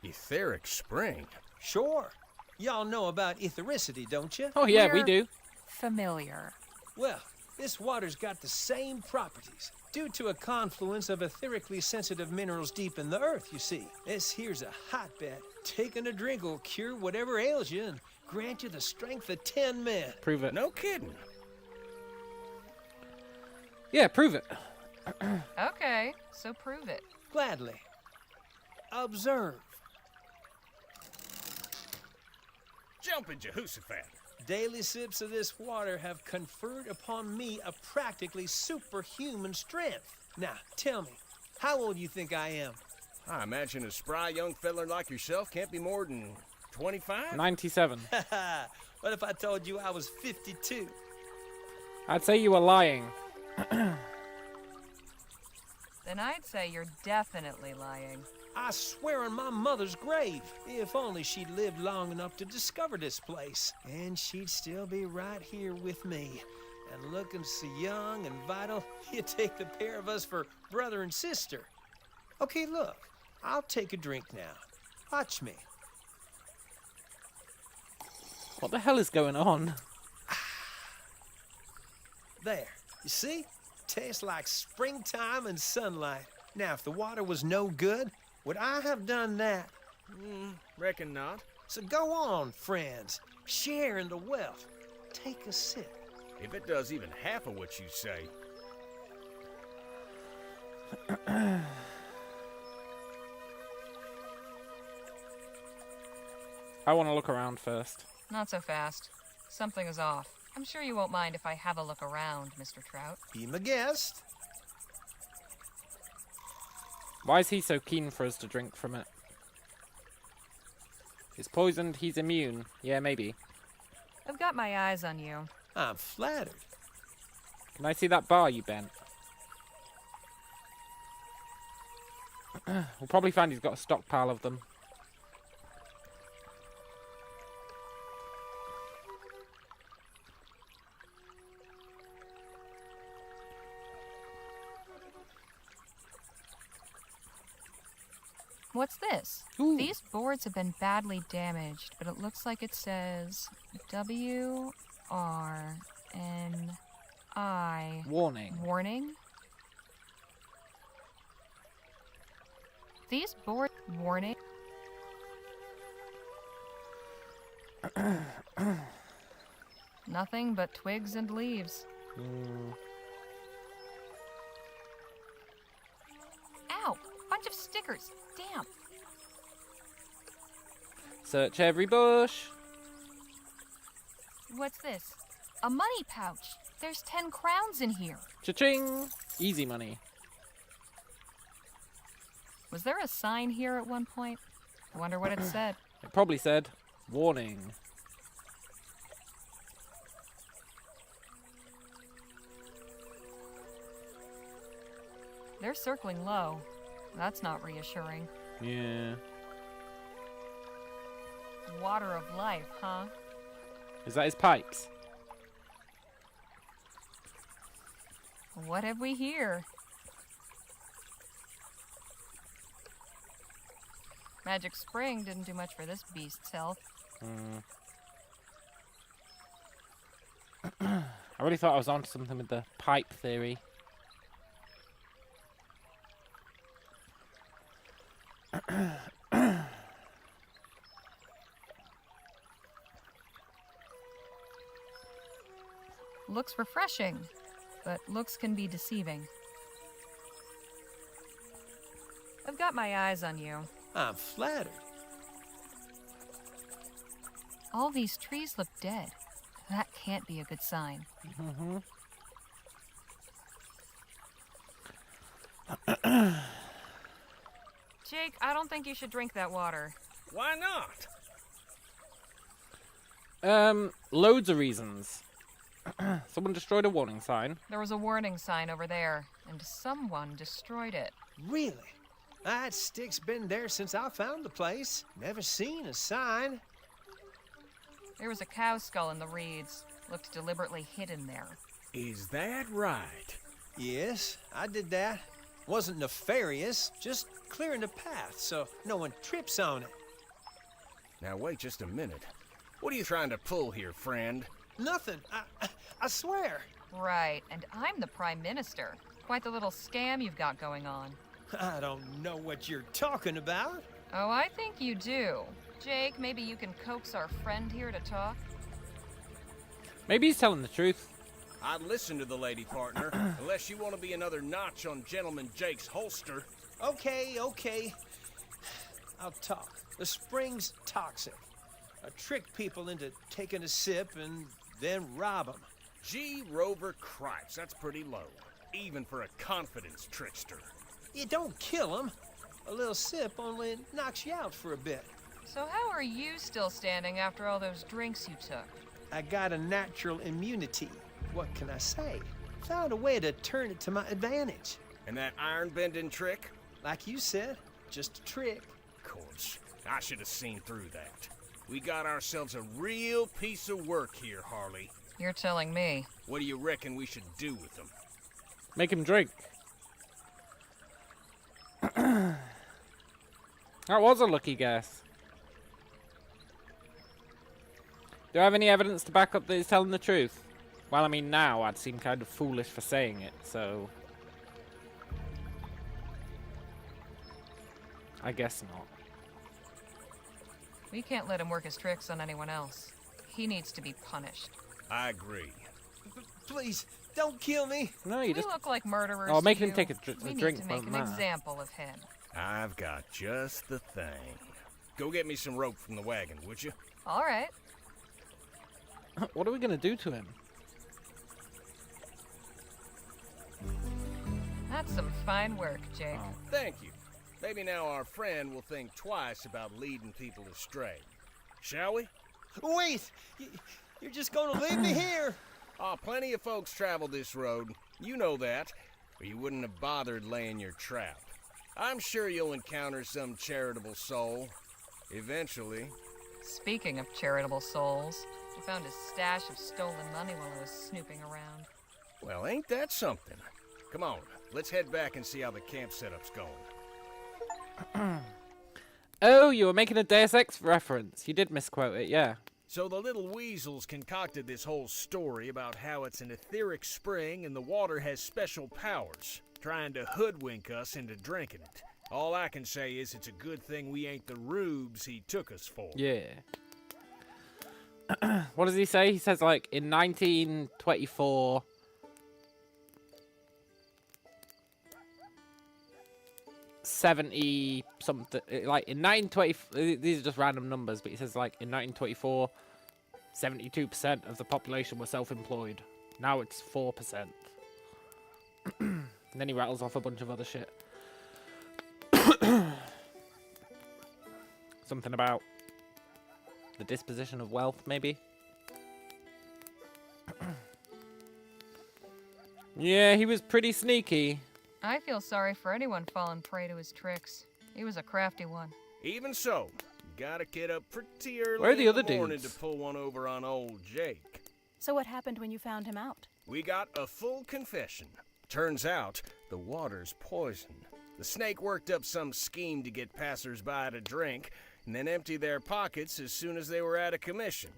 Etheric spring? Sure. Y'all know about ethericity, don't you? Oh yeah, we We're do. Familiar. Well, this water's got the same properties due to a confluence of etherically sensitive minerals deep in the earth, you see. This here's a hotbed. Taking a drink will cure whatever ails you and grant you the strength of 10 men. Prove it. No kidding. Yeah, prove it. Okay, so prove it. Gladly. Observe. Jumping Jehoshaphat. Daily sips of this water have conferred upon me a practically superhuman strength. Now, tell me, how old do you think I am? I imagine a spry young feller like yourself can't be more than 25? 97. What if I told you I was 52? I'd say you were lying. Then I'd say you're definitely lying. I swear on my mother's grave, if only she'd lived long enough to discover this place. And she'd still be right here with me. And looking so young and vital, you'd take the pair of us for brother and sister. Okay, look, I'll take a drink now. Watch me. What the hell is going on? There, you see? Tastes like springtime and sunlight. Now, if the water was no good, would I have done that? Reckon not. So go on, friends. Share in the wealth. Take a sip. If it does even half of what you say. I want to look around first. Not so fast. Something is off. I'm sure you won't mind if I have a look around, Mr. Trout. Be my guest. Why is he so keen for us to drink from it? It's poisoned, he's immune. Yeah, maybe. I've got my eyes on you. I'm flattered. Can I see that bar you bent? We'll probably find he's got a stockpile of them. What's this? Ooh. These boards have been badly damaged, but it looks like it says W-R-N-I. Warning. Warning? These board... Warning? Nothing but twigs and leaves. Ow! Bunch of stickers. Damn. Search every bush. What's this? A money pouch. There's 10 crowns in here. Cha-ching! Easy money. Was there a sign here at one point? I wonder what it said. It probably said, warning. They're circling low. That's not reassuring. Yeah. Water of life, huh? Is that his pipes? What have we here? Magic Spring didn't do much for this beast's health. I really thought I was onto something with the pipe theory. Looks refreshing, but looks can be deceiving. I've got my eyes on you. I'm flattered. All these trees look dead. That can't be a good sign. Jake, I don't think you should drink that water. Why not? Loads of reasons. Someone destroyed a warning sign. There was a warning sign over there, and someone destroyed it. Really? That stick's been there since I found the place. Never seen a sign. There was a cow skull in the reeds. Looked deliberately hidden there. Is that right? Yes, I did that. Wasn't nefarious, just clearing the path so no one trips on it. Now wait just a minute. What are you trying to pull here, friend? Nothing. I swear. Right, and I'm the Prime Minister. Quite the little scam you've got going on. I don't know what you're talking about. Oh, I think you do. Jake, maybe you can coax our friend here to talk? Maybe he's telling the truth. I'd listen to the lady partner, unless you want to be another notch on Gentleman Jake's holster. Okay. I'll talk. The spring's toxic. I trick people into taking a sip and then rob them. Gee, Rover Cripes, that's pretty low. Even for a confidence trickster. You don't kill them. A little sip only knocks you out for a bit. So how are you still standing after all those drinks you took? I got a natural immunity. What can I say? Found a way to turn it to my advantage. And that iron-bending trick? Like you said, just a trick. Of course. I should have seen through that. We got ourselves a real piece of work here, Harley. You're telling me. What do you reckon we should do with them? Make him drink. That was a lucky guess. Do I have any evidence to back up that he's telling the truth? Well, I mean, now I'd seem kind of foolish for saying it, so... I guess not. We can't let him work his tricks on anyone else. He needs to be punished. I agree. Please, don't kill me. No, you just... We look like murderers. Oh, making him to take you. a We drink. need to make an example of him. I've got just the thing. Go get me some rope from the wagon, would you? All right. What are we gonna do to him? That's some fine work, Jake. Oh. Thank you. Maybe now our friend will think twice about leading people astray. Shall we? Wait! You're just gonna leave me here? Oh, plenty of folks travel this road. You know that, or you wouldn't have bothered laying your trap. I'm sure you'll encounter some charitable soul. Eventually. Speaking of charitable souls, I found a stash of stolen money while I was snooping around. Well, ain't that something? Come on, let's head back and see how the camp setup's going. Oh, you were making a Deus Ex reference. You did misquote it, yeah. So the little weasels concocted this whole story about how it's an etheric spring and the water has special powers, trying to hoodwink us into drinking it. All I can say is it's a good thing we ain't the rubes he took us for. Yeah. What does he say? He says, like, in 1924... $70 something, like in 1920, these are just random numbers, but he says like in 1924, 72% of the population were self-employed. Now it's 4%. And then he rattles off a bunch of other shit. Something about the disposition of wealth, maybe? Yeah, he was pretty sneaky. I feel sorry for anyone falling prey to his tricks. He was a crafty one. Even so, gotta get up pretty early Where are the in other the morning dudes? to pull one over on old Jake. So what happened when you found him out? We got a full confession. Turns out, the water's poison. The snake worked up some scheme to get passers-by to drink, and then empty their pockets as soon as they were out of commission.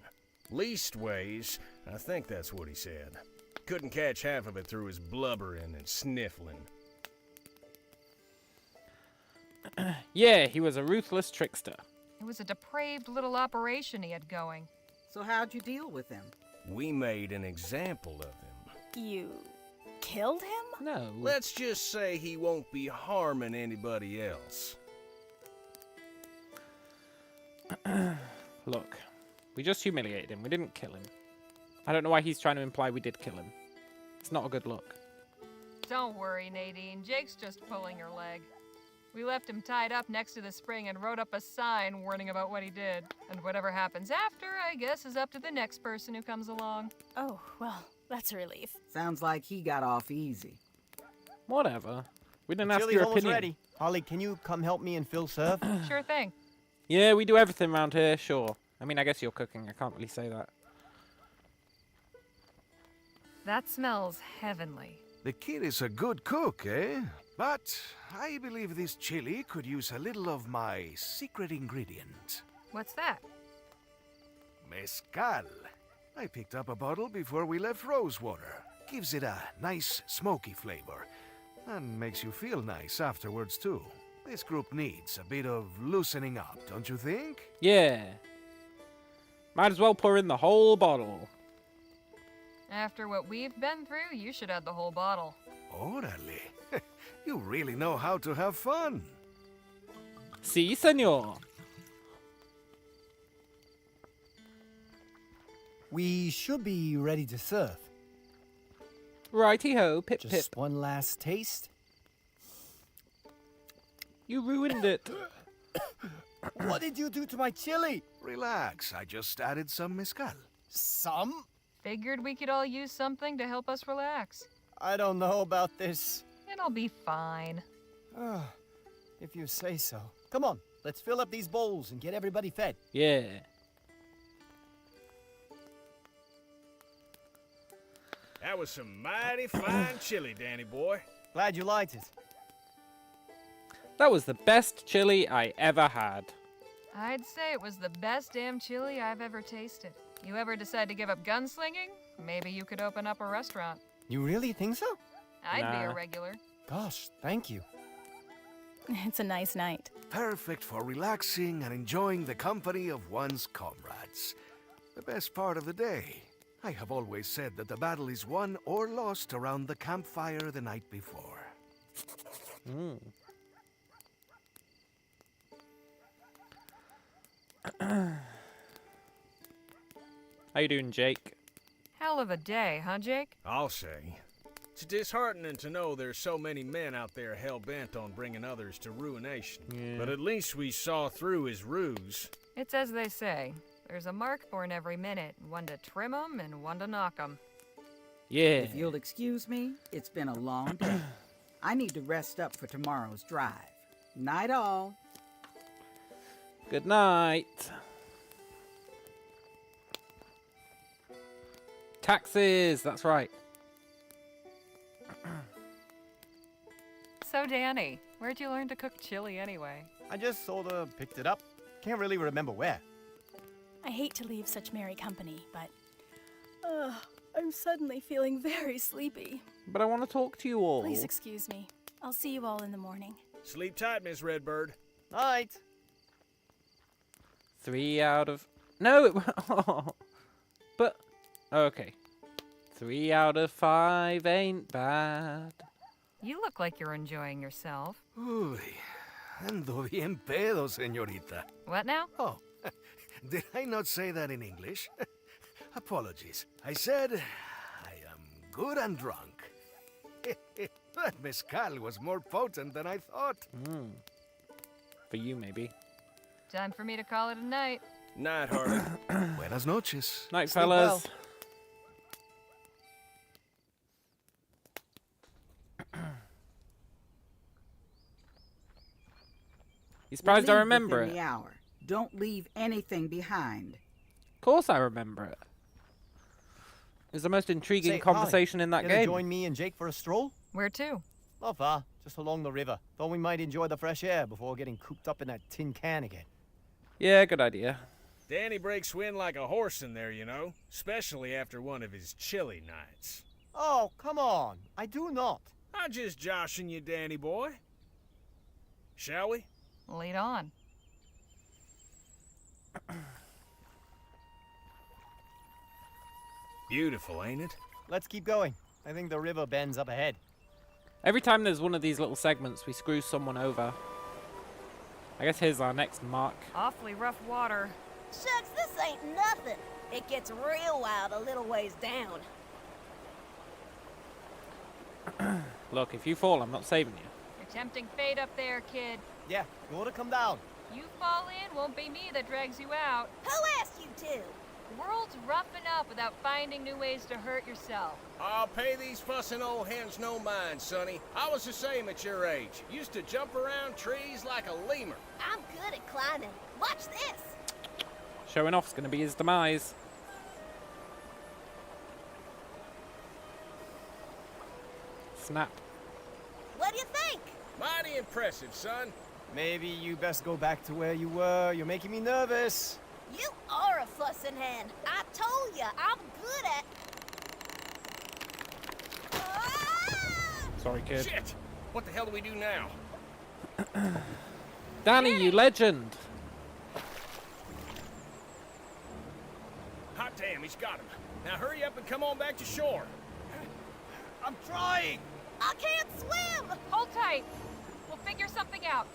Leastways, I think that's what he said. Couldn't catch half of it through his blubbering and sniffling. Yeah, he was a ruthless trickster. It was a depraved little operation he had going. So how'd you deal with him? We made an example of him. You killed him? No. Let's just say he won't be harming anybody else. Look, we just humiliated him. We didn't kill him. I don't know why he's trying to imply we did kill him. It's not a good look. Don't worry, Nadine. Jake's just pulling your leg. We left him tied up next to the spring and wrote up a sign warning about what he did. And whatever happens after, I guess, is up to the next person who comes along. Oh, well, that's a relief. Sounds like he got off easy. Whatever. We didn't ask Chili's your almost opinion. ready. Holly, can you come help me and Phil serve? Sure thing. Yeah, we do everything around here, sure. I mean, I guess you're cooking. I can't really say that. That smells heavenly. The kid is a good cook, eh? But I believe this chili could use a little of my secret ingredient. What's that? Mezcal. I picked up a bottle before we left Rosewater. Gives it a nice smoky flavor. And makes you feel nice afterwards, too. This group needs a bit of loosening up, don't you think? Yeah. Might as well pour in the whole bottle. After what we've been through, you should have the whole bottle. Orale. You really know how to have fun. Si, senor. We should be ready to serve. Righty-ho, pip-pip. Just one last taste. You ruined it. What did you do to my chili? Relax, I just added some mezcal. Some? Figured we could all use something to help us relax. I don't know about this. It'll be fine. If you say so. Come on, let's fill up these bowls and get everybody fed. Yeah. That was some mighty fine chili, Danny boy. Glad you liked it. That was the best chili I ever had. I'd say it was the best damn chili I've ever tasted. You ever decide to give up gunslinging? Maybe you could open up a restaurant. You really think so? I'd be Nah. a regular. Gosh, thank you. It's a nice night. Perfect for relaxing and enjoying the company of one's comrades. The best part of the day. I have always said that the battle is won or lost around the campfire the night before. Mm. How you doing, Jake? Hell of a day, huh, Jake? I'll say. It's disheartening to know there's so many men out there hell-bent on bringing others to ruination. Yeah. But at least we saw through his ruse. It's as they say. There's a mark born every minute, one to trim 'em and one to knock 'em. Yeah. If you'll excuse me, it's been a long day. I need to rest up for tomorrow's drive. Night all. Good night. Taxes, that's right. So, Danny, where'd you learn to cook chili anyway? I just sorta picked it up. Can't really remember where. I hate to leave such merry company, but I'm suddenly feeling very sleepy. But I want to talk to you all. Please excuse me. I'll see you all in the morning. Sleep tight, Miss Redbird. Night. 3 out of... No, it... Oh. But... Okay. 3 out of 5 ain't bad. You look like you're enjoying yourself. Uy, ando bien pedo, señorita. What now? Oh, did I not say that in English? Apologies. I said I am good and drunk. That mezcal was more potent than I thought. Mm. For you, maybe. Time for me to call it a night. Night, Harley. Buenas noches. Night, Sleep fellas. well. You surprised I Leave remember within it? the hour. Don't leave anything behind. Of course I remember it. It was the most intriguing Say, conversation Holly, in that gonna game. join me and Jake for a stroll? Where to? Not far, just along the river. Thought we might enjoy the fresh air before getting cooped up in that tin can again. Yeah, good idea. Danny breaks wind like a horse in there, you know. Especially after one of his chilly nights. Oh, come on. I do not. I'm just joshing you, Danny boy. Shall we? Lead on. Beautiful, ain't it? Let's keep going. I think the river bends up ahead. Every time there's one of these little segments, we screw someone over. I guess here's our next mark. Awfully rough water. Shucks, this ain't nothing. It gets real wild a little ways down. Look, if you fall, I'm not saving you. You're tempting fate up there, kid. Yeah, you ought to come down. You fall in, won't be me that drags you out. Who asked you to? The world's rough enough without finding new ways to hurt yourself. I'll pay these fussing old hens no mind, sonny. I was the same at your age. Used to jump around trees like a lemur. I'm good at climbing. Watch this. Showing off's gonna be his demise. Snap. What do you think? Mighty impressive, son. Maybe you best go back to where you were. You're making me nervous. You are a fussing hand. I told you, I'm good at... Sorry, kid. Shit! What the hell do we do now? Danny, you legend! Hot damn, he's got him. Now hurry up and come on back to shore. I'm trying! I can't swim! Hold tight. We'll figure something out.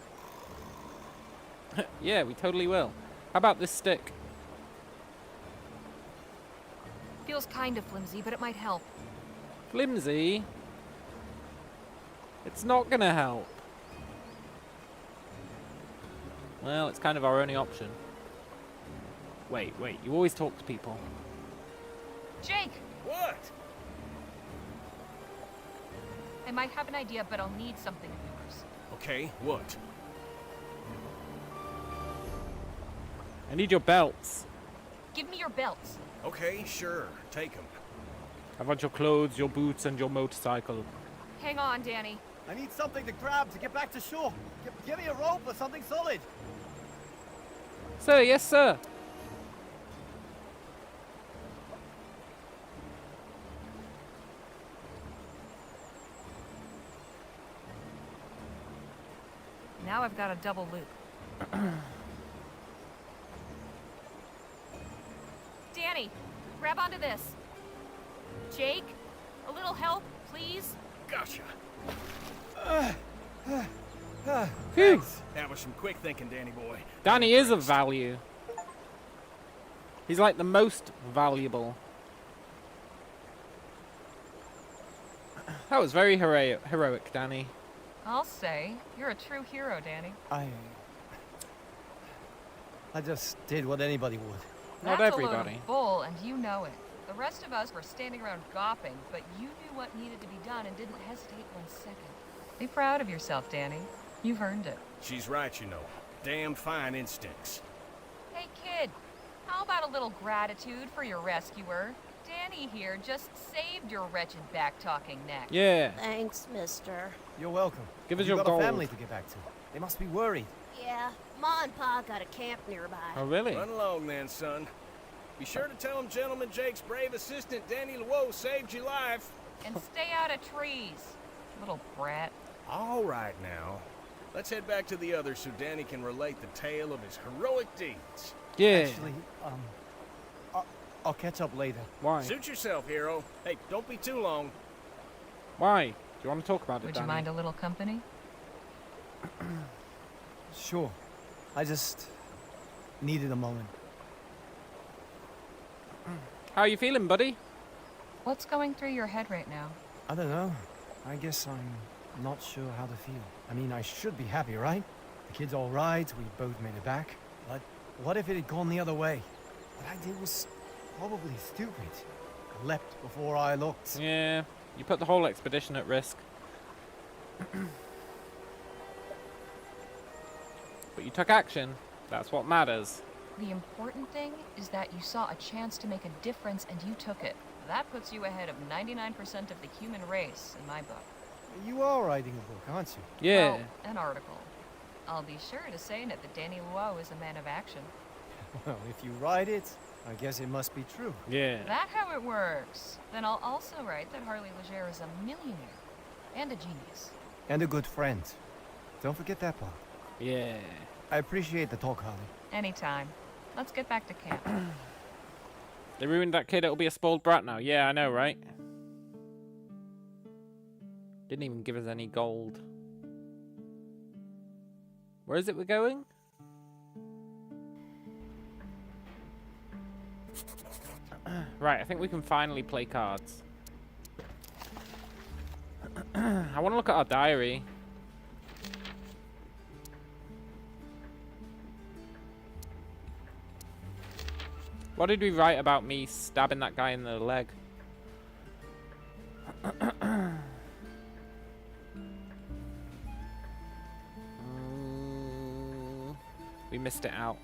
Yeah, we totally will. How about this stick? Feels kind of flimsy, but it might help. Flimsy? It's not gonna help. Well, it's kind of our only option. Wait, you always talk to people. Jake! What? I might have an idea, but I'll need something of yours. Okay, what? I need your belts. Give me your belts. Okay, sure. Take them. I want your clothes, your boots, and your motorcycle. Hang on, Danny. I need something to grab to get back to shore. Give me a rope or something solid. Sir, yes, sir. Now I've got a double loop. Danny, grab onto this. Jake, a little help, please? Gotcha. Thanks. That was some quick thinking, Danny boy. Danny is of value. He's like the most valuable. That was very heroic, Danny. I'll say, you're a true hero, Danny. I just did what anybody would. Not That's everybody. A load of bull, and you know it. The rest of us were standing around gawping, but you knew what needed to be done and didn't hesitate 1 second. Be proud of yourself, Danny. You've earned it. She's right, you know. Damn fine instincts. Hey, kid. How about a little gratitude for your rescuer? Danny here just saved your wretched back-talking neck. Yeah. Thanks, mister. You're welcome. Give us You've your got gold. a family to get back to. They must be worried. Yeah, Ma and Pa got a camp nearby. Oh, really? Run along then, son. Be sure to tell him Gentleman Jake's brave assistant, Danny Luo, saved your life. And stay out of trees, little brat. All right now. Let's head back to the others so Danny can relate the tale of his heroic deeds. Yeah. Actually, I'll catch up later. Why? Suit yourself, hero. Hey, don't be too long. Why? Do you want to talk about it, Would Danny? you mind a little company? Sure. I just needed a moment. How are you feeling, buddy? What's going through your head right now? I don't know. I guess I'm not sure how to feel. I mean, I should be happy, right? The kid's all right, we both made it back. But what if it had gone the other way? What I did was probably stupid. I leapt before I looked. Yeah, you put the whole expedition at risk. But you took action. That's what matters. The important thing is that you saw a chance to make a difference and you took it. That puts you ahead of 99% of the human race in my book. You are writing a book, aren't you? Yeah. Well, an article. I'll be sure to say in it that Danny Luo is a man of action. Well, if you write it, I guess it must be true. Yeah. That how it works. Then I'll also write that Harley Leger is a millionaire and a genius. And a good friend. Don't forget that part. Yeah. I appreciate the talk, Harley. Anytime. Let's get back to camp. They ruined that kid, it'll be a spoiled brat now. Yeah, I know, right? Didn't even give us any gold. Where is it we're going? Right, I think we can finally play cards. I want to look at our diary. What did we write about me stabbing that guy in the leg? We missed it out.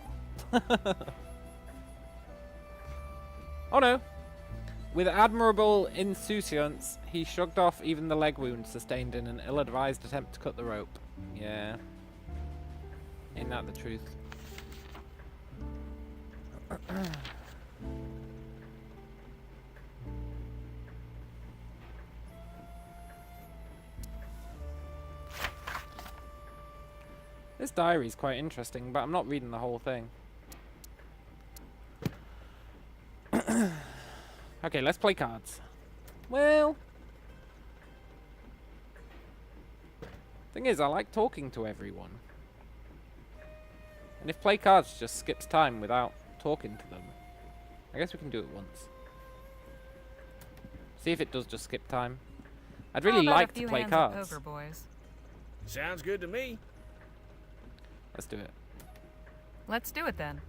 Oh no. With admirable insouciance, he shrugged off even the leg wound sustained in an ill-advised attempt to cut the rope. Yeah. Ain't that the truth? This diary is quite interesting, but I'm not reading the whole thing. Okay, let's play cards. Well, thing is, I like talking to everyone. And if play cards just skips time without talking to them, I guess we can do it once. See if it does just skip time. I'd really like to play cards. Poker, boys? Sounds good to me. Let's do it. Let's do it then.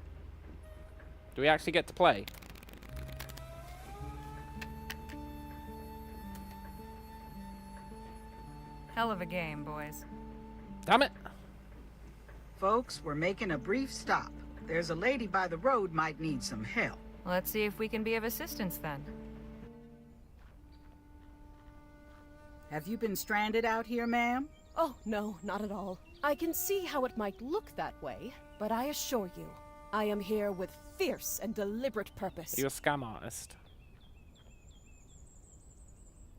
Do we actually get to play? Hell of a game, boys. Damn it! Folks, we're making a brief stop. There's a lady by the road might need some help. Let's see if we can be of assistance then. Have you been stranded out here, ma'am? Oh, no, not at all. I can see how it might look that way, but I assure you, I am here with fierce and deliberate purpose. Are you a scam artist?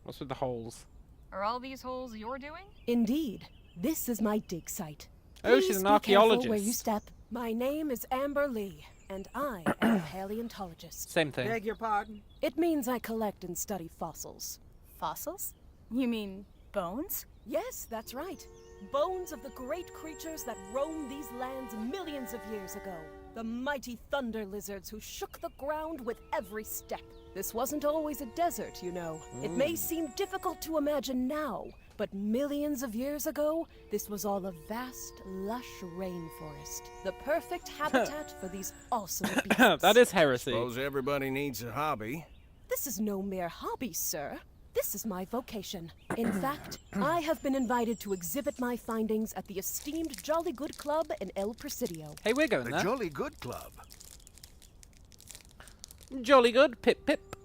What's with the holes? Are all these holes you're doing? Indeed. This is my dig site. Oh, Please she's an be careful archaeologist. where you step. My name is Amber Lee, and I am a paleontologist. Same thing. Beg your pardon? It means I collect and study fossils. Fossils? You mean bones? Yes, that's right. Bones of the great creatures that roamed these lands millions of years ago. The mighty thunder lizards who shook the ground with every step. This wasn't always a desert, you know. It may seem difficult to imagine now, but millions of years ago, this was all a vast, lush rainforest. The perfect habitat for these awesome beasts. That is heresy. Suppose everybody needs a hobby. This is no mere hobby, sir. This is my vocation. In fact, I have been invited to exhibit my findings at the esteemed Jolly Good Club in El Presidio. Hey, we're going The there. Jolly Good Club. Jolly good, pip pip.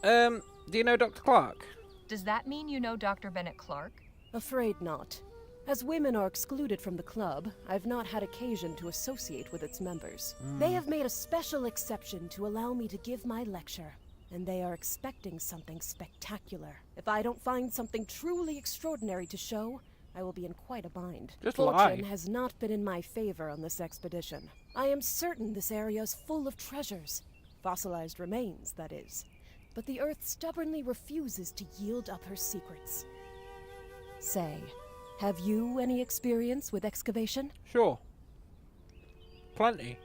Do you know Dr. Clark? Does that mean you know Dr. Bennett Clark? Afraid not. As women are excluded from the club, I've not had occasion to associate with its members. They have made a special exception to allow me to give my lecture, and they are expecting something spectacular. If I don't find something truly extraordinary to show, I will be in quite a bind. Just Fortune lie. has not been in my favor on this expedition. I am certain this area is full of treasures. Fossilized remains, that is. But the Earth stubbornly refuses to yield up her secrets. Say, have you any experience with excavation? Sure. Plenty.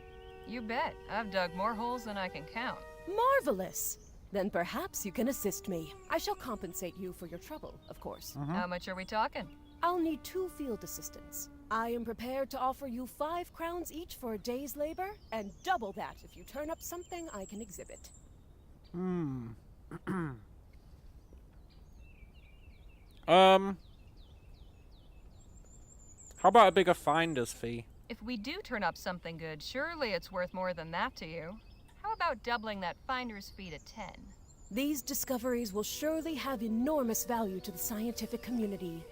You bet. I've dug more holes than I can count. Marvelous! Then perhaps you can assist me. I shall compensate you for your trouble, of course. How much are we talking? I'll need 2 field assistants. I am prepared to offer you 5 crowns each for a day's labor, and double that if you turn up something I can exhibit. How about a bigger finder's fee? If we do turn up something good, surely it's worth more than that to you. How about doubling that finder's fee to 10? These discoveries will surely have enormous value to the scientific community,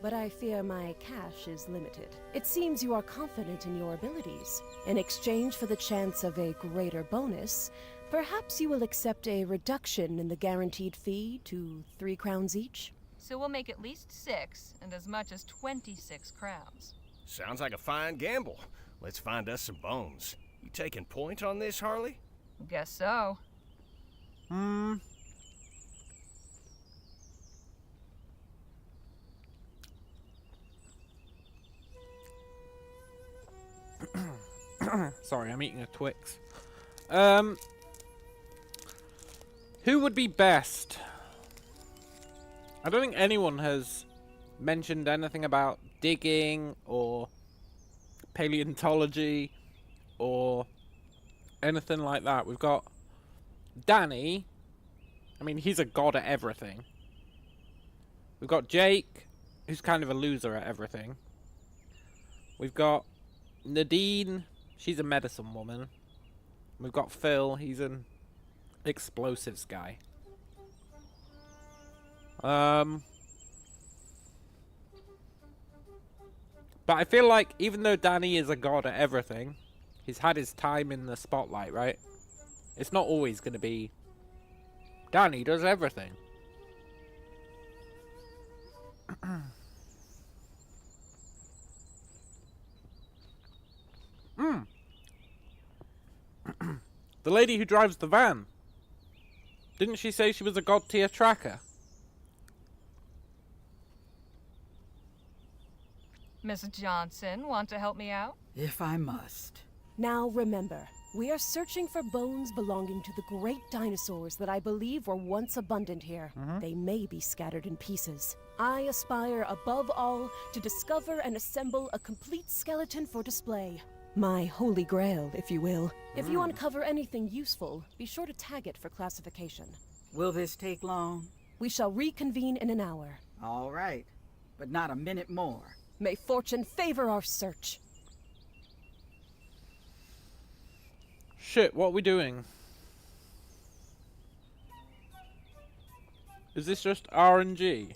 but I fear my cash is limited. It seems you are confident in your abilities. In exchange for the chance of a greater bonus, perhaps you will accept a reduction in the guaranteed fee to 3 crowns each? So we'll make at least 6 and as much as 26 crowns. Sounds like a fine gamble. Let's find us some bones. You taking point on this, Harley? Guess so. Sorry, I'm eating a Twix. Who would be best? I don't think anyone has mentioned anything about digging or paleontology or anything like that. We've got Danny. I mean, he's a god at everything. We've got Jake, who's kind of a loser at everything. We've got Nadine. She's a medicine woman. We've got Phil. He's an explosives guy. But I feel like even though Danny is a god at everything, he's had his time in the spotlight, right? It's not always going to be Danny does everything. The lady who drives the van. Didn't she say she was a god tier tracker? Miss Johnson, want to help me out? If I must. Now remember, we are searching for bones belonging to the great dinosaurs that I believe were once abundant here. They may be scattered in pieces. I aspire above all to discover and assemble a complete skeleton for display. My holy grail, if you will. If you uncover anything useful, be sure to tag it for classification. Will this take long? We shall reconvene in an hour. All right, but not a minute more. May fortune favor our search. Shit, what are we doing? Is this just RNG?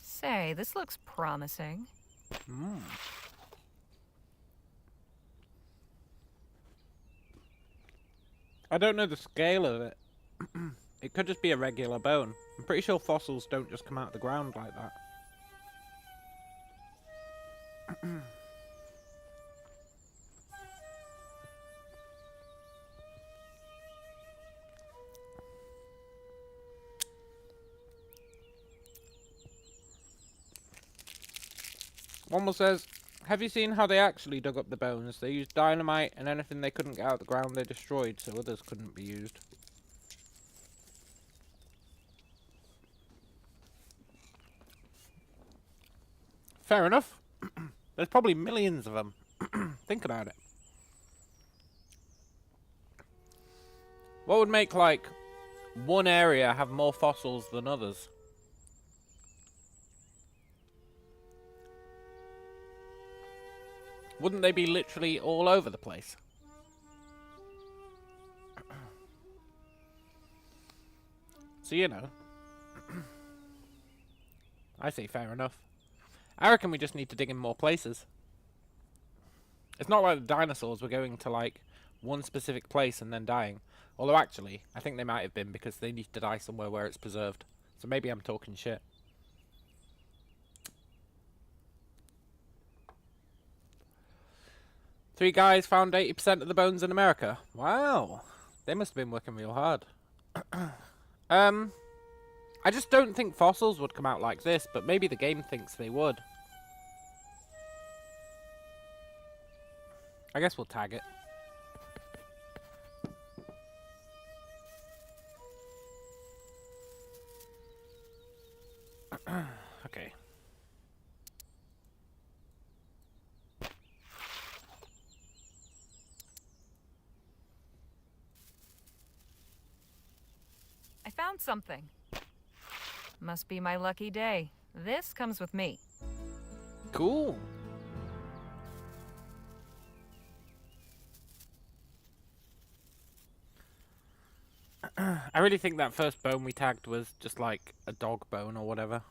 Say, this looks promising. I don't know the scale of it. It could just be a regular bone. I'm pretty sure fossils don't just come out of the ground like that. One more says, have you seen how they actually dug up the bones? They used dynamite, and anything they couldn't get out of the ground they destroyed, so others couldn't be used. Fair enough. There's probably millions of them. Think about it. What would make, like, one area have more fossils than others? Wouldn't they be literally all over the place? So, you know. I say fair enough. I reckon we just need to dig in more places. It's not like the dinosaurs were going to, like, one specific place and then dying. Although, actually, I think they might have been because they need to die somewhere where it's preserved. So maybe I'm talking shit. Three guys found 80% of the bones in America. Wow. They must have been working real hard. I just don't think fossils would come out like this, but maybe the game thinks they would. I guess we'll tag it. Okay. I found something. Must be my lucky day. This comes with me. Cool. I really think that first bone we tagged was just like a dog bone or whatever.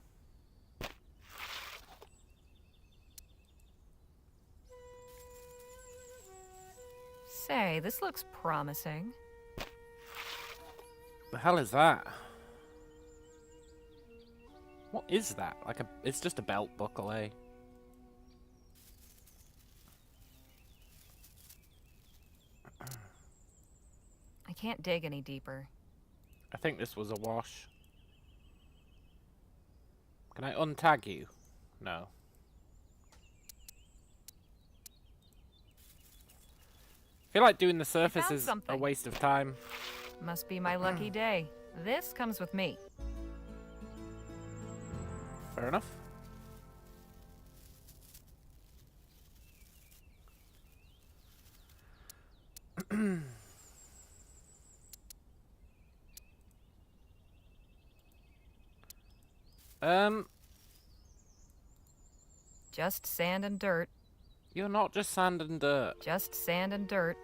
Say, this looks promising. The hell is that? What is that? Like it's just a belt buckle, eh? I can't dig any deeper. I think this was a wash. Can I untag you? No. I feel like doing the surface is a waste of time. Must be my lucky day. This comes with me. Fair enough. Just sand and dirt. You're not just sand and dirt. Just sand and dirt.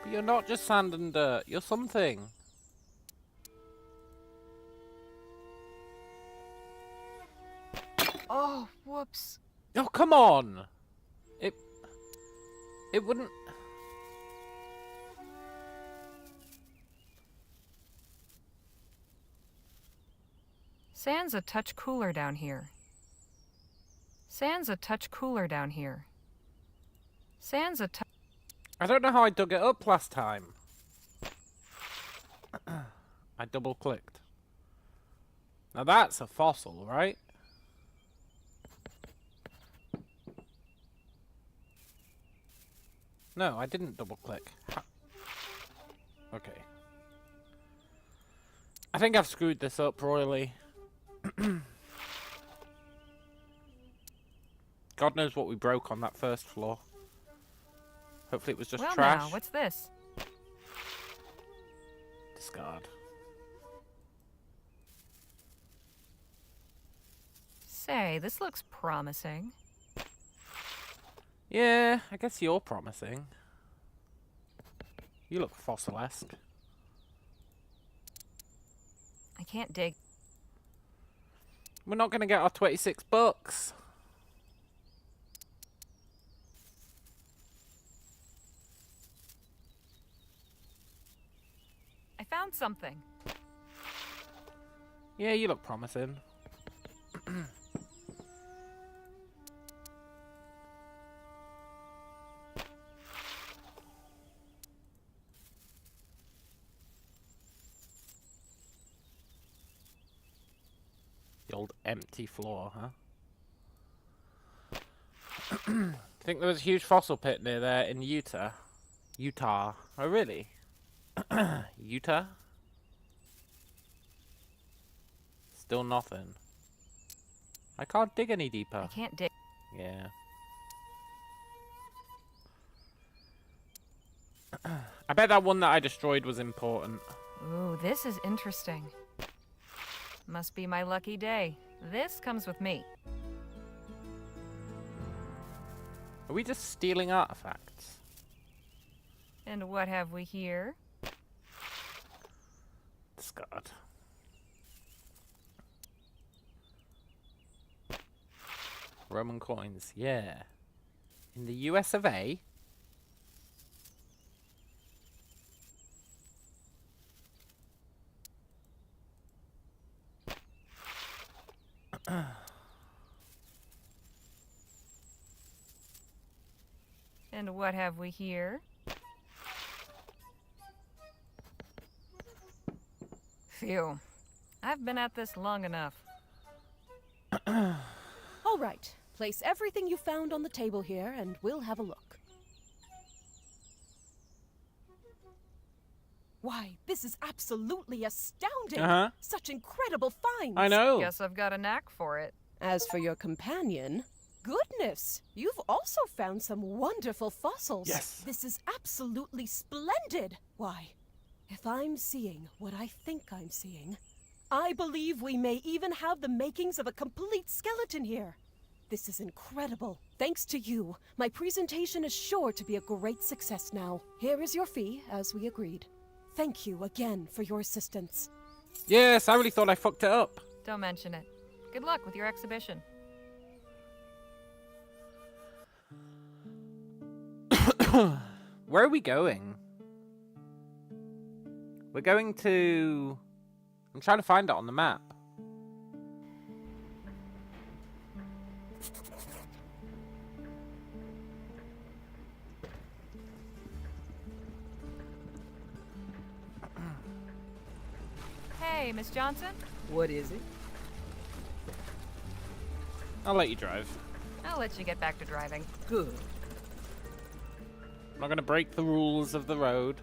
But you're not just sand and dirt. You're something. Oh, whoops. Oh, come on! It wouldn't... Sand's a touch cooler down here. Sand's a touch cooler down here. Sand's a touch... I don't know how I dug it up last time. I double-clicked. Now that's a fossil, right? No, I didn't double-click. Okay. I think I've screwed this up royally. Because God knows what we broke on that first floor. Hopefully it was just Well trash. now, what's this? Discard. Say, this looks promising. Yeah, I guess you're promising. You look fossil-esque. I can't dig. We're not going to get our 26 bucks. I found something. Yeah, you look promising. The old empty floor, huh? I think there was a huge fossil pit near there in Utah. Utah. Oh, really? Utah? Still nothing. I can't dig any deeper. I can't dig. Yeah. I bet that one that I destroyed was important. Ooh, this is interesting. Must be my lucky day. This comes with me. Are we just stealing artifacts? And what have we here? Discard. Roman coins, yeah. In the US of A. And what have we here? Phew. I've been at this long enough. All right. Place everything you found on the table here, and we'll have a look. Why, this is absolutely astounding! Uh-huh. Such incredible finds! I know. Guess I've got a knack for it. As for your companion, goodness, you've also found some wonderful fossils. Yes. This is absolutely splendid. Why, if I'm seeing what I think I'm seeing, I believe we may even have the makings of a complete skeleton here. This is incredible. Thanks to you, my presentation is sure to be a great success now. Here is your fee, as we agreed. Thank you again for your assistance. Yes, I really thought I fucked it up. Don't mention it. Good luck with your exhibition. Where are we going? We're going to... I'm trying to find it on the map. Hey, Miss Johnson? What is it? I'll let you drive. I'll let you get back to driving. Good. I'm not going to break the rules of the road.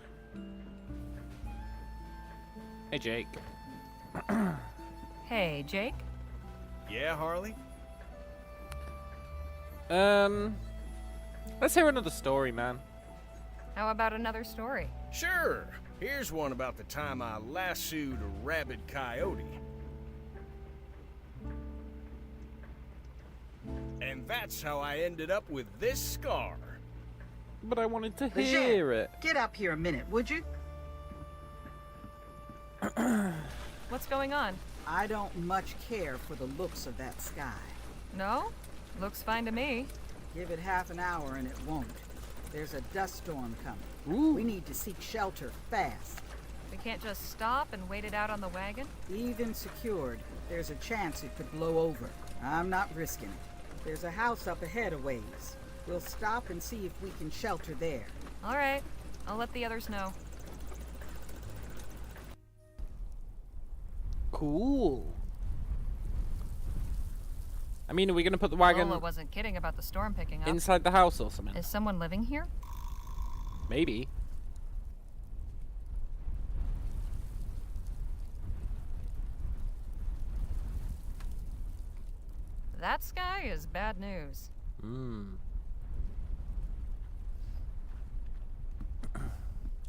Hey, Jake. Hey, Jake? Yeah, Harley? Let's hear another story, man. How about another story? Sure. Here's one about the time I lassoed a rabid coyote. And that's how I ended up with this scar. But I wanted to Leger, hear it. Get up here a minute, would you? What's going on? I don't much care for the looks of that sky. No? Looks fine to me. Give it half an hour and it won't. There's a dust storm coming. Ooh. We need to seek shelter fast. We can't just stop and wait it out on the wagon? Even secured, there's a chance it could blow over. I'm not risking it. There's a house up ahead a ways. We'll stop and see if we can shelter there. All right. I'll let the others know. Cool. I mean, are we going to put the wagon Lola wasn't kidding about the storm picking up. inside the house or something? Is someone living here? Maybe. That sky is bad news.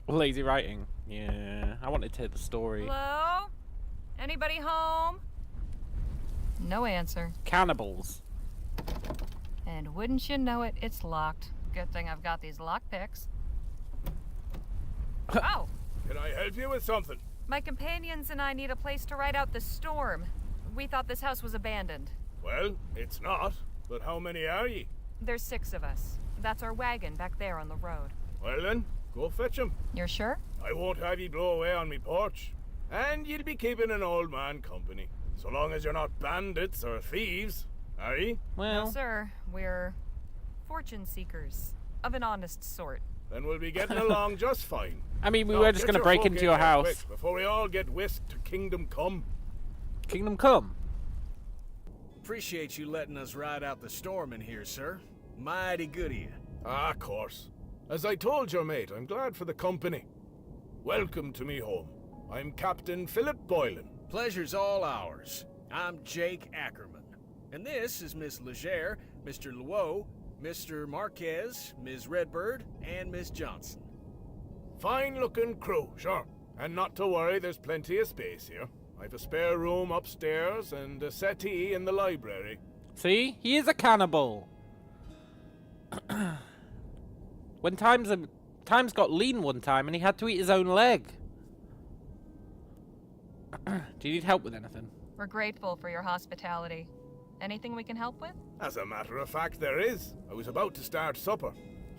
Lazy writing. Yeah, I wanted to hear the story. Hello? Anybody home? No answer. Cannibals. And wouldn't you know it, it's locked. Good thing I've got these lockpicks. Oh! Can I help you with something? My companions and I need a place to ride out the storm. We thought this house was abandoned. Well, it's not. But how many are ye? There's 6 of us. That's our wagon back there on the road. Well then, go fetch 'em. You're sure? I won't have ye blow away on me porch. And you'll be keeping an old man company. So long as you're not bandits or thieves, are ye? No, sir. We're fortune seekers. Of an honest sort. Then we'll be getting along just fine. I mean, we Now, were just get going to break folk into in your here house. quick before we all get whisked to Kingdom Come. Kingdom Come? Appreciate you letting us ride out the storm in here, sir. Mighty good of you. Ah, of course. As I told your mate, I'm glad for the company. Welcome to me home. I'm Captain Philip Boylan. Pleasure's all ours. I'm Jake Ackerman. And this is Miss Legere, Mr. Luo, Mr. Marquez, Ms. Redbird, and Miss Johnson. Fine-looking crew, sure. And not to worry, there's plenty of space here. I've a spare room upstairs and a settee in the library. See? He is a cannibal. When times got lean one time and he had to eat his own leg. Do you need help with anything? We're grateful for your hospitality. Anything we can help with? As a matter of fact, there is. I was about to start supper.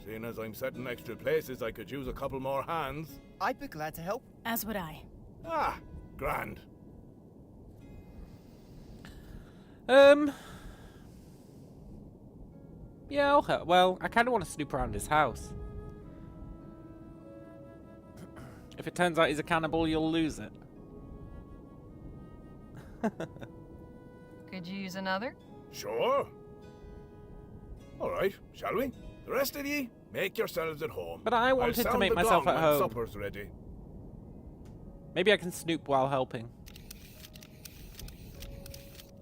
Seeing as I'm setting extra places, I could use a couple more hands. I'd be glad to help. As would I. Ah, grand. Yeah, I'll help. Well, I kind of want to snoop around his house. If it turns out he's a cannibal, you'll lose it. Could you use another? Sure. All right, shall we? The rest of ye, make yourselves at home. But I wanted to make myself at home. Supper's ready. Maybe I can snoop while helping.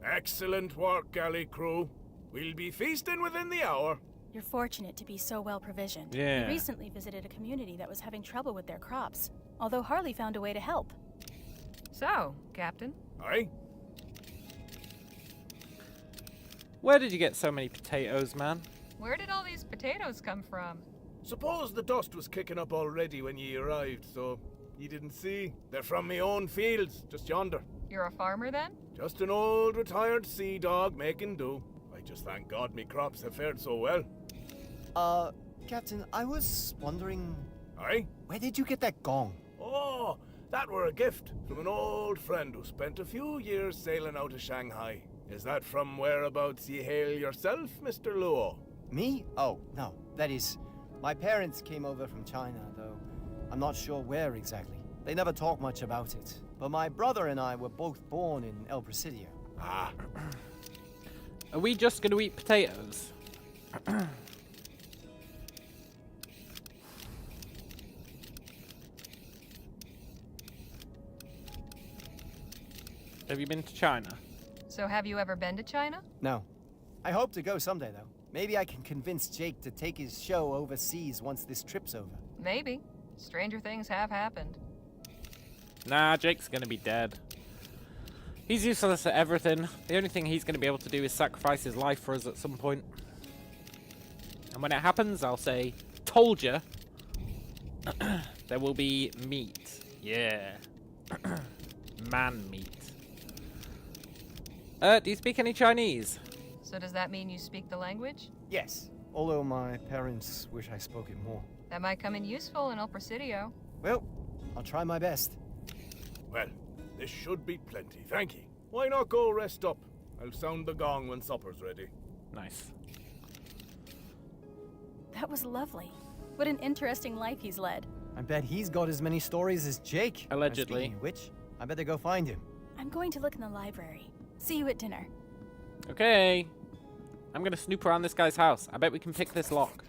Excellent work, galley crew. We'll be feasting within the hour. You're fortunate to be so well provisioned. Yeah. We recently visited a community that was having trouble with their crops, although Harley found a way to help. So, Captain? Aye? Where did you get so many potatoes, man? Where did all these potatoes come from? Suppose the dust was kicking up already when ye arrived, so ye didn't see. They're from me own fields, just yonder. You're a farmer then? Just an old retired sea dog making do. I just thank God me crops have fared so well. Captain, I was wondering... Aye? Where did you get that gong? Oh, that were a gift from an old friend who spent a few years sailing out of Shanghai. Is that from whereabouts ye hail yourself, Mr. Luo? Me? Oh, no. That is, my parents came over from China, though I'm not sure where exactly. They never talk much about it. But my brother and I were both born in El Presidio. Ah. Are we just going to eat potatoes? Have you been to China? So have you ever been to China? No. I hope to go someday, though. Maybe I can convince Jake to take his show overseas once this trip's over. Maybe. Stranger things have happened. Nah, Jake's gonna be dead. He's useless at everything. The only thing he's gonna be able to do is sacrifice his life for us at some point. And when it happens, I'll say, told ya. There will be meat. Yeah. Man meat. Do you speak any Chinese? So does that mean you speak the language? Yes. Although my parents wish I spoke it more. That might come in useful in El Presidio. Well, I'll try my best. Well, this should be plenty, thank ye. Why not go rest up? I'll sound the gong when supper's ready. Nice. That was lovely. What an interesting life he's led. I bet he's got as many stories as Jake. Allegedly. Speaking of which, I better go find him. I'm going to look in the library. See you at dinner. Okay. I'm gonna snoop around this guy's house. I bet we can pick this lock.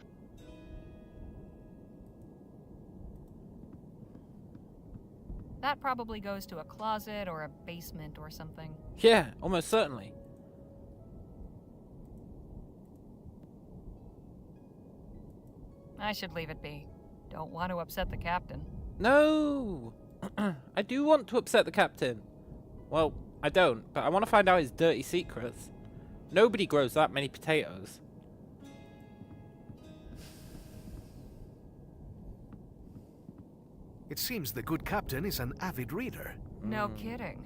That probably goes to a closet or a basement or something. Yeah, almost certainly. I should leave it be. Don't want to upset the captain. No! I do want to upset the captain. Well, I don't, but I want to find out his dirty secrets. Nobody grows that many potatoes. It seems the good captain is an avid reader. No kidding.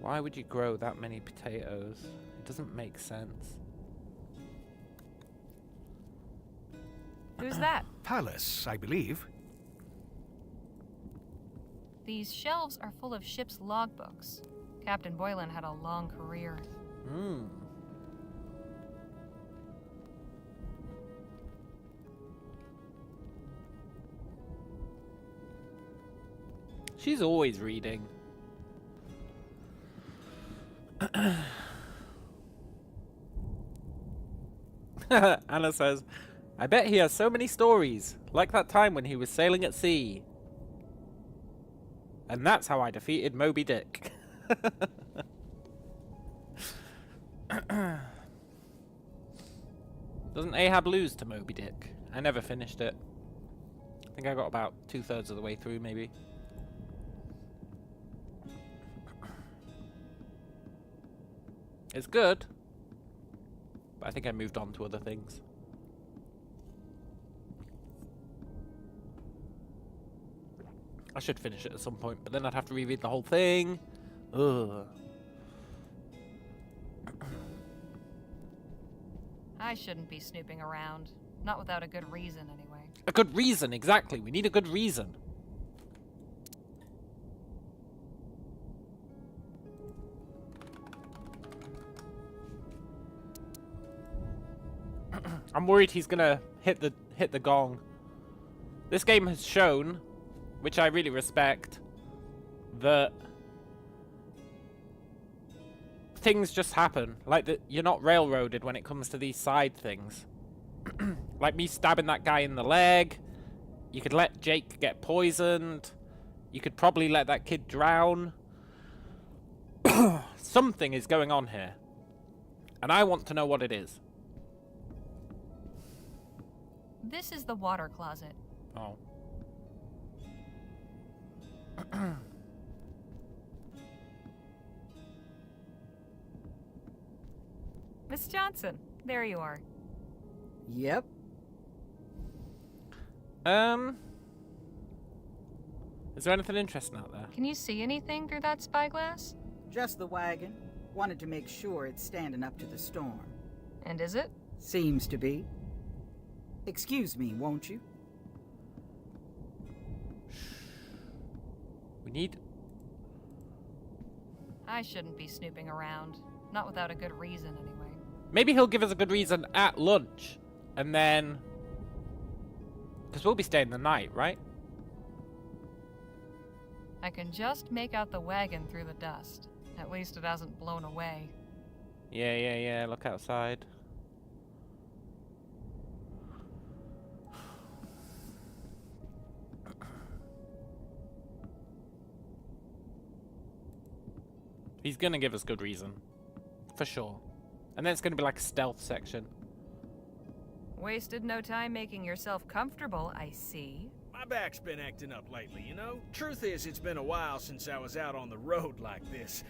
Why would you grow that many potatoes? It doesn't make sense. Who's that? Palace, I believe. These shelves are full of ship's logbooks. Captain Boylan had a long career. She's always reading. Anna says, I bet he has so many stories, like that time when he was sailing at sea. And that's how I defeated Moby Dick. Doesn't Ahab lose to Moby Dick? I never finished it. I think I got about 2/3 of the way through, maybe. It's good, but I think I moved on to other things. I should finish it at some point, but then I'd have to reread the whole thing. Ugh. I shouldn't be snooping around. Not without a good reason, anyway. A good reason, exactly. We need a good reason. I'm worried he's gonna hit the gong. This game has shown, which I really respect, that things just happen. Like that, you're not railroaded when it comes to these side things. Like me stabbing that guy in the leg. You could let Jake get poisoned. You could probably let that kid drown. Something is going on here, and I want to know what it is. This is the water closet. Oh. Miss Johnson, there you are. Yep. Is there anything interesting out there? Can you see anything through that spyglass? Just the wagon. Wanted to make sure it's standing up to the storm. And is it? Seems to be. Excuse me, won't you? We need... I shouldn't be snooping around. Not without a good reason, anyway. Maybe he'll give us a good reason at lunch. And then... Because we'll be staying the night, right? I can just make out the wagon through the dust. At least it hasn't blown away. Yeah. Look outside. He's gonna give us good reason. For sure. And then it's gonna be like a stealth section. Wasted no time making yourself comfortable, I see. My back's been acting up lately, you know? Truth is, it's been a while since I was out on the road like this,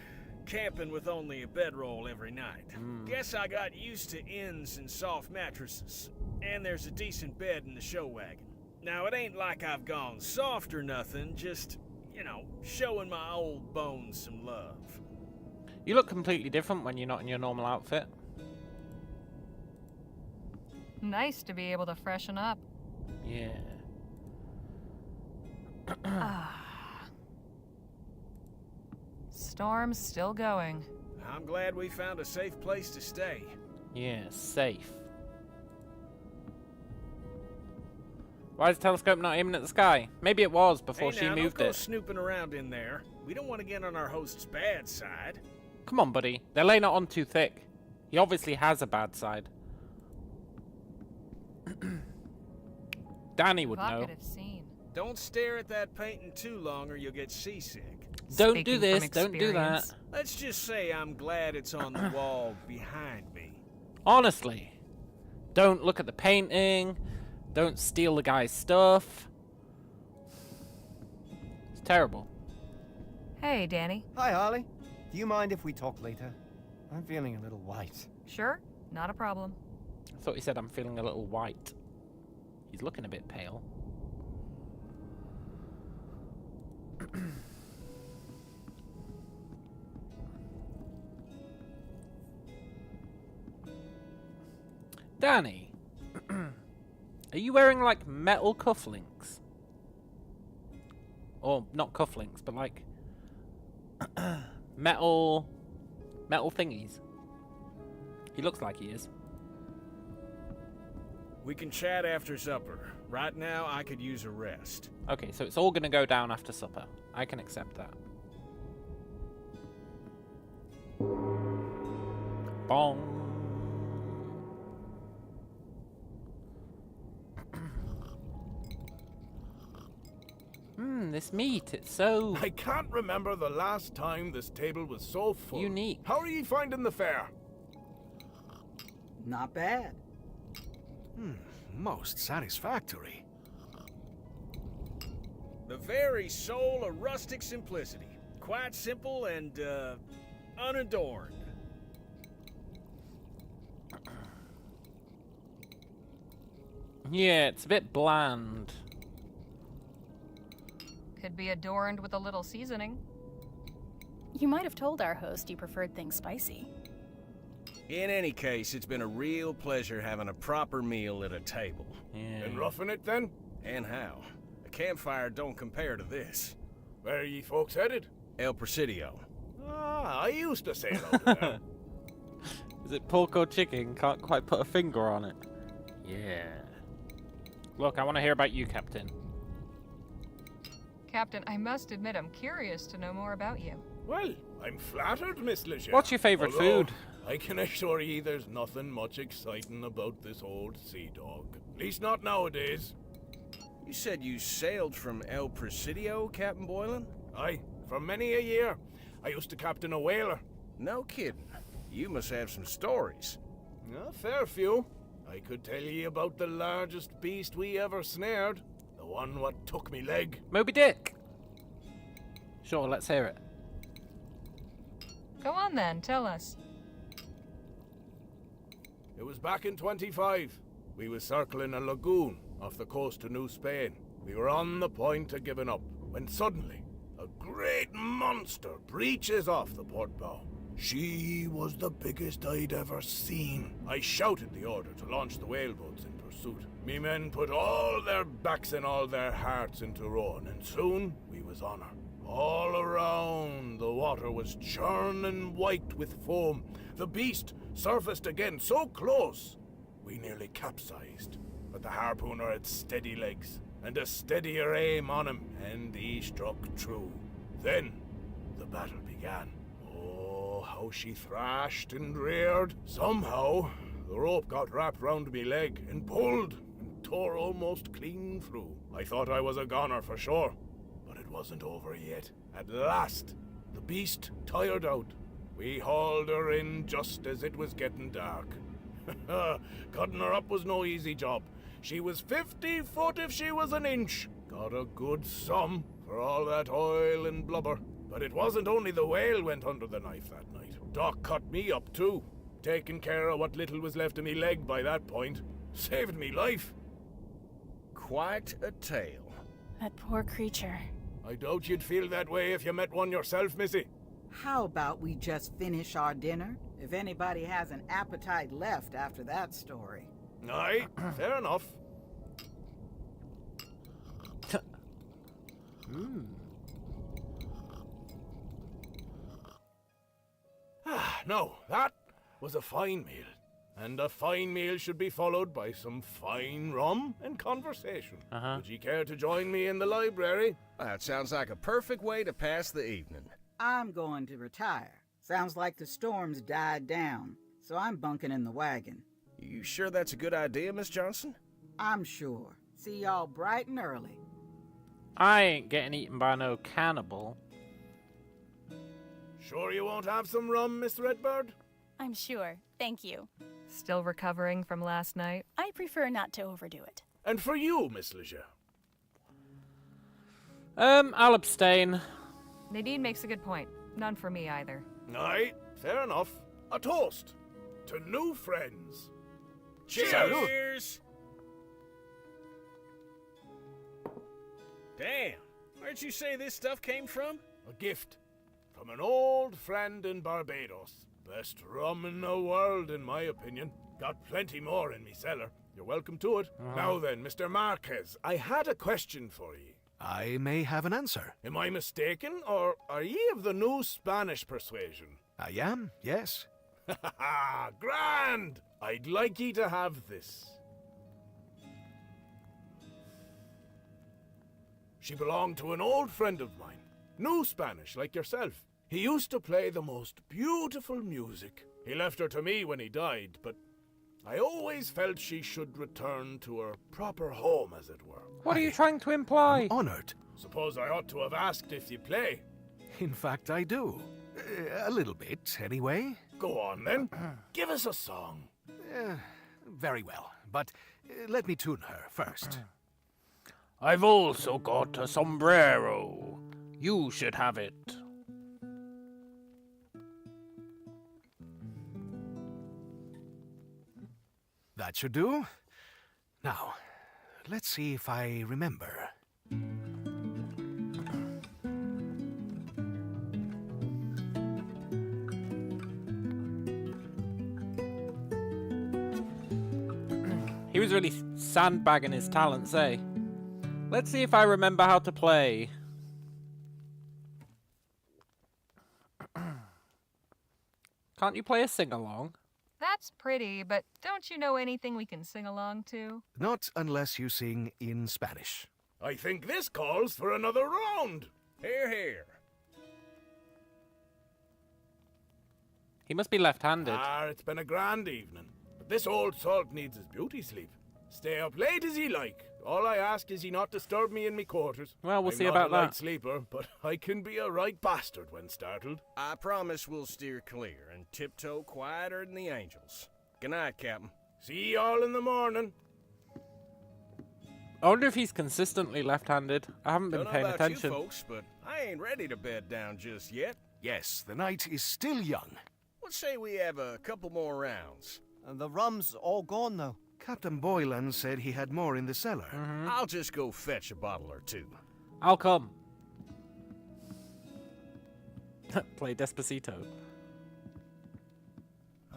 camping with only a bedroll every night. Guess I got used to inns and soft mattresses. And there's a decent bed in the show wagon. Now, it ain't like I've gone soft or nothing, just, you know, showing my old bones some love. You look completely different when you're not in your normal outfit. Nice to be able to freshen up. Yeah. Storm's still going. I'm glad we found a safe place to stay. Yeah, safe. Why is the telescope not aiming at the sky? Maybe it was before she moved don't go it. snooping around in there. We don't want to get on our host's bad side. Come on, buddy. They're laying it on too thick. He obviously has a bad side. Danny would know. Don't stare at that painting too long or you'll get seasick. Don't Speaking do from this. Don't do that. experience. Let's just say I'm glad it's on the wall behind me. Honestly, don't look at the painting. Don't steal the guy's stuff. It's terrible. Hey, Danny. Hi, Harley. Do you mind if we talk later? I'm feeling a little white. Sure, not a problem. I thought he said I'm feeling a little white. He's looking a bit pale. Danny, are you wearing like metal cufflinks? Or not cufflinks, but like metal thingies? He looks like he is. We can chat after supper. Right now, I could use a rest. Okay, so it's all gonna go down after supper. I can accept that. Bong. This meat, it's so... I can't remember the last time this table was so full. Unique. How are you finding the fare? Not bad. Most satisfactory. The very soul of rustic simplicity. Quite simple and, unadorned. Yeah, it's a bit bland. Could be adorned with a little seasoning. You might have told our host you preferred things spicy. In any case, it's been a real pleasure having a proper meal at a table. And roughing it then? And how? A campfire don't compare to this. Where are ye folks headed? El Presidio. Ah, I used to sail over there. Is it pork or chicken? Can't quite put a finger on it. Yeah. Look, I want to hear about you, Captain. Captain, I must admit I'm curious to know more about you. Well, I'm flattered, Miss Leger. What's your favourite food? I can assure ye there's nothing much exciting about this old sea dog. At least not nowadays. You said you sailed from El Presidio, Captain Boylan? Aye, for many a year. I used to captain a whaler. No kidding. You must have some stories. A fair few. I could tell ye about the largest beast we ever snared. The one what took me leg. Moby Dick. Sure, let's hear it. Go on then, tell us. It was back in 25. We was circling a lagoon off the coast of New Spain. We were on the point of giving up, when suddenly a great monster breaches off the port bow. She was the biggest I'd ever seen. I shouted the order to launch the whaleboats in pursuit. Me men put all their backs and all their hearts into rowing, and soon we was on her. All around, the water was churning white with foam. The beast surfaced again so close, we nearly capsized. But the harpooner had steady legs, and a steadier aim on him, and he struck true. Then, the battle began. Oh, how she thrashed and reared. Somehow, the rope got wrapped round me leg, and pulled, and tore almost clean through. I thought I was a goner for sure, but it wasn't over yet. At last, the beast tired out. We hauled her in just as it was getting dark. Cutting her up was no easy job. She was 50 foot if she was an inch. Got a good sum for all that oil and blubber. But it wasn't only the whale went under the knife that night. Doc cut me up too. Taking care of what little was left of me leg by that point. Saved me life. Quite a tale. That poor creature. I doubt you'd feel that way if you met one yourself, Missy. How about we just finish our dinner? If anybody has an appetite left after that story. Aye, fair enough. No, that was a fine meal. And a fine meal should be followed by some fine rum and conversation. Would you care to join me in the library? That sounds like a perfect way to pass the evening. I'm going to retire. Sounds like the storm's died down, so I'm bunking in the wagon. You sure that's a good idea, Miss Johnson? I'm sure. See y'all bright and early. I ain't getting eaten by no cannibal. Sure you won't have some rum, Miss Redbird? I'm sure. Thank you. Still recovering from last night? I prefer not to overdo it. And for you, Miss Leger? I'll abstain. Nadine makes a good point. None for me either. Aye, fair enough. A toast to new friends. Cheers! Damn, where'd you say this stuff came from? A gift from an old friend in Barbados. Best rum in the world, in my opinion. Got plenty more in me cellar. You're welcome to it. Now then, Mr. Marquez, I had a question for ye. I may have an answer. Am I mistaken, or are ye of the new Spanish persuasion? I am, yes. Ha ha ha! Grand! I'd like ye to have this. She belonged to an old friend of mine. New Spanish, like yourself. He used to play the most beautiful music. He left her to me when he died, but I always felt she should return to her proper home, as it were. What are you trying to imply? Honored. Suppose I ought to have asked if you play. In fact, I do. A little bit, anyway. Go on, then. Give us a song. Very well, but let me tune her first. I've also got a sombrero. You should have it. That should do. Now, let's see if I remember. He was really sandbagging his talents, eh? Let's see if I remember how to play. Can't you play a sing-along? That's pretty, but don't you know anything we can sing along to? Not unless you sing in Spanish. I think this calls for another round. Here, here. He must be left-handed. It's been a grand evening. But this old salt needs his beauty sleep. Stay up late as he like. All I ask is he not disturb me in me quarters. Well, we'll I'm see not about a light that. sleeper, but I can be a right bastard when startled. I promise we'll steer clear and tiptoe quieter than the angels. Good night, Captain. See y'all in the morning. I wonder if he's consistently left-handed. I haven't been Don't know paying about attention. you folks, but I ain't ready to bed down just yet. Yes, the night is still young. What say we have a couple more rounds? The rum's all gone now. Captain Boylan said he had more in the cellar. I'll just go fetch a bottle or two. I'll come. Play Despacito.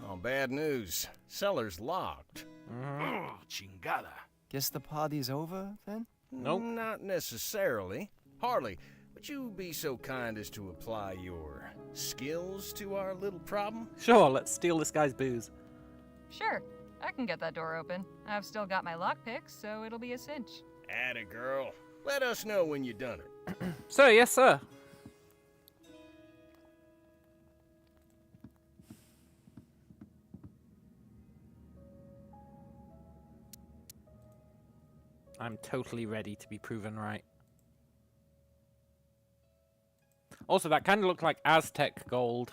Oh, bad news. Cellar's locked. Oh, chingada. Guess the party's over, then? Nope. Not necessarily. Harley, would you be so kind as to apply your skills to our little problem? Sure, let's steal this guy's booze. Sure, I can get that door open. I've still got my lockpicks, so it'll be a cinch. Atta girl. Let us know when you done it. Sir, yes, sir. I'm totally ready to be proven right. Also, that kind of looked like Aztec gold,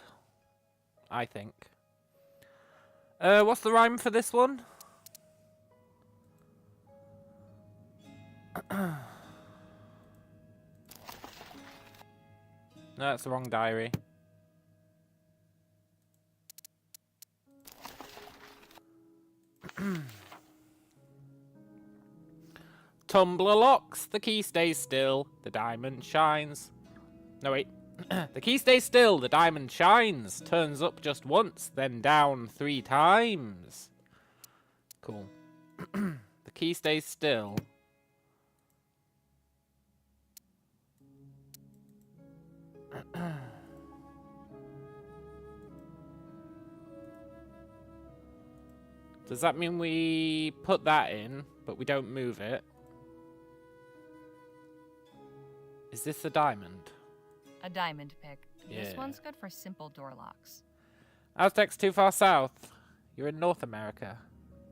I think. What's the rhyme for this one? No, that's the wrong diary. Tumbler locks, the key stays still, the diamond shines. No, wait. The key stays still, the diamond shines. Turns up just once, then down 3 times. Cool. The key stays still. Does that mean we put that in, but we don't move it? Is this a diamond? A diamond pick. Yeah. This one's good for simple door locks. Aztec's too far south. You're in North America.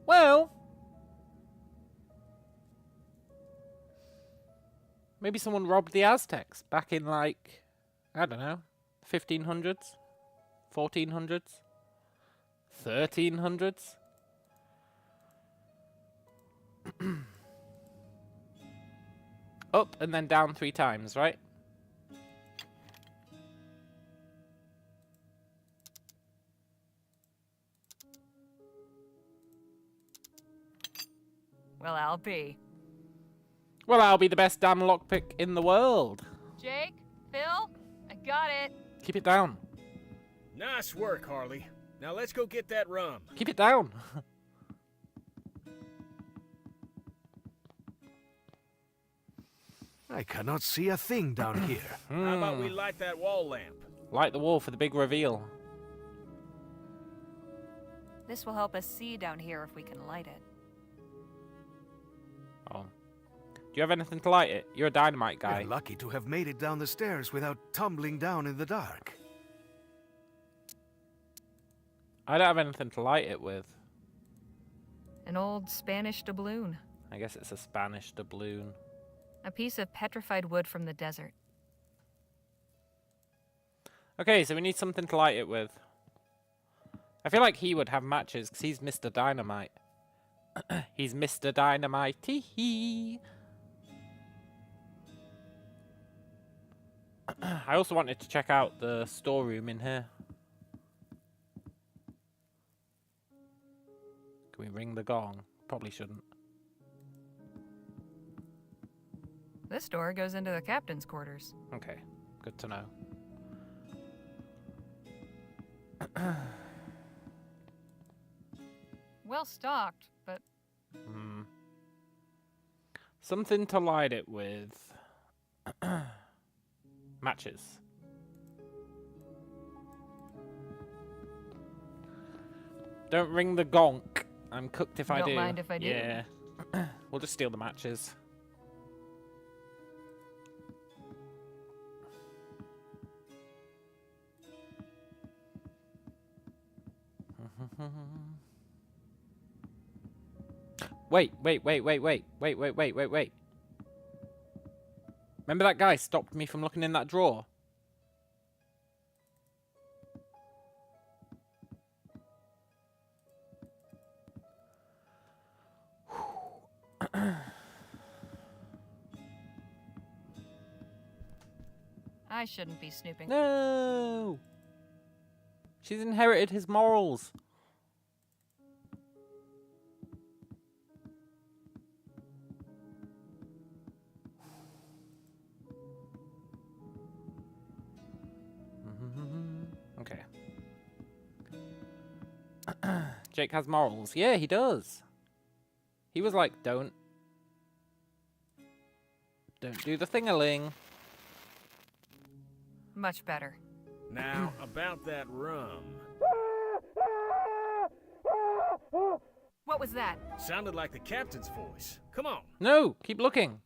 Well, maybe someone robbed the Aztecs back in, like, I don't know, 1500s? 1400s? 1300s? Up and then down 3 times, right? Well, I'll be. Well, I'll be the best damn lockpick in the world. Jake, Phil, I got it. Keep it down. Nice work, Harley. Now let's go get that rum. Keep it down. I cannot see a thing down here. How about we light that wall lamp? Light the wall for the big reveal. This will help us see down here if we can light it. Oh. Do you have anything to light it? You're a dynamite guy. We're lucky to have made it down the stairs without tumbling down in the dark. I don't have anything to light it with. An old Spanish doubloon. I guess it's a Spanish doubloon. A piece of petrified wood from the desert. Okay, so we need something to light it with. I feel like he would have matches because he's Mr. Dynamite. He's Mr. Dynamite. Tee-hee. I also wanted to check out the storeroom in here. Can we ring the gong? Probably shouldn't. This door goes into the captain's quarters. Okay, good to know. Well stocked, but... Something to light it with. Matches. Don't ring the gonk. I'm cooked if I do. Don't mind if I do. Yeah. We'll just steal the matches. Wait. Remember that guy stopped me from looking in that drawer? I shouldn't be snooping. No! She's inherited his morals. Okay. Jake has morals. Yeah, he does. He was like, don't do the thing-a-ling. Much better. Now, about that rum. What was that? Sounded like the captain's voice. Come on. No, keep looking.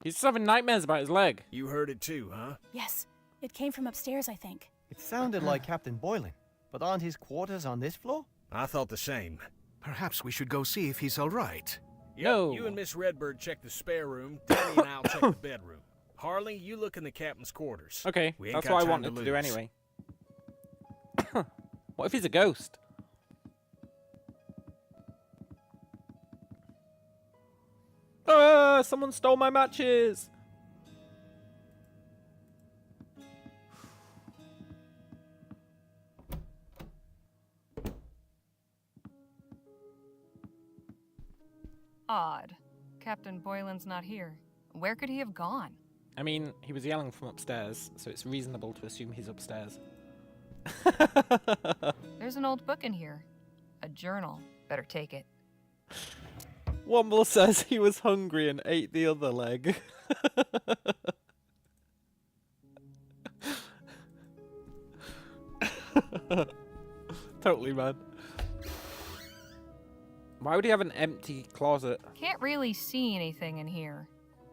He's just having nightmares about his leg. You heard it too, huh? Yes, it came from upstairs, I think. It sounded like Captain Boylan, but aren't his quarters on this floor? I thought the same. Perhaps we should go see if he's all right. Yep, No. You and Miss Redbird check the spare room. Danny and I'll check the bedroom. Harley, you look in the captain's quarters. Okay, We ain't that's got what I time wanted to lose. do anyway. What if he's a ghost? Ah, someone stole my matches! Odd. Captain Boylan's not here. Where could he have gone? I mean, he was yelling from upstairs, so it's reasonable to assume he's upstairs. There's an old book in here. A journal. Better take it. Womble says he was hungry and ate the other leg. Totally, man. Why would he have an empty closet? Can't really see anything in here.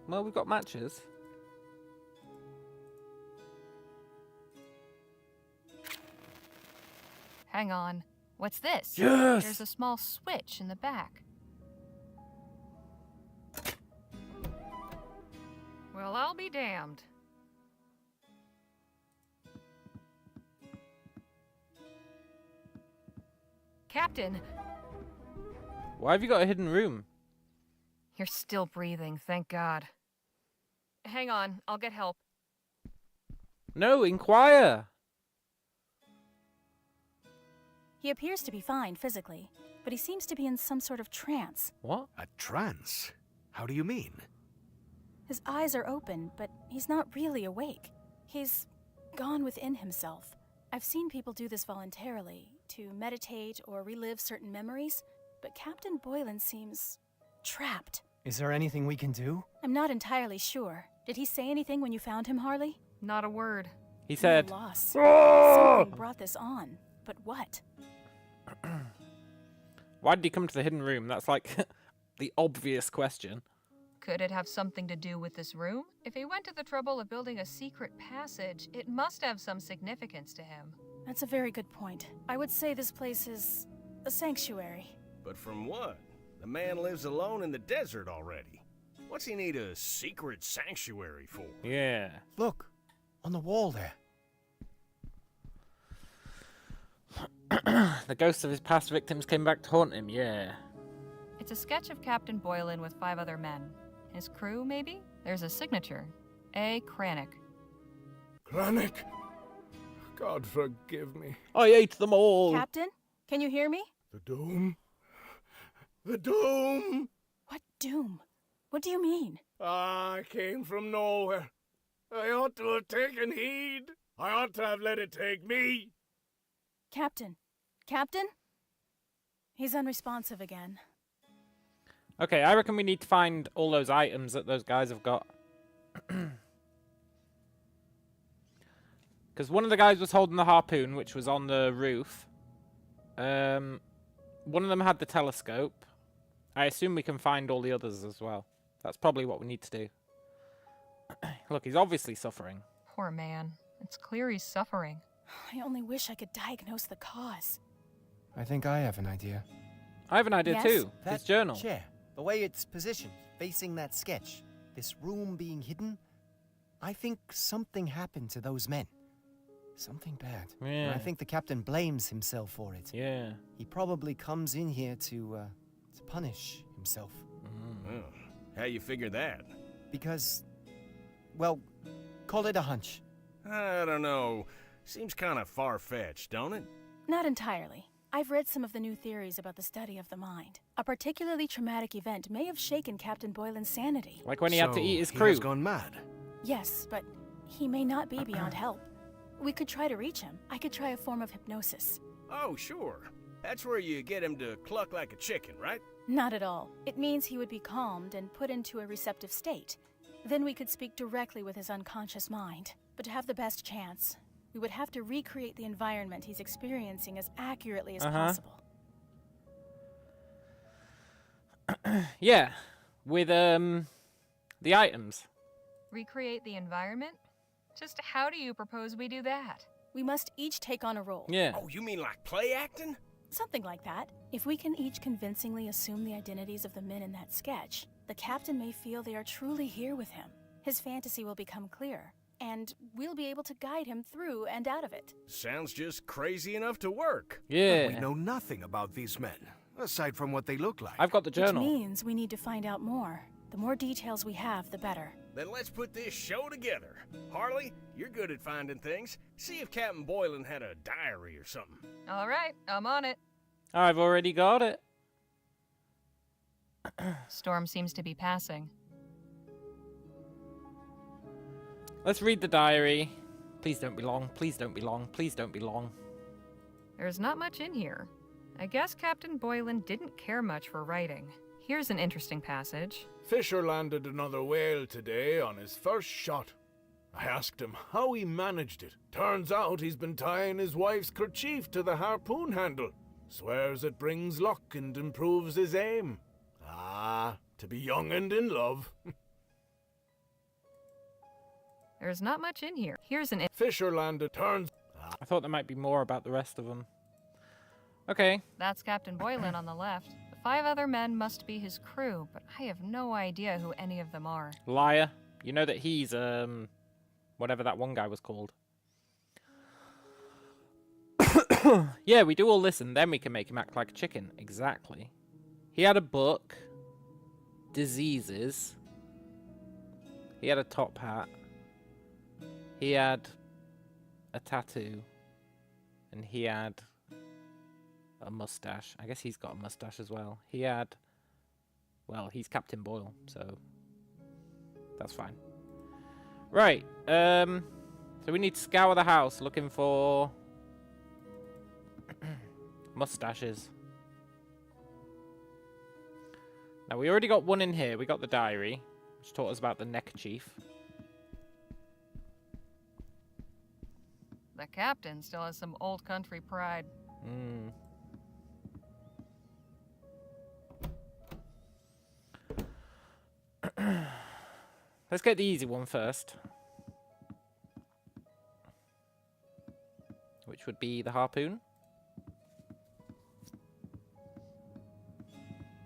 Well, we've got matches. Hang on. What's this? Yes! There's a small switch in the back. Well, I'll be damned. Captain! Why have you got a hidden room? You're still breathing, thank God. Hang on, I'll get help. No, inquire! He appears to be fine physically, but he seems to be in some sort of trance. What? A trance? How do you mean? His eyes are open, but he's not really awake. He's gone within himself. I've seen people do this voluntarily, to meditate or relive certain memories, but Captain Boylan seems trapped. Is there anything we can do? I'm not entirely sure. Did he say anything when you found him, Harley? Not a word. He said, I'm lost. "Ah!" Something brought this on, but what? Why did he come to the hidden room? That's like the obvious question. Could it have something to do with this room? If he went to the trouble of building a secret passage, it must have some significance to him. That's a very good point. I would say this place is a sanctuary. But from what? The man lives alone in the desert already. What's he need a secret sanctuary for? Yeah. Look, on the wall there. The ghosts of his past victims came back to haunt him, yeah. It's a sketch of Captain Boylan with 5 other men. His crew, maybe? There's a signature. A. Kranich. Kranich? God forgive me. I ate them all. Captain, can you hear me? The dome? The dome! What doom? What do you mean? I came from nowhere. I ought to have taken heed. I ought to have let it take me. Captain? Captain? He's unresponsive again. Okay, I reckon we need to find all those items that those guys have got. Because one of the guys was holding the harpoon, which was on the roof. One of them had the telescope. I assume we can find all the others as well. That's probably what we need to do. Look, he's obviously suffering. Poor man. It's clear he's suffering. I only wish I could diagnose the cause. I think I have an idea. I have an idea Yes? too. That His journal. chair, the way it's positioned, facing that sketch, this room being hidden, I think something happened to those men. Something bad. And Yeah. I think the captain blames himself for it. Yeah. He probably comes in here to punish himself. Oh, how you figure that? Because, well, call it a hunch. I don't know. Seems kind of far-fetched, don't it? Not entirely. I've read some of the new theories about the study of the mind. A particularly traumatic event may have shaken Captain Boylan's sanity. Like when he had to eat his He crew. has gone mad. Yes, but he may not be beyond help. We could try to reach him. I could try a form of hypnosis. Oh, sure. That's where you get him to cluck like a chicken, right? Not at all. It means he would be calmed and put into a receptive state. Then we could speak directly with his unconscious mind. But to have the best chance, we would have to recreate the environment he's experiencing as accurately as possible. Yeah. With, the items. Recreate the environment? Just how do you propose we do that? We must each take on a role. Yeah. Oh, you mean like play acting? Something like that. If we can each convincingly assume the identities of the men in that sketch, the captain may feel they are truly here with him. His fantasy will become clear, and we'll be able to guide him through and out of it. Sounds just crazy enough to work. Yeah. We know nothing about these men, aside from what they look like. I've got the journal. Which means we need to find out more. The more details we have, the better. Then let's put this show together. Harley, you're good at finding things. See if Captain Boylan had a diary or something. All right, I'm on it. I've already got it. Storm seems to be passing. Let's read the diary. Please don't be long. Please don't be long. Please don't be long. There's not much in here. I guess Captain Boylan didn't care much for writing. Here's an interesting passage. Fisher landed another whale today on his first shot. I asked him how he managed it. Turns out he's been tying his wife's kerchief to the harpoon handle. Swears it brings luck and improves his aim. Ah, to be young and in love. There's not much in here. Here's an... Fisher landed turns... I thought there might be more about the rest of them. Okay. That's Captain Boylan on the left. The 5 other men must be his crew, but I have no idea who any of them are. Liar. You know that he's, whatever that one guy was called. Yeah, we do all this and then we can make him act like a chicken. Exactly. He had a book. Diseases. He had a top hat. He had a tattoo. And he had a mustache. I guess he's got a mustache as well. He had... Well, he's Captain Boyle, so... That's fine. Right, so we need to scour the house looking for... mustaches. Now, we already got one in here. We got the diary, which taught us about the neckerchief. The captain still has some old country pride. Hmm. Let's get the easy one first. Which would be the harpoon.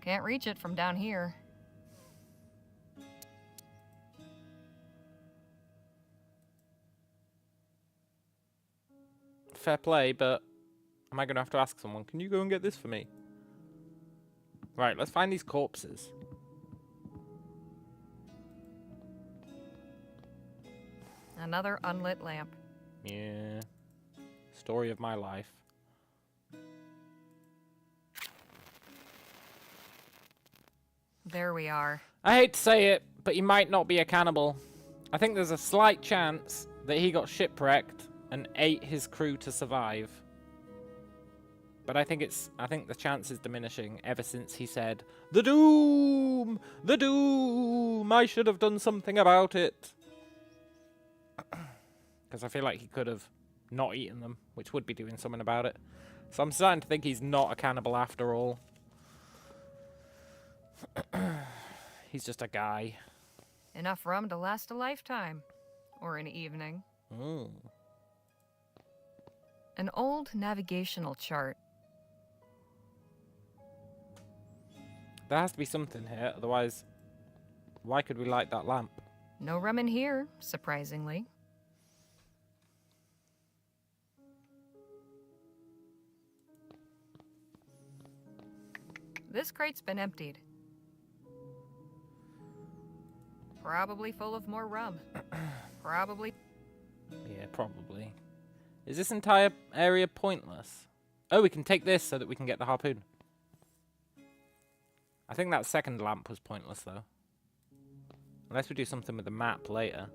Can't reach it from down here. Fair play, but am I going to have to ask someone, can you go and get this for me? Right, let's find these corpses. Another unlit lamp. Yeah. Story of my life. There we are. I hate to say it, but he might not be a cannibal. I think there's a slight chance that he got shipwrecked and ate his crew to survive. But I think the chance is diminishing ever since he said, "The doom! The doom! I should have done something about it." Because I feel like he could have not eaten them, which would be doing something about it. So I'm starting to think he's not a cannibal after all. He's just a guy. Enough rum to last a lifetime. Or an evening. Mm. An old navigational chart. There has to be something here, otherwise, why could we light that lamp? No rum in here, surprisingly. This crate's been emptied. Probably full of more rum. Probably. Yeah, probably. Is this entire area pointless? Oh, we can take this so that we can get the harpoon. I think that second lamp was pointless, though. Unless we do something with the map later.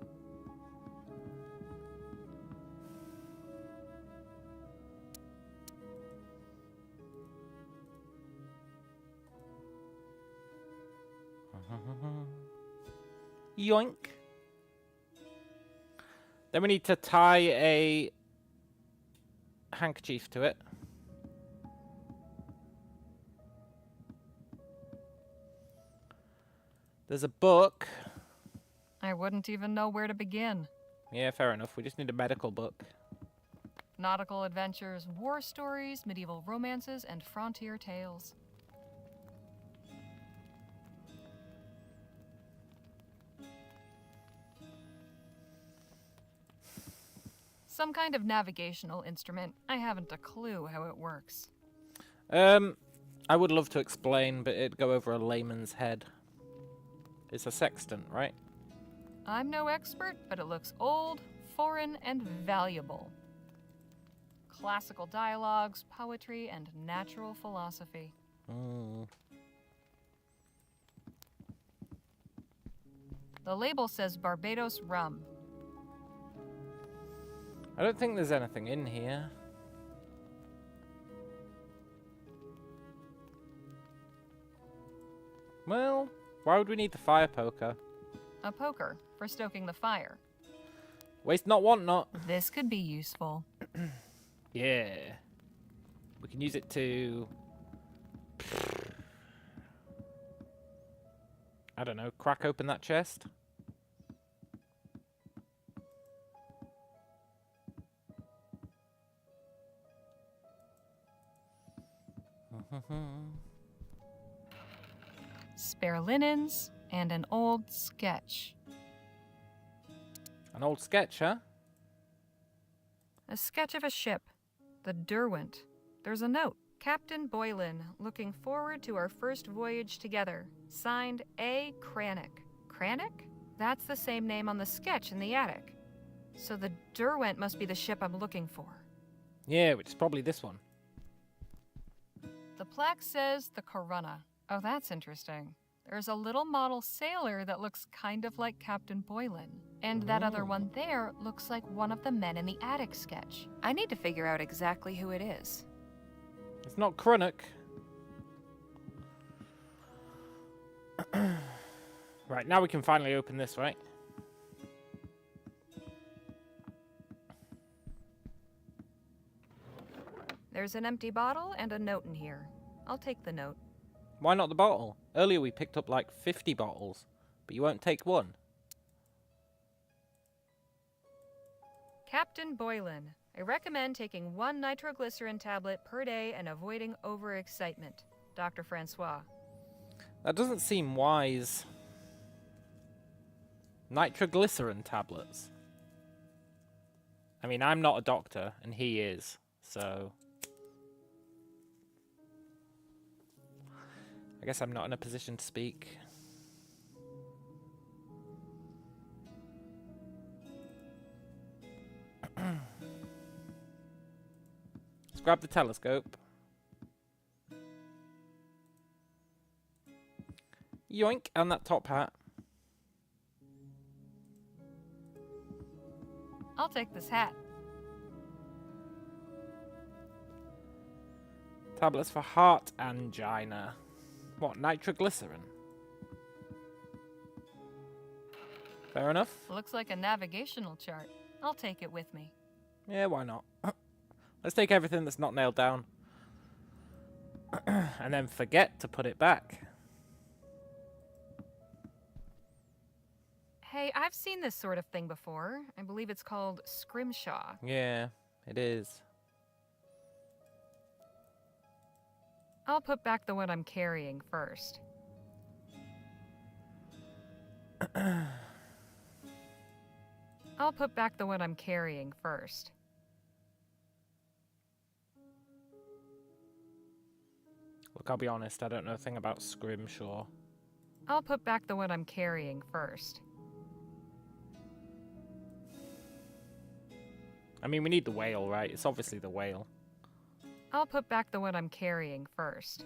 Yoink. Then we need to tie a handkerchief to it. There's a book. I wouldn't even know where to begin. Yeah, fair enough. We just need a medical book. Nautical adventures, war stories, medieval romances, and frontier tales. Some kind of navigational instrument. I haven't a clue how it works. I would love to explain, but it'd go over a layman's head. It's a sextant, right? I'm no expert, but it looks old, foreign, and valuable. Classical dialogues, poetry, and natural philosophy. Mm. The label says Barbados rum. I don't think there's anything in here. Well, why would we need the fire poker? A poker for stoking the fire. Waste not, want not. This could be useful. Yeah. We can use it to... I don't know, crack open that chest? Spare linens and an old sketch. An old sketch, huh? A sketch of a ship. The Derwent. There's a note. Captain Boylan, looking forward to our first voyage together. Signed A. Crannock. Crannock? That's the same name on the sketch in the attic. So the Derwent must be the ship I'm looking for. Yeah, which is probably this one. The plaque says the Corunna. Oh, that's interesting. There's a little model sailor that looks kind of like Captain Boylan. And that other one there looks like one of the men in the attic sketch. I need to figure out exactly who it is. It's not Crannock. Right, now we can finally open this, right? There's an empty bottle and a note in here. I'll take the note. Why not the bottle? Earlier we picked up like 50 bottles, but you won't take one. Captain Boylan, I recommend taking 1 nitroglycerin tablet per day and avoiding overexcitement. Dr. Francois. That doesn't seem wise. Nitroglycerin tablets. I mean, I'm not a doctor, and he is, so... I guess I'm not in a position to speak. Let's grab the telescope. Yoink, and that top hat. I'll take this hat. Tablets for heart angina. What, nitroglycerin? Fair enough. Looks like a navigational chart. I'll take it with me. Yeah, why not? Let's take everything that's not nailed down. And then forget to put it back. Hey, I've seen this sort of thing before. I believe it's called scrimshaw. Yeah, it is. I'll put back the one I'm carrying first. I'll put back the one I'm carrying first. Look, I'll be honest, I don't know a thing about scrimshaw. I'll put back the one I'm carrying first. I mean, we need the whale, right? It's obviously the whale. I'll put back the one I'm carrying first.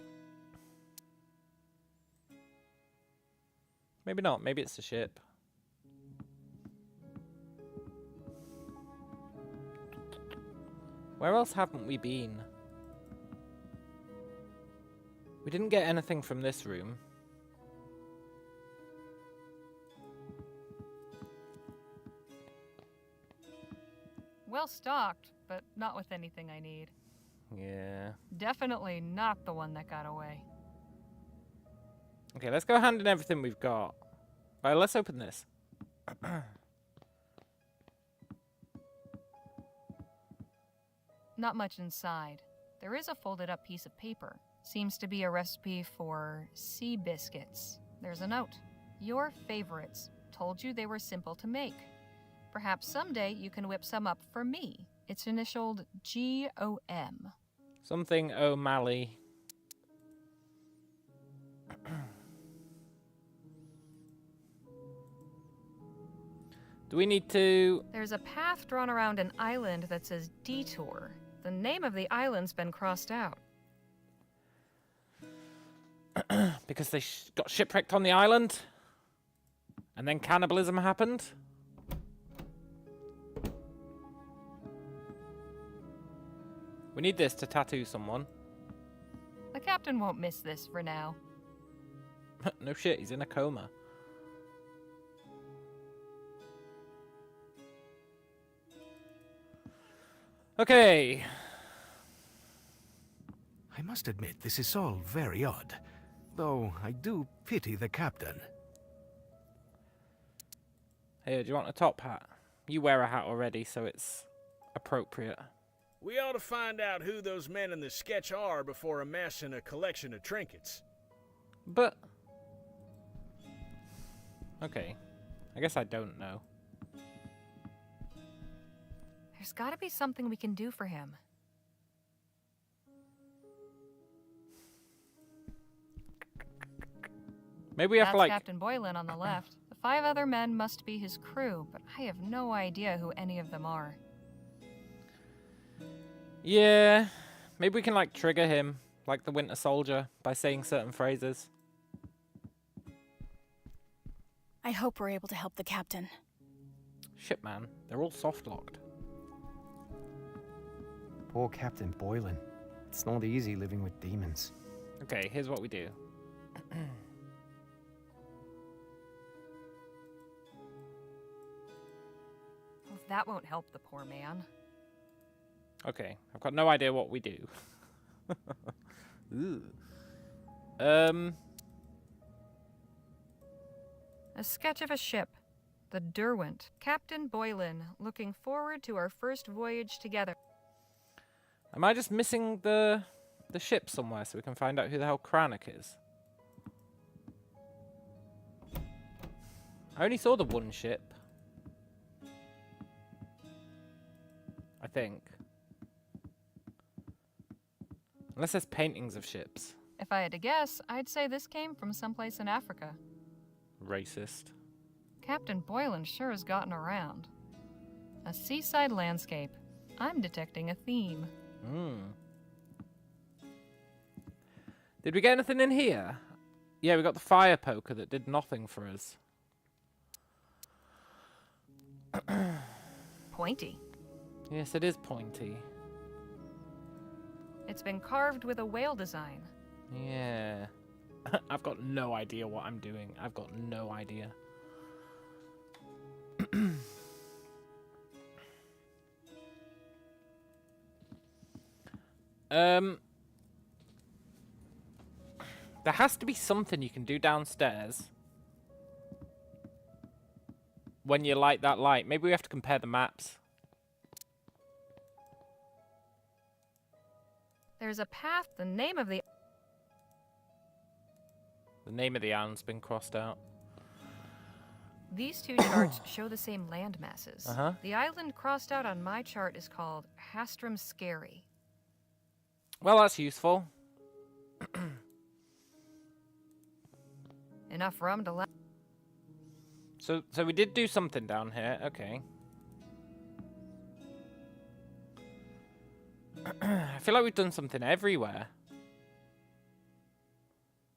Maybe not. Maybe it's the ship. Where else haven't we been? We didn't get anything from this room. Well stocked, but not with anything I need. Yeah. Definitely not the one that got away. Okay, let's go hand in everything we've got. Right, let's open this. Not much inside. There is a folded up piece of paper. Seems to be a recipe for sea biscuits. There's a note. Your favorites. Told you they were simple to make. Perhaps someday you can whip some up for me. It's initialed G-O-M. Something O'Malley. Do we need to... There's a path drawn around an island that says Detour. The name of the island's been crossed out. Because they got shipwrecked on the island? And then cannibalism happened? We need this to tattoo someone. The captain won't miss this for now. No shit, he's in a coma. Okay. I must admit, this is all very odd. Though I do pity the captain. Here, do you want a top hat? You wear a hat already, so it's appropriate. We ought to find out who those men in the sketch are before amassing a collection of trinkets. But... okay. I guess I don't know. There's gotta be something we can do for him. Maybe we have That's to, like... Captain Boylan on the left. The 5 other men must be his crew, but I have no idea who any of them are. Yeah. Maybe we can, like, trigger him, like the Winter Soldier, by saying certain phrases. I hope we're able to help the captain. Shit, man. They're all soft-locked. Poor Captain Boylan. It's not easy living with demons. Okay, here's what we do. Well, that won't help the poor man. Okay, I've got no idea what we do. Ooh. A sketch of a ship. The Derwent. Captain Boylan, looking forward to our first voyage together. Am I just missing the ship somewhere so we can find out who the hell Kranich is? I only saw the one ship. I think. Unless there's paintings of ships. If I had to guess, I'd say this came from someplace in Africa. Racist. Captain Boylan sure has gotten around. A seaside landscape. I'm detecting a theme. Did we get anything in here? Yeah, we got the fire poker that did nothing for us. Pointy. Yes, it is pointy. It's been carved with a whale design. Yeah. I've got no idea what I'm doing. I've got no idea. There has to be something you can do downstairs when you light that light. Maybe we have to compare the maps. There's a path. The name of the island's been crossed out. These two charts show the same land masses. Uh-huh. The island crossed out on my chart is called Hastram Scary. Well, that's useful. Enough rum to last. So we did do something down here. Okay. I feel like we've done something everywhere.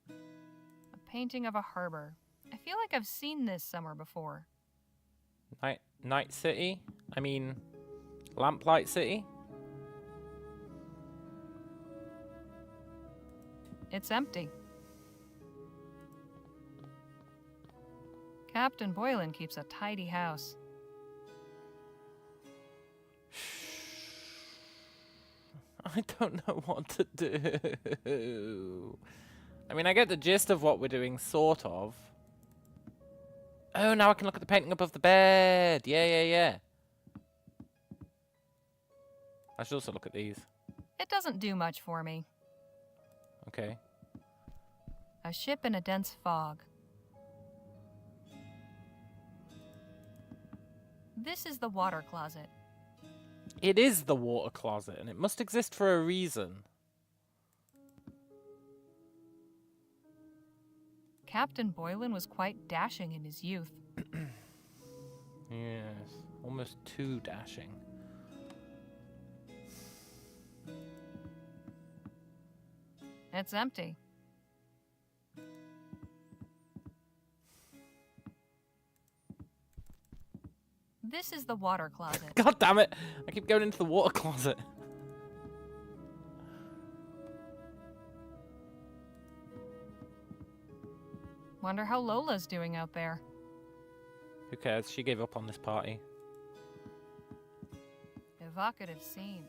A painting of a harbor. I feel like I've seen this somewhere before. Night City? I mean, Lamplight City? It's empty. Captain Boylan keeps a tidy house. I don't know what to do. I mean, I get the gist of what we're doing, sort of. Oh, now I can look at the painting above the bed. Yeah. I should also look at these. It doesn't do much for me. Okay. A ship in a dense fog. This is the water closet. It is the water closet, and it must exist for a reason. Captain Boylan was quite dashing in his youth. Yes, almost too dashing. It's empty. This is the water closet. God damn it! I keep going into the water closet. Wonder how Lola's doing out there. Who cares? She gave up on this party. Evocative scene.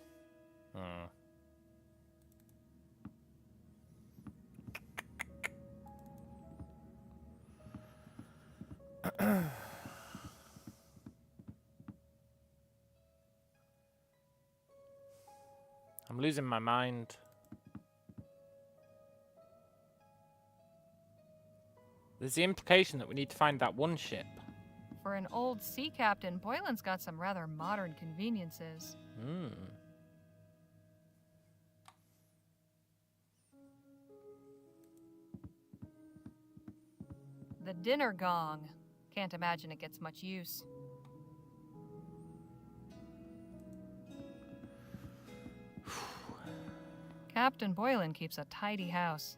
I'm losing my mind. There's the implication that we need to find that one ship. For an old sea captain, Boylan's got some rather modern conveniences. The dinner gong. Can't imagine it gets much use. Captain Boylan keeps a tidy house.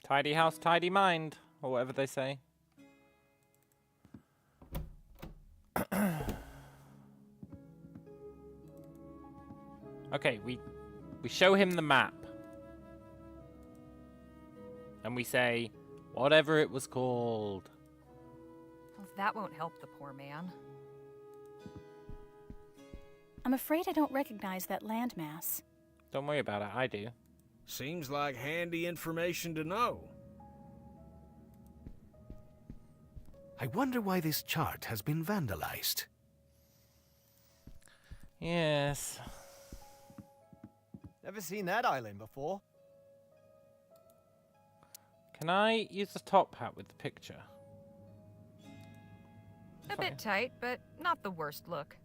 Tidy house, tidy mind, or whatever they say. Okay, we show him the map. And we say, whatever it was called. Well, that won't help the poor man. I'm afraid I don't recognize that landmass. Don't worry about it, I do. Seems like handy information to know. I wonder why this chart has been vandalized. Yes. Never seen that island before. Can I use the top hat with the picture? A bit tight, but not the worst look.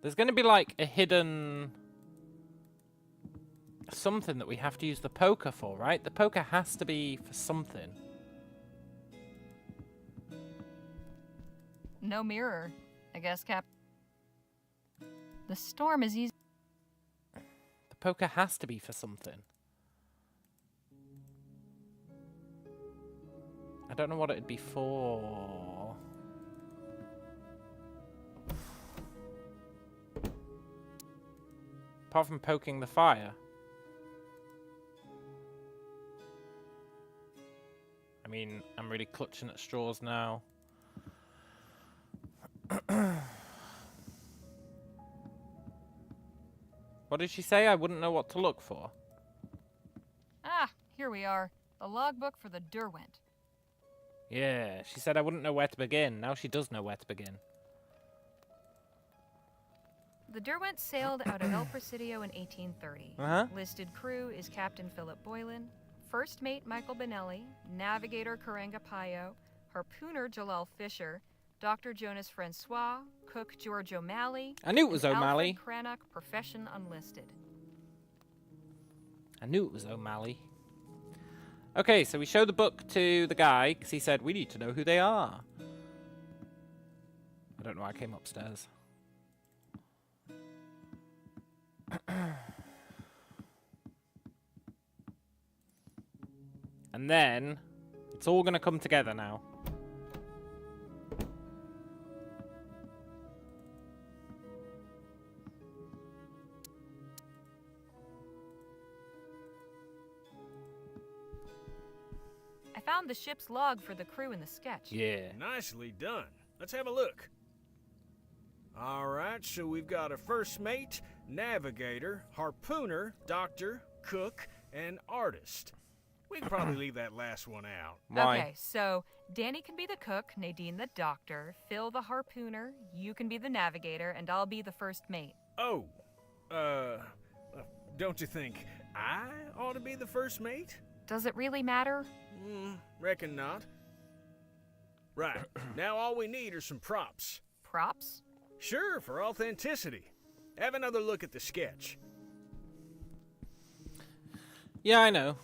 There's going to be like a hidden something that we have to use the poker for, right? The poker has to be for something. No mirror. I guess, Cap. The storm is easy. The poker has to be for something. I don't know what it'd be for. Apart from poking the fire. I mean, I'm really clutching at straws now. What did she say? I wouldn't know what to look for. Ah, here we are. The logbook for the Derwent. Yeah, she said I wouldn't know where to begin. Now she does know where to begin. The Derwent sailed out of El Presidio in 1830. Uh-huh. Listed crew is Captain Philip Boylan, First Mate Michael Benelli, Navigator Karenga Payo, Harpooner Jalal Fisher, Dr. Jonas Francois, Cook George O'Malley. I knew it was and O'Malley. Alfred Cranach, profession unlisted. I knew it was O'Malley. Okay, so we show the book to the guy, because he said, we need to know who they are. I don't know why I came upstairs. And then, it's all going to come together now. I found the ship's log for the crew in the sketch. Yeah. Nicely done. Let's have a look. All right, so we've got a first mate, navigator, harpooner, doctor, cook, and artist. We can probably leave that last one out. Why? Okay, so Danny can be the cook, Nadine the doctor, Phil the harpooner, you can be the navigator, and I'll be the first mate. Oh, don't you think I ought to be the first mate? Does it really matter? Reckon not. Right, now all we need are some props. Props? Sure, for authenticity. Have another look at the sketch. Yeah, I know.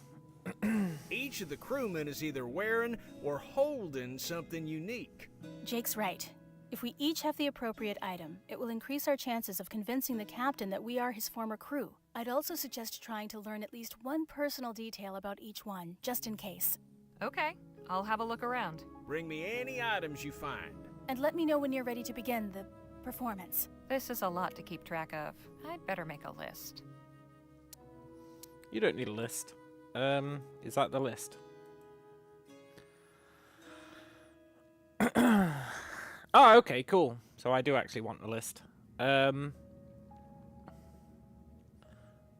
Each of the crewmen is either wearing or holding something unique. Jake's right. If we each have the appropriate item, it will increase our chances of convincing the captain that we are his former crew. I'd also suggest trying to learn at least one personal detail about each one, just in case. Okay, I'll have a look around. Bring me any items you find. And let me know when you're ready to begin the performance. This is a lot to keep track of. I'd better make a list. You don't need a list. Is that the list? Oh, okay, cool. So I do actually want the list.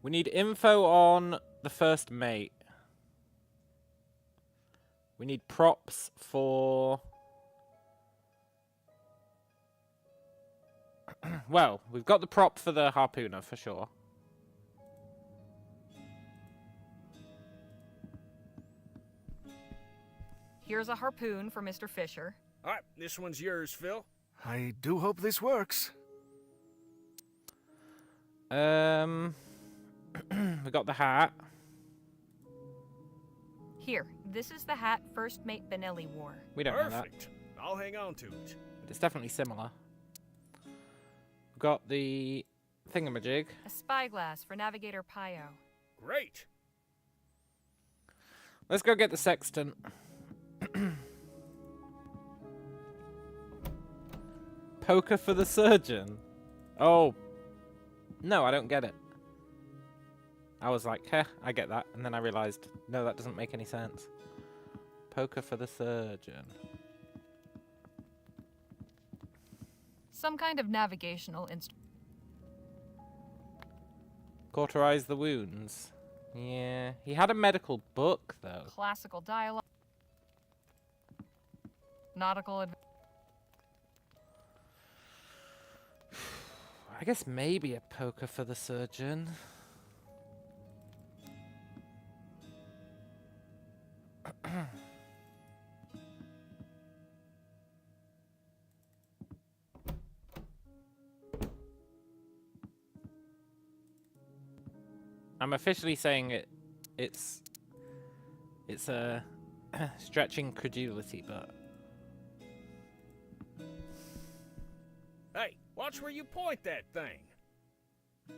We need info on the first mate. We need props for... Well, we've got the prop for the harpooner, for sure. Here's a harpoon for Mr. Fisher. All right, this one's yours, Phil. I do hope this works. We got the hat. Here, this is the hat First Mate Benelli wore. We don't know that. Perfect. I'll hang on to it. But it's definitely similar. We got the thingamajig. A spyglass for Navigator Pio. Great. Let's go get the sextant. Poker for the surgeon. Oh. No, I don't get it. I was like, heh, I get that. And then I realized, no, that doesn't make any sense. Poker for the surgeon. Some kind of navigational instrument. Cauterize the wounds. Yeah. He had a medical book, though. Classical dialogue. Nautical adv I guess maybe a poker for the surgeon. I'm officially saying it's a stretching credulity, but Hey, watch where you point that thing.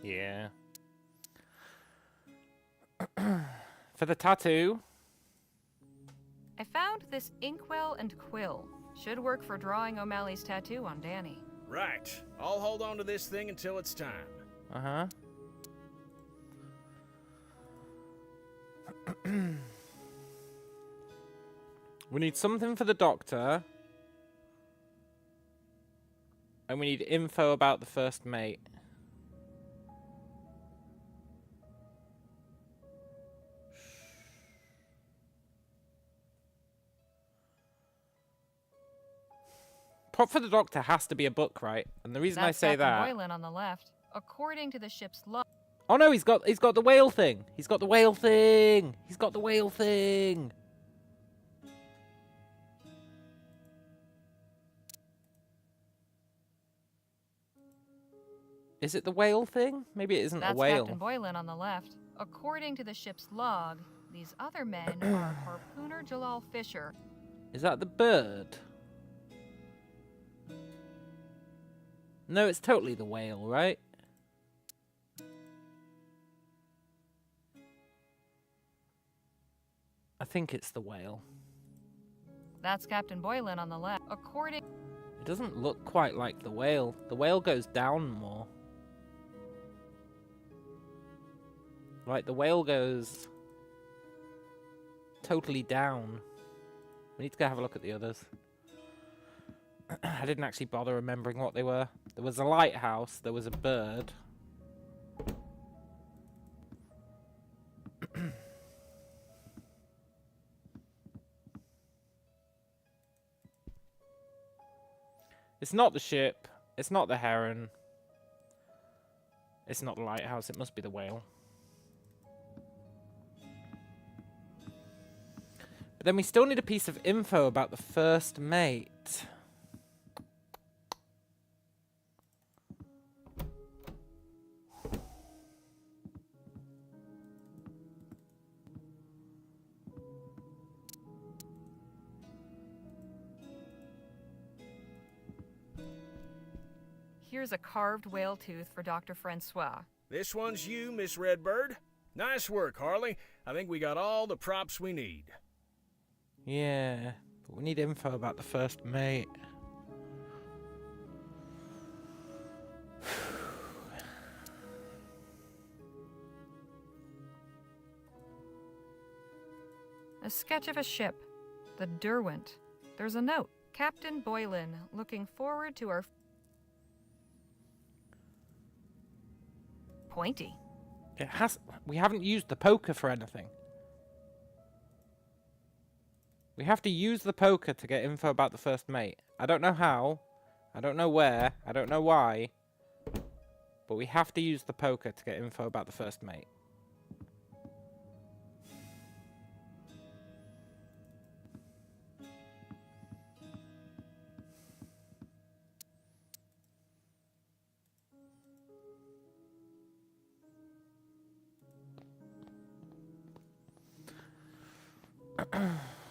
yeah. For the tattoo. I found this inkwell and quill. Should work for drawing O'Malley's tattoo on Danny. Right. I'll hold on to this thing until it's time. Uh-huh. We need something for the doctor. And we need info about the first mate. Prop for the doctor has to be a book, right? And the reason That's I say Captain that... Boylan on the left. According to the ship's log. Oh no, he's got the whale thing. He's got the whale thing. He's got the whale thing. Is it the whale thing? Maybe it isn't That's a whale. Captain Boylan on the left. According to the ship's log, these other men are harpooner Jalal Fisher. Is that the bird? No, it's totally the whale, right? I think it's the whale. That's Captain Boylan on the left. According... It doesn't look quite like the whale. The whale goes down more. Right, the whale goes totally down. We need to go have a look at the others. I didn't actually bother remembering what they were. There was a lighthouse, there was a bird. It's not the ship. It's not the heron. It's not the lighthouse. It must be the whale. But then we still need a piece of info about the first mate. Here's a carved whale tooth for Dr. Francois. This one's you, Miss Redbird. Nice work, Harley. I think we got all the props we need. Yeah, but we need info about the first mate. A sketch of a ship. The Derwent. There's a note. Captain Boylan, looking forward to our... Pointy. It has. We haven't used the poker for anything. We have to use the poker to get info about the first mate. I don't know how. I don't know where. I don't know why. But we have to use the poker to get info about the first mate.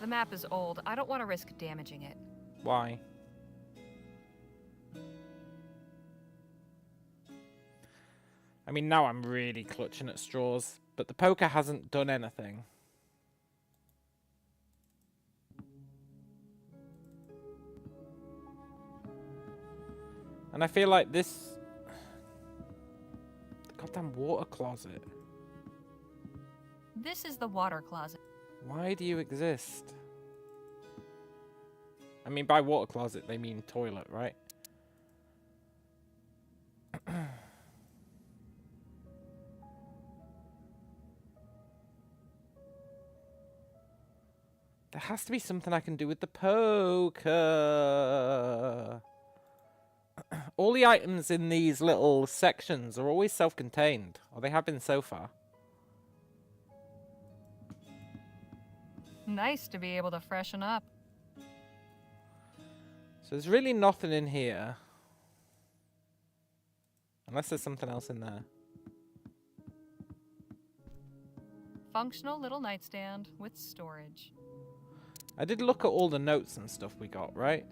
The map is old. I don't want to risk damaging it. Why? I mean, now I'm really clutching at straws, but the poker hasn't done anything. And I feel like this... The goddamn water closet. This is the water closet. Why do you exist? I mean, by water closet, they mean toilet, right? There has to be something I can do with the poker. All the items in these little sections are always self-contained, or they have been so far. Nice to be able to freshen up. So there's really nothing in here. Unless there's something else in there. Functional little nightstand with storage. I did look at all the notes and stuff we got, right?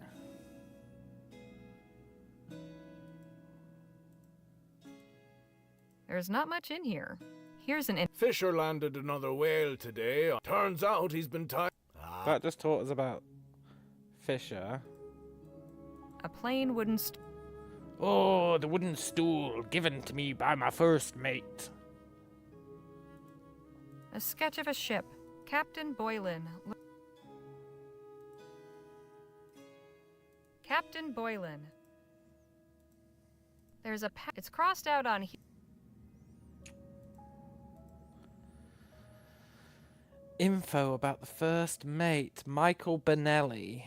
There's not much in here. Here's an Fisher landed another whale today. Turns out he's been tied. That just taught us about Fisher. A plain wooden Oh, the wooden stool given to me by my first mate. A sketch of a ship. Captain Boylan. Captain Boylan. There's a it's crossed out on here. Info about the first mate, Michael Benelli.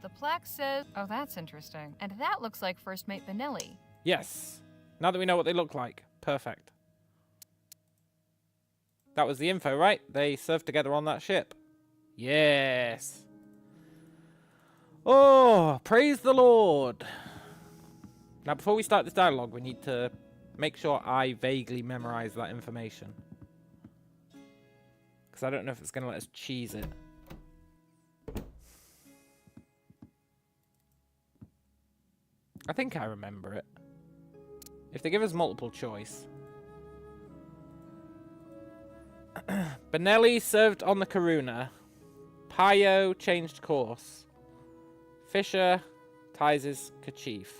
The plaque says, oh, that's interesting. And that looks like First Mate Benelli. Yes. Now that we know what they look like. Perfect. That was the info, right? They served together on that ship. Yes. Oh, praise the Lord. Now, before we start this dialogue, we need to make sure I vaguely memorize that information. Because I don't know if it's going to let us cheese it. I think I remember it. If they give us multiple choice. Benelli served on the Karuna. Payo changed course. Fisher ties his kerchief.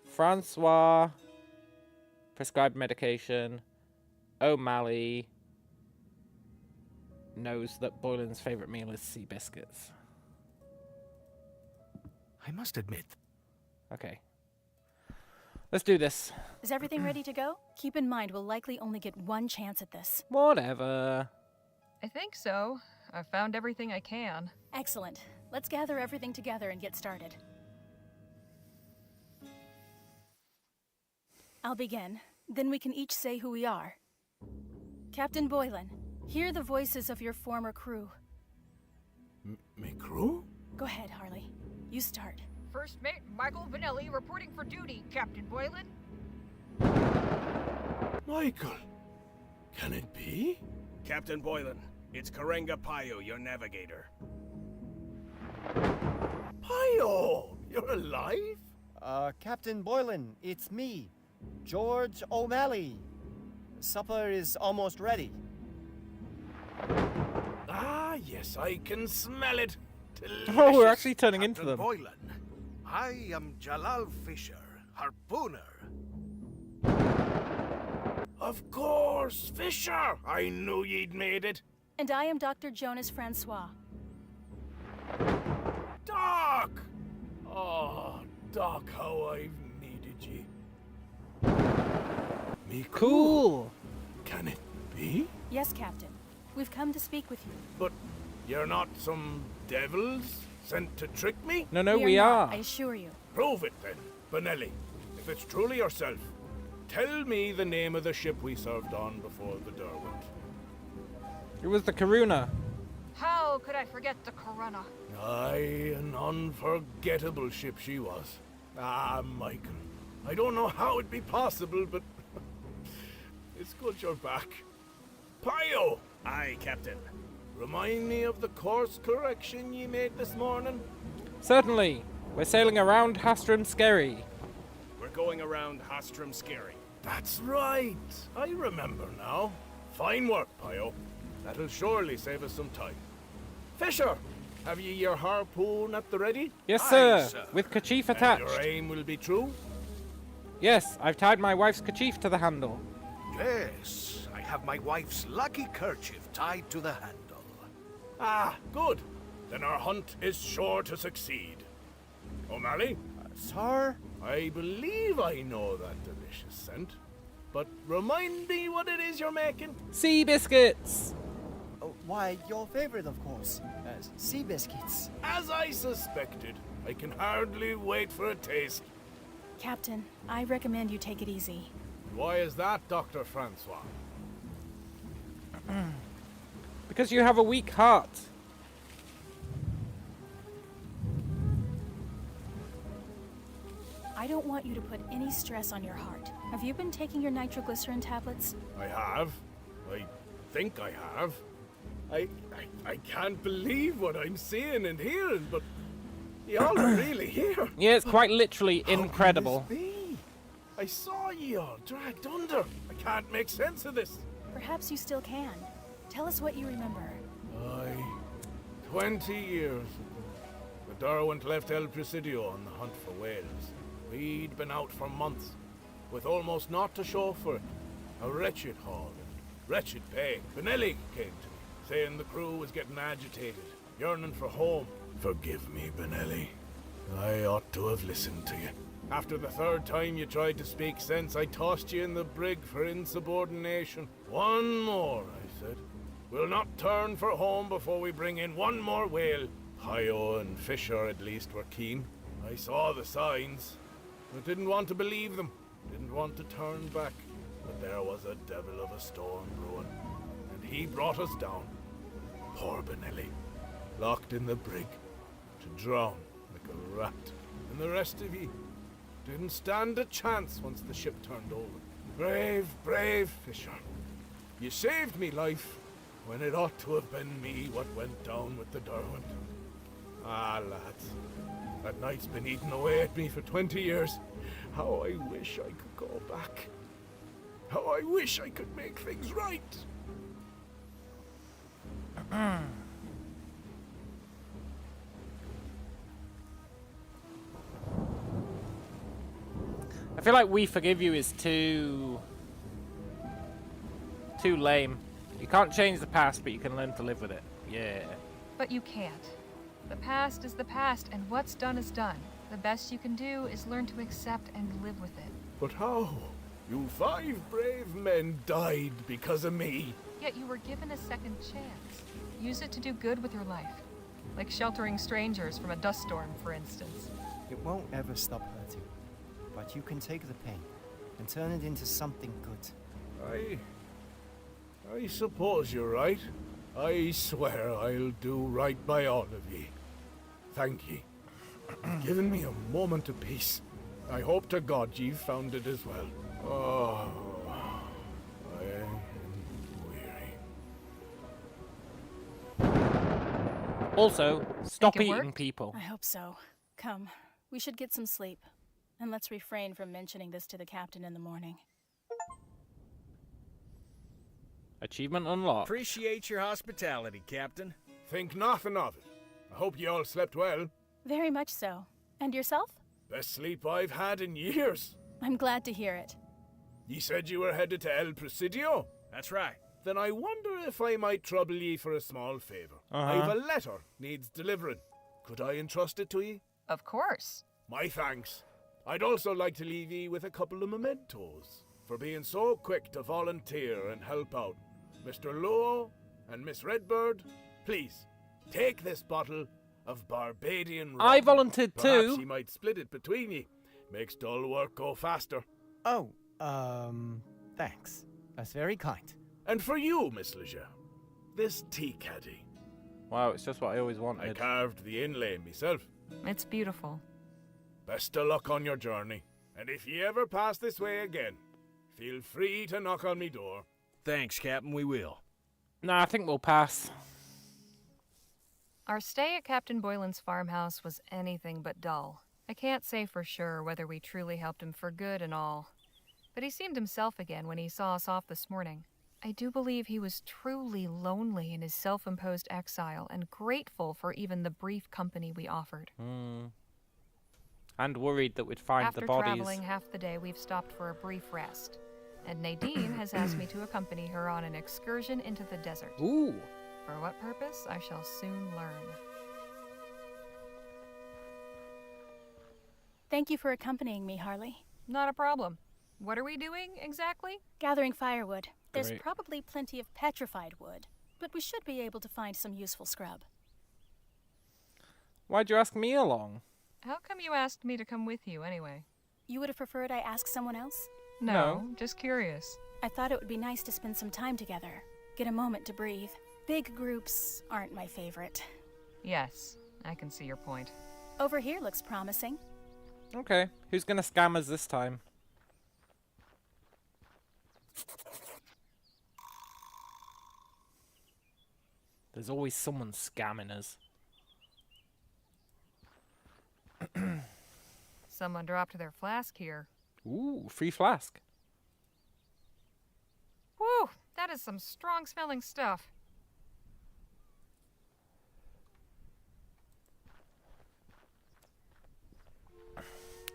Francois prescribed medication. O'Malley knows that Boylan's favorite meal is sea biscuits. I must admit. Okay. Let's do this. Is everything ready to go? Keep in mind, we'll likely only get one chance at this. Whatever. I think so. I've found everything I can. Excellent. Let's gather everything together and get started. I'll begin. Then we can each say who we are. Captain Boylan, hear the voices of your former crew. Me crew? Go ahead, Harley. You start. First Mate Michael Benelli reporting for duty, Captain Boylan. Michael, can it be? Captain Boylan, it's Karenga Payo, your navigator. Payo, you're alive? Captain Boylan, it's me, George O'Malley. Supper is almost ready. Ah, yes, I can smell it. Delicious. Oh, we're actually turning into them. Boylan, I am Jalal Fisher, harpooner. Of course, Fisher! I knew ye'd made it. And I am Dr. Jonas Francois. Doc! Oh, Doc, how I've needed ye. Me cool. Can it be? Yes, Captain. We've come to speak with you. But you're not some devils sent to trick me? No, we not, are. I assure you. Prove it then, Benelli. If it's truly yourself, tell me the name of the ship we served on before the Derwent. It was the Karuna. How could I forget the Corona? Aye, an unforgettable ship she was. Ah, Michael, I don't know how it'd be possible, but it's good you're back. Pio! Aye, Captain. Remind me of the course correction ye made this morning? Certainly. We're sailing around Hastram Skerry. We're going around Hastram Skerry. That's right. I remember now. Fine work, Pio. That'll surely save us some time. Fisher, have ye your harpoon at the ready? Yes, Aye, sir. With kerchief And attached. your aim will be true? Yes, I've tied my wife's kerchief to the handle. Yes, I have my wife's lucky kerchief tied to the handle. Ah, good. Then our hunt is sure to succeed. O'Malley? Sir? I believe I know that delicious scent. But remind me what it is you're making. Sea biscuits! Oh, why, your favorite, of course. Sea biscuits. As I suspected, I can hardly wait for a taste. Captain, I recommend you take it easy. Why is that, Dr. Francois? Because you have a weak heart. I don't want you to put any stress on your heart. Have you been taking your nitroglycerin tablets? I have. I think I have. I can't believe what I'm seeing and hearing, but y'all are really here. Yeah, it's quite literally incredible. How can this be? I saw ye all dragged under. I can't make sense of this. Perhaps you still can. Tell us what you remember. Aye, 20 years ago, the Derwent left El Presidio on the hunt for whales. We'd been out for months, with almost naught to show for it. A wretched haul and wretched pay. Benelli came to me, saying the crew was getting agitated, yearning for home. Forgive me, Benelli. I ought to have listened to you. After the third time you tried to speak sense, I tossed you in the brig for insubordination. One more, I said. We'll not turn for home before we bring in one more whale. Hio and Fisher, at least, were keen. I saw the signs, but didn't want to believe them. Didn't want to turn back. But there was a devil of a storm brewing, and he brought us down. Poor Benelli, locked in the brig, to drown like a rat. And the rest of ye didn't stand a chance once the ship turned over. Brave, brave Fisher. You saved me life, when it ought to have been me what went down with the Derwent. Ah, lads, that night's been eating away at me for 20 years. How I wish I could go back. How I wish I could make things right. I feel like "we forgive you" is too lame. You can't change the past, but you can learn to live with it. Yeah. But you can't. The past is the past, and what's done is done. The best you can do is learn to accept and live with it. But how? You 5 brave men died because of me. Yet you were given a second chance. Use it to do good with your life. Like sheltering strangers from a dust storm, for instance. It won't ever stop hurting. But you can take the pain and turn it into something good. I suppose you're right. I swear I'll do right by all of ye. Thank ye. You've given me a moment of peace. I hope to God you've found it as well. Oh, I am weary. Also, stop Think it eating worked? people. I hope so. Come, we should get some sleep. And let's refrain from mentioning this to the captain in the morning. Achievement unlocked. Appreciate your hospitality, Captain. Think nothing of it. I hope you all slept well. Very much so. And yourself? Best sleep I've had in years. I'm glad to hear it. Ye said you were headed to El Presidio? That's right. Then I wonder if I might trouble ye for a small favor. I've a letter needs delivering. Could I entrust it to ye? Of course. My thanks. I'd also like to leave ye with a couple of mementos for being so quick to volunteer and help out. Mr. Luo and Miss Redbird, please, take this bottle of Barbadian rum. I volunteered too. Perhaps ye might split it between ye. Makes dull work go faster. Oh, thanks. That's very kind. And for you, Miss Leger, this tea caddy. Wow, it's just what I always I wanted. carved the inlay myself. It's beautiful. Best of luck on your journey. And if you ever pass this way again, feel free to knock on me door. Thanks, Captain, we will. Nah, I think we'll pass. Our stay at Captain Boylan's farmhouse was anything but dull. I can't say for sure whether we truly helped him for good and all, but he seemed himself again when he saw us off this morning. I do believe he was truly lonely in his self-imposed exile and grateful for even the brief company we offered. And worried that we'd find After the bodies. traveling half the day, we've stopped for a brief rest, and Nadine has asked me to accompany her on an excursion into the desert. Ooh. For what purpose, I shall soon learn. Thank you for accompanying me, Harley. Not a problem. What are we doing, exactly? Gathering firewood. There's Great. probably plenty of petrified wood, but we should be able to find some useful scrub. Why'd you ask me along? How come you asked me to come with you, anyway? You would have preferred I ask someone else? No, just curious. I thought it would be nice to spend some time together. Get a moment to breathe. Big groups aren't my favorite. Yes, I can see your point. Over here looks promising. Okay, who's gonna scam us this time? There's always someone scamming us. Someone dropped their flask here. Ooh, free flask. Whew, that is some strong-smelling stuff.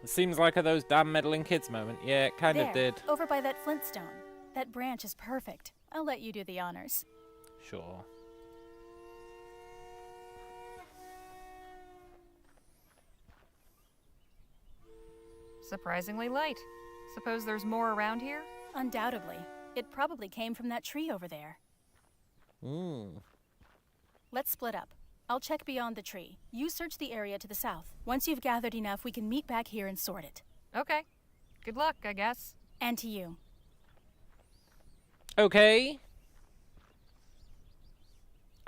It seems like a those damn meddling kids moment. Yeah, it kind of There, did. over by that flintstone. That branch is perfect. I'll let you do the honors. Sure. Surprisingly light. Suppose there's more around here? Undoubtedly. It probably came from that tree over there. Let's split up. I'll check beyond the tree. You search the area to the south. Once you've gathered enough, we can meet back here and sort it. Okay. Good luck, I guess. And to you. Okay.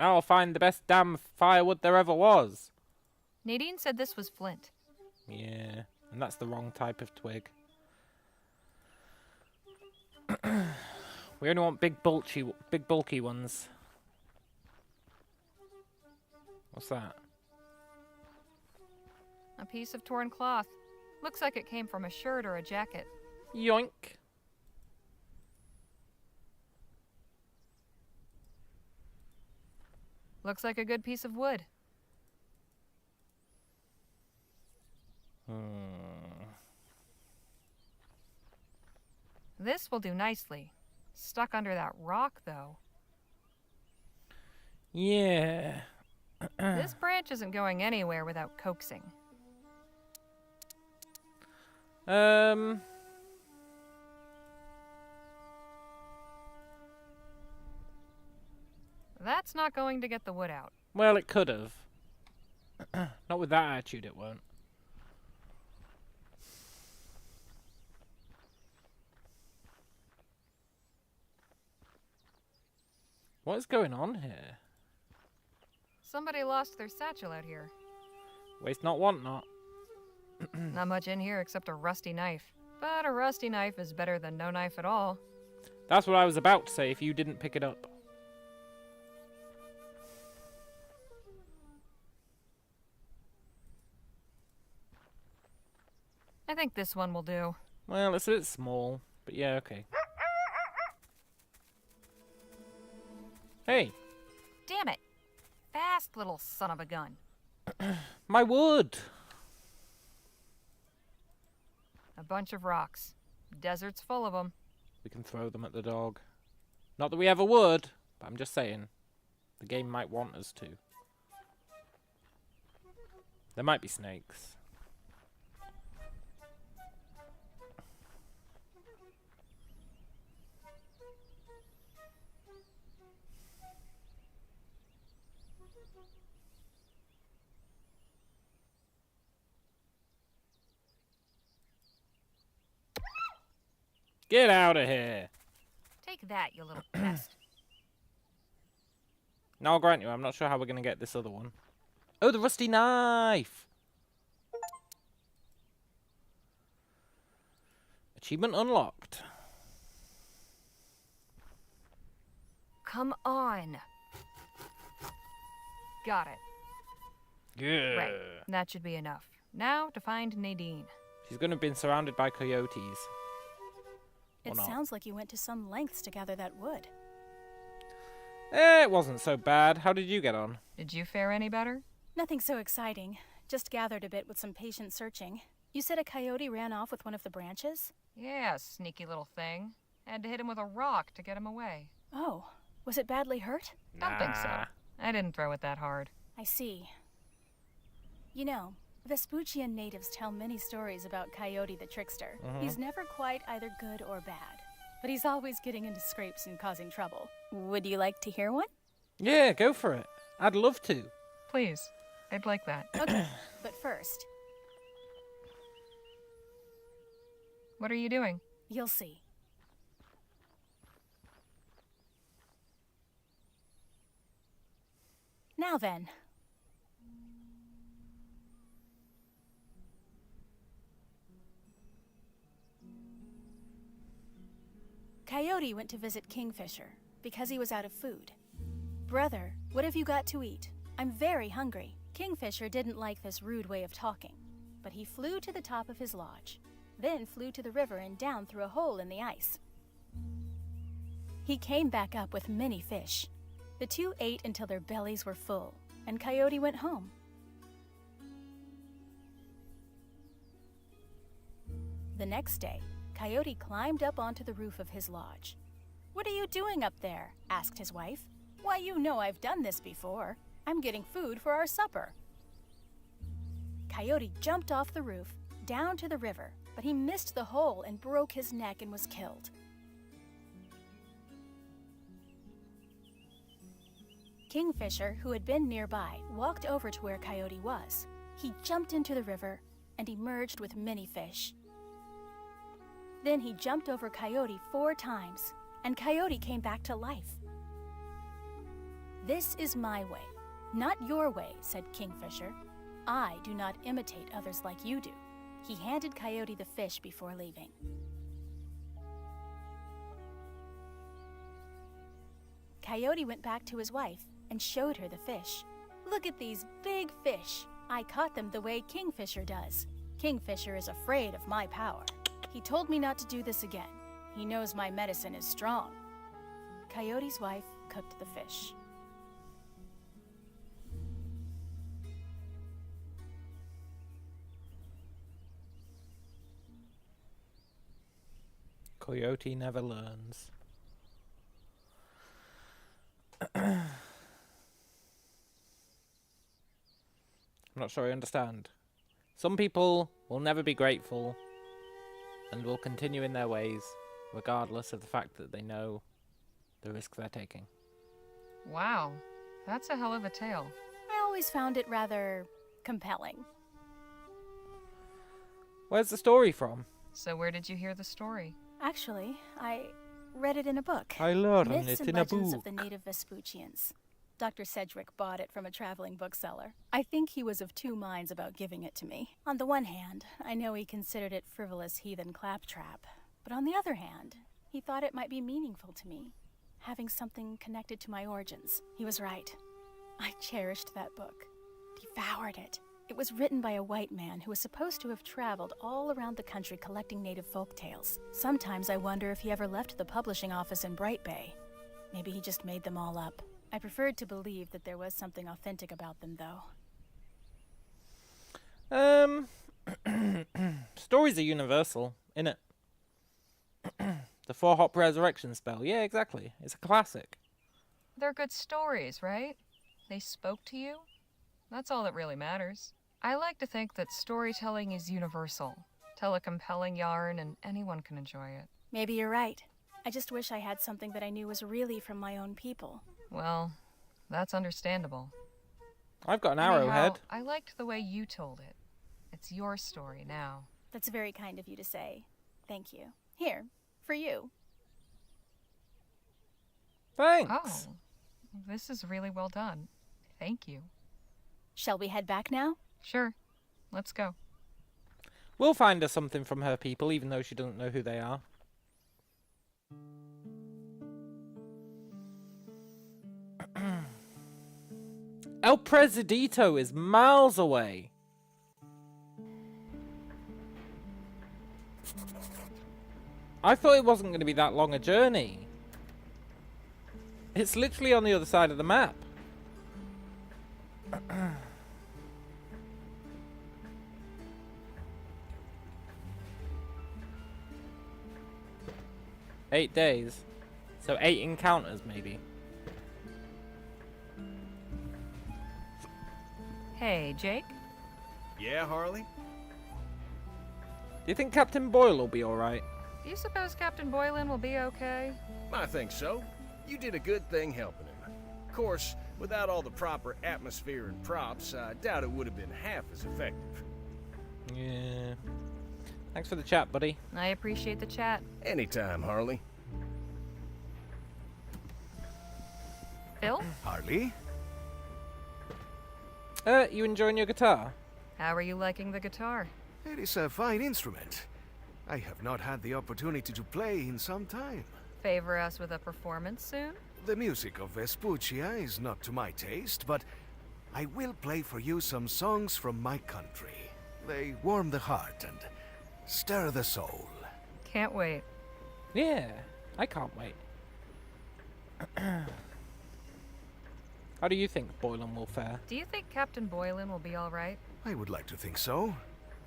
I'll find the best damn firewood there ever was. Nadine said this was flint. Yeah, and that's the wrong type of twig. We only want big bulky ones. What's that? A piece of torn cloth. Looks like it came from a shirt or a jacket. Yoink. Looks like a good piece of wood. This will do nicely. Stuck under that rock, though. Yeah. This branch isn't going anywhere without coaxing. That's not going to get the wood out. Well, it could have. Not with that attitude, it won't. What is going on here? Somebody lost their satchel out here. Waste not, want not. Not much in here except a rusty knife. But a rusty knife is better than no knife at all. That's what I was about to say if you didn't pick it up. I think this one will do. Well, it's a bit small, but yeah, okay. Hey. Damn it! Fast little son of a gun. My wood! A bunch of rocks. Desert's full of them. We can throw them at the dog. Not that we ever would, but I'm just saying. The game might want us to. There might be snakes. Get out of here! Take that, you little pest. Now I'll grant you, I'm not sure how we're going to get this other one. Oh, the rusty knife! Achievement unlocked. Come on. Got it. Yeah. Right. That should be enough. Now to find Nadine. She's going to have been surrounded by coyotes. It sounds like you went to some lengths to gather that wood. It wasn't so bad. How did you get on? Did you fare any better? Nothing so exciting. Just gathered a bit with some patient searching. You said a coyote ran off with one of the branches? Yeah, sneaky little thing. Had to hit him with a rock to get him away. Oh, was it badly hurt? Don't think so. I didn't throw it that hard. I see. You know, Vespuccian natives tell many stories about Coyote the Trickster. He's never quite either good or bad, but he's always getting into scrapes and causing trouble. Would you like to hear one? Yeah, go for it. I'd love to. Please. I'd like that. Okay, but first... What are you doing? You'll see. Now then. Coyote went to visit Kingfisher because he was out of food. Brother, what have you got to eat? I'm very hungry. Kingfisher didn't like this rude way of talking, but he flew to the top of his lodge, then flew to the river and down through a hole in the ice. He came back up with many fish. The two ate until their bellies were full, and Coyote went home. The next day, Coyote climbed up onto the roof of his lodge. "What are you doing up there?" asked his wife. "Why, you know I've done this before. I'm getting food for our supper." Coyote jumped off the roof, down to the river, but he missed the hole and broke his neck and was killed. Kingfisher, who had been nearby, walked over to where Coyote was. He jumped into the river and emerged with many fish. Then he jumped over Coyote 4 times, and Coyote came back to life. "This is my way, not your way," said Kingfisher. "I do not imitate others like you do." He handed Coyote the fish before leaving. Coyote went back to his wife and showed her the fish. "Look at these big fish. I caught them the way Kingfisher does. Kingfisher is afraid of my power. He told me not to do this again. He knows my medicine is strong." Coyote's wife cooked the fish. Coyote never learns. I'm not sure I understand. Some people will never be grateful and will continue in their ways, regardless of the fact that they know the risk they're taking. Wow, that's a hell of a tale. I always found it rather compelling. Where's the story from? So where did you hear the story? Actually, I read it in a book. I learned Myths it and in a Legends book. of the Native Vespuccians. Dr. Sedgwick bought it from a traveling bookseller. I think he was of two minds about giving it to me. On the one hand, I know he considered it frivolous heathen claptrap. But on the other hand, he thought it might be meaningful to me, having something connected to my origins. He was right. I cherished that book, devoured it. It was written by a white man who was supposed to have traveled all around the country collecting native folk tales. Sometimes I wonder if he ever left the publishing office in Bright Bay. Maybe he just made them all up. I preferred to believe that there was something authentic about them, though. Stories are universal, innit? The 4-hop resurrection spell. Yeah, exactly. It's a classic. They're good stories, right? They spoke to you? That's all that really matters. I like to think that storytelling is universal. Tell a compelling yarn and anyone can enjoy it. Maybe you're right. I just wish I had something that I knew was really from my own people. Well, that's understandable. I've got an Anyhow, arrowhead. I liked the way you told it. It's your story now. That's very kind of you to say. Thank you. Here, for you. Thanks. Oh, This is really well done. Thank you. Shall we head back now? Sure. Let's go. We'll find her something from her people, even though she doesn't know who they are. El Presidito is miles away. I thought it wasn't going to be that long a journey. It's literally on the other side of the map. 8 days. So 8 encounters, maybe. Hey, Jake? Yeah, Harley? Do you think Captain Boyle will be alright? Do you suppose Captain Boylan will be okay? I think so. You did a good thing helping him. Of course, without all the proper atmosphere and props, I doubt it would have been half as effective. Yeah. Thanks for the chat, buddy. I appreciate the chat. Anytime, Harley. Phil? Harley? You enjoying your guitar? How are you liking the guitar? It is a fine instrument. I have not had the opportunity to play in some time. Favor us with a performance soon? The music of Vespuccia is not to my taste, but I will play for you some songs from my country. They warm the heart and stir the soul. Can't wait. Yeah, I can't wait. How do you think Boylan will fare? Do you think Captain Boylan will be alright? I would like to think so.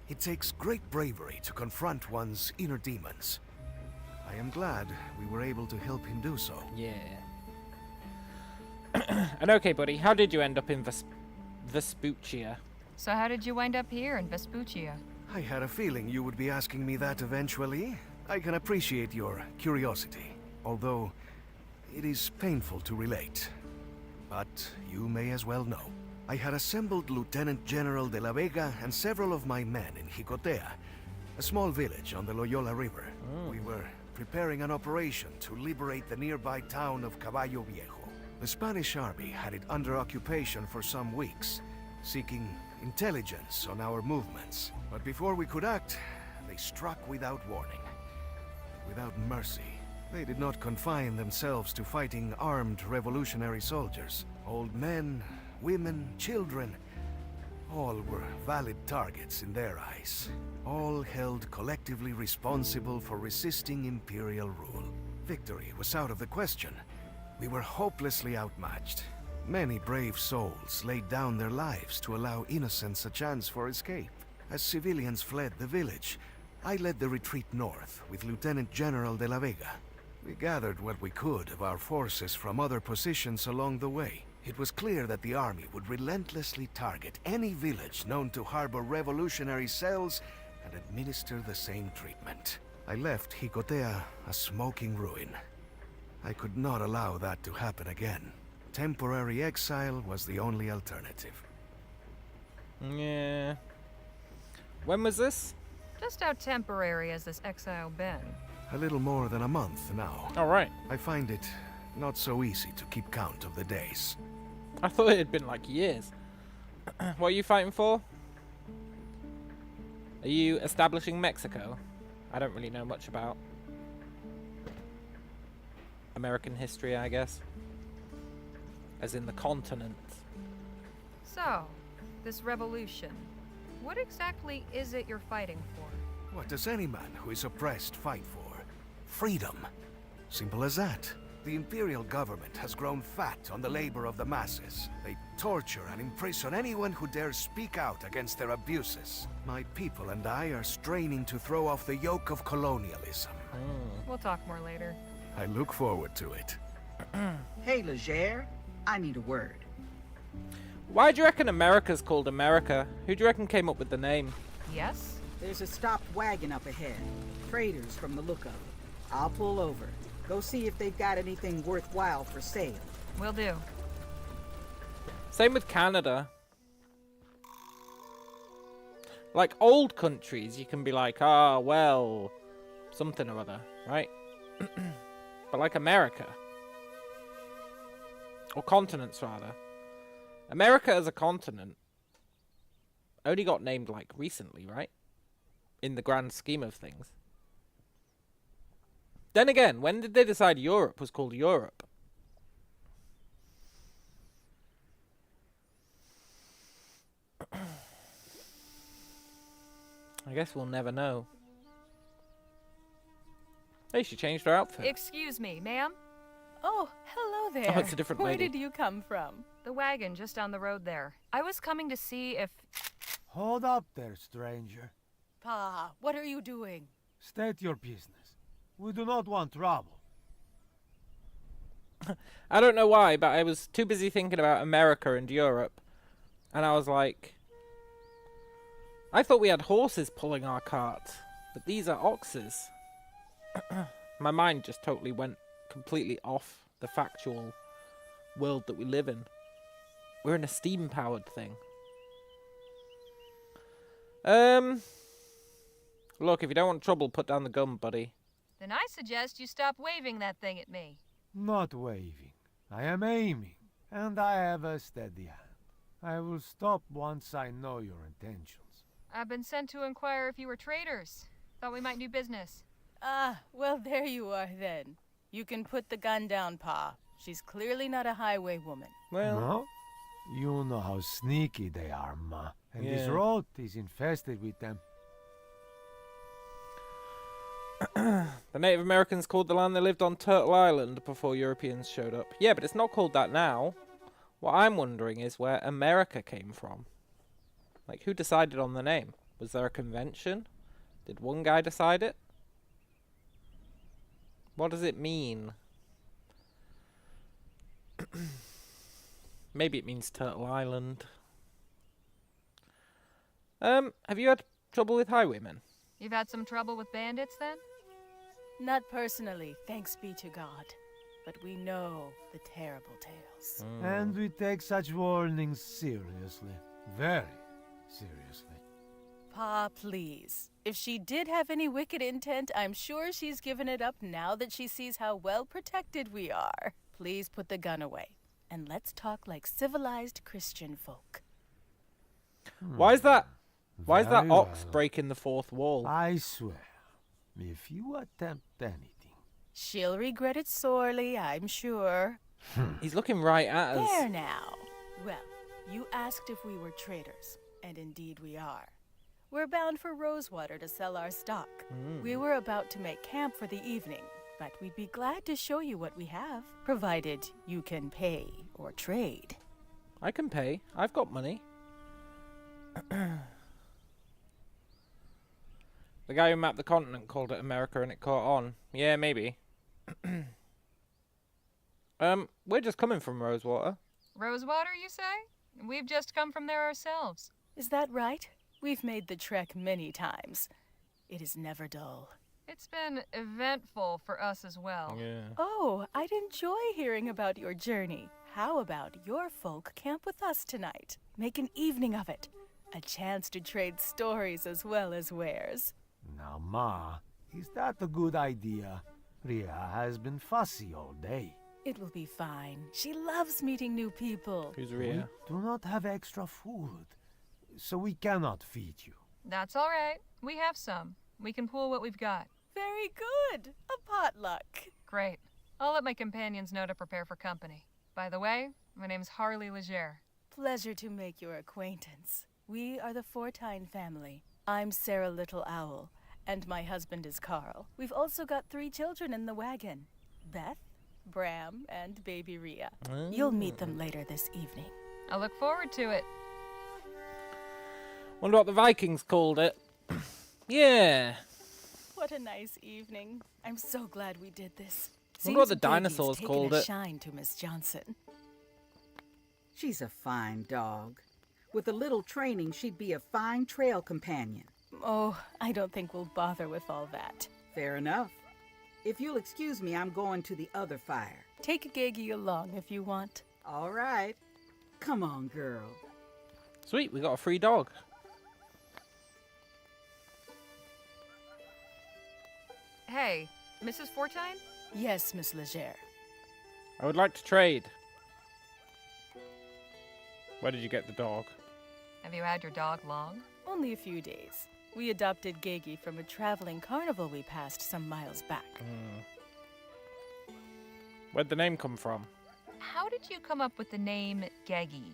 It takes great bravery to confront one's inner demons. I am glad we were able to help him do so. Yeah. And okay, buddy, how did you end up in Vespuccia? So how did you wind up here in Vespuccia? I had a feeling you would be asking me that eventually. I can appreciate your curiosity, although it is painful to relate. But you may as well know. I had assembled Lieutenant General de la Vega and several of my men in Jicotea, a small village on the Loyola River. We were preparing an operation to liberate the nearby town of Caballo Viejo. The Spanish army had it under occupation for some weeks, seeking intelligence on our movements. But before we could act, they struck without warning, without mercy. They did not confine themselves to fighting armed revolutionary soldiers. Old men, women, children, all were valid targets in their eyes. All held collectively responsible for resisting imperial rule. Victory was out of the question. We were hopelessly outmatched. Many brave souls laid down their lives to allow innocents a chance for escape. As civilians fled the village, I led the retreat north with Lieutenant General de la Vega. We gathered what we could of our forces from other positions along the way. It was clear that the army would relentlessly target any village known to harbor revolutionary cells and administer the same treatment. I left Jicotea a smoking ruin. I could not allow that to happen again. Temporary exile was the only alternative. Yeah. When was this? Just how temporary has this exile been? A little more than a month now. All right. I find it not so easy to keep count of the days. I thought it had been like years. What are you fighting for? Are you establishing Mexico? I don't really know much about American history, I guess. As in the continent. So, this revolution, what exactly is it you're fighting for? What does any man who is oppressed fight for? Freedom. Simple as that. The imperial government has grown fat on the labor of the masses. They torture and imprison anyone who dares speak out against their abuses. My people and I are straining to throw off the yoke of colonialism. We'll talk more later. I look forward to it. Hey, Leger, I need a word. Why do you reckon America's called America? Who do you reckon came up with the name? Yes? There's a stopped wagon up ahead. Traders from the look of it. I'll pull over. Go see if they've got anything worthwhile for sale. Will do. Same with Canada. Like old countries, you can be like, ah, well, something or other, right? But like America, Or continents, rather. America as a continent only got named, like, recently, right? In the grand scheme of things. Then again, when did they decide Europe was called Europe? I guess we'll never know. Hey, she changed her outfit. Excuse me, ma'am? Oh, hello there. Oh, it's a different Where lady. did you come from? The wagon just down the road there. I was coming to see if... Hold up there, stranger. Pa, what are you doing? State your business. We do not want trouble. I don't know why, but I was too busy thinking about America and Europe. And I was like... I thought we had horses pulling our cart. But these are oxes. My mind just totally went completely off the factual world that we live in. We're in a steam-powered thing. Look, if you don't want trouble, put down the gun, buddy. Then I suggest you stop waving that thing at me. Not waving. I am aiming, and I have a steady hand. I will stop once I know your intentions. I've been sent to inquire if you were traders. Thought we might do business. Ah, well, there you are then. You can put the gun down, Pa. She's clearly not a highway woman. Well... No? You know how sneaky they are, Ma. And this Yeah. road is infested with them. The Native Americans called the land they lived on Turtle Island before Europeans showed up. Yeah, but it's not called that now. What I'm wondering is where America came from. Like, who decided on the name? Was there a convention? Did one guy decide it? What does it mean? Maybe it means Turtle Island. Have you had trouble with highwaymen? You've had some trouble with bandits, then? Not personally, thanks be to God. But we know the terrible tales. And we take such warnings seriously. Very seriously. Pa, please. If she did have any wicked intent, I'm sure she's given it up now that she sees how well protected we are. Please put the gun away. And let's talk like civilized Christian folk. Why is that? Why is that Very ox well. breaking the fourth wall? I swear, if you attempt anything... She'll regret it sorely, I'm sure. He's looking right at us. There now. Well, you asked if we were traders, and indeed we are. We're bound for Rosewater to sell our stock. We were about to make camp for the evening, but we'd be glad to show you what we have, provided you can pay or trade. I can pay. I've got money. The guy who mapped the continent called it America and it caught on. Yeah, maybe. We're just coming from Rosewater. Rosewater, you say? We've just come from there ourselves. Is that right? We've made the trek many times. It is never dull. It's been eventful for us as well. Yeah. Oh, I'd enjoy hearing about your journey. How about your folk camp with us tonight? Make an evening of it. A chance to trade stories as well as wares. Now, Ma, is that a good idea? Rhea has been fussy all day. It will be fine. She loves meeting new people. Who's We Rhea? do not have extra food, so we cannot feed you. That's all right. We have some. We can pool what we've got. Very good. A potluck. Great. I'll let my companions know to prepare for company. By the way, my name's Harley Leger. Pleasure to make your acquaintance. We are the Fortine family. I'm Sarah Little Owl, and my husband is Carl. We've also got 3 children in the wagon. Beth, Bram, and baby Rhea. You'll meet them later this evening. I look forward to it. Wonder what the Vikings called it. Yeah. What a nice evening. I'm so glad we did this. Wonder what the Seems Biggie's dinosaurs taken called a it. shine to Miss Johnson. She's a fine dog. With a little training, she'd be a fine trail companion. Oh, I don't think we'll bother with all that. Fair enough. If you'll excuse me, I'm going to the other fire. Take Gagey along if you want. All right. Come on, girl. Sweet, we got a free dog. Hey, Mrs. Fortine? Yes, Miss Leger. I would like to trade. Where did you get the dog? Have you had your dog long? Only a few days. We adopted Gegi from a traveling carnival we passed some miles back. Where'd the name come from? How did you come up with the name Gegi?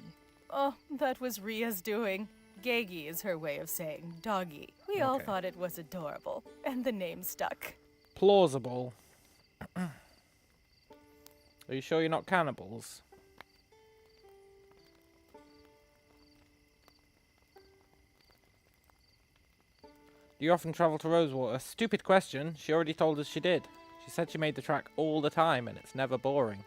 Oh, that was Ria's doing. Gegi is her way of saying doggy. We all thought it was adorable, and the name stuck. Plausible. Are you sure you're not cannibals? Do you often travel to Rosewater? Stupid question. She already told us she did. She said she made the track all the time and it's never boring.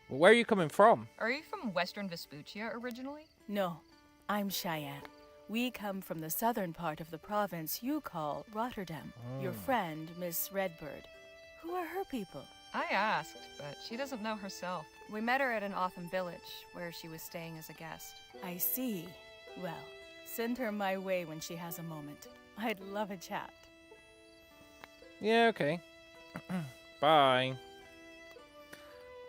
Well, where are you coming from? Are you from Western Vespuccia originally? No, I'm Cheyenne. We come from the southern part of the province you call Rotterdam. Your friend, Miss Redbird. Who are her people? I asked, but she doesn't know herself. We met her at an Otham village, where she was staying as a guest. I see. Well, send her my way when she has a moment. I'd love a chat. Yeah, okay. Bye.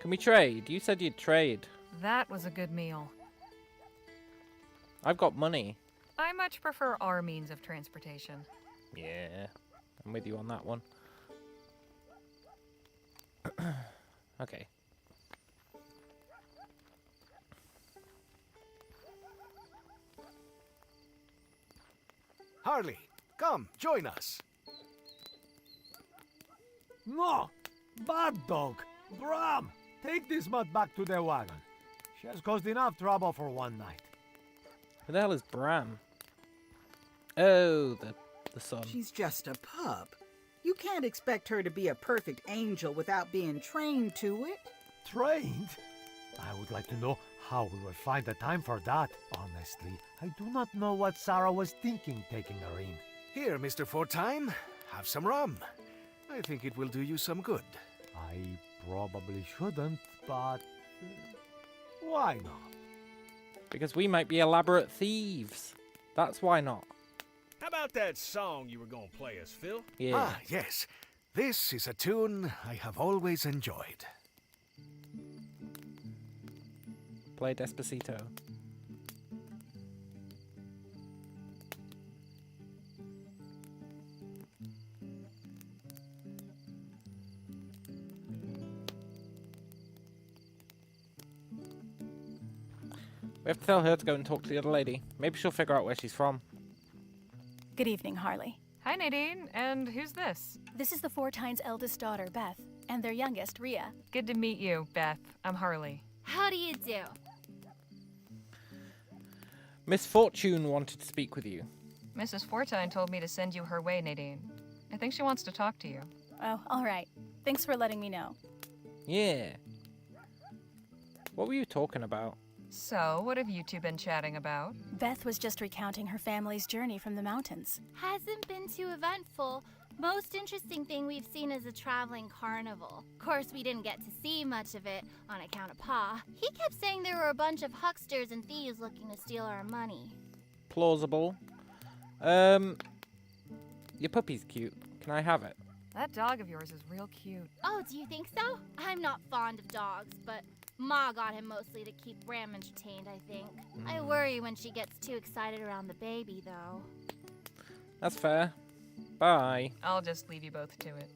Can we trade? You said you'd trade. That was a good meal. I've got money. I much prefer our means of transportation. Yeah, I'm with you on that one. Okay. Harley, come, join us. No! Bad dog! Bram! Take this mutt back to the wagon. She has caused enough trouble for one night. Who the hell is Bram? Oh, the son. She's just a pup. You can't expect her to be a perfect angel without being trained to it. Trained? I would like to know how we will find the time for that. Honestly, I do not know what Sarah was thinking taking her in. Here, Mr. Fortime, have some rum. I think it will do you some good. I probably shouldn't, but why not? Because we might be elaborate thieves. That's why not. How about that song you were gonna play us, Phil? Yeah. Ah, yes. This is a tune I have always enjoyed. Play Despacito. We have to tell her to go and talk to the other lady. Maybe she'll figure out where she's from. Good evening, Harley. Hi, Nadine. And who's this? This is the Fortine's eldest daughter, Beth, and their youngest, Ria. Good to meet you, Beth. I'm Harley. How do you do? Miss Fortune wanted to speak with you. Mrs. Fortine told me to send you her way, Nadine. I think she wants to talk to you. Oh, all right. Thanks for letting me know. Yeah. What were you talking about? So, what have you two been chatting about? Beth was just recounting her family's journey from the mountains. Hasn't been too eventful. Most interesting thing we've seen is a traveling carnival. Of course, we didn't get to see much of it on account of Pa. He kept saying there were a bunch of hucksters and thieves looking to steal our money. Plausible. Your puppy's cute. Can I have it? That dog of yours is real cute. Oh, do you think so? I'm not fond of dogs, but Ma got him mostly to keep Bram entertained, I think. I worry when she gets too excited around the baby, though. That's fair. Bye. I'll just leave you both to it.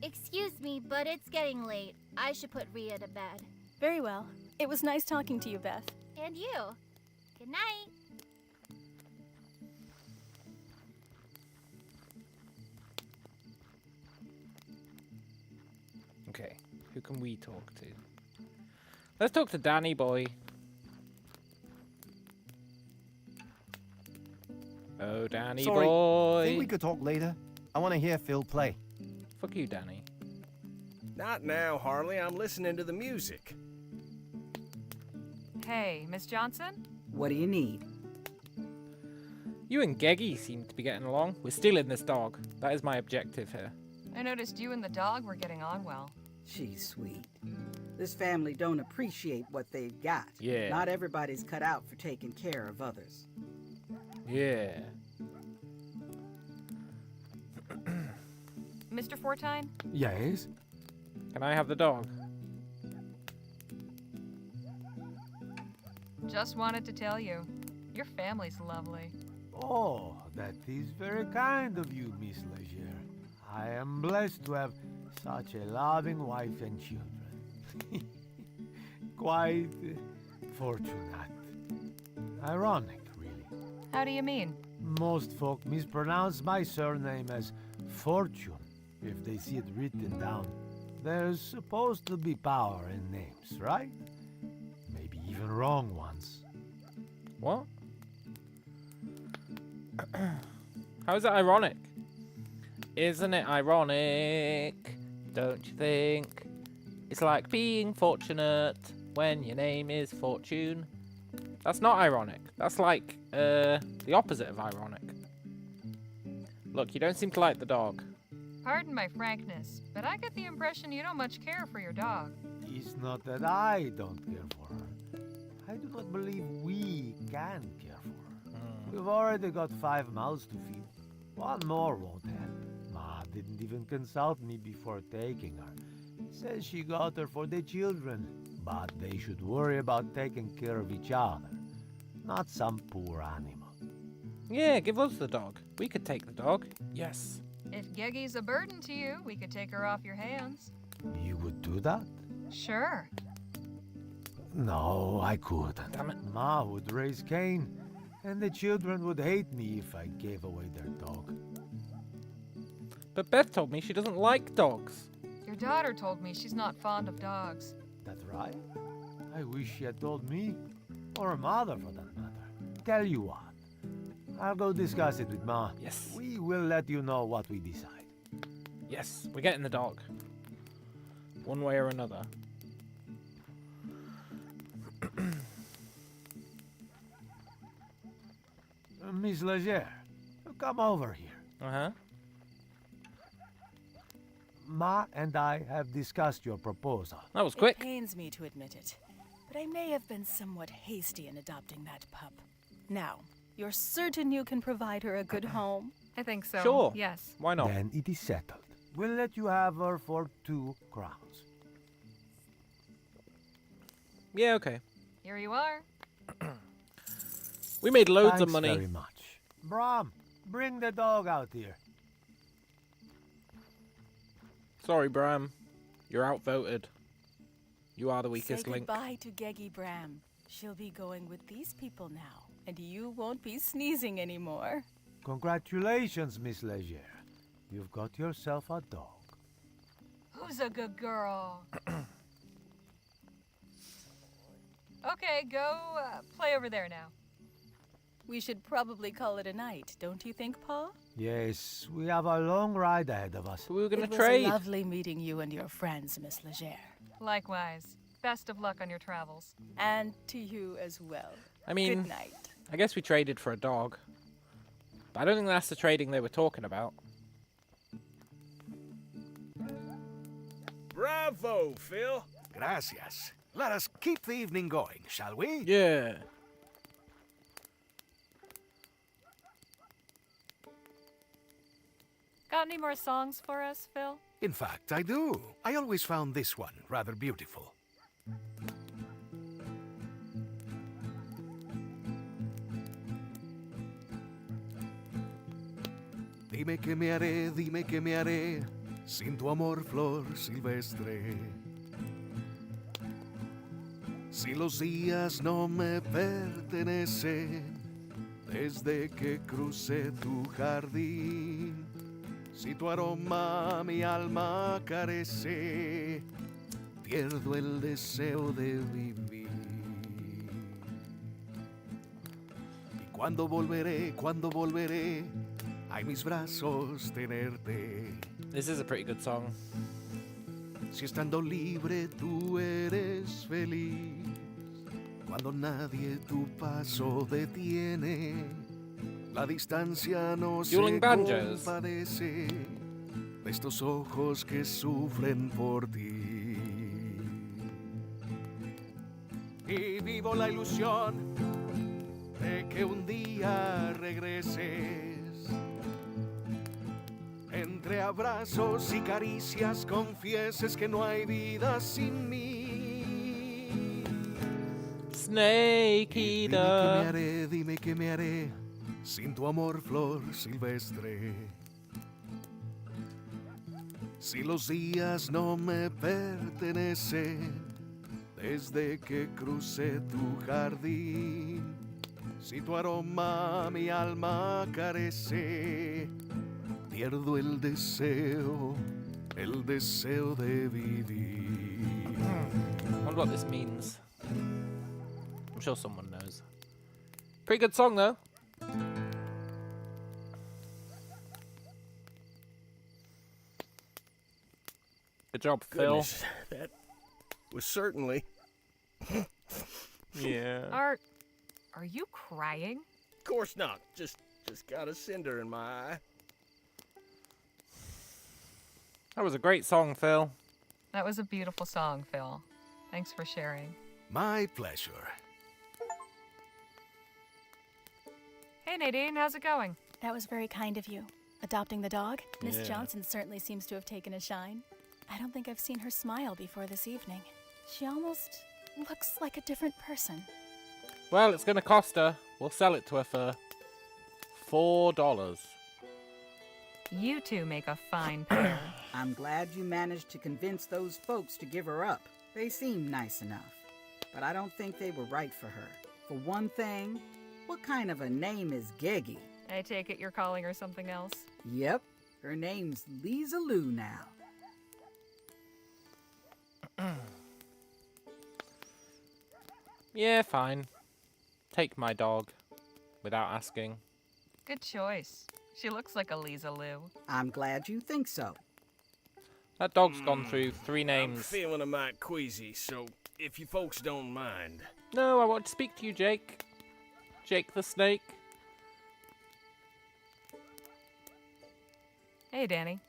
Excuse me, but it's getting late. I should put Ria to bed. Very well. It was nice talking to you, Beth. And you. Good night. Okay, who can we talk to? Let's talk to Danny boy. Oh, Danny Sorry, boy. think we could talk later? I want to hear Phil play. Fuck you, Danny. Not now, Harley. I'm listening to the music. Hey, Miss Johnson? What do you need? You and Geggy seem to be getting along. We're stealing this dog. That is my objective here. I noticed you and the dog were getting on well. She's sweet. This family don't appreciate what they've got. Yeah. Not everybody's cut out for taking care of others. Yeah. Mr. Fortine? Yes? Can I have the dog? Just wanted to tell you, your family's lovely. Oh, that is very kind of you, Miss Leger. I am blessed to have such a loving wife and children. Quite fortunate. Ironic, really. How do you mean? Most folk mispronounce my surname as Fortune if they see it written down. There's supposed to be power in names, right? Maybe even wrong ones. What? How is it ironic? Isn't it ironic? Don't you think? It's like being fortunate when your name is Fortune. That's not ironic. That's like the opposite of ironic. Look, you don't seem to like the dog. Pardon my frankness, but I get the impression you don't much care for your dog. It's not that I don't care for her. I do not believe we can care for her. We've already got 5 mouths to feed. One more won't help. Ma didn't even consult me before taking her. Says she got her for the children, but they should worry about taking care of each other, not some poor animal. Yeah, give us the dog. We could take the dog. Yes. If Geggi's a burden to you, we could take her off your hands. You would do that? Sure. No, I couldn't. Damn it. Ma would raise Cain, and the children would hate me if I gave away their dog. But Beth told me she doesn't like dogs. Your daughter told me she's not fond of dogs. That's right. I wish she had told me, or her mother for that matter. Tell you what, I'll go discuss it with Ma. Yes. We will let you know what we decide. Yes, we're getting the dog. One way or another. Miss Leger, come over here. Uh-huh. Ma and I have discussed your proposal. That was quick. It pains me to admit it, but I may have been somewhat hasty in adopting that pup. Now, you're certain you can provide her a good home? I think so. Sure. Yes. Why not? Then it is settled. We'll let you have her for 2 crowns. Yeah, okay. Here you are. We made loads of Thanks money. very much. Brom, bring the dog out here. Sorry, Bram. You're outvoted. You are the weakest Say link. goodbye to Geggi Bram. She'll be going with these people now, and you won't be sneezing anymore. Congratulations, Miss Leger. You've got yourself a dog. Who's a good girl? Okay, go play over there now. We should probably call it a night, don't you think, Pa? Yes, we have a long ride ahead of us. We were going to It trade. was lovely meeting you and your friends, Miss Leger. Likewise. Best of luck on your travels. And to you as well. I mean, Good night. I guess we traded for a dog. But I don't think that's the trading they were talking about. Bravo, Phil. Gracias. Let us keep the evening going, shall we? Yeah. Got any more songs for us, Phil? In fact, I do. I always found this one rather beautiful. Dime que me haré, sin tu amor, flor silvestre. Si los días no me pertenecen, desde que crucé tu jardín, si tu aroma mi alma carece, pierdo el deseo de vivir. Y cuando volveré, a mis brazos tenerte. This is a pretty good song. Si estando libre tú eres feliz, cuando nadie tu paso detiene, la distancia no Dueling se banjos. compadece de estos ojos que sufren por ti. Y vivo la ilusión de que un día regreses. Entre abrazos y caricias confieses que no hay vida sin mí. snake eater. Dime que me haré sin tu amor, flor silvestre. Si los días no me pertenecen desde que crucé tu jardín, si tu aroma mi alma carece, pierdo el deseo de vivir. I wonder what this means. I'm sure someone knows. Pretty good song, though. Good job, Goodness, that was certainly. Yeah. Are you crying? Of course not. Just got a cinder in my eye. That was a great song, Phil. That was a beautiful song, Phil. Thanks for sharing. My pleasure. Hey, Nadine, how's it going? That was very kind of you. Adopting the dog? Miss Yeah. Johnson certainly seems to have taken a shine. I don't think I've seen her smile before this evening. She almost looks like a different person. Well, it's going to cost her. We'll sell it to her for $4. You two make a fine pair. I'm glad you managed to convince those folks to give her up. They seem nice enough. But I don't think they were right for her. For one thing, what kind of a name is Geggy? I take it you're calling her something else? Yep, her name's Lisa Lou now. Yeah, fine. Take my dog. Without asking. Good choice. She looks like a Lisa Lou. I'm glad you think so. That dog's gone through 3 I'm names. feeling a mite queasy, so if you folks don't mind. No, I want to speak to you, Jake. Jake the snake. Hey, Danny.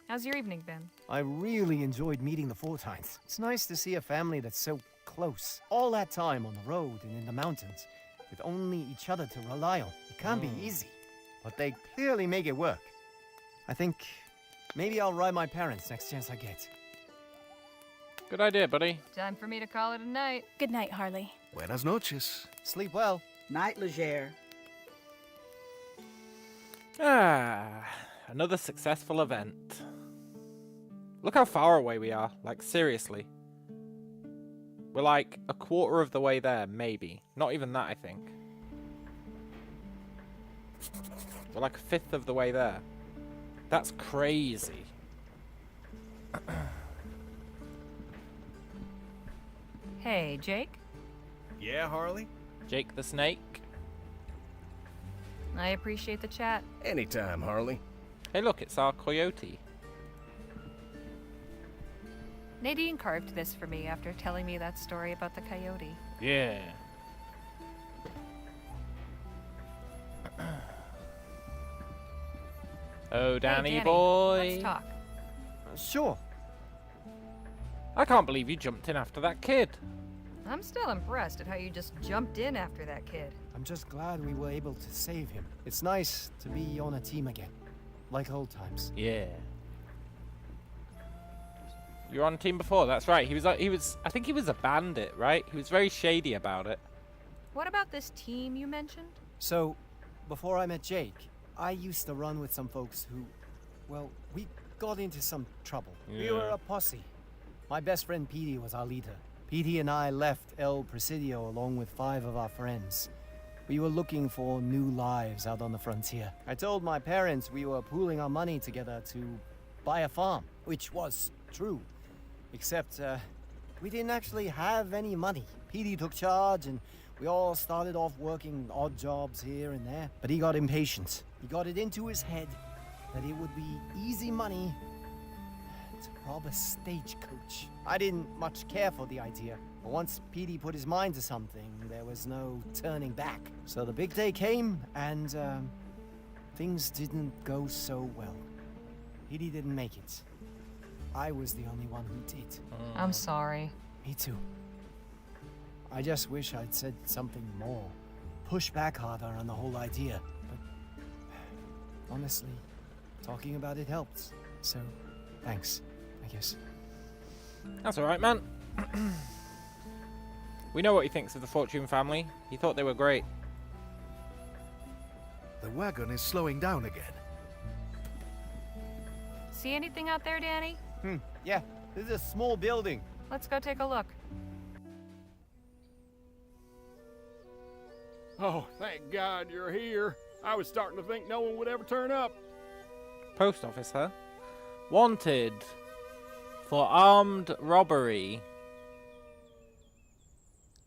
How's your evening been? I really enjoyed meeting the Fortines. It's nice to see a family that's so close. All that time on the road and in the mountains, with only each other to rely on. It can't be easy, but they clearly make it work. I think maybe I'll ride my parents next chance I get. Good idea, buddy. Time for me to call it a night. Good night, Harley. Buenas noches. Sleep well. Night, Legere. Another successful event. Look how far away we are. Like, seriously. We're like a quarter of the way there, maybe. Not even that, I think. We're like a fifth of the way there. That's crazy. Hey, Jake? Yeah, Harley? Jake the snake? I appreciate the chat. Anytime, Harley. Hey, look, it's our coyote. Nadine carved this for me after telling me that story about the coyote. Yeah. Oh, Danny, Danny, boy. let's talk. Sure. I can't believe you jumped in after that kid. I'm still impressed at how you just jumped in after that kid. I'm just glad we were able to save him. It's nice to be on a team again, like old times. Yeah. You were on a team before, that's right. I think he was a bandit, right? He was very shady about it. What about this team you mentioned? So, before I met Jake, I used to run with some folks who, well, we got into some trouble. We Yeah. were a posse. My best friend Petey was our leader. Petey and I left El Presidio along with 5 of our friends. We were looking for new lives out on the frontier. I told my parents we were pooling our money together to buy a farm, which was true. Except, we didn't actually have any money. Petey took charge and we all started off working odd jobs here and there. But he got impatient. He got it into his head that it would be easy money to rob a stagecoach. I didn't much care for the idea, but once Petey put his mind to something, there was no turning back. So the big day came, and things didn't go so well. Petey didn't make it. I was the only one who did. I'm sorry. Me too. I just wish I'd said something more. Push back harder on the whole idea. But honestly, talking about it helped. So, thanks, I guess. That's alright, man. We know what he thinks of the Fortune family. He thought they were great. The wagon is slowing down again. See anything out there, Danny? Yeah, this is a small building. Let's go take a look. Oh, thank God you're here. I was starting to think no one would ever turn up. Post office, huh? Wanted for armed robbery.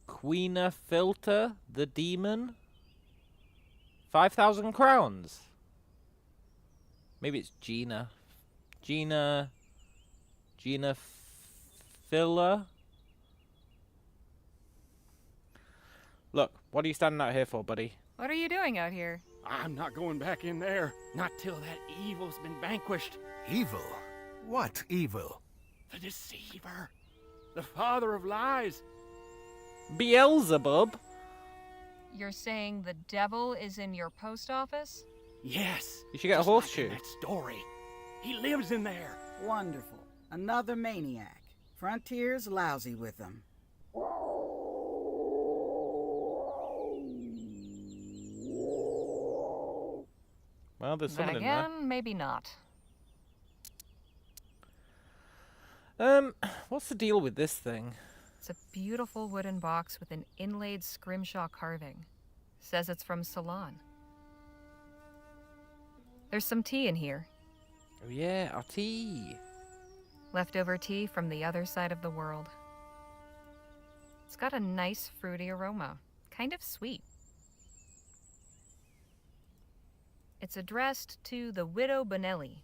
Queena Filter, the demon. 5,000 crowns. Maybe it's Gina. Gina Filler. Look, what are you standing out here for, buddy? What are you doing out here? I'm not going back in there. Not till that evil's been vanquished. Evil? What evil? The deceiver. The father of lies. Beelzebub? You're saying the devil is in your post office? Yes. You should get a just horseshoe. Like in that story. He lives in there. Wonderful. Another maniac. Frontier's lousy with them. Well, there's Then someone in there. again, maybe not. What's the deal with this thing? It's a beautiful wooden box with an inlaid scrimshaw carving. Says it's from Ceylon. There's some tea in here. Oh yeah, our tea. Leftover tea from the other side of the world. It's got a nice fruity aroma. Kind of sweet. It's addressed to the Widow Bonelli.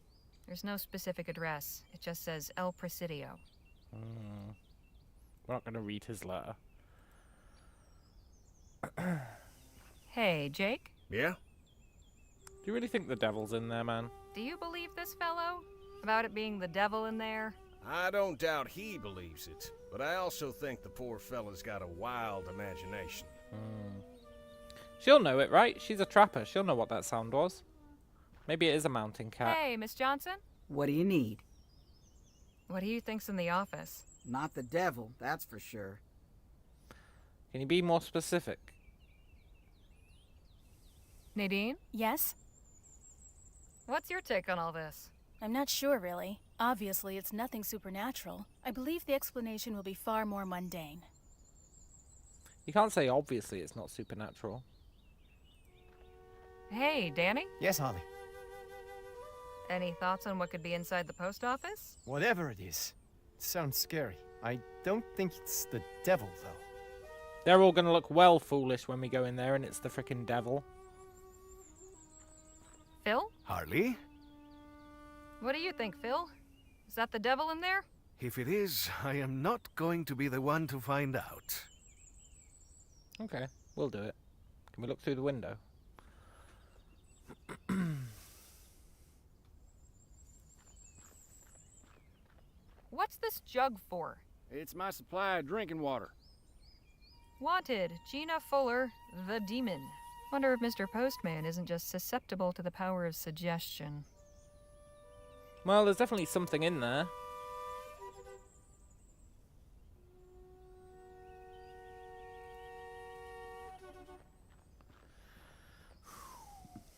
There's no specific address. It just says El Presidio. We're not going to read his letter. Hey, Jake? Yeah? Do you really think the devil's in there, man? Do you believe this fellow? About it being the devil in there? I don't doubt he believes it, but I also think the poor fella's got a wild imagination. She'll know it, right? She's a trapper. She'll know what that sound was. Maybe it is a mountain cat. Hey, Miss Johnson? What do you need? What do you think's in the office? Not the devil, that's for sure. Can you be more specific? Nadine? Yes? What's your take on all this? I'm not sure, really. Obviously, it's nothing supernatural. I believe the explanation will be far more mundane. You can't say obviously it's not supernatural. Hey, Danny? Yes, Holly. Any thoughts on what could be inside the post office? Whatever it is. It sounds scary. I don't think it's the devil, though. They're all gonna look well foolish when we go in there and it's the frickin' devil. Phil? Harley? What do you think, Phil? Is that the devil in there? If it is, I am not going to be the one to find out. Okay, we'll do it. Can we look through the window? What's this jug for? It's my supply of drinking water. Wanted, Gina Fuller, the demon. Wonder if Mr. Postman isn't just susceptible to the power of suggestion. Well, there's definitely something in there.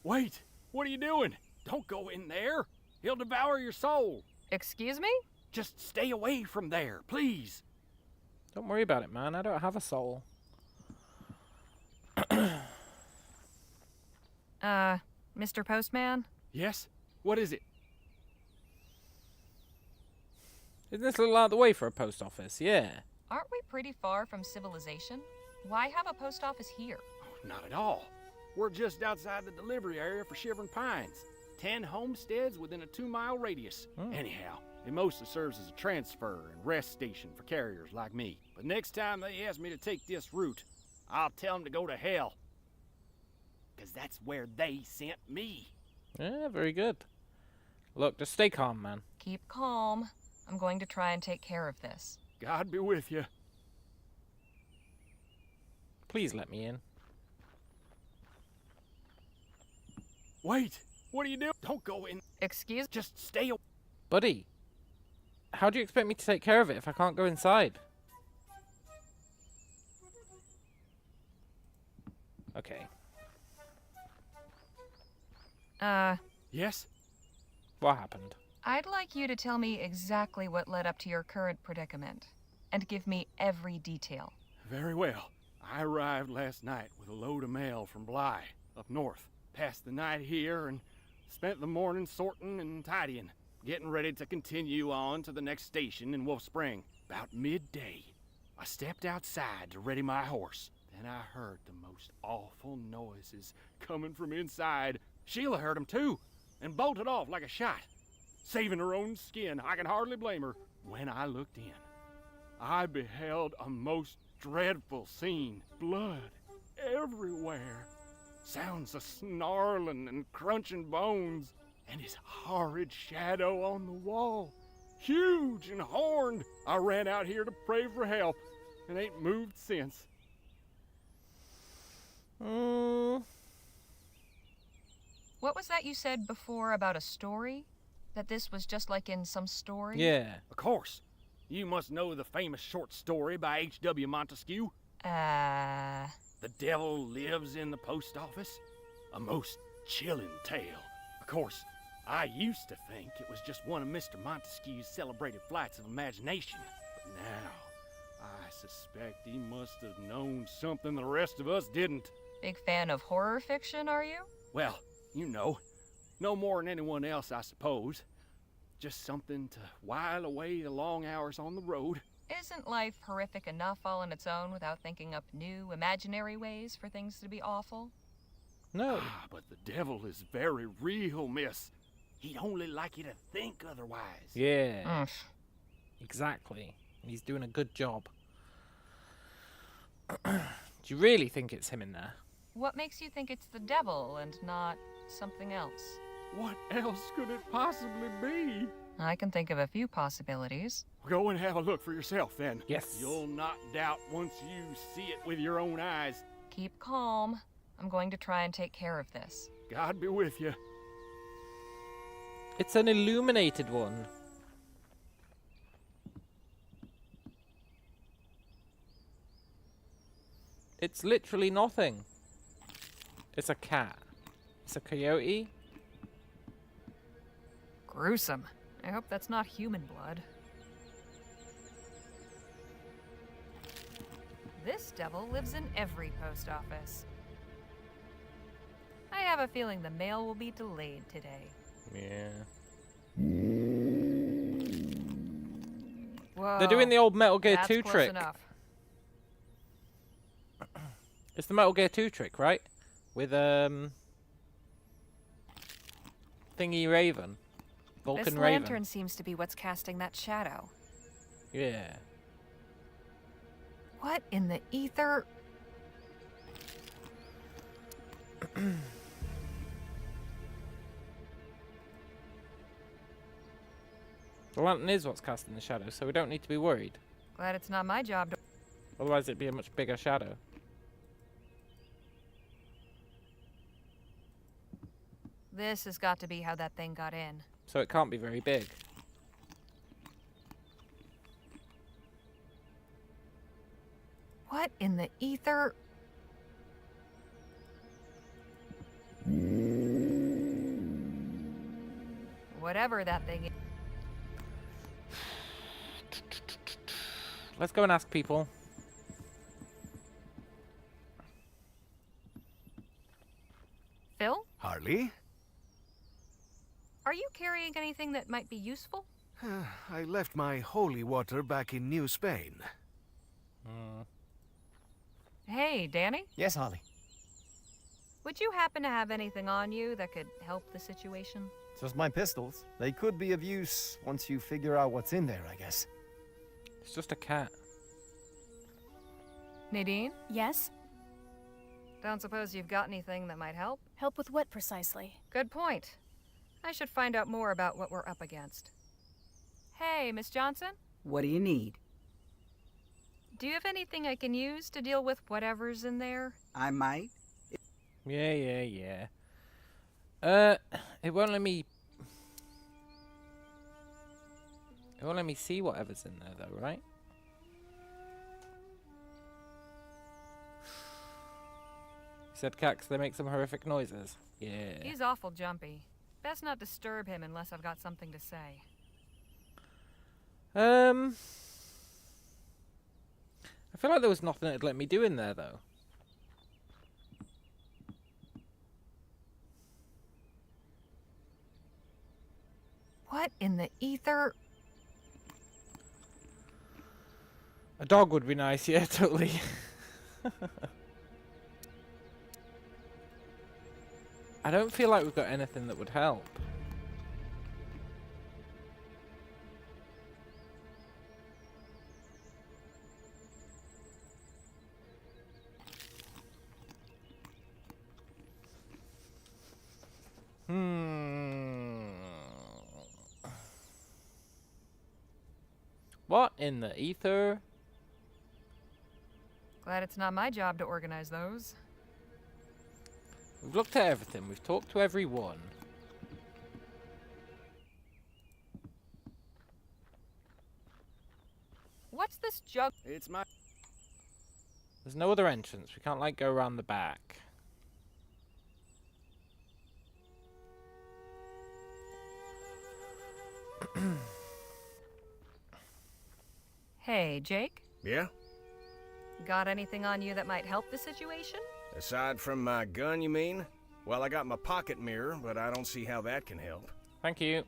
Wait, what are you doing? Don't go in there. He'll devour your soul. Excuse me? Just stay away from there, please. Don't worry about it, man. I don't have a soul. Mr. Postman? Yes? What is it? Isn't this a little out of the way for a post office? Yeah. Aren't we pretty far from civilization? Why have a post office here? Not at all. We're just outside the delivery area for Shivering Pines. 10 homesteads within a 2-mile radius. Anyhow, it mostly serves as a transfer and rest station for carriers like me. But next time they ask me to take this route, I'll tell them to go to hell. Because that's where they sent me. Yeah, very good. Look, just stay calm, man. Keep calm. I'm going to try and take care of this. God be with you. Please let me in. Wait, what are you doing? Don't go in. Excuse? Just stay away. Buddy, how do you expect me to take care of it if I can't go inside? Okay. Yes? What happened? I'd like you to tell me exactly what led up to your current predicament, and give me every detail. Very well. I arrived last night with a load of mail from Bly, up north. Passed the night here and spent the morning sorting and tidying, getting ready to continue on to the next station in Wolf Spring. About midday, I stepped outside to ready my horse. Then I heard the most awful noises coming from inside. Sheila heard them too, and bolted off like a shot. Saving her own skin, I can hardly blame her. When I looked in, I beheld a most dreadful scene. Blood everywhere. Sounds of snarling and crunching bones, and his horrid shadow on the wall. Huge and horned. I ran out here to pray for help, and ain't moved since. What was that you said before about a story? That this was just like in some story? Yeah. Of course. You must know the famous short story by H.W. Montesquieu. The devil lives in the post office. A most chilling tale. Of course, I used to think it was just one of Mr. Montesquieu's celebrated flights of imagination. But now, I suspect he must have known something the rest of us didn't. Big fan of horror fiction, are you? Well, you know. No more than anyone else, I suppose. Just something to while away the long hours on the road. Isn't life horrific enough all on its own without thinking up new, imaginary ways for things to be awful? No. But the devil is very real, miss. He'd only like you to think otherwise. Yeah. Exactly. He's doing a good job. Do you really think it's him in there? What makes you think it's the devil and not something else? What else could it possibly be? I can think of a few possibilities. Go and have a look for yourself, then. Yes. You'll not doubt once you see it with your own eyes. Keep calm. I'm going to try and take care of this. God be with you. It's an illuminated one. It's literally nothing. It's a cat. It's a coyote. Gruesome. I hope that's not human blood. This devil lives in every post office. I have a feeling the mail will be delayed today. Yeah. Whoa. They're doing the old Metal Gear That's 2 close trick. enough. It's the Metal Gear 2 trick, right? With Thingy Raven. Vulcan This Raven. lantern seems to be what's casting that shadow. Yeah. What in the ether? The lantern is what's casting the shadow, so we don't need to be worried. Glad it's not my job to... Otherwise it'd be a much bigger shadow. This has got to be how that thing got in. So it can't be very big. What in the ether? Whatever that thing is. Let's go and ask people. Phil? Harley? Are you carrying anything that might be useful? I left my holy water back in New Spain. Hey, Danny? Yes, Harley. Would you happen to have anything on you that could help the situation? Just my pistols. They could be of use once you figure out what's in there, I guess. It's just a cat. Nadine? Yes? Don't suppose you've got anything that might help? Help with what precisely? Good point. I should find out more about what we're up against. Hey, Miss Johnson? What do you need? Do you have anything I can use to deal with whatever's in there? I might. Yeah. It won't let me... It won't let me see whatever's in there, though, right? said cat 'cause they make some horrific noises. Yeah. He's awful jumpy. Best not disturb him unless I've got something to say. I feel like there was nothing that'd let me do in there, though. What in the ether? A dog would be nice, yeah, totally. I don't feel like we've got anything that would help. What in the ether? Glad it's not my job to organize those. We've looked at everything. We've talked to everyone. What's this jug? It's my... There's no other entrance. We can't, like, go around the back. Hey, Jake? Yeah? Got anything on you that might help the situation? Aside from my gun, you mean? Well, I got my pocket mirror, but I don't see how that can help. Thank you.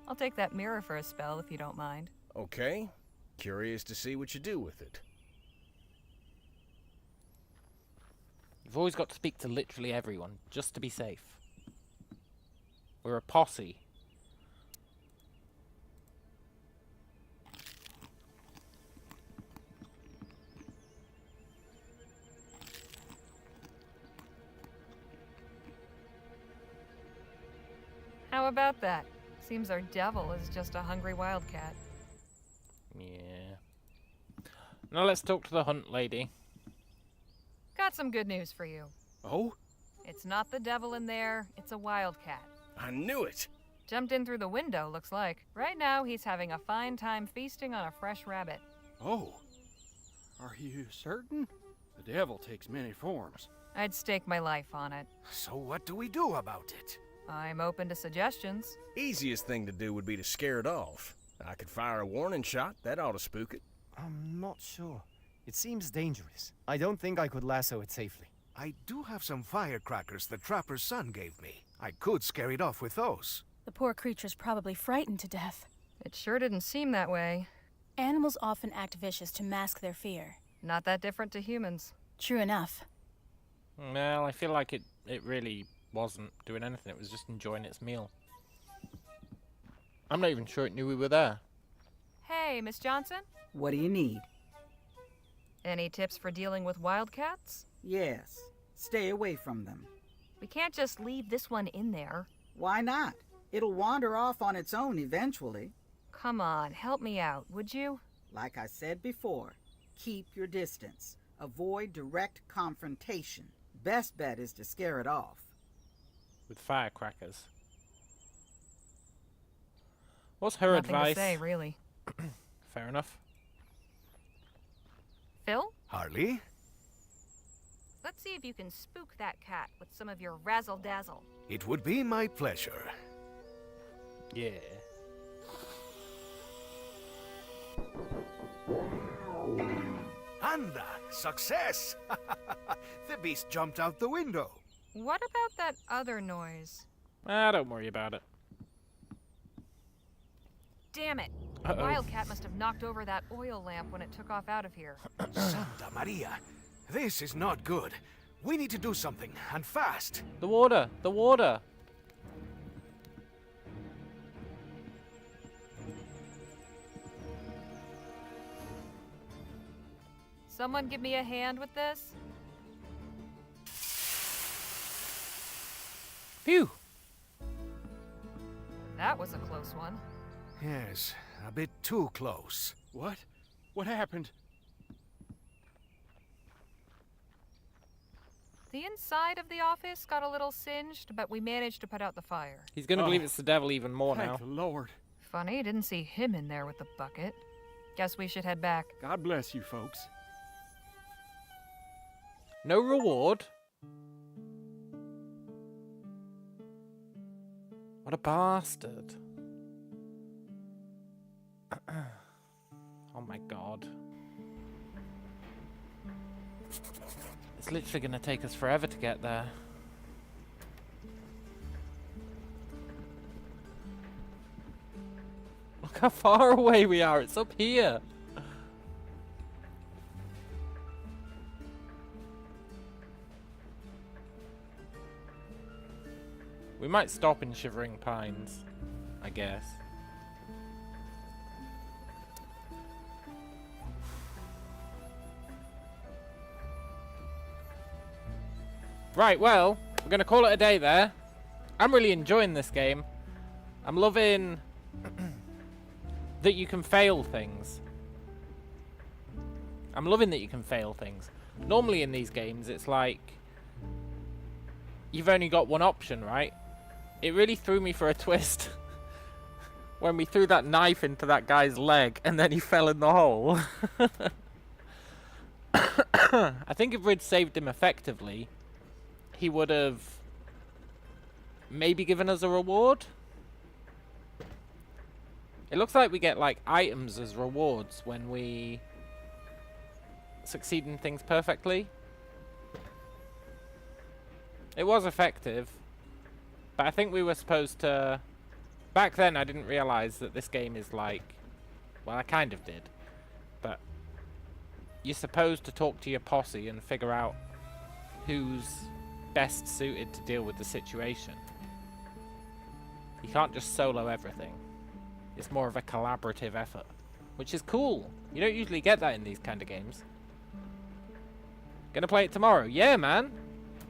I'll take that mirror for a spell if you don't mind. Okay. Curious to see what you do with it. You've always got to speak to literally everyone, just to be safe. We're a posse. How about that? Seems our devil is just a hungry wildcat. Yeah. Now let's talk to the hunt lady. Got some good news for you. Oh? It's not the devil in there, it's a wildcat. I knew it! Jumped in through the window, looks like. Right now, he's having a fine time feasting on a fresh rabbit. Oh. Are you certain? The devil takes many forms. I'd stake my life on it. So what do we do about it? I'm open to suggestions. Easiest thing to do would be to scare it off. I could fire a warning shot. That ought to spook it. I'm not sure. It seems dangerous. I don't think I could lasso it safely. I do have some firecrackers the trapper's son gave me. I could scare it off with those. The poor creature's probably frightened to death. It sure didn't seem that way. Animals often act vicious to mask their fear. Not that different to humans. True enough. Well, I feel like it really wasn't doing anything. It was just enjoying its meal. I'm not even sure it knew we were there. Hey, Miss Johnson? What do you need? Any tips for dealing with wildcats? Yes. Stay away from them. We can't just leave this one in there. Why not? It'll wander off on its own eventually. Come on, help me out, would you? Like I said before, keep your distance. Avoid direct confrontation. Best bet is to scare it off. With firecrackers. What's her Nothing advice? to say, really. Fair enough. Phil? Harley? Let's see if you can spook that cat with some of your razzle-dazzle. It would be my pleasure. Yeah. Anda! Success! The beast jumped out the window. What about that other noise? Don't worry about it. Damn it! Uh-oh. The wildcat must have knocked over that oil lamp when it took off out of here. Santa Maria! This is not good. We need to do something, and fast. The water! The water! Someone give me a hand with this? Phew! That was a close one. Yes, a bit too close. What? What happened? The inside of the office got a little singed, but we managed to put out the fire. He's gonna believe it's the devil even more now. Thank the Lord. Funny, didn't see him in there with the bucket. Guess we should head back. God bless you folks. No reward. What a bastard. Oh my god. It's literally gonna take us forever to get there. Look how far away we are, it's up here. We might stop in Shivering Pines, I guess. Right, well, we're going to call it a day there. I'm really enjoying this game. I'm loving that you can fail things. I'm loving that you can fail things. Normally in these games, it's like you've only got one option, right? It really threw me for a twist when we threw that knife into that guy's leg and then he fell in the hole. I think if we'd saved him effectively, he would have maybe given us a reward. It looks like we get like items as rewards when we succeed in things perfectly. It was effective, but I think we were supposed to... Back then I didn't realize that this game is like... Well, I kind of did. But you're supposed to talk to your posse and figure out who's best suited to deal with the situation. You can't just solo everything. It's more of a collaborative effort, which is cool. You don't usually get that in these kind of games. Gonna play it tomorrow. Yeah, man.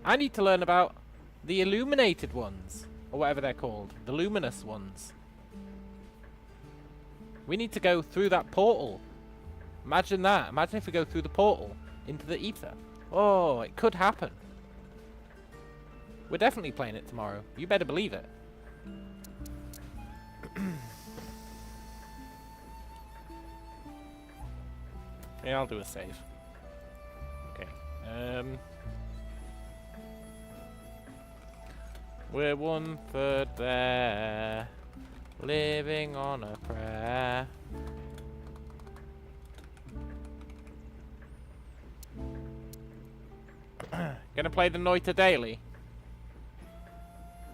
I need to learn about the illuminated ones, or whatever they're called. The luminous ones. We need to go through that portal. Imagine that. Imagine if we go through the portal into the ether. Oh, it could happen. We're definitely playing it tomorrow. You better believe it. Yeah, I'll do a save. Okay. We're 1/3 there, living on a prayer. Gonna play the Noita daily?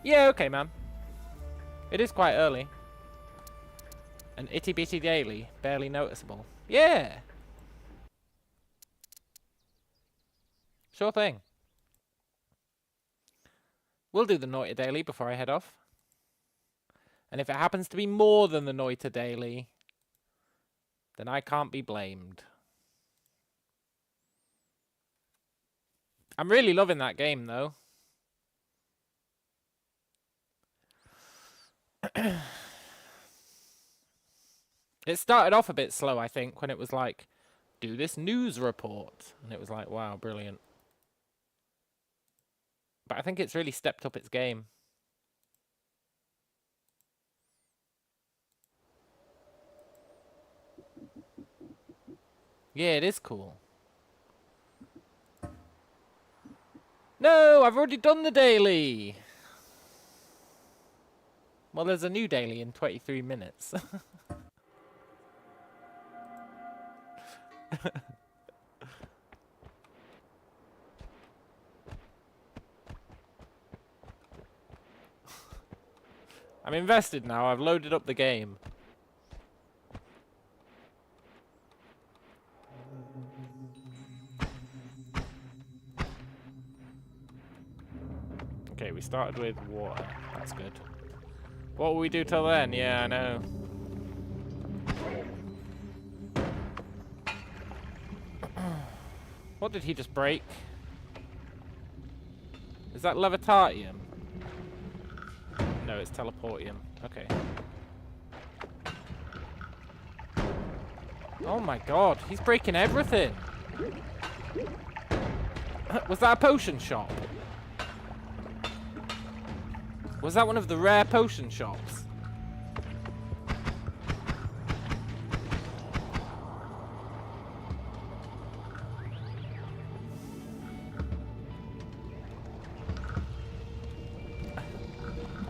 Yeah, okay, man. It is quite early. An itty bitty daily, barely noticeable. Yeah! Sure thing. We'll do the Noita Daily before I head off. And if it happens to be more than the Noita Daily, then I can't be blamed. I'm really loving that game, though. It started off a bit slow, I think, when it was like, do this news report. And it was like, wow, brilliant. But I think it's really stepped up its game. Yeah, it is cool. No, I've already done the daily. Well, there's a new daily in 23 minutes. I'm invested now. I've loaded up the game. Okay, we started with water. That's good. What will we do till then? Yeah, I know. What did he just break? Is that levitatium? No, it's teleportium. Okay. Oh my god, he's breaking everything. Was that a potion shop? Was that one of the rare potion shops?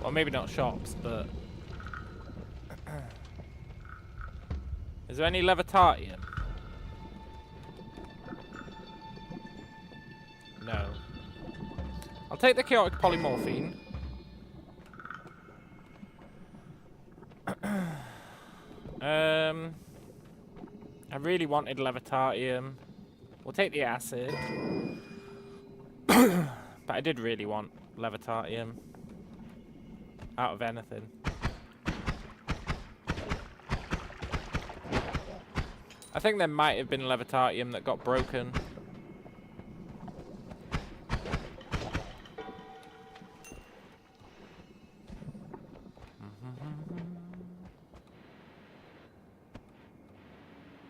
Well, maybe not shops, but... Is there any Levitatium? No. I'll take the chaotic polymorphine. I really wanted Levitatium. We'll take the acid. But I did really want Levitatium. Out of anything. I think there might have been Levitatium that got broken.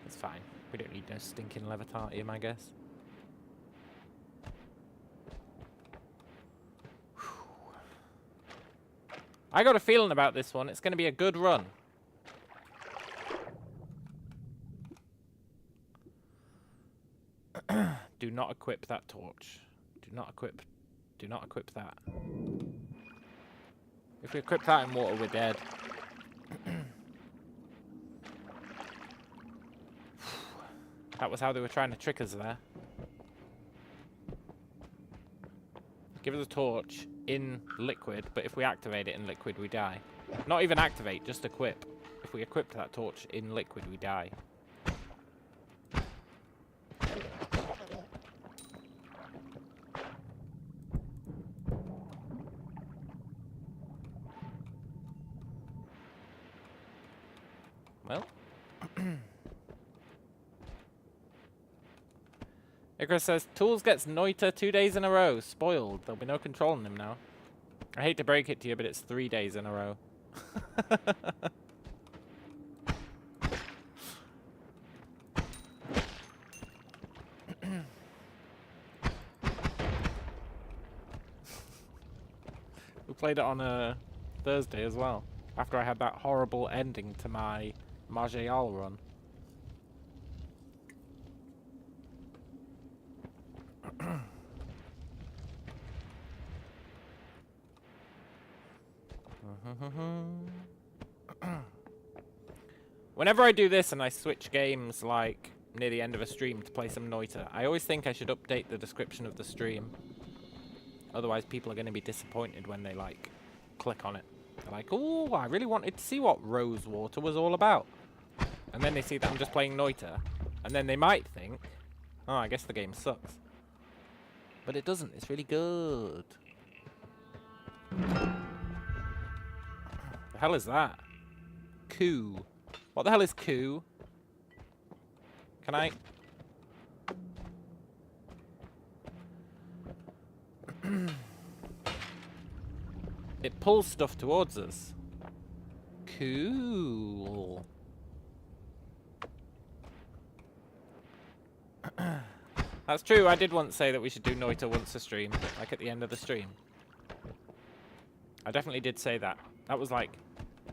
It's fine. We don't need no stinking Levitatium, I guess. I got a feeling about this one. It's going to be a good run. Do not equip that torch. Do not equip that. If we equip that in water, we're dead. That was how they were trying to trick us there. Give us a torch in liquid, but if we activate it in liquid, we die. Not even activate, just equip. If we equip that torch in liquid, we die. Well. Icarus says, Tools gets Noita 2 days in a row. Spoiled. There'll be no controlling him now. I hate to break it to you, but it's 3 days in a row. We played it on a Thursday as well. After I had that horrible ending to my Marjayal run. Whenever I do this and I switch games like near the end of a stream to play some Noita, I always think I should update the description of the stream. Otherwise people are going to be disappointed when they like click on it. They're like, oh, I really wanted to see what Rosewater was all about. And then they see that I'm just playing Noita. And then they might think, oh, I guess the game sucks. But it doesn't, it's really good. The hell is that? Coup. What the hell is coup? Can I? It pulls stuff towards us. Cool. That's true, I did once say that we should do Noita once a stream, like at the end of the stream. I definitely did say that. That was like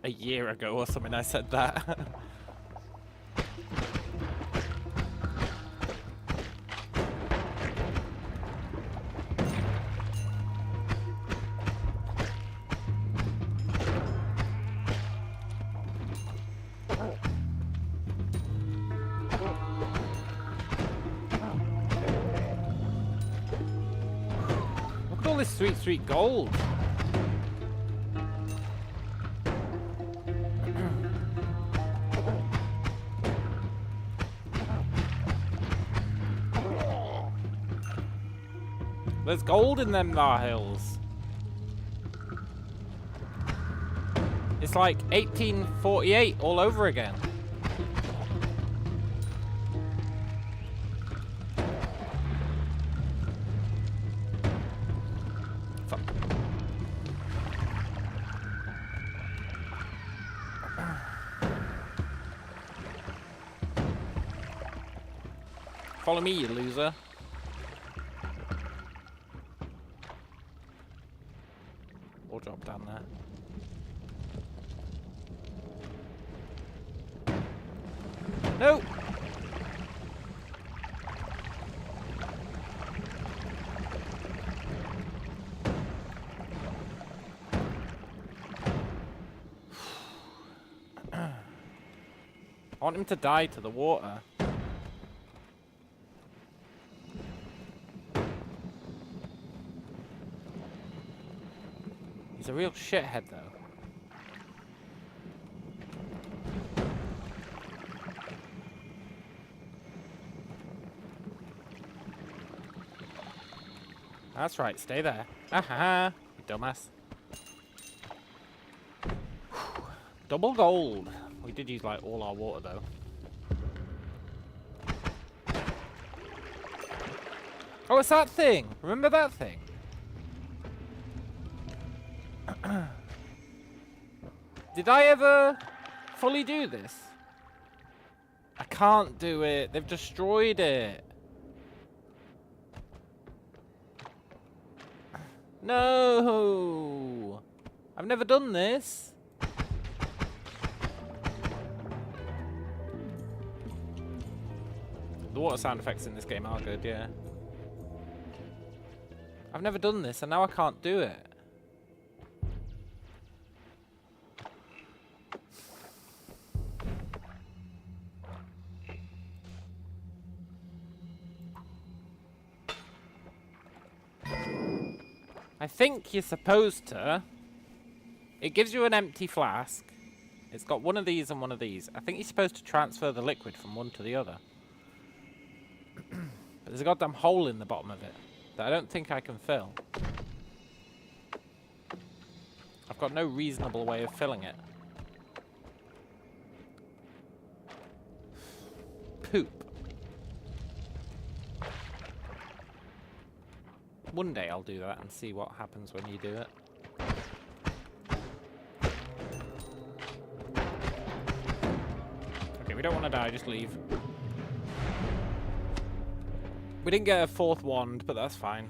a year ago or something I said that. Look at all this sweet, sweet gold. There's gold in them thar hills. It's like 1848 all over again. Fuck. Follow me, you loser. Or drop down there. No! I want him to die to the water. He's a real shithead, though. That's right, stay there. Aha, you dumbass. Double gold. We did use like all our water though. Oh, it's that thing. Remember that thing? Did I ever fully do this? I can't do it. They've destroyed it. No! I've never done this. The water sound effects in this game are good, yeah. I've never done this and now I can't do it. I think you're supposed to. It gives you an empty flask. It's got one of these and one of these. I think you're supposed to transfer the liquid from one to the other. But there's a goddamn hole in the bottom of it that I don't think I can fill. I've got no reasonable way of filling it. Poop. One day I'll do that and see what happens when you do it. Okay, we don't want to die, just leave. We didn't get a fourth wand, but that's fine.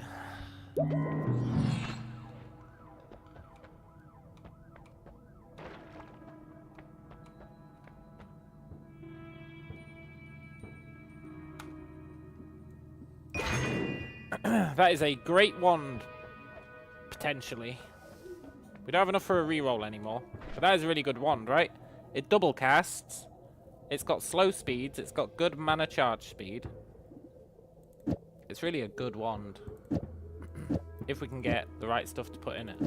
That is a great wand, potentially. We don't have enough for a reroll anymore, but that is a really good wand, right? It double casts. It's got slow speeds. It's got good mana charge speed. It's really a good wand. If we can get the right stuff to put in it.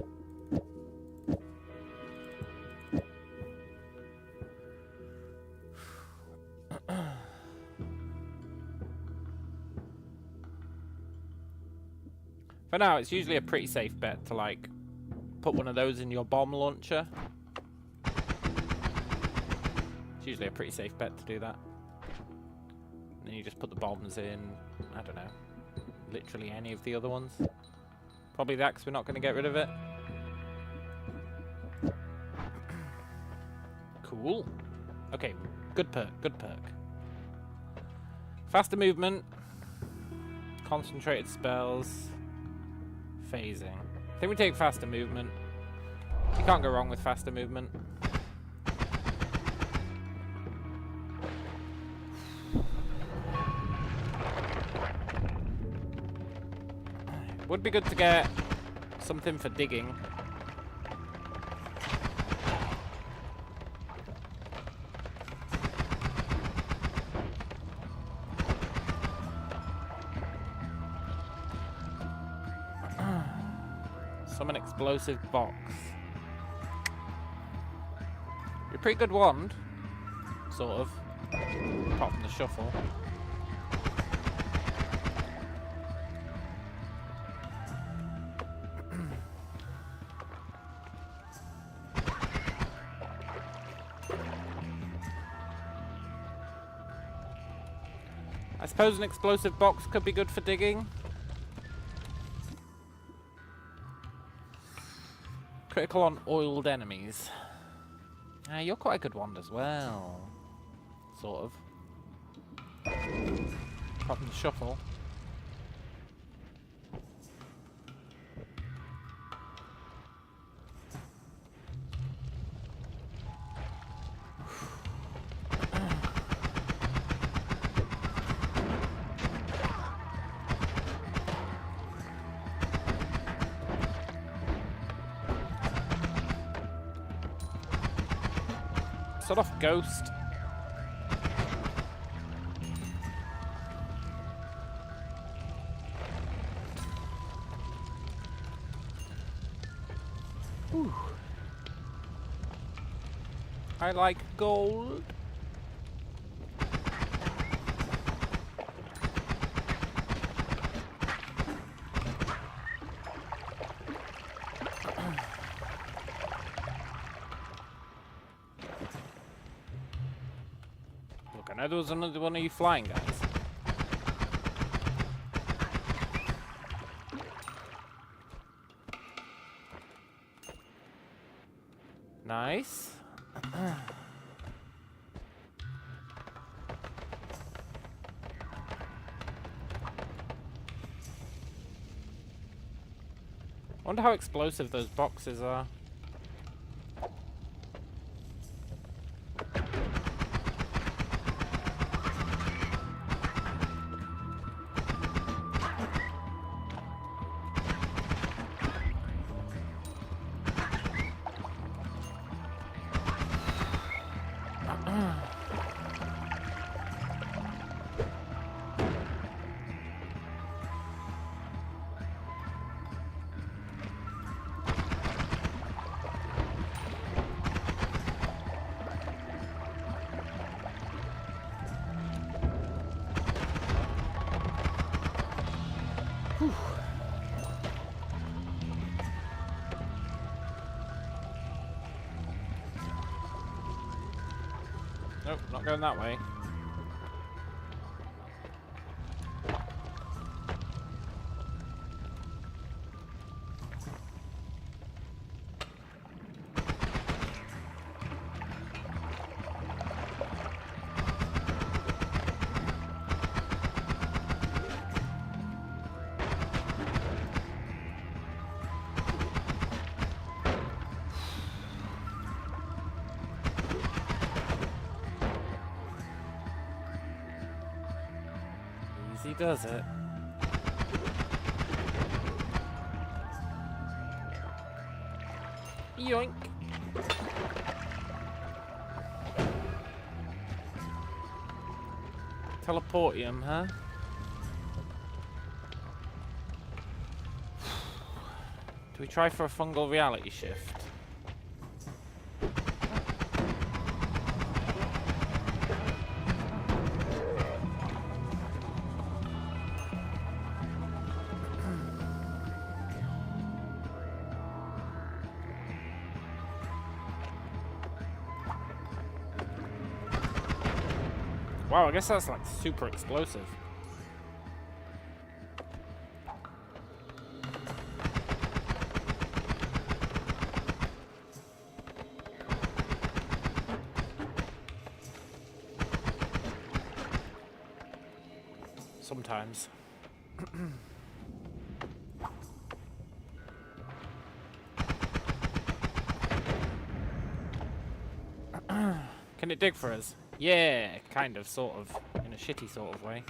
For now, it's usually a pretty safe bet to, like, put one of those in your bomb launcher. It's usually a pretty safe bet to do that. And then you just put the bombs in, I don't know, literally any of the other ones. Probably that, because we're not going to get rid of it. Cool. Okay, good perk, good perk. Faster movement. Concentrated spells. Phasing. I think we take faster movement. You can't go wrong with faster movement. Would be good to get something for digging. Summon explosive box. You're a pretty good wand, sort of. Apart from the shuffle. I suppose an explosive box could be good for digging. Critical on oiled enemies. You're quite a good wand as well. Sort of. Apart from the shuffle. Sort of ghost. Whew. I like gold. Look, I know there was another one of you flying guys. Nice. Wonder how explosive those boxes are. Nope, not going that way. Easy does it. Yoink. Teleportium, huh? Do we try for a fungal reality shift? Wow, I guess that's like super explosive. Sometimes. Can it dig for us? Yeah, kind of, sort of, in a shitty sort of way.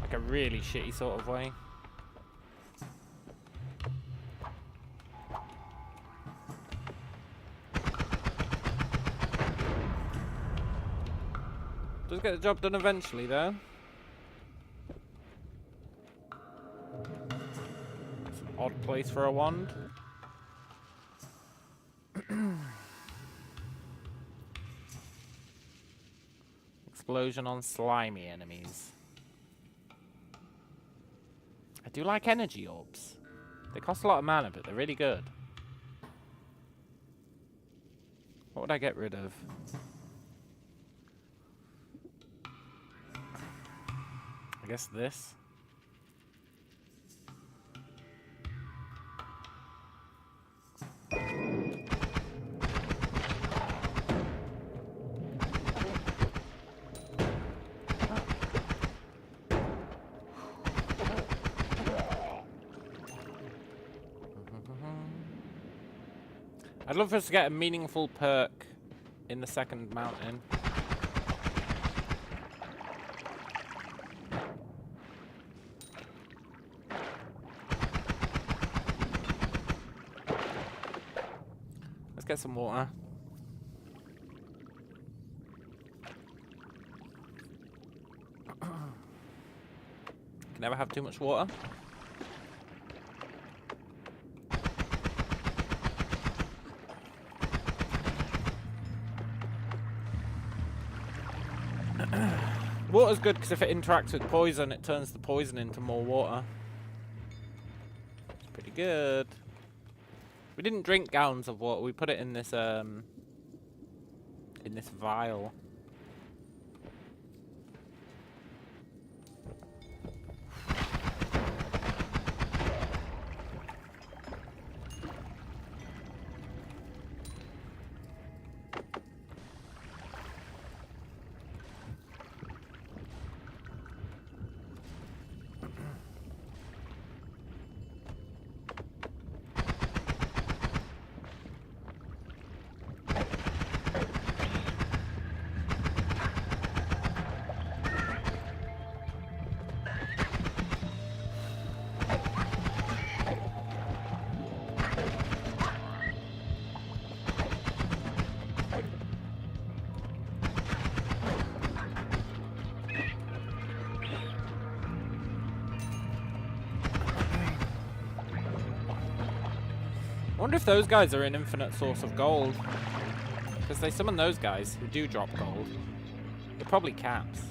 Like a really shitty sort of way. Does get the job done eventually, though. It's an odd place for a wand. Explosion on slimy enemies. I do like energy orbs. They cost a lot of mana, but they're really good. What would I get rid of? I guess this. I'd love for us to get a meaningful perk in the second mountain. Let's get some water. Can never have too much water. Water's good because if it interacts with poison, it turns the poison into more water. It's pretty good. We didn't drink gallons of water. We put it in this vial. I wonder if those guys are an infinite source of gold. Because they summon those guys who do drop gold. They're probably caps.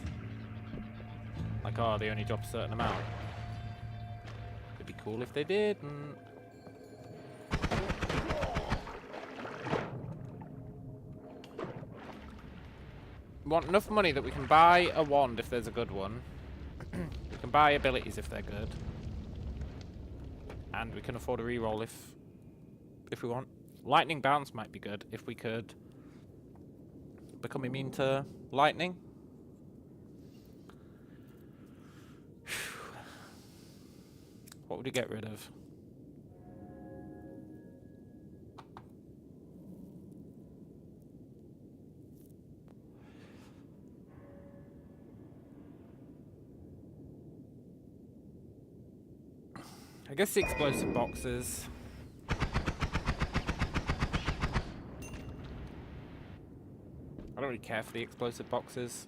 Like, oh, they only drop a certain amount. It'd be cool if they didn't. We want enough money that we can buy a wand if there's a good one. We can buy abilities if they're good. And we can afford a reroll if we want. Lightning bounce might be good if we could become immune to lightning. What would we get rid of? I guess the explosive boxes. I don't really care for the explosive boxes.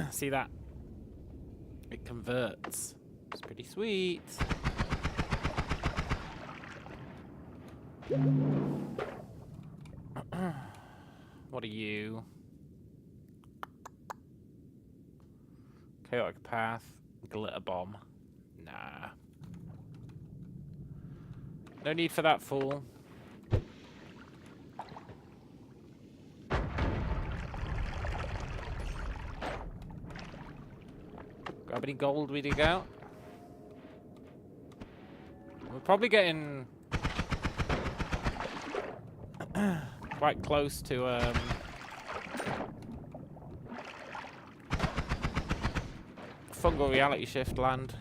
See that? It converts. It's pretty sweet. What are you? Chaotic path. Glitter bomb. Nah. No need for that fool. Grab any gold we dig out. We're probably getting quite close to fungal reality shift land.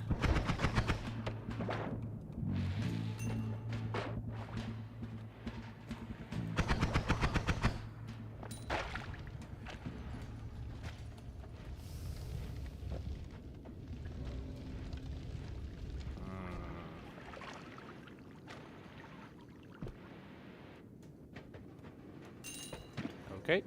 Okay.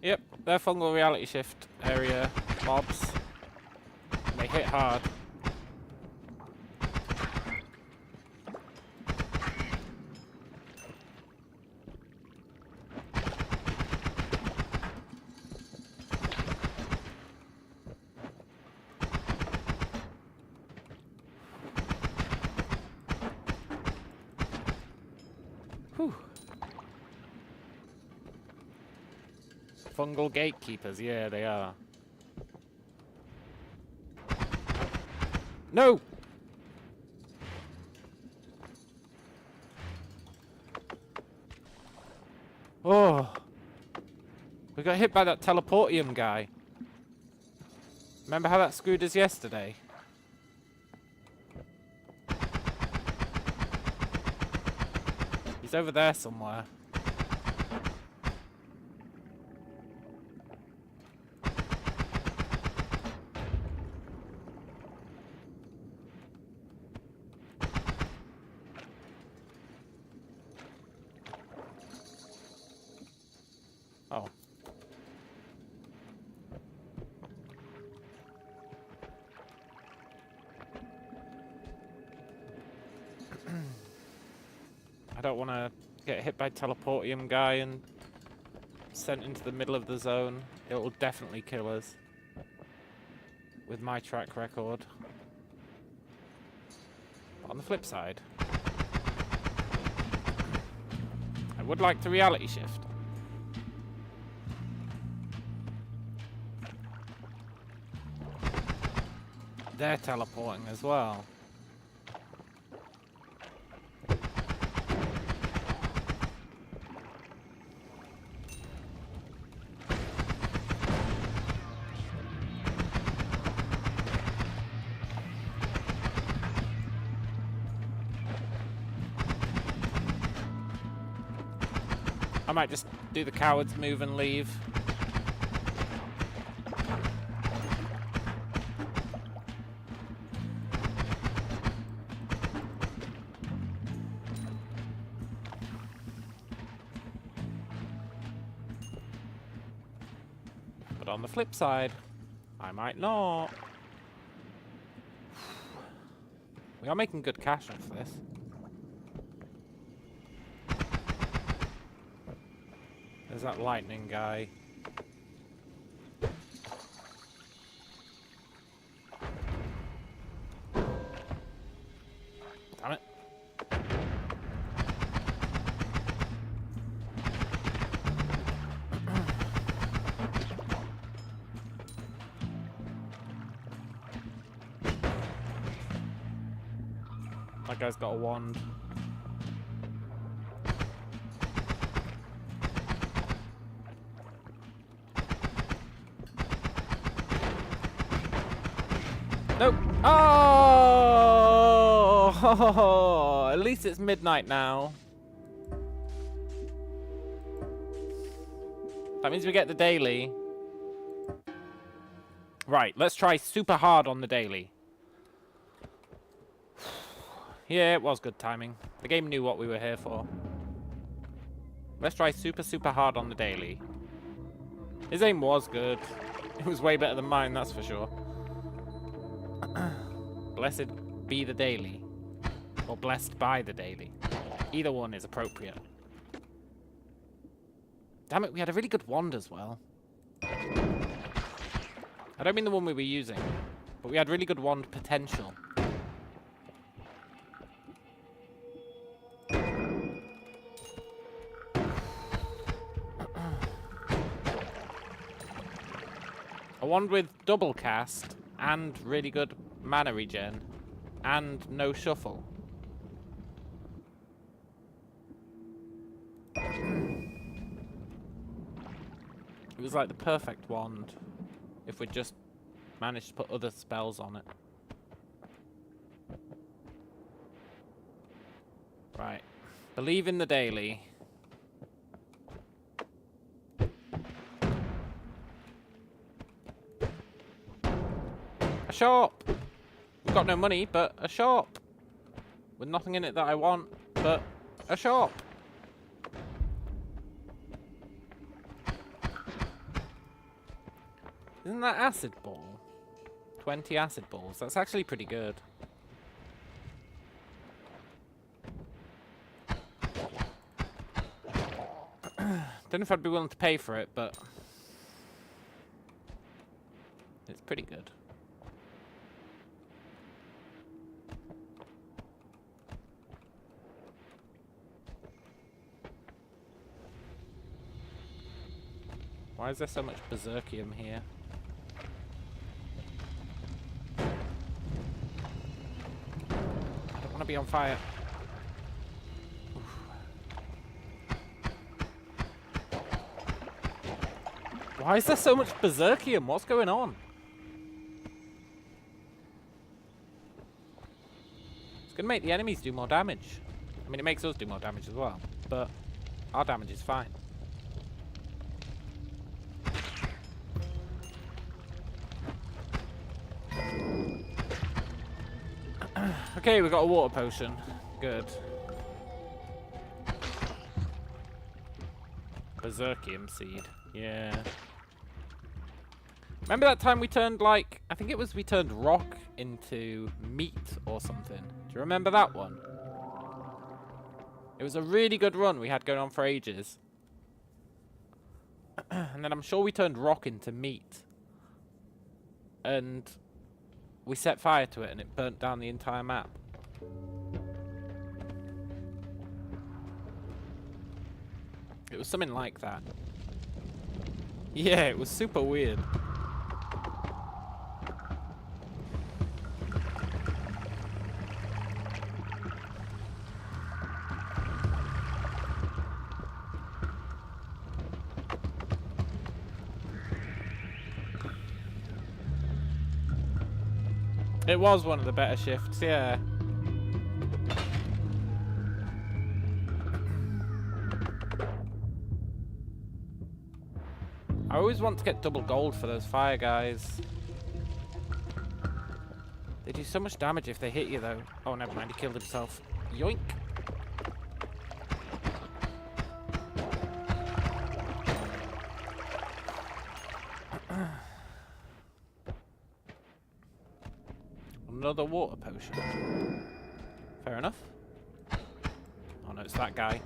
Yep, they're fungal reality shift area mobs. They hit hard. Whew. Fungal gatekeepers, yeah, they are. No! Oh! We got hit by that teleportium guy. Remember how that screwed us yesterday? He's over there somewhere. I don't want to get hit by teleportium guy and sent into the middle of the zone. It will definitely kill us. With my track record. But on the flip side, I would like to reality shift. They're teleporting as well. I might just do the coward's move and leave. But on the flip side, I might not. We are making good cash off this. There's that lightning guy. Damn it. That guy's got a wand. Nope. Oh! At least it's midnight now. That means we get the daily. Right, let's try super hard on the daily. Yeah, it was good timing. The game knew what we were here for. Let's try super hard on the daily. His aim was good. It was way better than mine, that's for sure. Blessed be the daily. Or blessed by the daily. Either one is appropriate. Damn it, we had a really good wand as well. I don't mean the one we were using, but we had really good wand potential. A wand with double cast and really good mana regen and no shuffle. It was like the perfect wand if we just managed to put other spells on it. Right. Believe in the daily. A shop! We've got no money, but a shop. With nothing in it that I want, but a shop. Isn't that acid ball? 20 acid balls. That's actually pretty good. Don't know if I'd be willing to pay for it, but it's pretty good. Why is there so much berserkium here? I don't want to be on fire. Why is there so much berserkium? What's going on? It's going to make the enemies do more damage. I mean, it makes us do more damage as well, but our damage is fine. Okay, we got a water potion. Good. Berserkium seed. Yeah. Remember that time we turned, like, I think it was we turned rock into meat or something. Do you remember that one? It was a really good run we had going on for ages. And then I'm sure we turned rock into meat. And we set fire to it and it burnt down the entire map. It was something like that. Yeah, it was super weird. It was one of the better shifts, yeah. I always want to get double gold for those fire guys. They do so much damage if they hit you, though. Oh, never mind, he killed himself. Yoink. Another water potion. Fair enough. Oh no, it's that guy.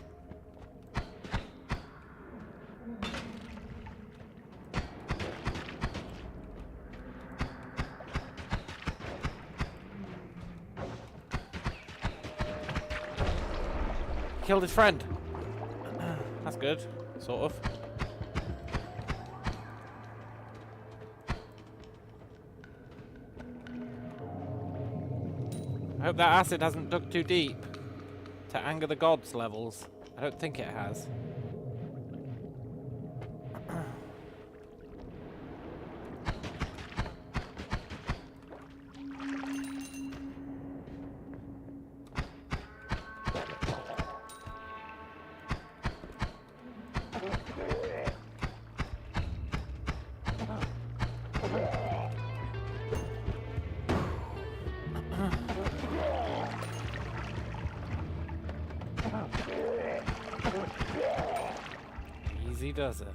Killed his friend. That's good, sort of. I hope that acid hasn't dug too deep to anger the gods levels. I don't think it has. Easy does it.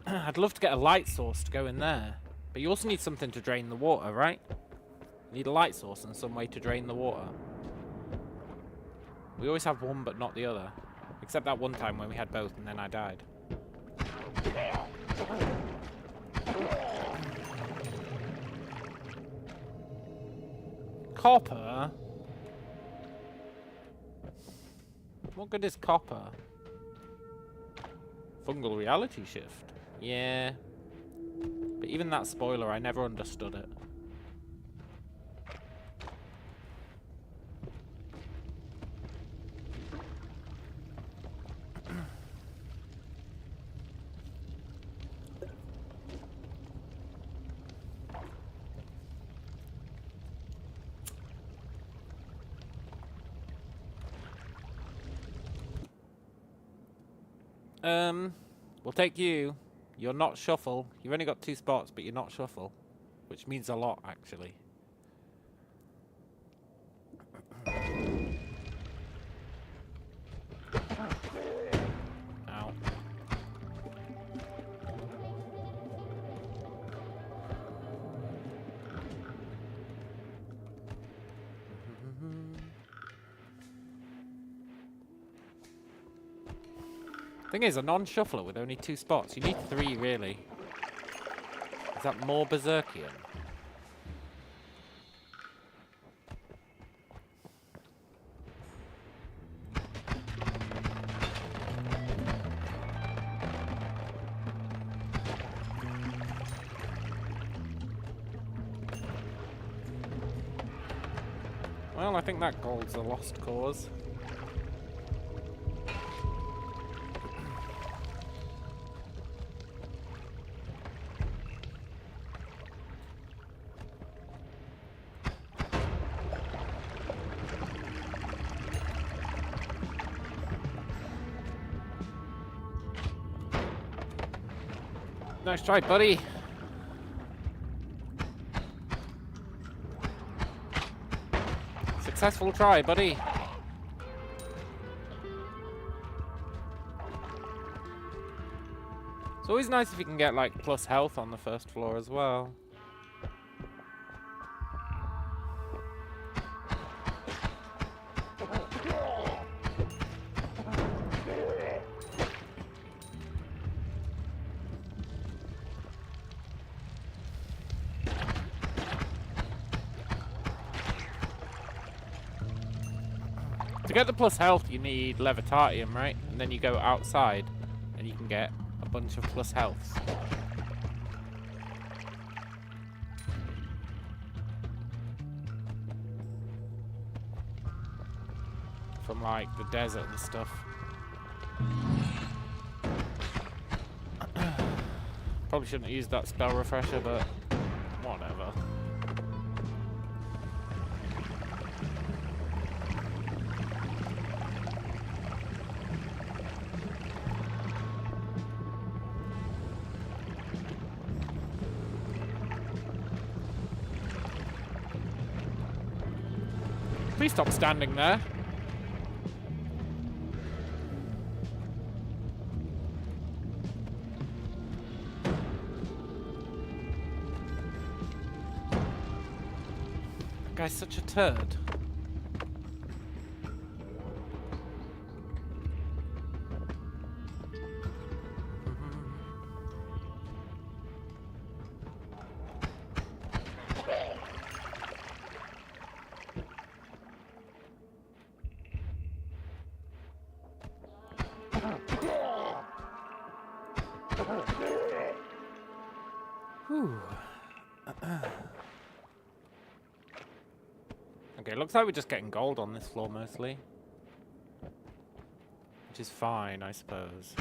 I'd love to get a light source to go in there, but you also need something to drain the water, right? You need a light source and some way to drain the water. We always have one but not the other, except that one time when we had both and then I died. Copper? What good is copper? Fungal reality shift. Yeah. But even that spoiler, I never understood it. We'll take you. You're not shuffle. You've only got 2 spots, but you're not shuffle. Which means a lot, actually. Ow. Thing is, a non-shuffler with only 2 spots. You need 3, really. Is that more Berserkian? Well, I think that gold's a lost cause. Nice try, buddy. Successful try, buddy. It's always nice if you can get, like, plus health on the first floor as well. To get the plus health, you need Levitatium, right? And then you go outside, and you can get a bunch of plus healths. From, like, the desert and stuff. Probably shouldn't use that spell refresher, but whatever. Please stop standing there. That guy's such a turd. Whew. Okay, looks like we're just getting gold on this floor mostly. Which is fine, I suppose.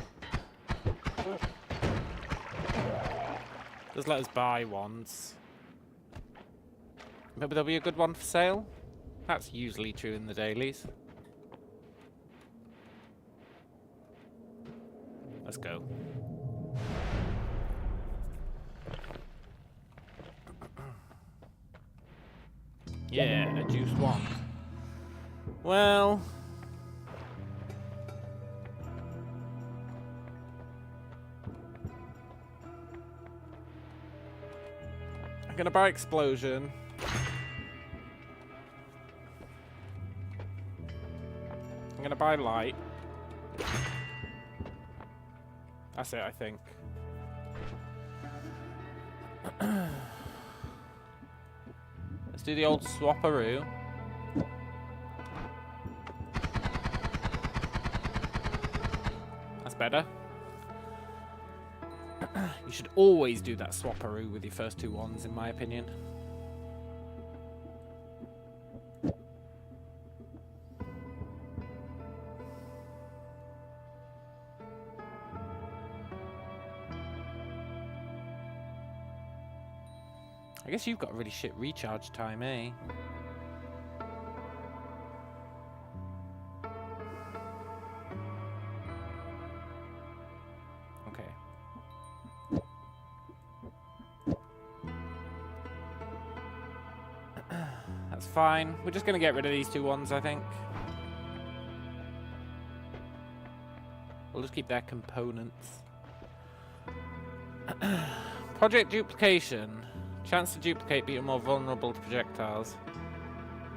Just let us buy once. Maybe there'll be a good one for sale. That's usually true in the dailies. Let's go. Yeah, a juiced one. Well... I'm gonna buy explosion. I'm gonna buy light. That's it, I think. Let's do the old swapperoo. That's better. You should always do that swapperoo with your first two ones, in my opinion. I guess you've got really shit recharge time, eh? Okay. That's fine. We're just gonna get rid of these two ones, I think. We'll just keep their components. Project duplication. Chance to duplicate, but you're more vulnerable to projectiles.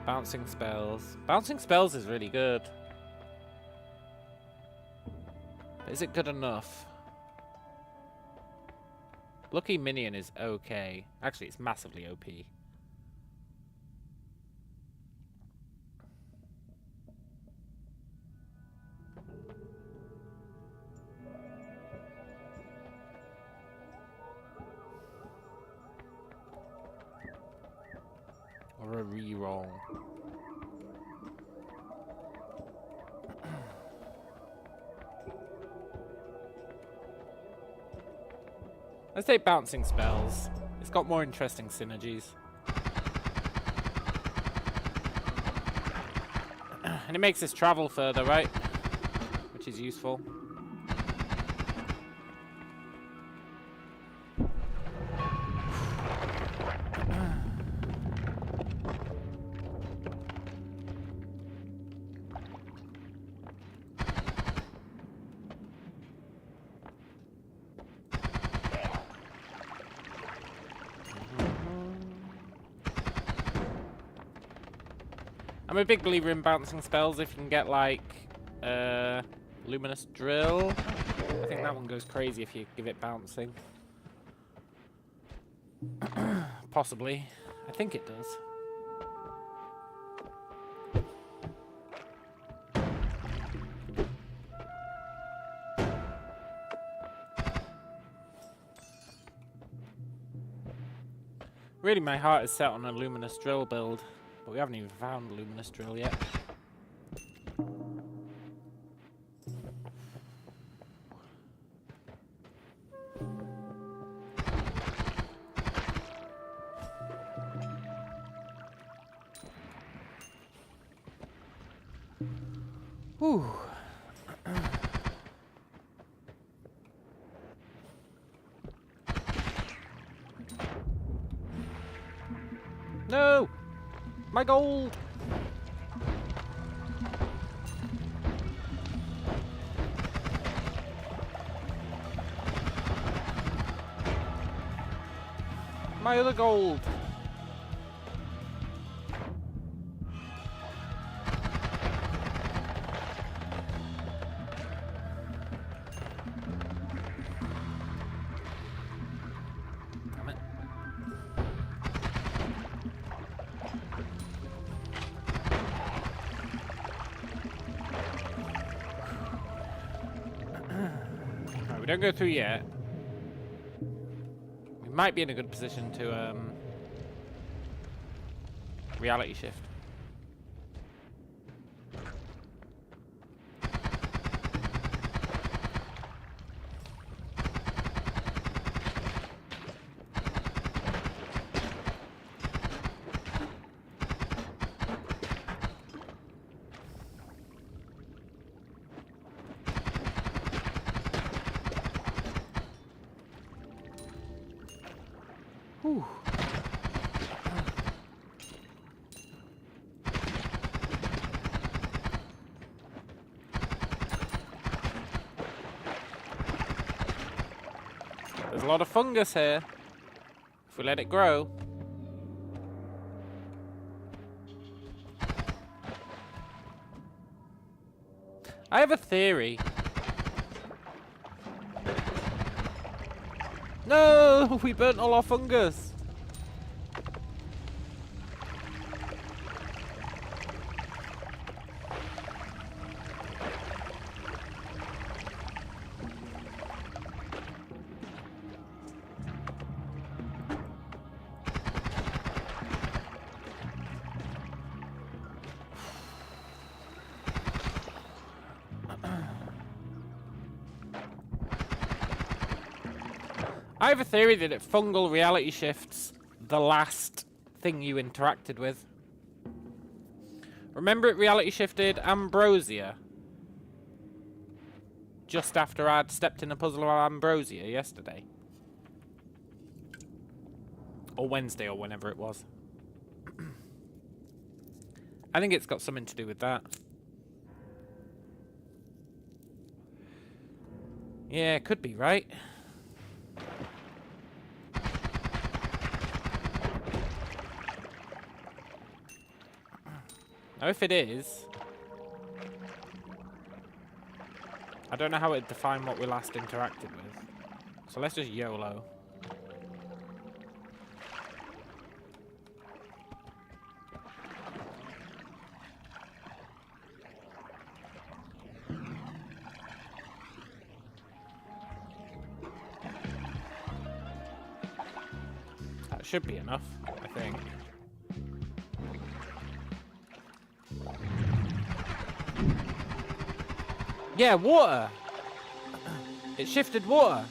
Bouncing spells. Bouncing spells is really good. But is it good enough? Lucky Minion is okay. Actually, it's massively OP. Or a reroll. Let's take bouncing spells. It's got more interesting synergies. And it makes us travel further, right? Which is useful. I'm a big believer in bouncing spells if you can get, like, Luminous Drill. I think that one goes crazy if you give it bouncing. Possibly. I think it does. Really, my heart is set on a luminous drill build, but we haven't even found luminous drill yet. Whew. No! My gold! My other gold! Damn it. Right, we don't go through yet. We might be in a good position to reality shift. Whew. There's a lot of fungus here. If we let it grow. I have a theory. No! We burnt all our fungus! I have a theory that it fungal reality shifts the last thing you interacted with. Remember it reality shifted Ambrosia? Just after I'd stepped in a puzzle of Ambrosia yesterday. Or Wednesday or whenever it was. I think it's got something to do with that. Yeah, it could be, right? Now, if it is, I don't know how it'd define what we last interacted with. So let's just YOLO. That should be enough, I think. Yeah, water! It shifted water.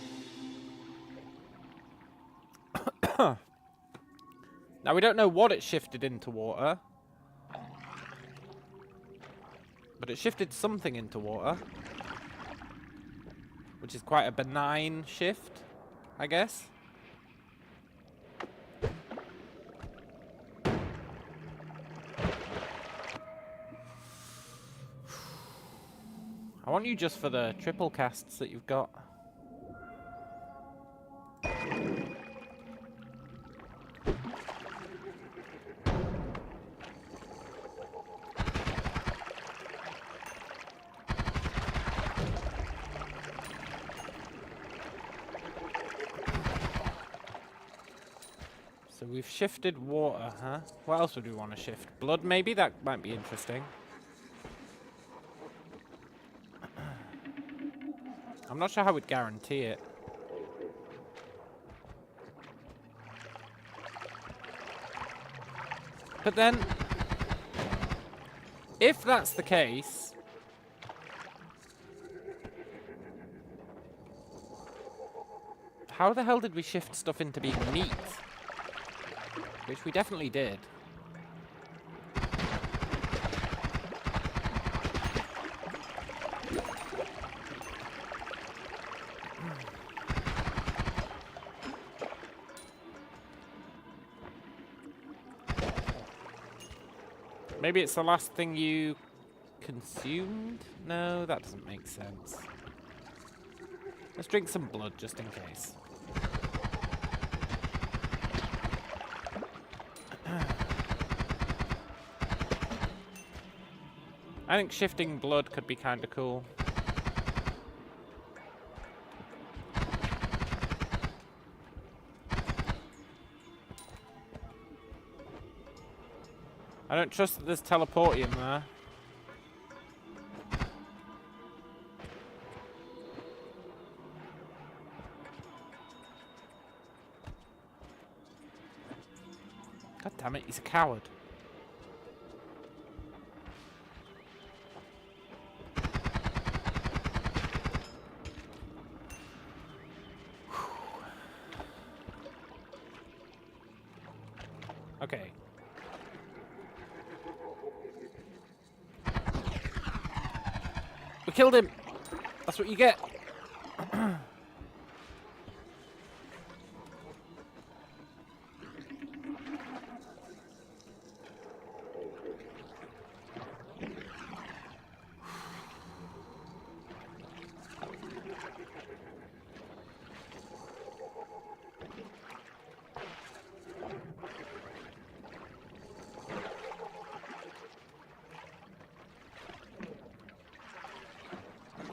Now, we don't know what it shifted into water. But it shifted something into water. Which is quite a benign shift, I guess. I want you just for the triple casts that you've got. So we've shifted water, huh? What else would we want to shift? Blood, maybe? That might be interesting. I'm not sure how we'd guarantee it. But then, if that's the case, how the hell did we shift stuff into being meat? Which we definitely did. Maybe it's the last thing you consumed? No, that doesn't make sense. Let's drink some blood just in case. I think shifting blood could be kind of cool. I don't trust that there's teleportium there. God damn it, he's a coward. Okay. We killed him! That's what you get!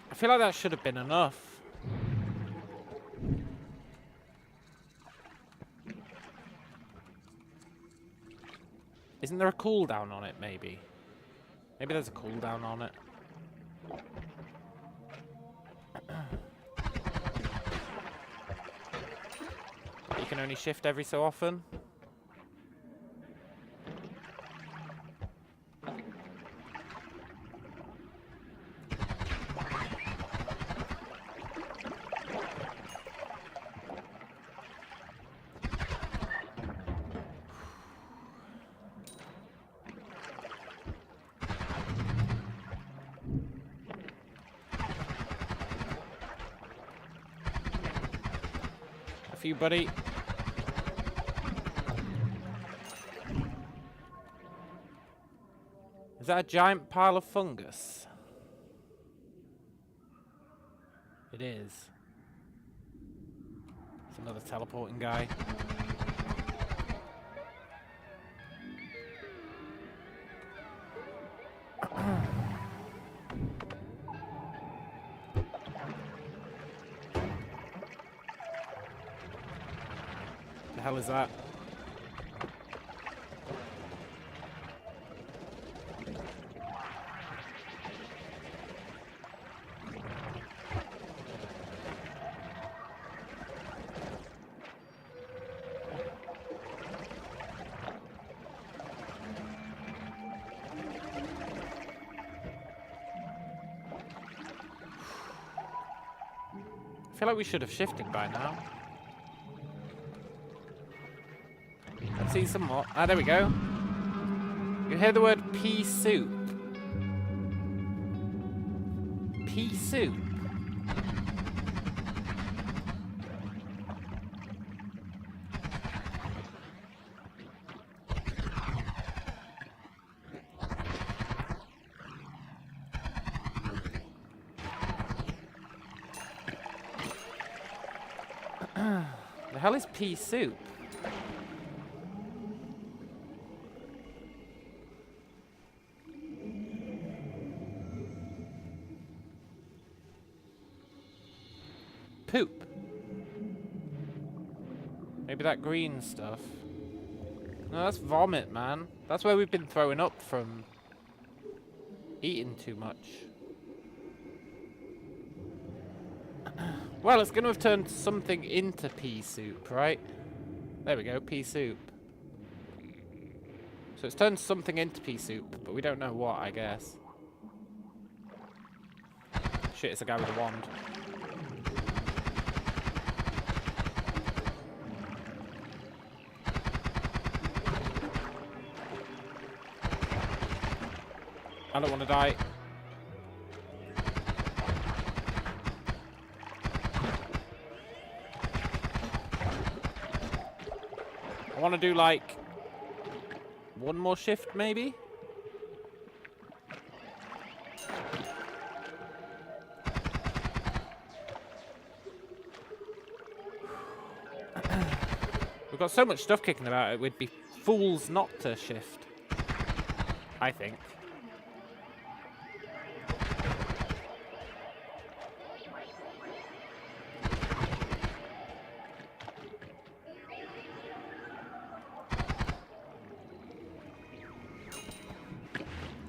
I feel like that should have been enough. Isn't there a cooldown on it, maybe? Maybe there's a cooldown on it. You can only shift every so often. You, buddy. Is that a giant pile of fungus? It is. It's another teleporting guy. The hell is that? I feel like we should have shifted by now. Let's see some more. Ah, there we go. You hear the word pea soup? Pea soup? The hell is pea soup? Poop. Maybe that green stuff. No, that's vomit, man. That's where we've been throwing up from eating too much. Well, it's going to have turned something into pea soup, right? There we go, pea soup. So it's turned something into pea soup, but we don't know what, I guess. Shit, it's a guy with a wand. I don't want to die. I want to do like one more shift maybe? We've got so much stuff kicking about, it would be fools not to shift, I think.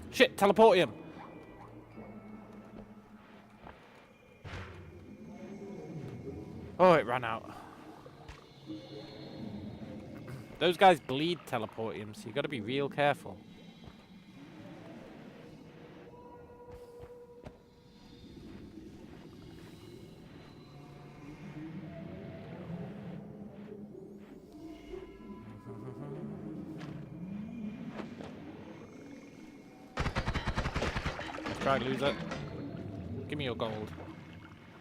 Shit, teleportium. Oh, it ran out. Those guys bleed teleportium, so you gotta be real careful. Try, loser. Give me your gold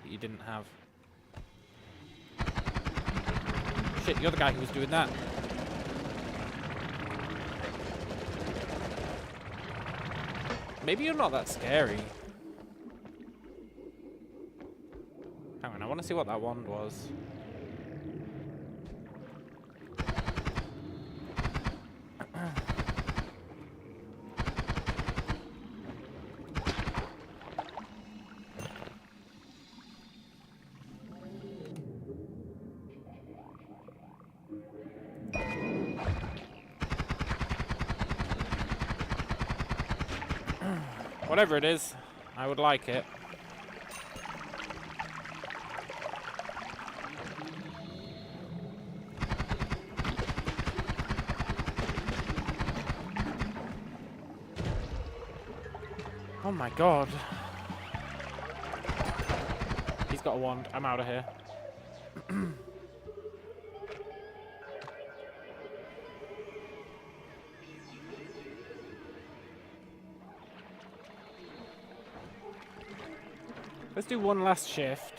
that you didn't have. Shit, you're the guy who was doing that. Maybe you're not that scary. Hang on, I want to see what that wand was. Whatever it is, I would like it. Oh my god. He's got a wand. I'm out of here. Let's do one last shift.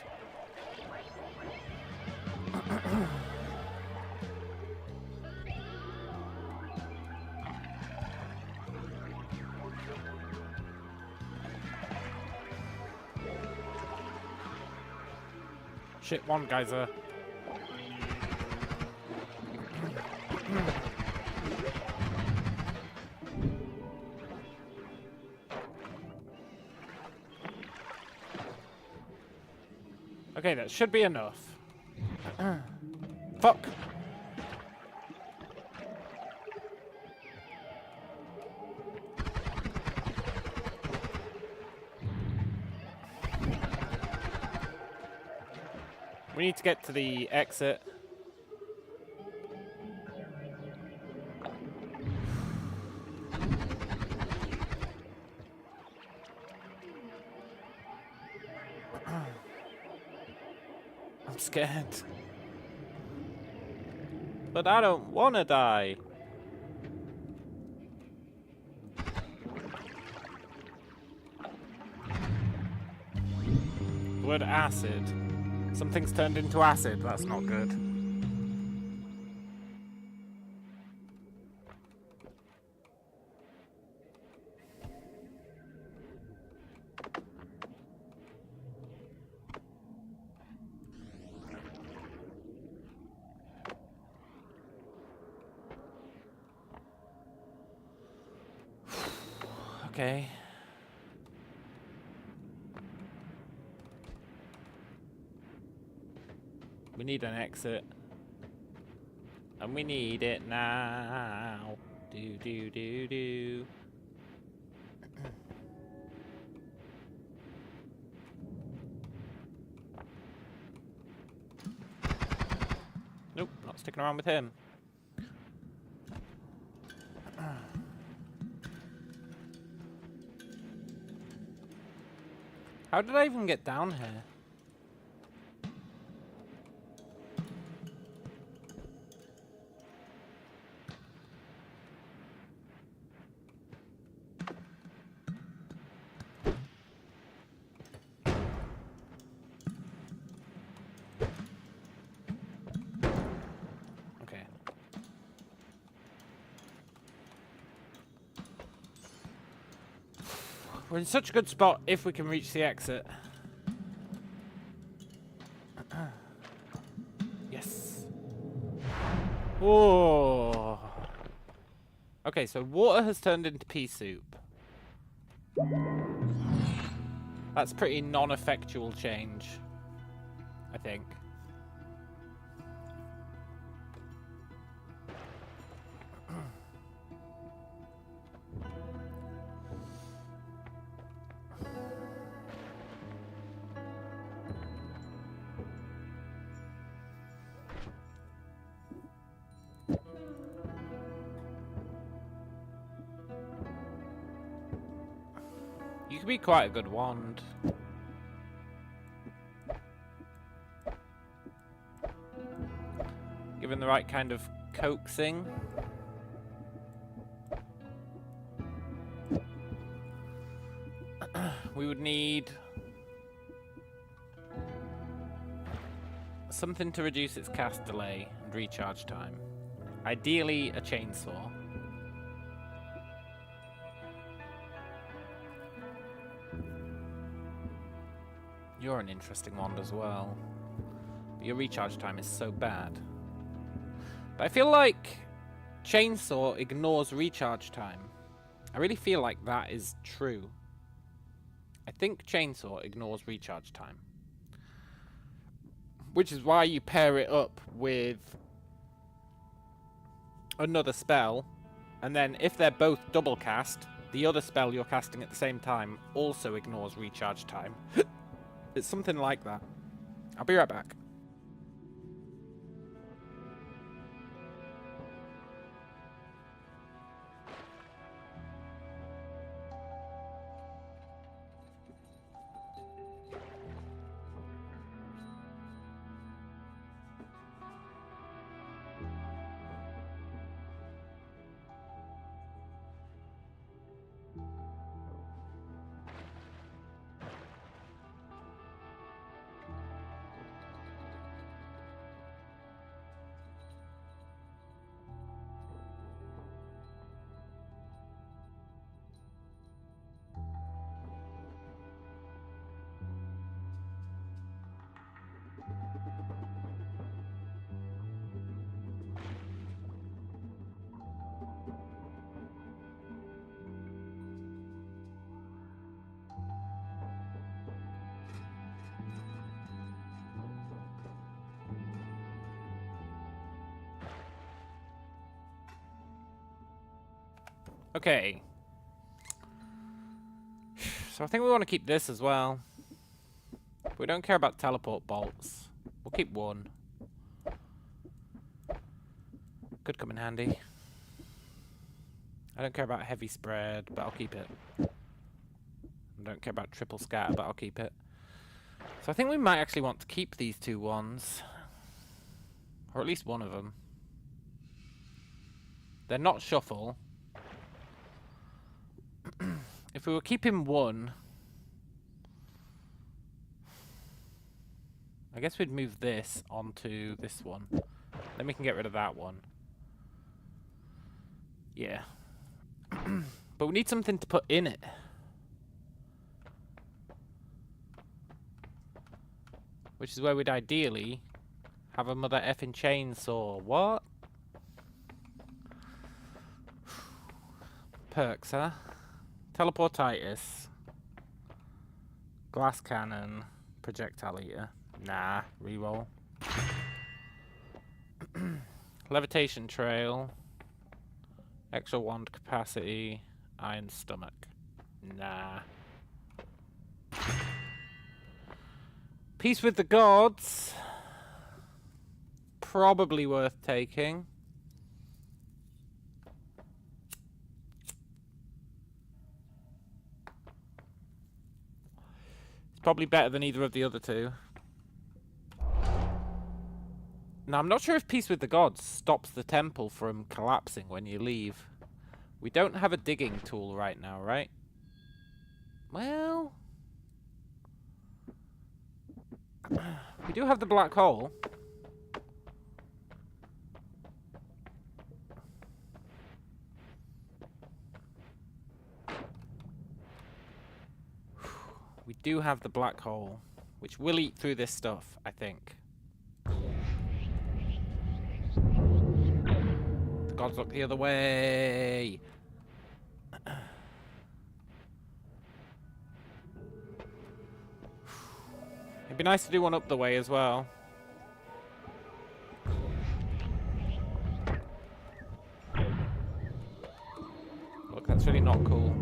Shit, one guy's there. Okay, that should be enough. Fuck. We need to get to the exit. I'm scared. But I don't want to die. The word acid. Something's turned into acid. That's not good. Okay. We need an exit. And we need it now. Do do do do. Nope, not sticking around with him. How did I even get down here? Okay. We're in such a good spot if we can reach the exit. Yes. Whoa. Okay, so water has turned into pea soup. That's pretty non-effectual change, I think. You could be quite a good wand. Given the right kind of coaxing. We would need something to reduce its cast delay and recharge time. Ideally, a chainsaw. You're an interesting wand as well. But your recharge time is so bad. But I feel like chainsaw ignores recharge time. I really feel like that is true. I think chainsaw ignores recharge time. Which is why you pair it up with another spell. And then if they're both double cast, the other spell you're casting at the same time also ignores recharge time. It's something like that. I'll be right back. Okay. So I think we want to keep this as well. We don't care about teleport bolts. We'll keep one. Could come in handy. I don't care about heavy spread, but I'll keep it. I don't care about triple scatter, but I'll keep it. So I think we might actually want to keep these two wands. Or at least one of them. They're not shuffle. If we were keeping one, I guess we'd move this onto this one. Then we can get rid of that one. Yeah. But we need something to put in it. Which is where we'd ideally have a mother effing chainsaw. What? Perks, huh? Teleportitis. Glass cannon. Projectile eater. Nah, reroll. Levitation trail. Extra wand capacity. Iron stomach. Nah. Peace with the gods. Probably worth taking. Probably better than either of the other two. Now, I'm not sure if Peace with the Gods stops the temple from collapsing when you leave. We don't have a digging tool right now, right? Well... we do have the black hole. We do have the black hole, which will eat through this stuff, I think. The gods look the other way. It'd be nice to do one up the way as well. Look, that's really not cool.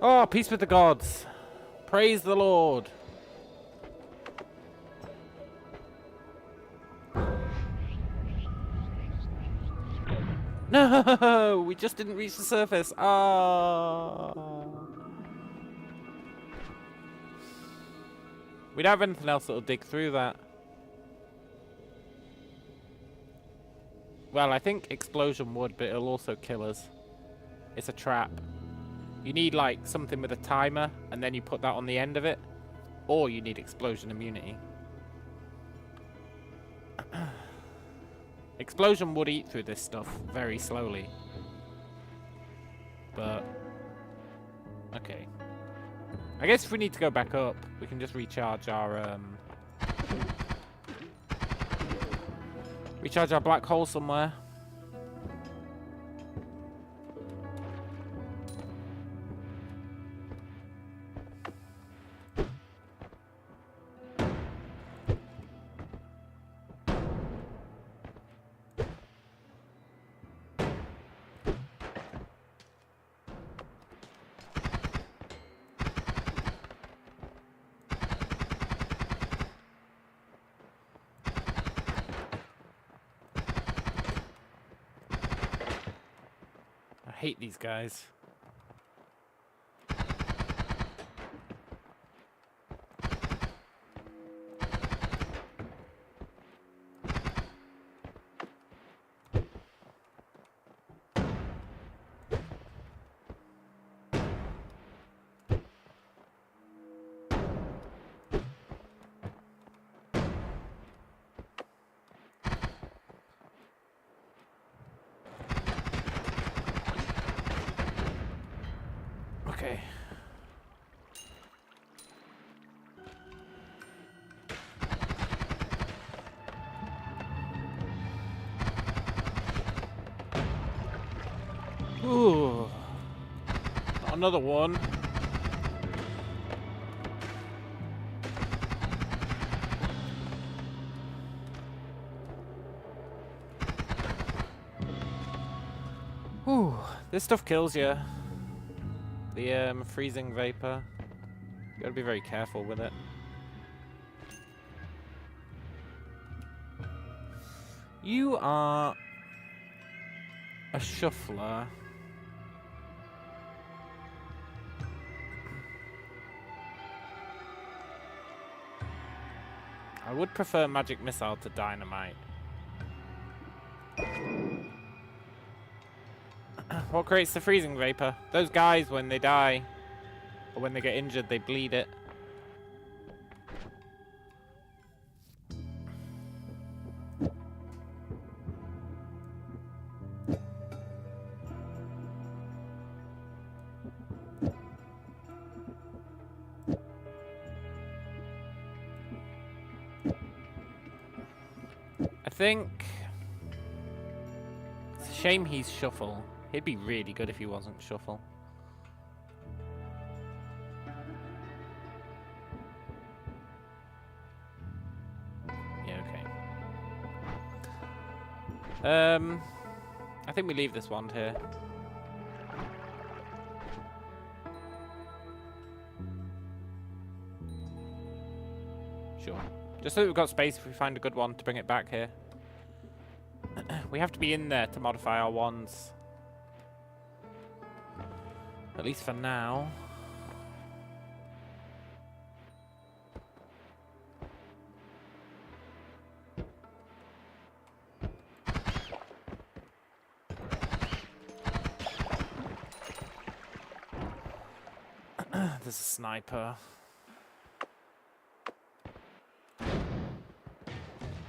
Oh, peace with the gods. Praise the Lord. No, we just didn't reach the surface. Ah. We don't have anything else that'll dig through that. Well, I think explosion would, but it'll also kill us. It's a trap. You need, like, something with a timer, and then you put that on the end of it. Or you need explosion immunity. Explosion would eat through this stuff very slowly. But... okay. I guess if we need to go back up, we can just recharge our, recharge our black hole somewhere. I hate these guys. Okay. Ooh. Another one. Ooh. This stuff kills you. The freezing vapor. You gotta be very careful with it. You are a shuffler. I would prefer magic missile to dynamite. What creates the freezing vapor? Those guys, when they die, or when they get injured, they bleed it. I think it's a shame he's shuffle. He'd be really good if he wasn't shuffle. Yeah, okay. I think we leave this wand here. Sure. Just so that we've got space if we find a good one to bring it back here. We have to be in there to modify our wands. At least for now. There's a sniper.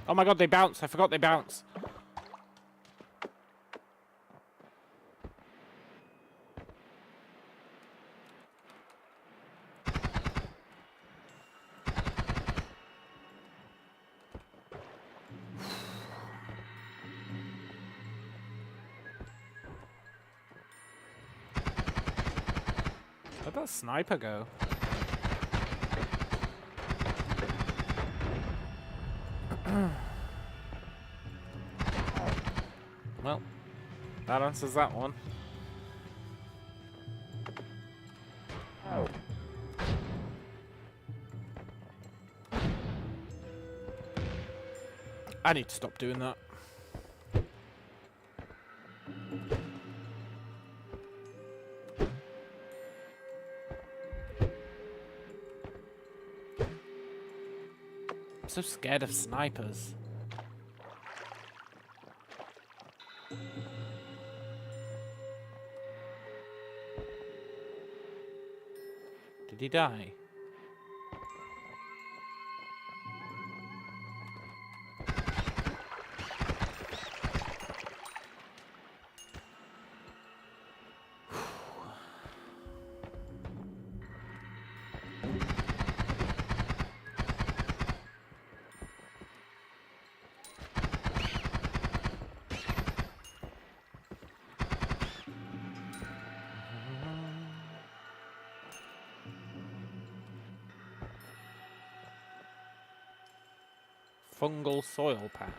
Oh my god, they bounce. I forgot they bounce. Where'd that sniper go? Well, that answers that one. I need to stop doing that. I'm so scared of snipers. Did he die? Fungal soil patch.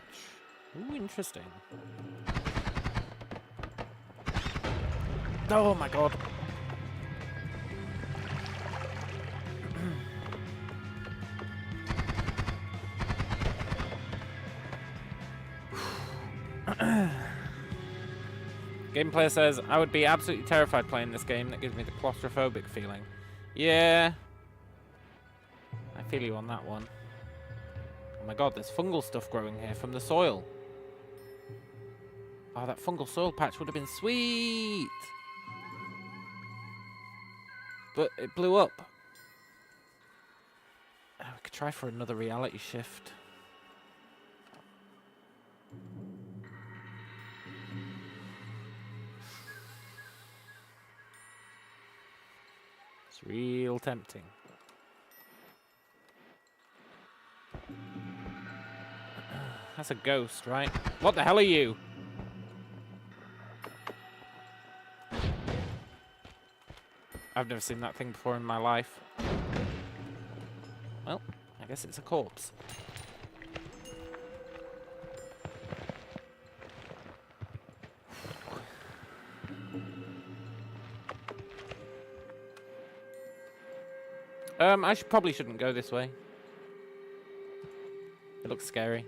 Ooh, interesting. Oh my god. Gameplay says, I would be absolutely terrified playing this game. That gives me the claustrophobic feeling. Yeah. I feel you on that one. Oh my god, there's fungal stuff growing here from the soil. Oh, that fungal soil patch would have been sweet. But it blew up. Oh, we could try for another reality shift. It's real tempting. That's a ghost, right? What the hell are you? I've never seen that thing before in my life. Well, I guess it's a corpse. I probably shouldn't go this way. It looks scary.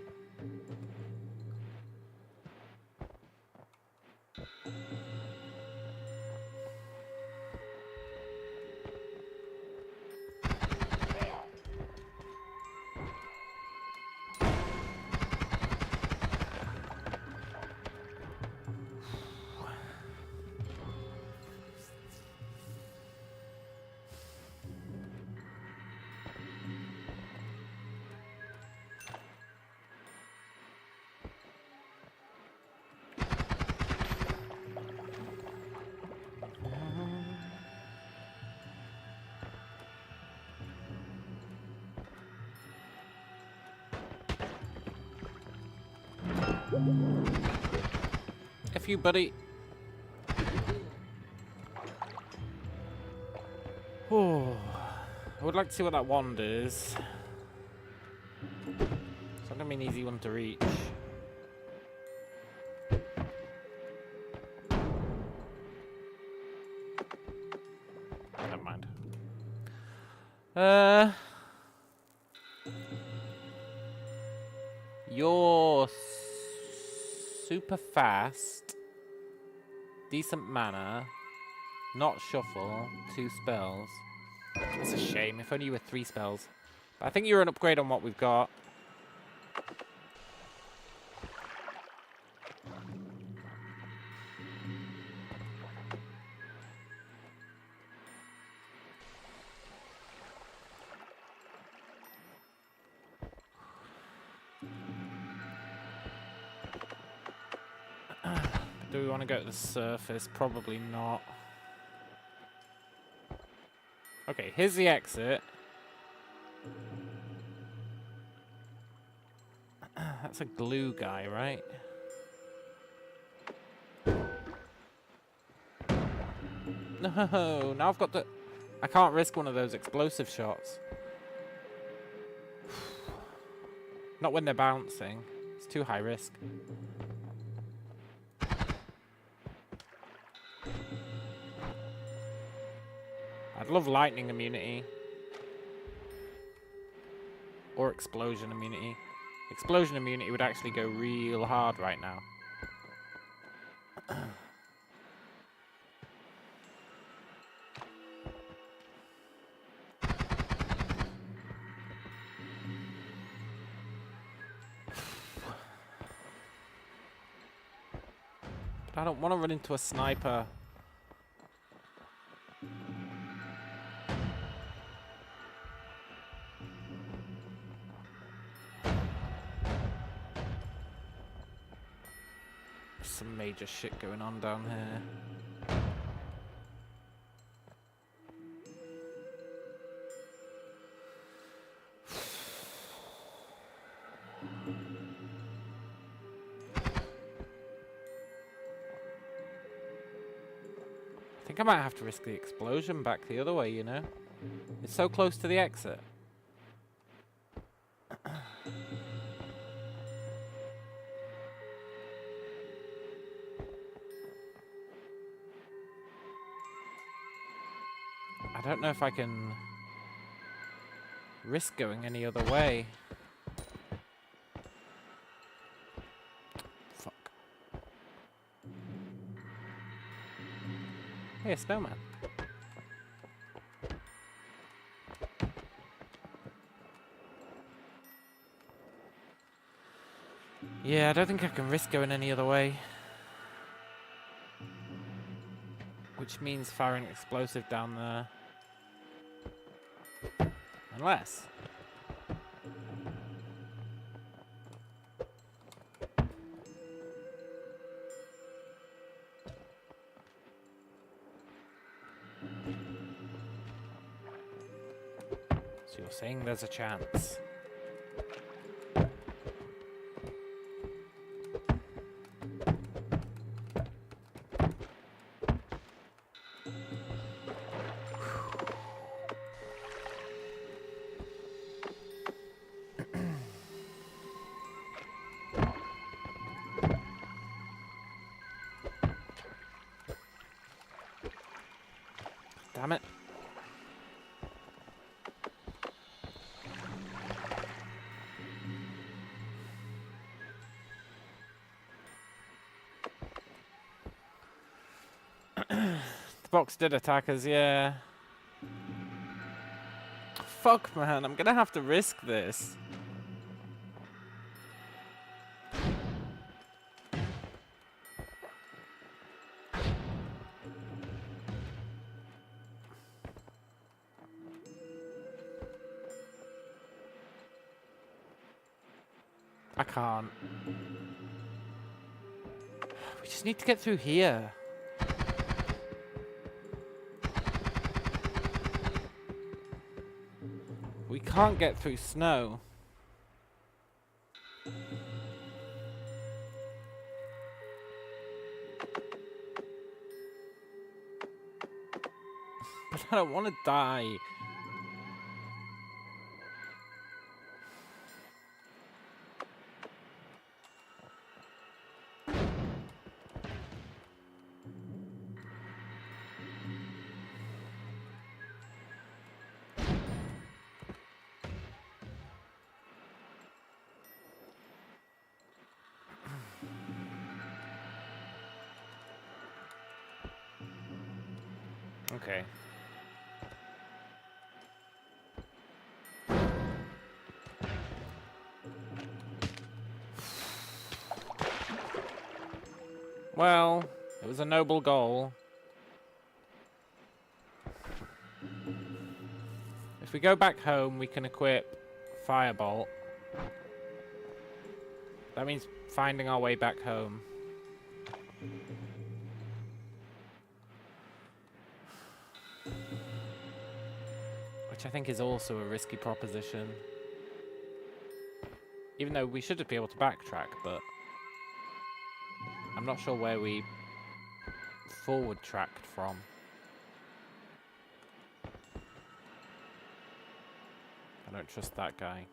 F you, buddy. Oh, I would like to see what that wand is. It's not gonna be an easy one to reach. Never mind. You're super fast, decent mana, not shuffle, 2 spells. It's a shame, if only you were 3 spells. But I think you're an upgrade on what we've got. Do we want to go to the surface? Probably not. Okay, here's the exit. That's a glue guy, right? No, now I've got to... I can't risk one of those explosive shots. Not when they're bouncing. It's too high risk. I'd love lightning immunity. Or explosion immunity. Explosion immunity would actually go real hard right now. But I don't want to run into a sniper. Some major shit going on down here. I think I might have to risk the explosion back the other way, you know? It's so close to the exit. I don't know if I can risk going any other way. Fuck. Hey, a snowman. Yeah, I don't think I can risk going any other way. Which means firing explosive down there. Unless. So you're saying there's a chance. Damn it. The box did attack us, yeah. Fuck, man, I'm gonna have to risk this. I can't. We just need to get through here. We can't get through snow. But I don't want to die. Okay. Well, it was a noble goal. If we go back home, we can equip Firebolt. That means finding our way back home. Which I think is also a risky proposition. Even though we should be able to backtrack, but I'm not sure where we forward tracked from. I don't trust that guy.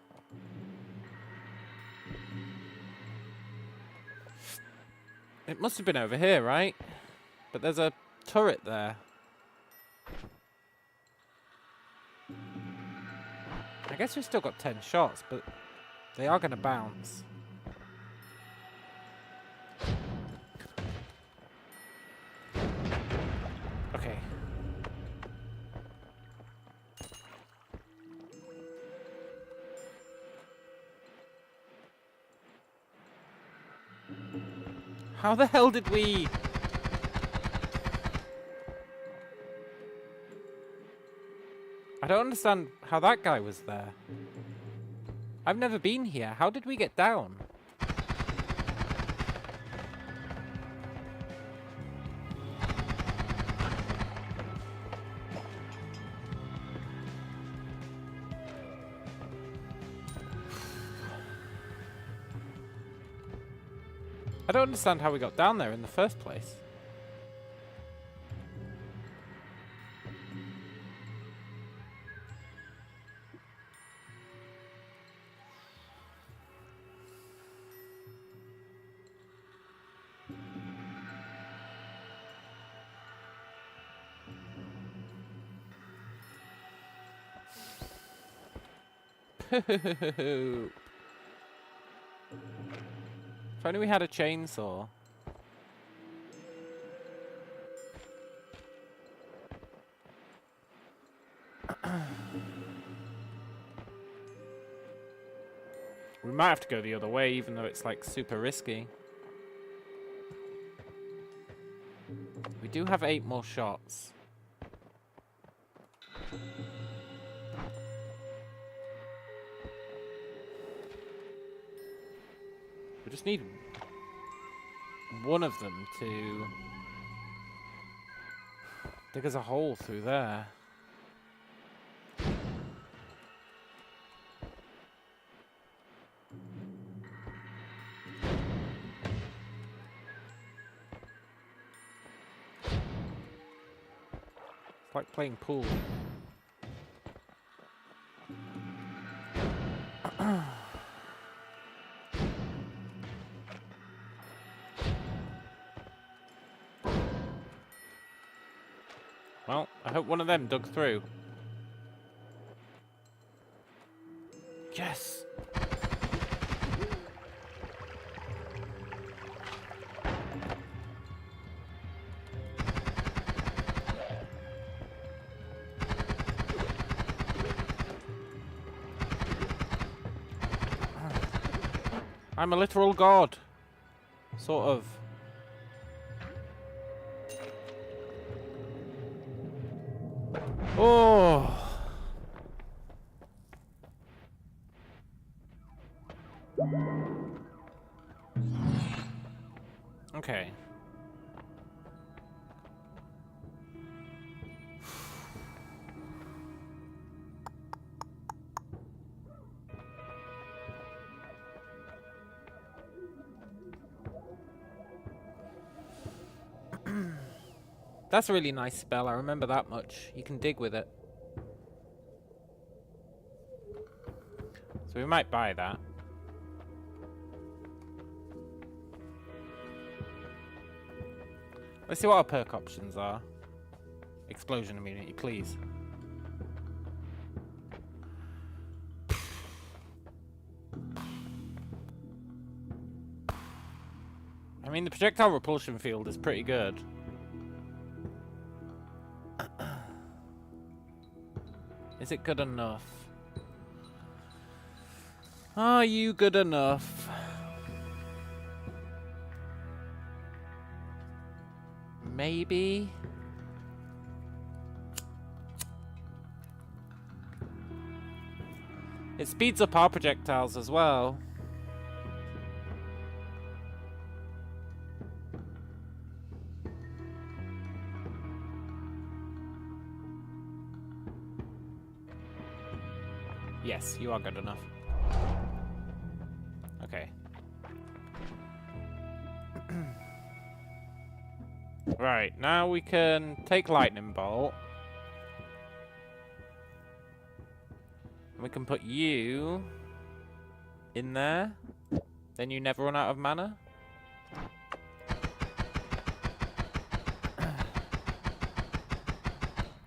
It must have been over here, right? But there's a turret there. I guess we've still got 10 shots, but they are going to bounce. Okay. How the hell did we... I don't understand how that guy was there. I've never been here. How did we get down? I don't understand how we got down there in the first place. Poop. If only we had a chainsaw. We might have to go the other way, even though it's like super risky. We do have 8 more shots. We just need one of them to dig us a hole through there. It's like playing pool. Well, I hope one of them dug through. Yes! I'm a literal god. Sort of. Oh. Okay. That's a really nice spell, I remember that much. You can dig with it. So we might buy that. Let's see what our perk options are. Explosion immunity, please. I mean, the projectile repulsion field is pretty good. Is it good enough? Are you good enough? Maybe? It speeds up our projectiles as well. Yes, you are good enough. Okay. Right, now we can take Lightning Bolt. And we can put you in there. Then you never run out of mana.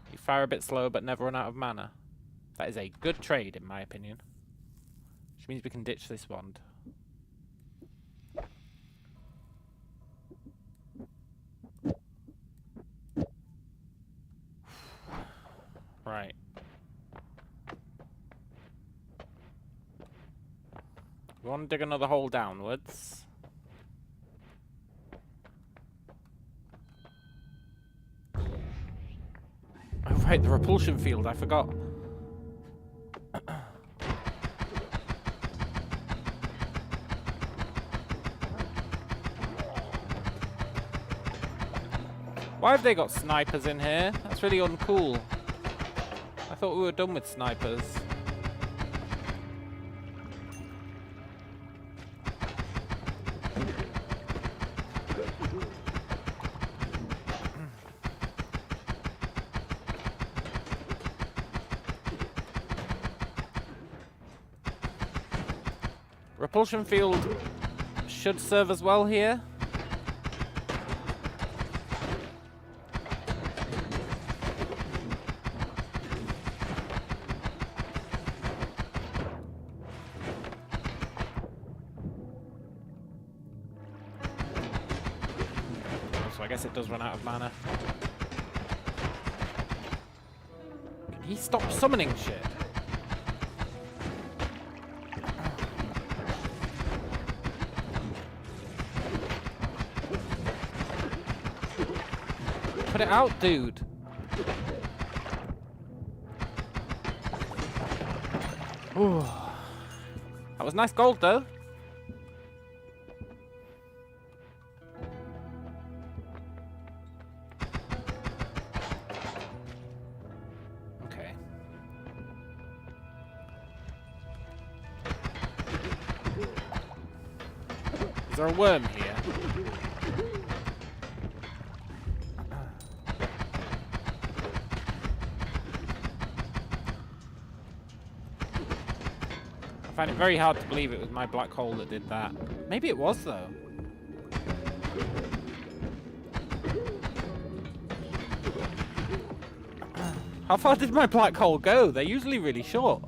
You fire a bit slower but never run out of mana. That is a good trade in my opinion. Which means we can ditch this wand. Right. We want to dig another hole downwards. Oh right, the repulsion field, I forgot. Why have they got snipers in here? That's really uncool. I thought we were done with snipers. Repulsion field should serve as well here. So I guess it does run out of mana. Can he stop summoning shit? Put it out, dude. Ooh. That was nice gold, though. Okay. Is there a worm here? I find it very hard to believe it was my black hole that did that. Maybe it was, though. How far did my black hole go? They're usually really short.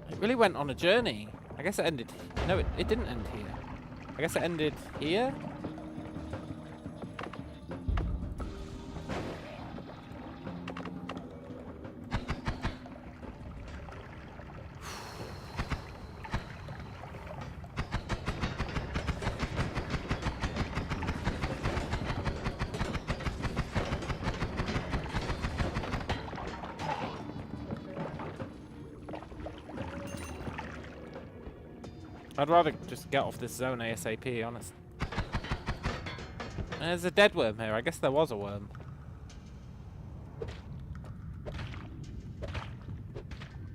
It really went on a journey. I guess it ended... No, it didn't end here. I guess it ended here? I'd rather just get off this zone ASAP, honest. There's a dead worm here. I guess there was a worm.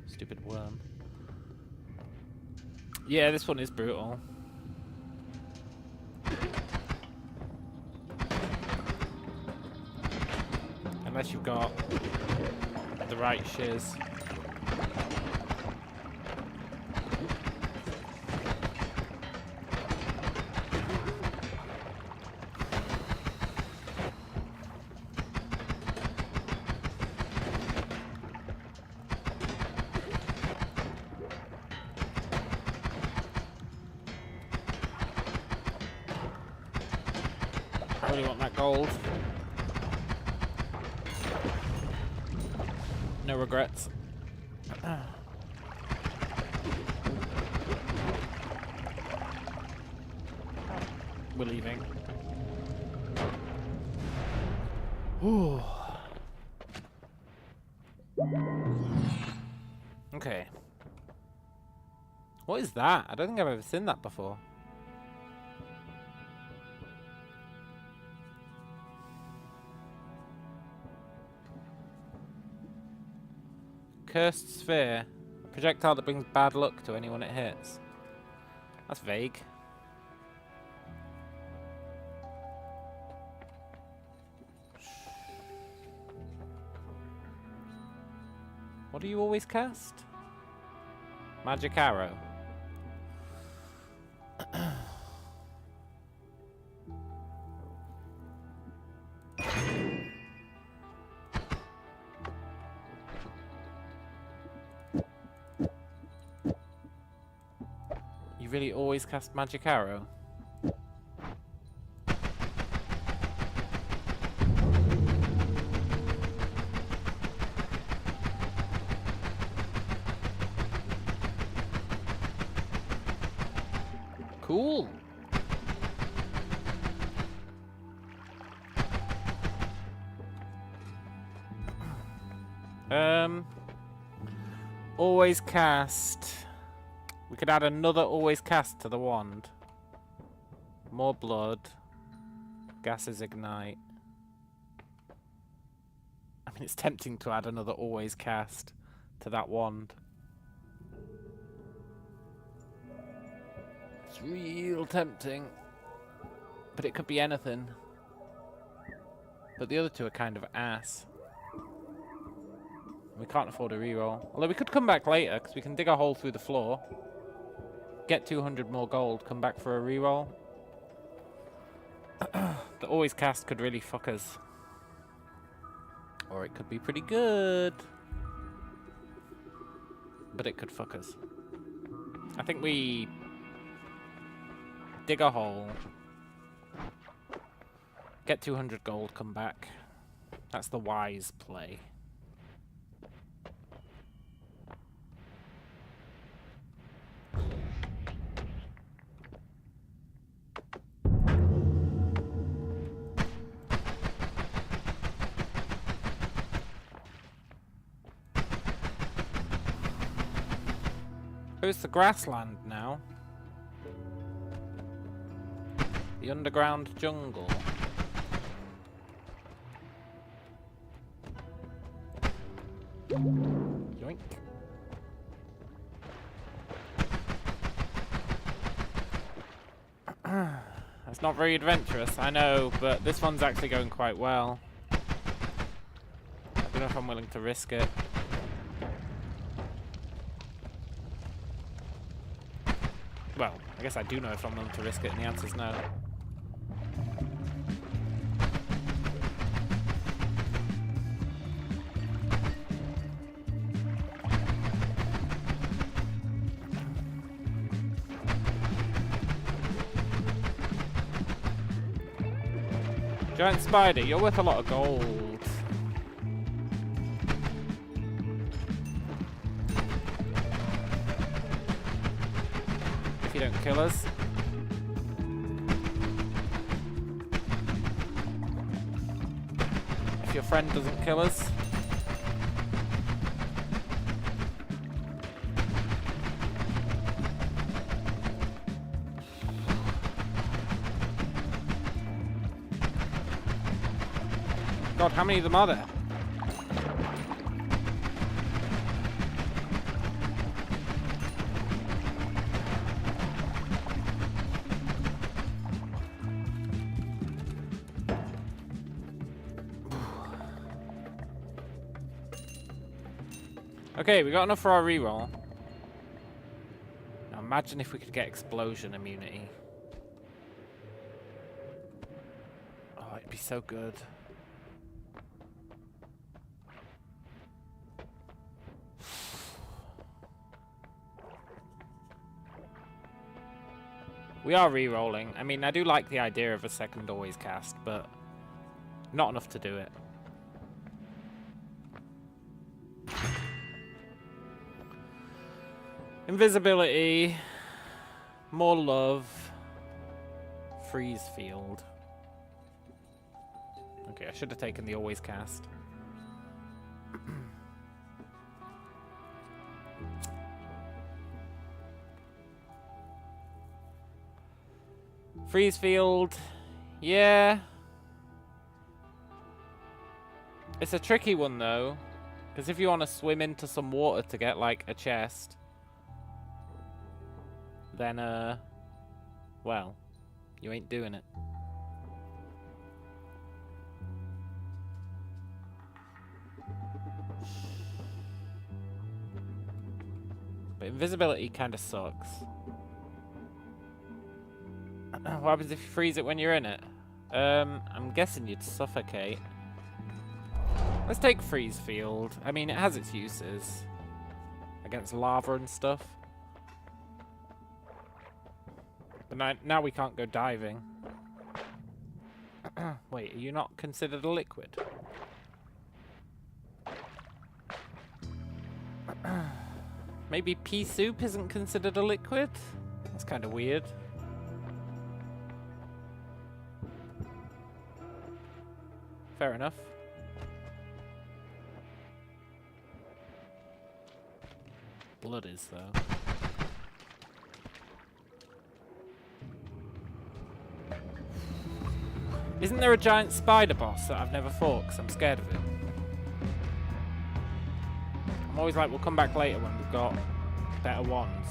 Stupid worm. Yeah, this one is brutal. Unless you've got the right shiz. I really want that gold. No regrets. We're leaving. Ooh. Okay. What is that? I don't think I've ever seen that before. Cursed sphere. A projectile that brings bad luck to anyone it hits. That's vague. What do you always cast? Magic arrow. You really always cast magic arrow? Cool. Always cast. We could add another always cast to the wand. More blood. Gases ignite. I mean, it's tempting to add another always cast to that wand. It's real tempting. But it could be anything. But the other two are kind of ass. We can't afford a reroll. Although we could come back later, because we can dig a hole through the floor. Get 200 more gold, come back for a reroll. The always cast could really fuck us. Or it could be pretty good. But it could fuck us. I think we dig a hole. Get 200 gold, come back. That's the wise play. Where's the grassland now? The underground jungle. Yoink. That's not very adventurous, I know, but this one's actually going quite well. I don't know if I'm willing to risk it. Well, I guess I do know if I'm willing to risk it, and the answer's no. Giant spider, you're worth a lot of gold. If you don't kill us. If your friend doesn't kill us. God, how many of them are there? Okay, we got enough for our reroll. Now imagine if we could get explosion immunity. Oh, it'd be so good. We are re-rolling. I mean, I do like the idea of a second always cast, but not enough to do it. Invisibility. More love. Freeze field. Okay, I should have taken the always cast. Freeze field, yeah. It's a tricky one though, Because if you want to swim into some water to get, like, a chest, then, well, you ain't doing it. But invisibility kind of sucks. What happens if you freeze it when you're in it? I'm guessing you'd suffocate. Let's take freeze field. I mean, it has its uses against lava and stuff. But now we can't go diving. Wait, are you not considered a liquid? Maybe pea soup isn't considered a liquid? That's kind of weird. Fair enough. Blood is, though. Isn't there a giant spider boss that I've never fought because I'm scared of him? I'm always like, we'll come back later when we've got better ones.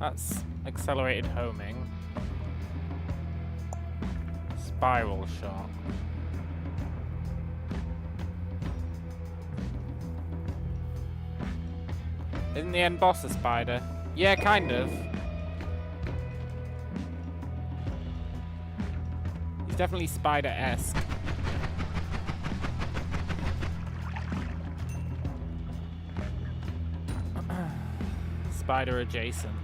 That's accelerated homing. Spiral shot. Isn't the end boss a spider? Yeah, kind of. He's definitely spider-esque. Spider adjacent.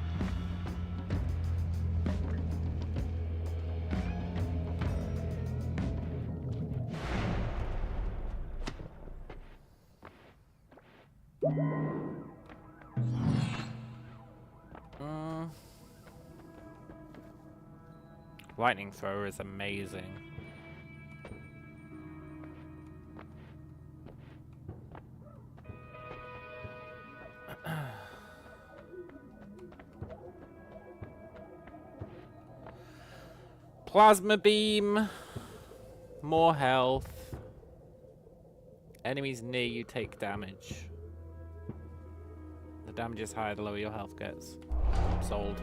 Lightning thrower is amazing. Plasma beam. More health. Enemies near you take damage. The damage is higher the lower your health gets. Sold.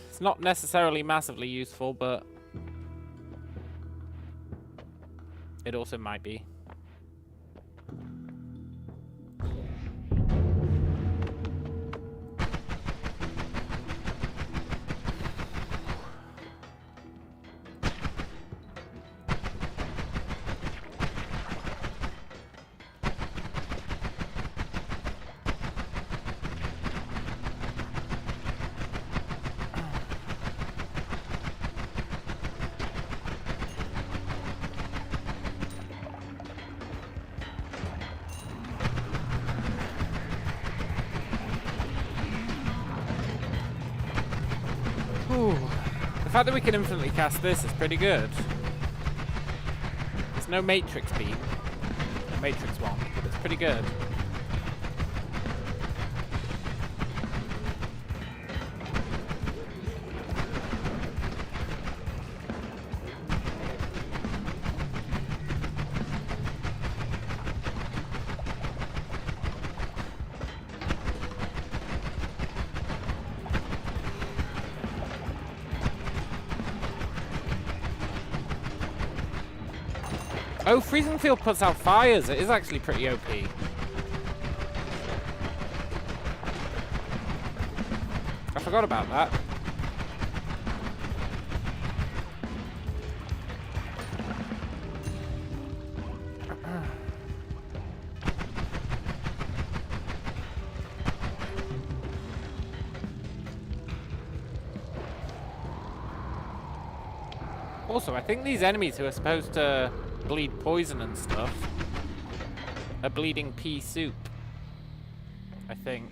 It's not necessarily massively useful, but it also might be. The fact that we can infinitely cast this is pretty good. There's no Matrix beam. Matrix one, but it's pretty good. Oh, Freezing Field puts out fires. It is actually pretty OP. I forgot about that. Also, I think these enemies who are supposed to bleed poison and stuff are bleeding pea soup. I think.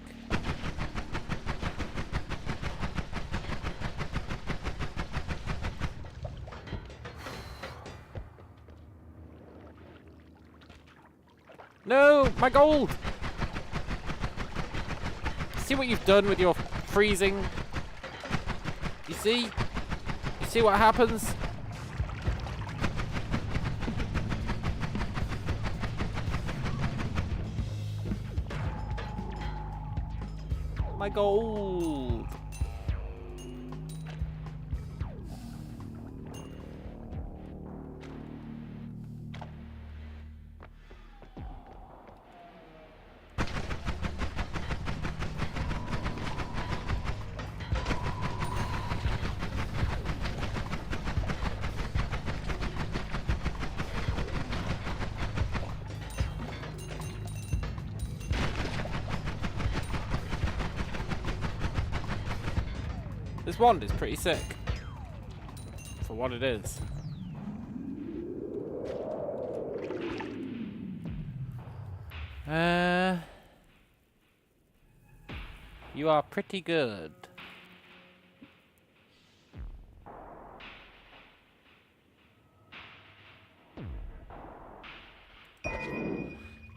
No! My gold! See what you've done with your freezing? You see? You see what happens? My gold! This wand is pretty sick. For what it is. You are pretty good.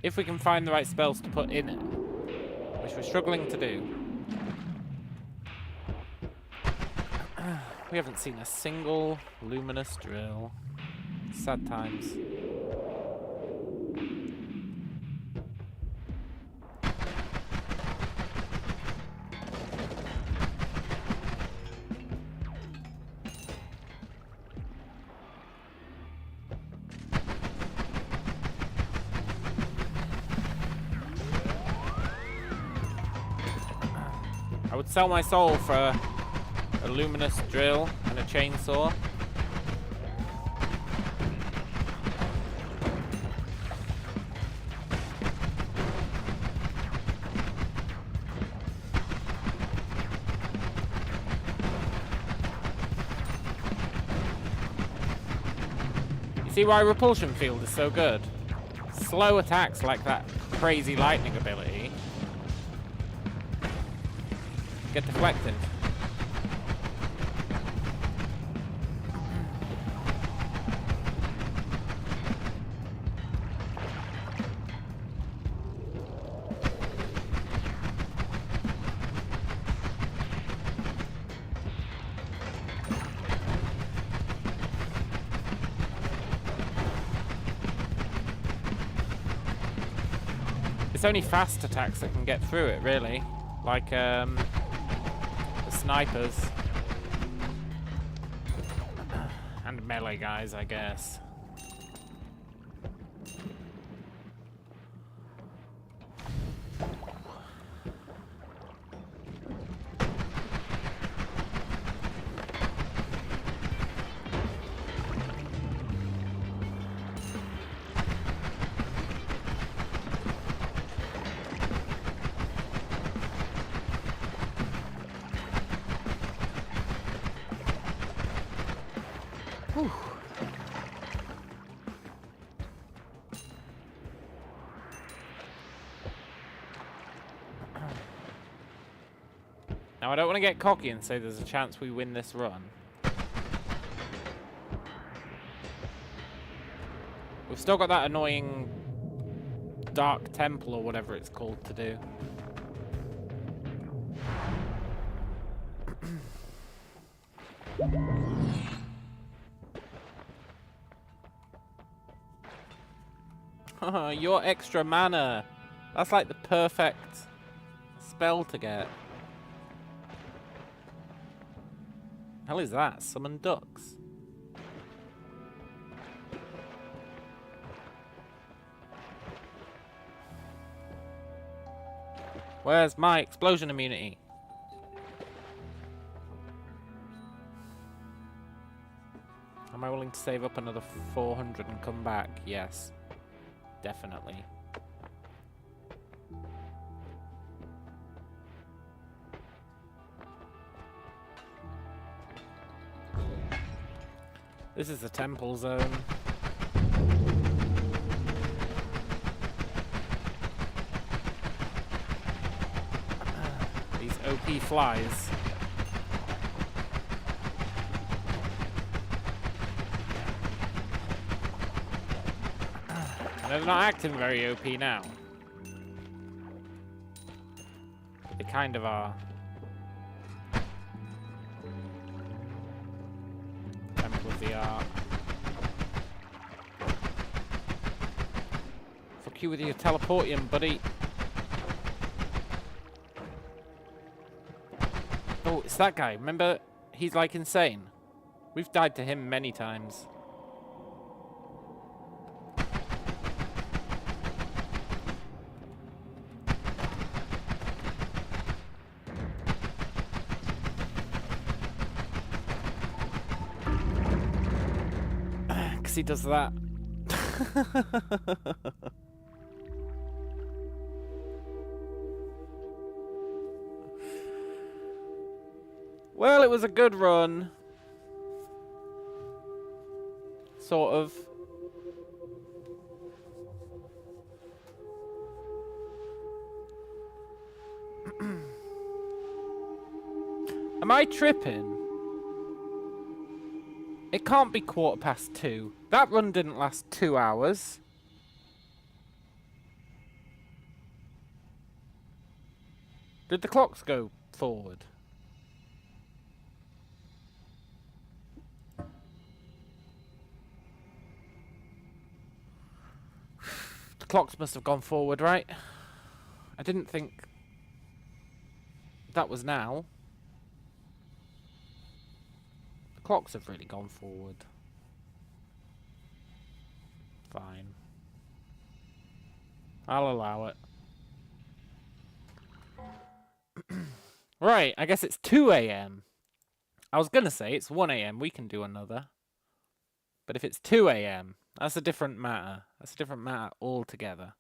If we can find the right spells to put in it, which we're struggling to do. We haven't seen a single luminous drill. Sad times. I would sell my soul for a luminous drill and a chainsaw. You see why Repulsion Field is so good? Slow attacks like that crazy lightning ability get deflected. It's only fast attacks that can get through it, really. Like, the snipers. And melee guys, I guess. Whew. Now I don't want to get cocky and say there's a chance we win this run. We've still got that annoying Dark Temple or whatever it's called to do. Your extra mana. That's like the perfect spell to get. Hell is that? Summon ducks. Where's my explosion immunity? Am I willing to save up another 400 and come back? Yes. Definitely. This is the temple zone. These OP flies. And they're not acting very OP now. They kind of are. Temple of the Art. Fuck you with your teleportium, buddy. Oh, it's that guy. Remember, he's like insane. We've died to him many times. He does that. Well, it was a good run. Sort of. Am I tripping? It can't be 2:15. That run didn't last 2 hours. Did the clocks go forward? The clocks must have gone forward, right? I didn't think that was now. Clocks have really gone forward. Fine. I'll allow it. Right, I guess it's 2 AM. I was gonna say it's 1 AM, we can do another. But if it's 2 AM, that's a different matter. That's a different matter altogether.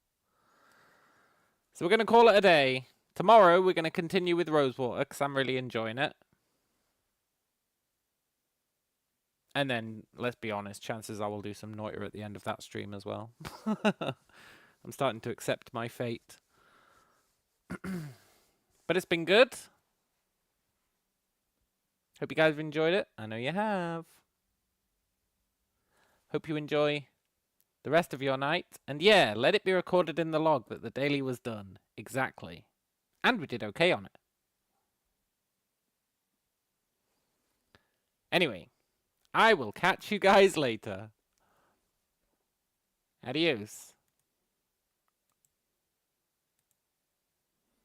So we're gonna call it a day. Tomorrow we're gonna continue with Rosewater, because I'm really enjoying it. And then, let's be honest, chances I will do some Noiter at the end of that stream as well. I'm starting to accept my fate. But it's been good. Hope you guys have enjoyed it. I know you have. Hope you enjoy the rest of your night. And yeah, let it be recorded in the log that the daily was done. Exactly. And we did okay on it. Anyway. I will catch you guys later. Adios.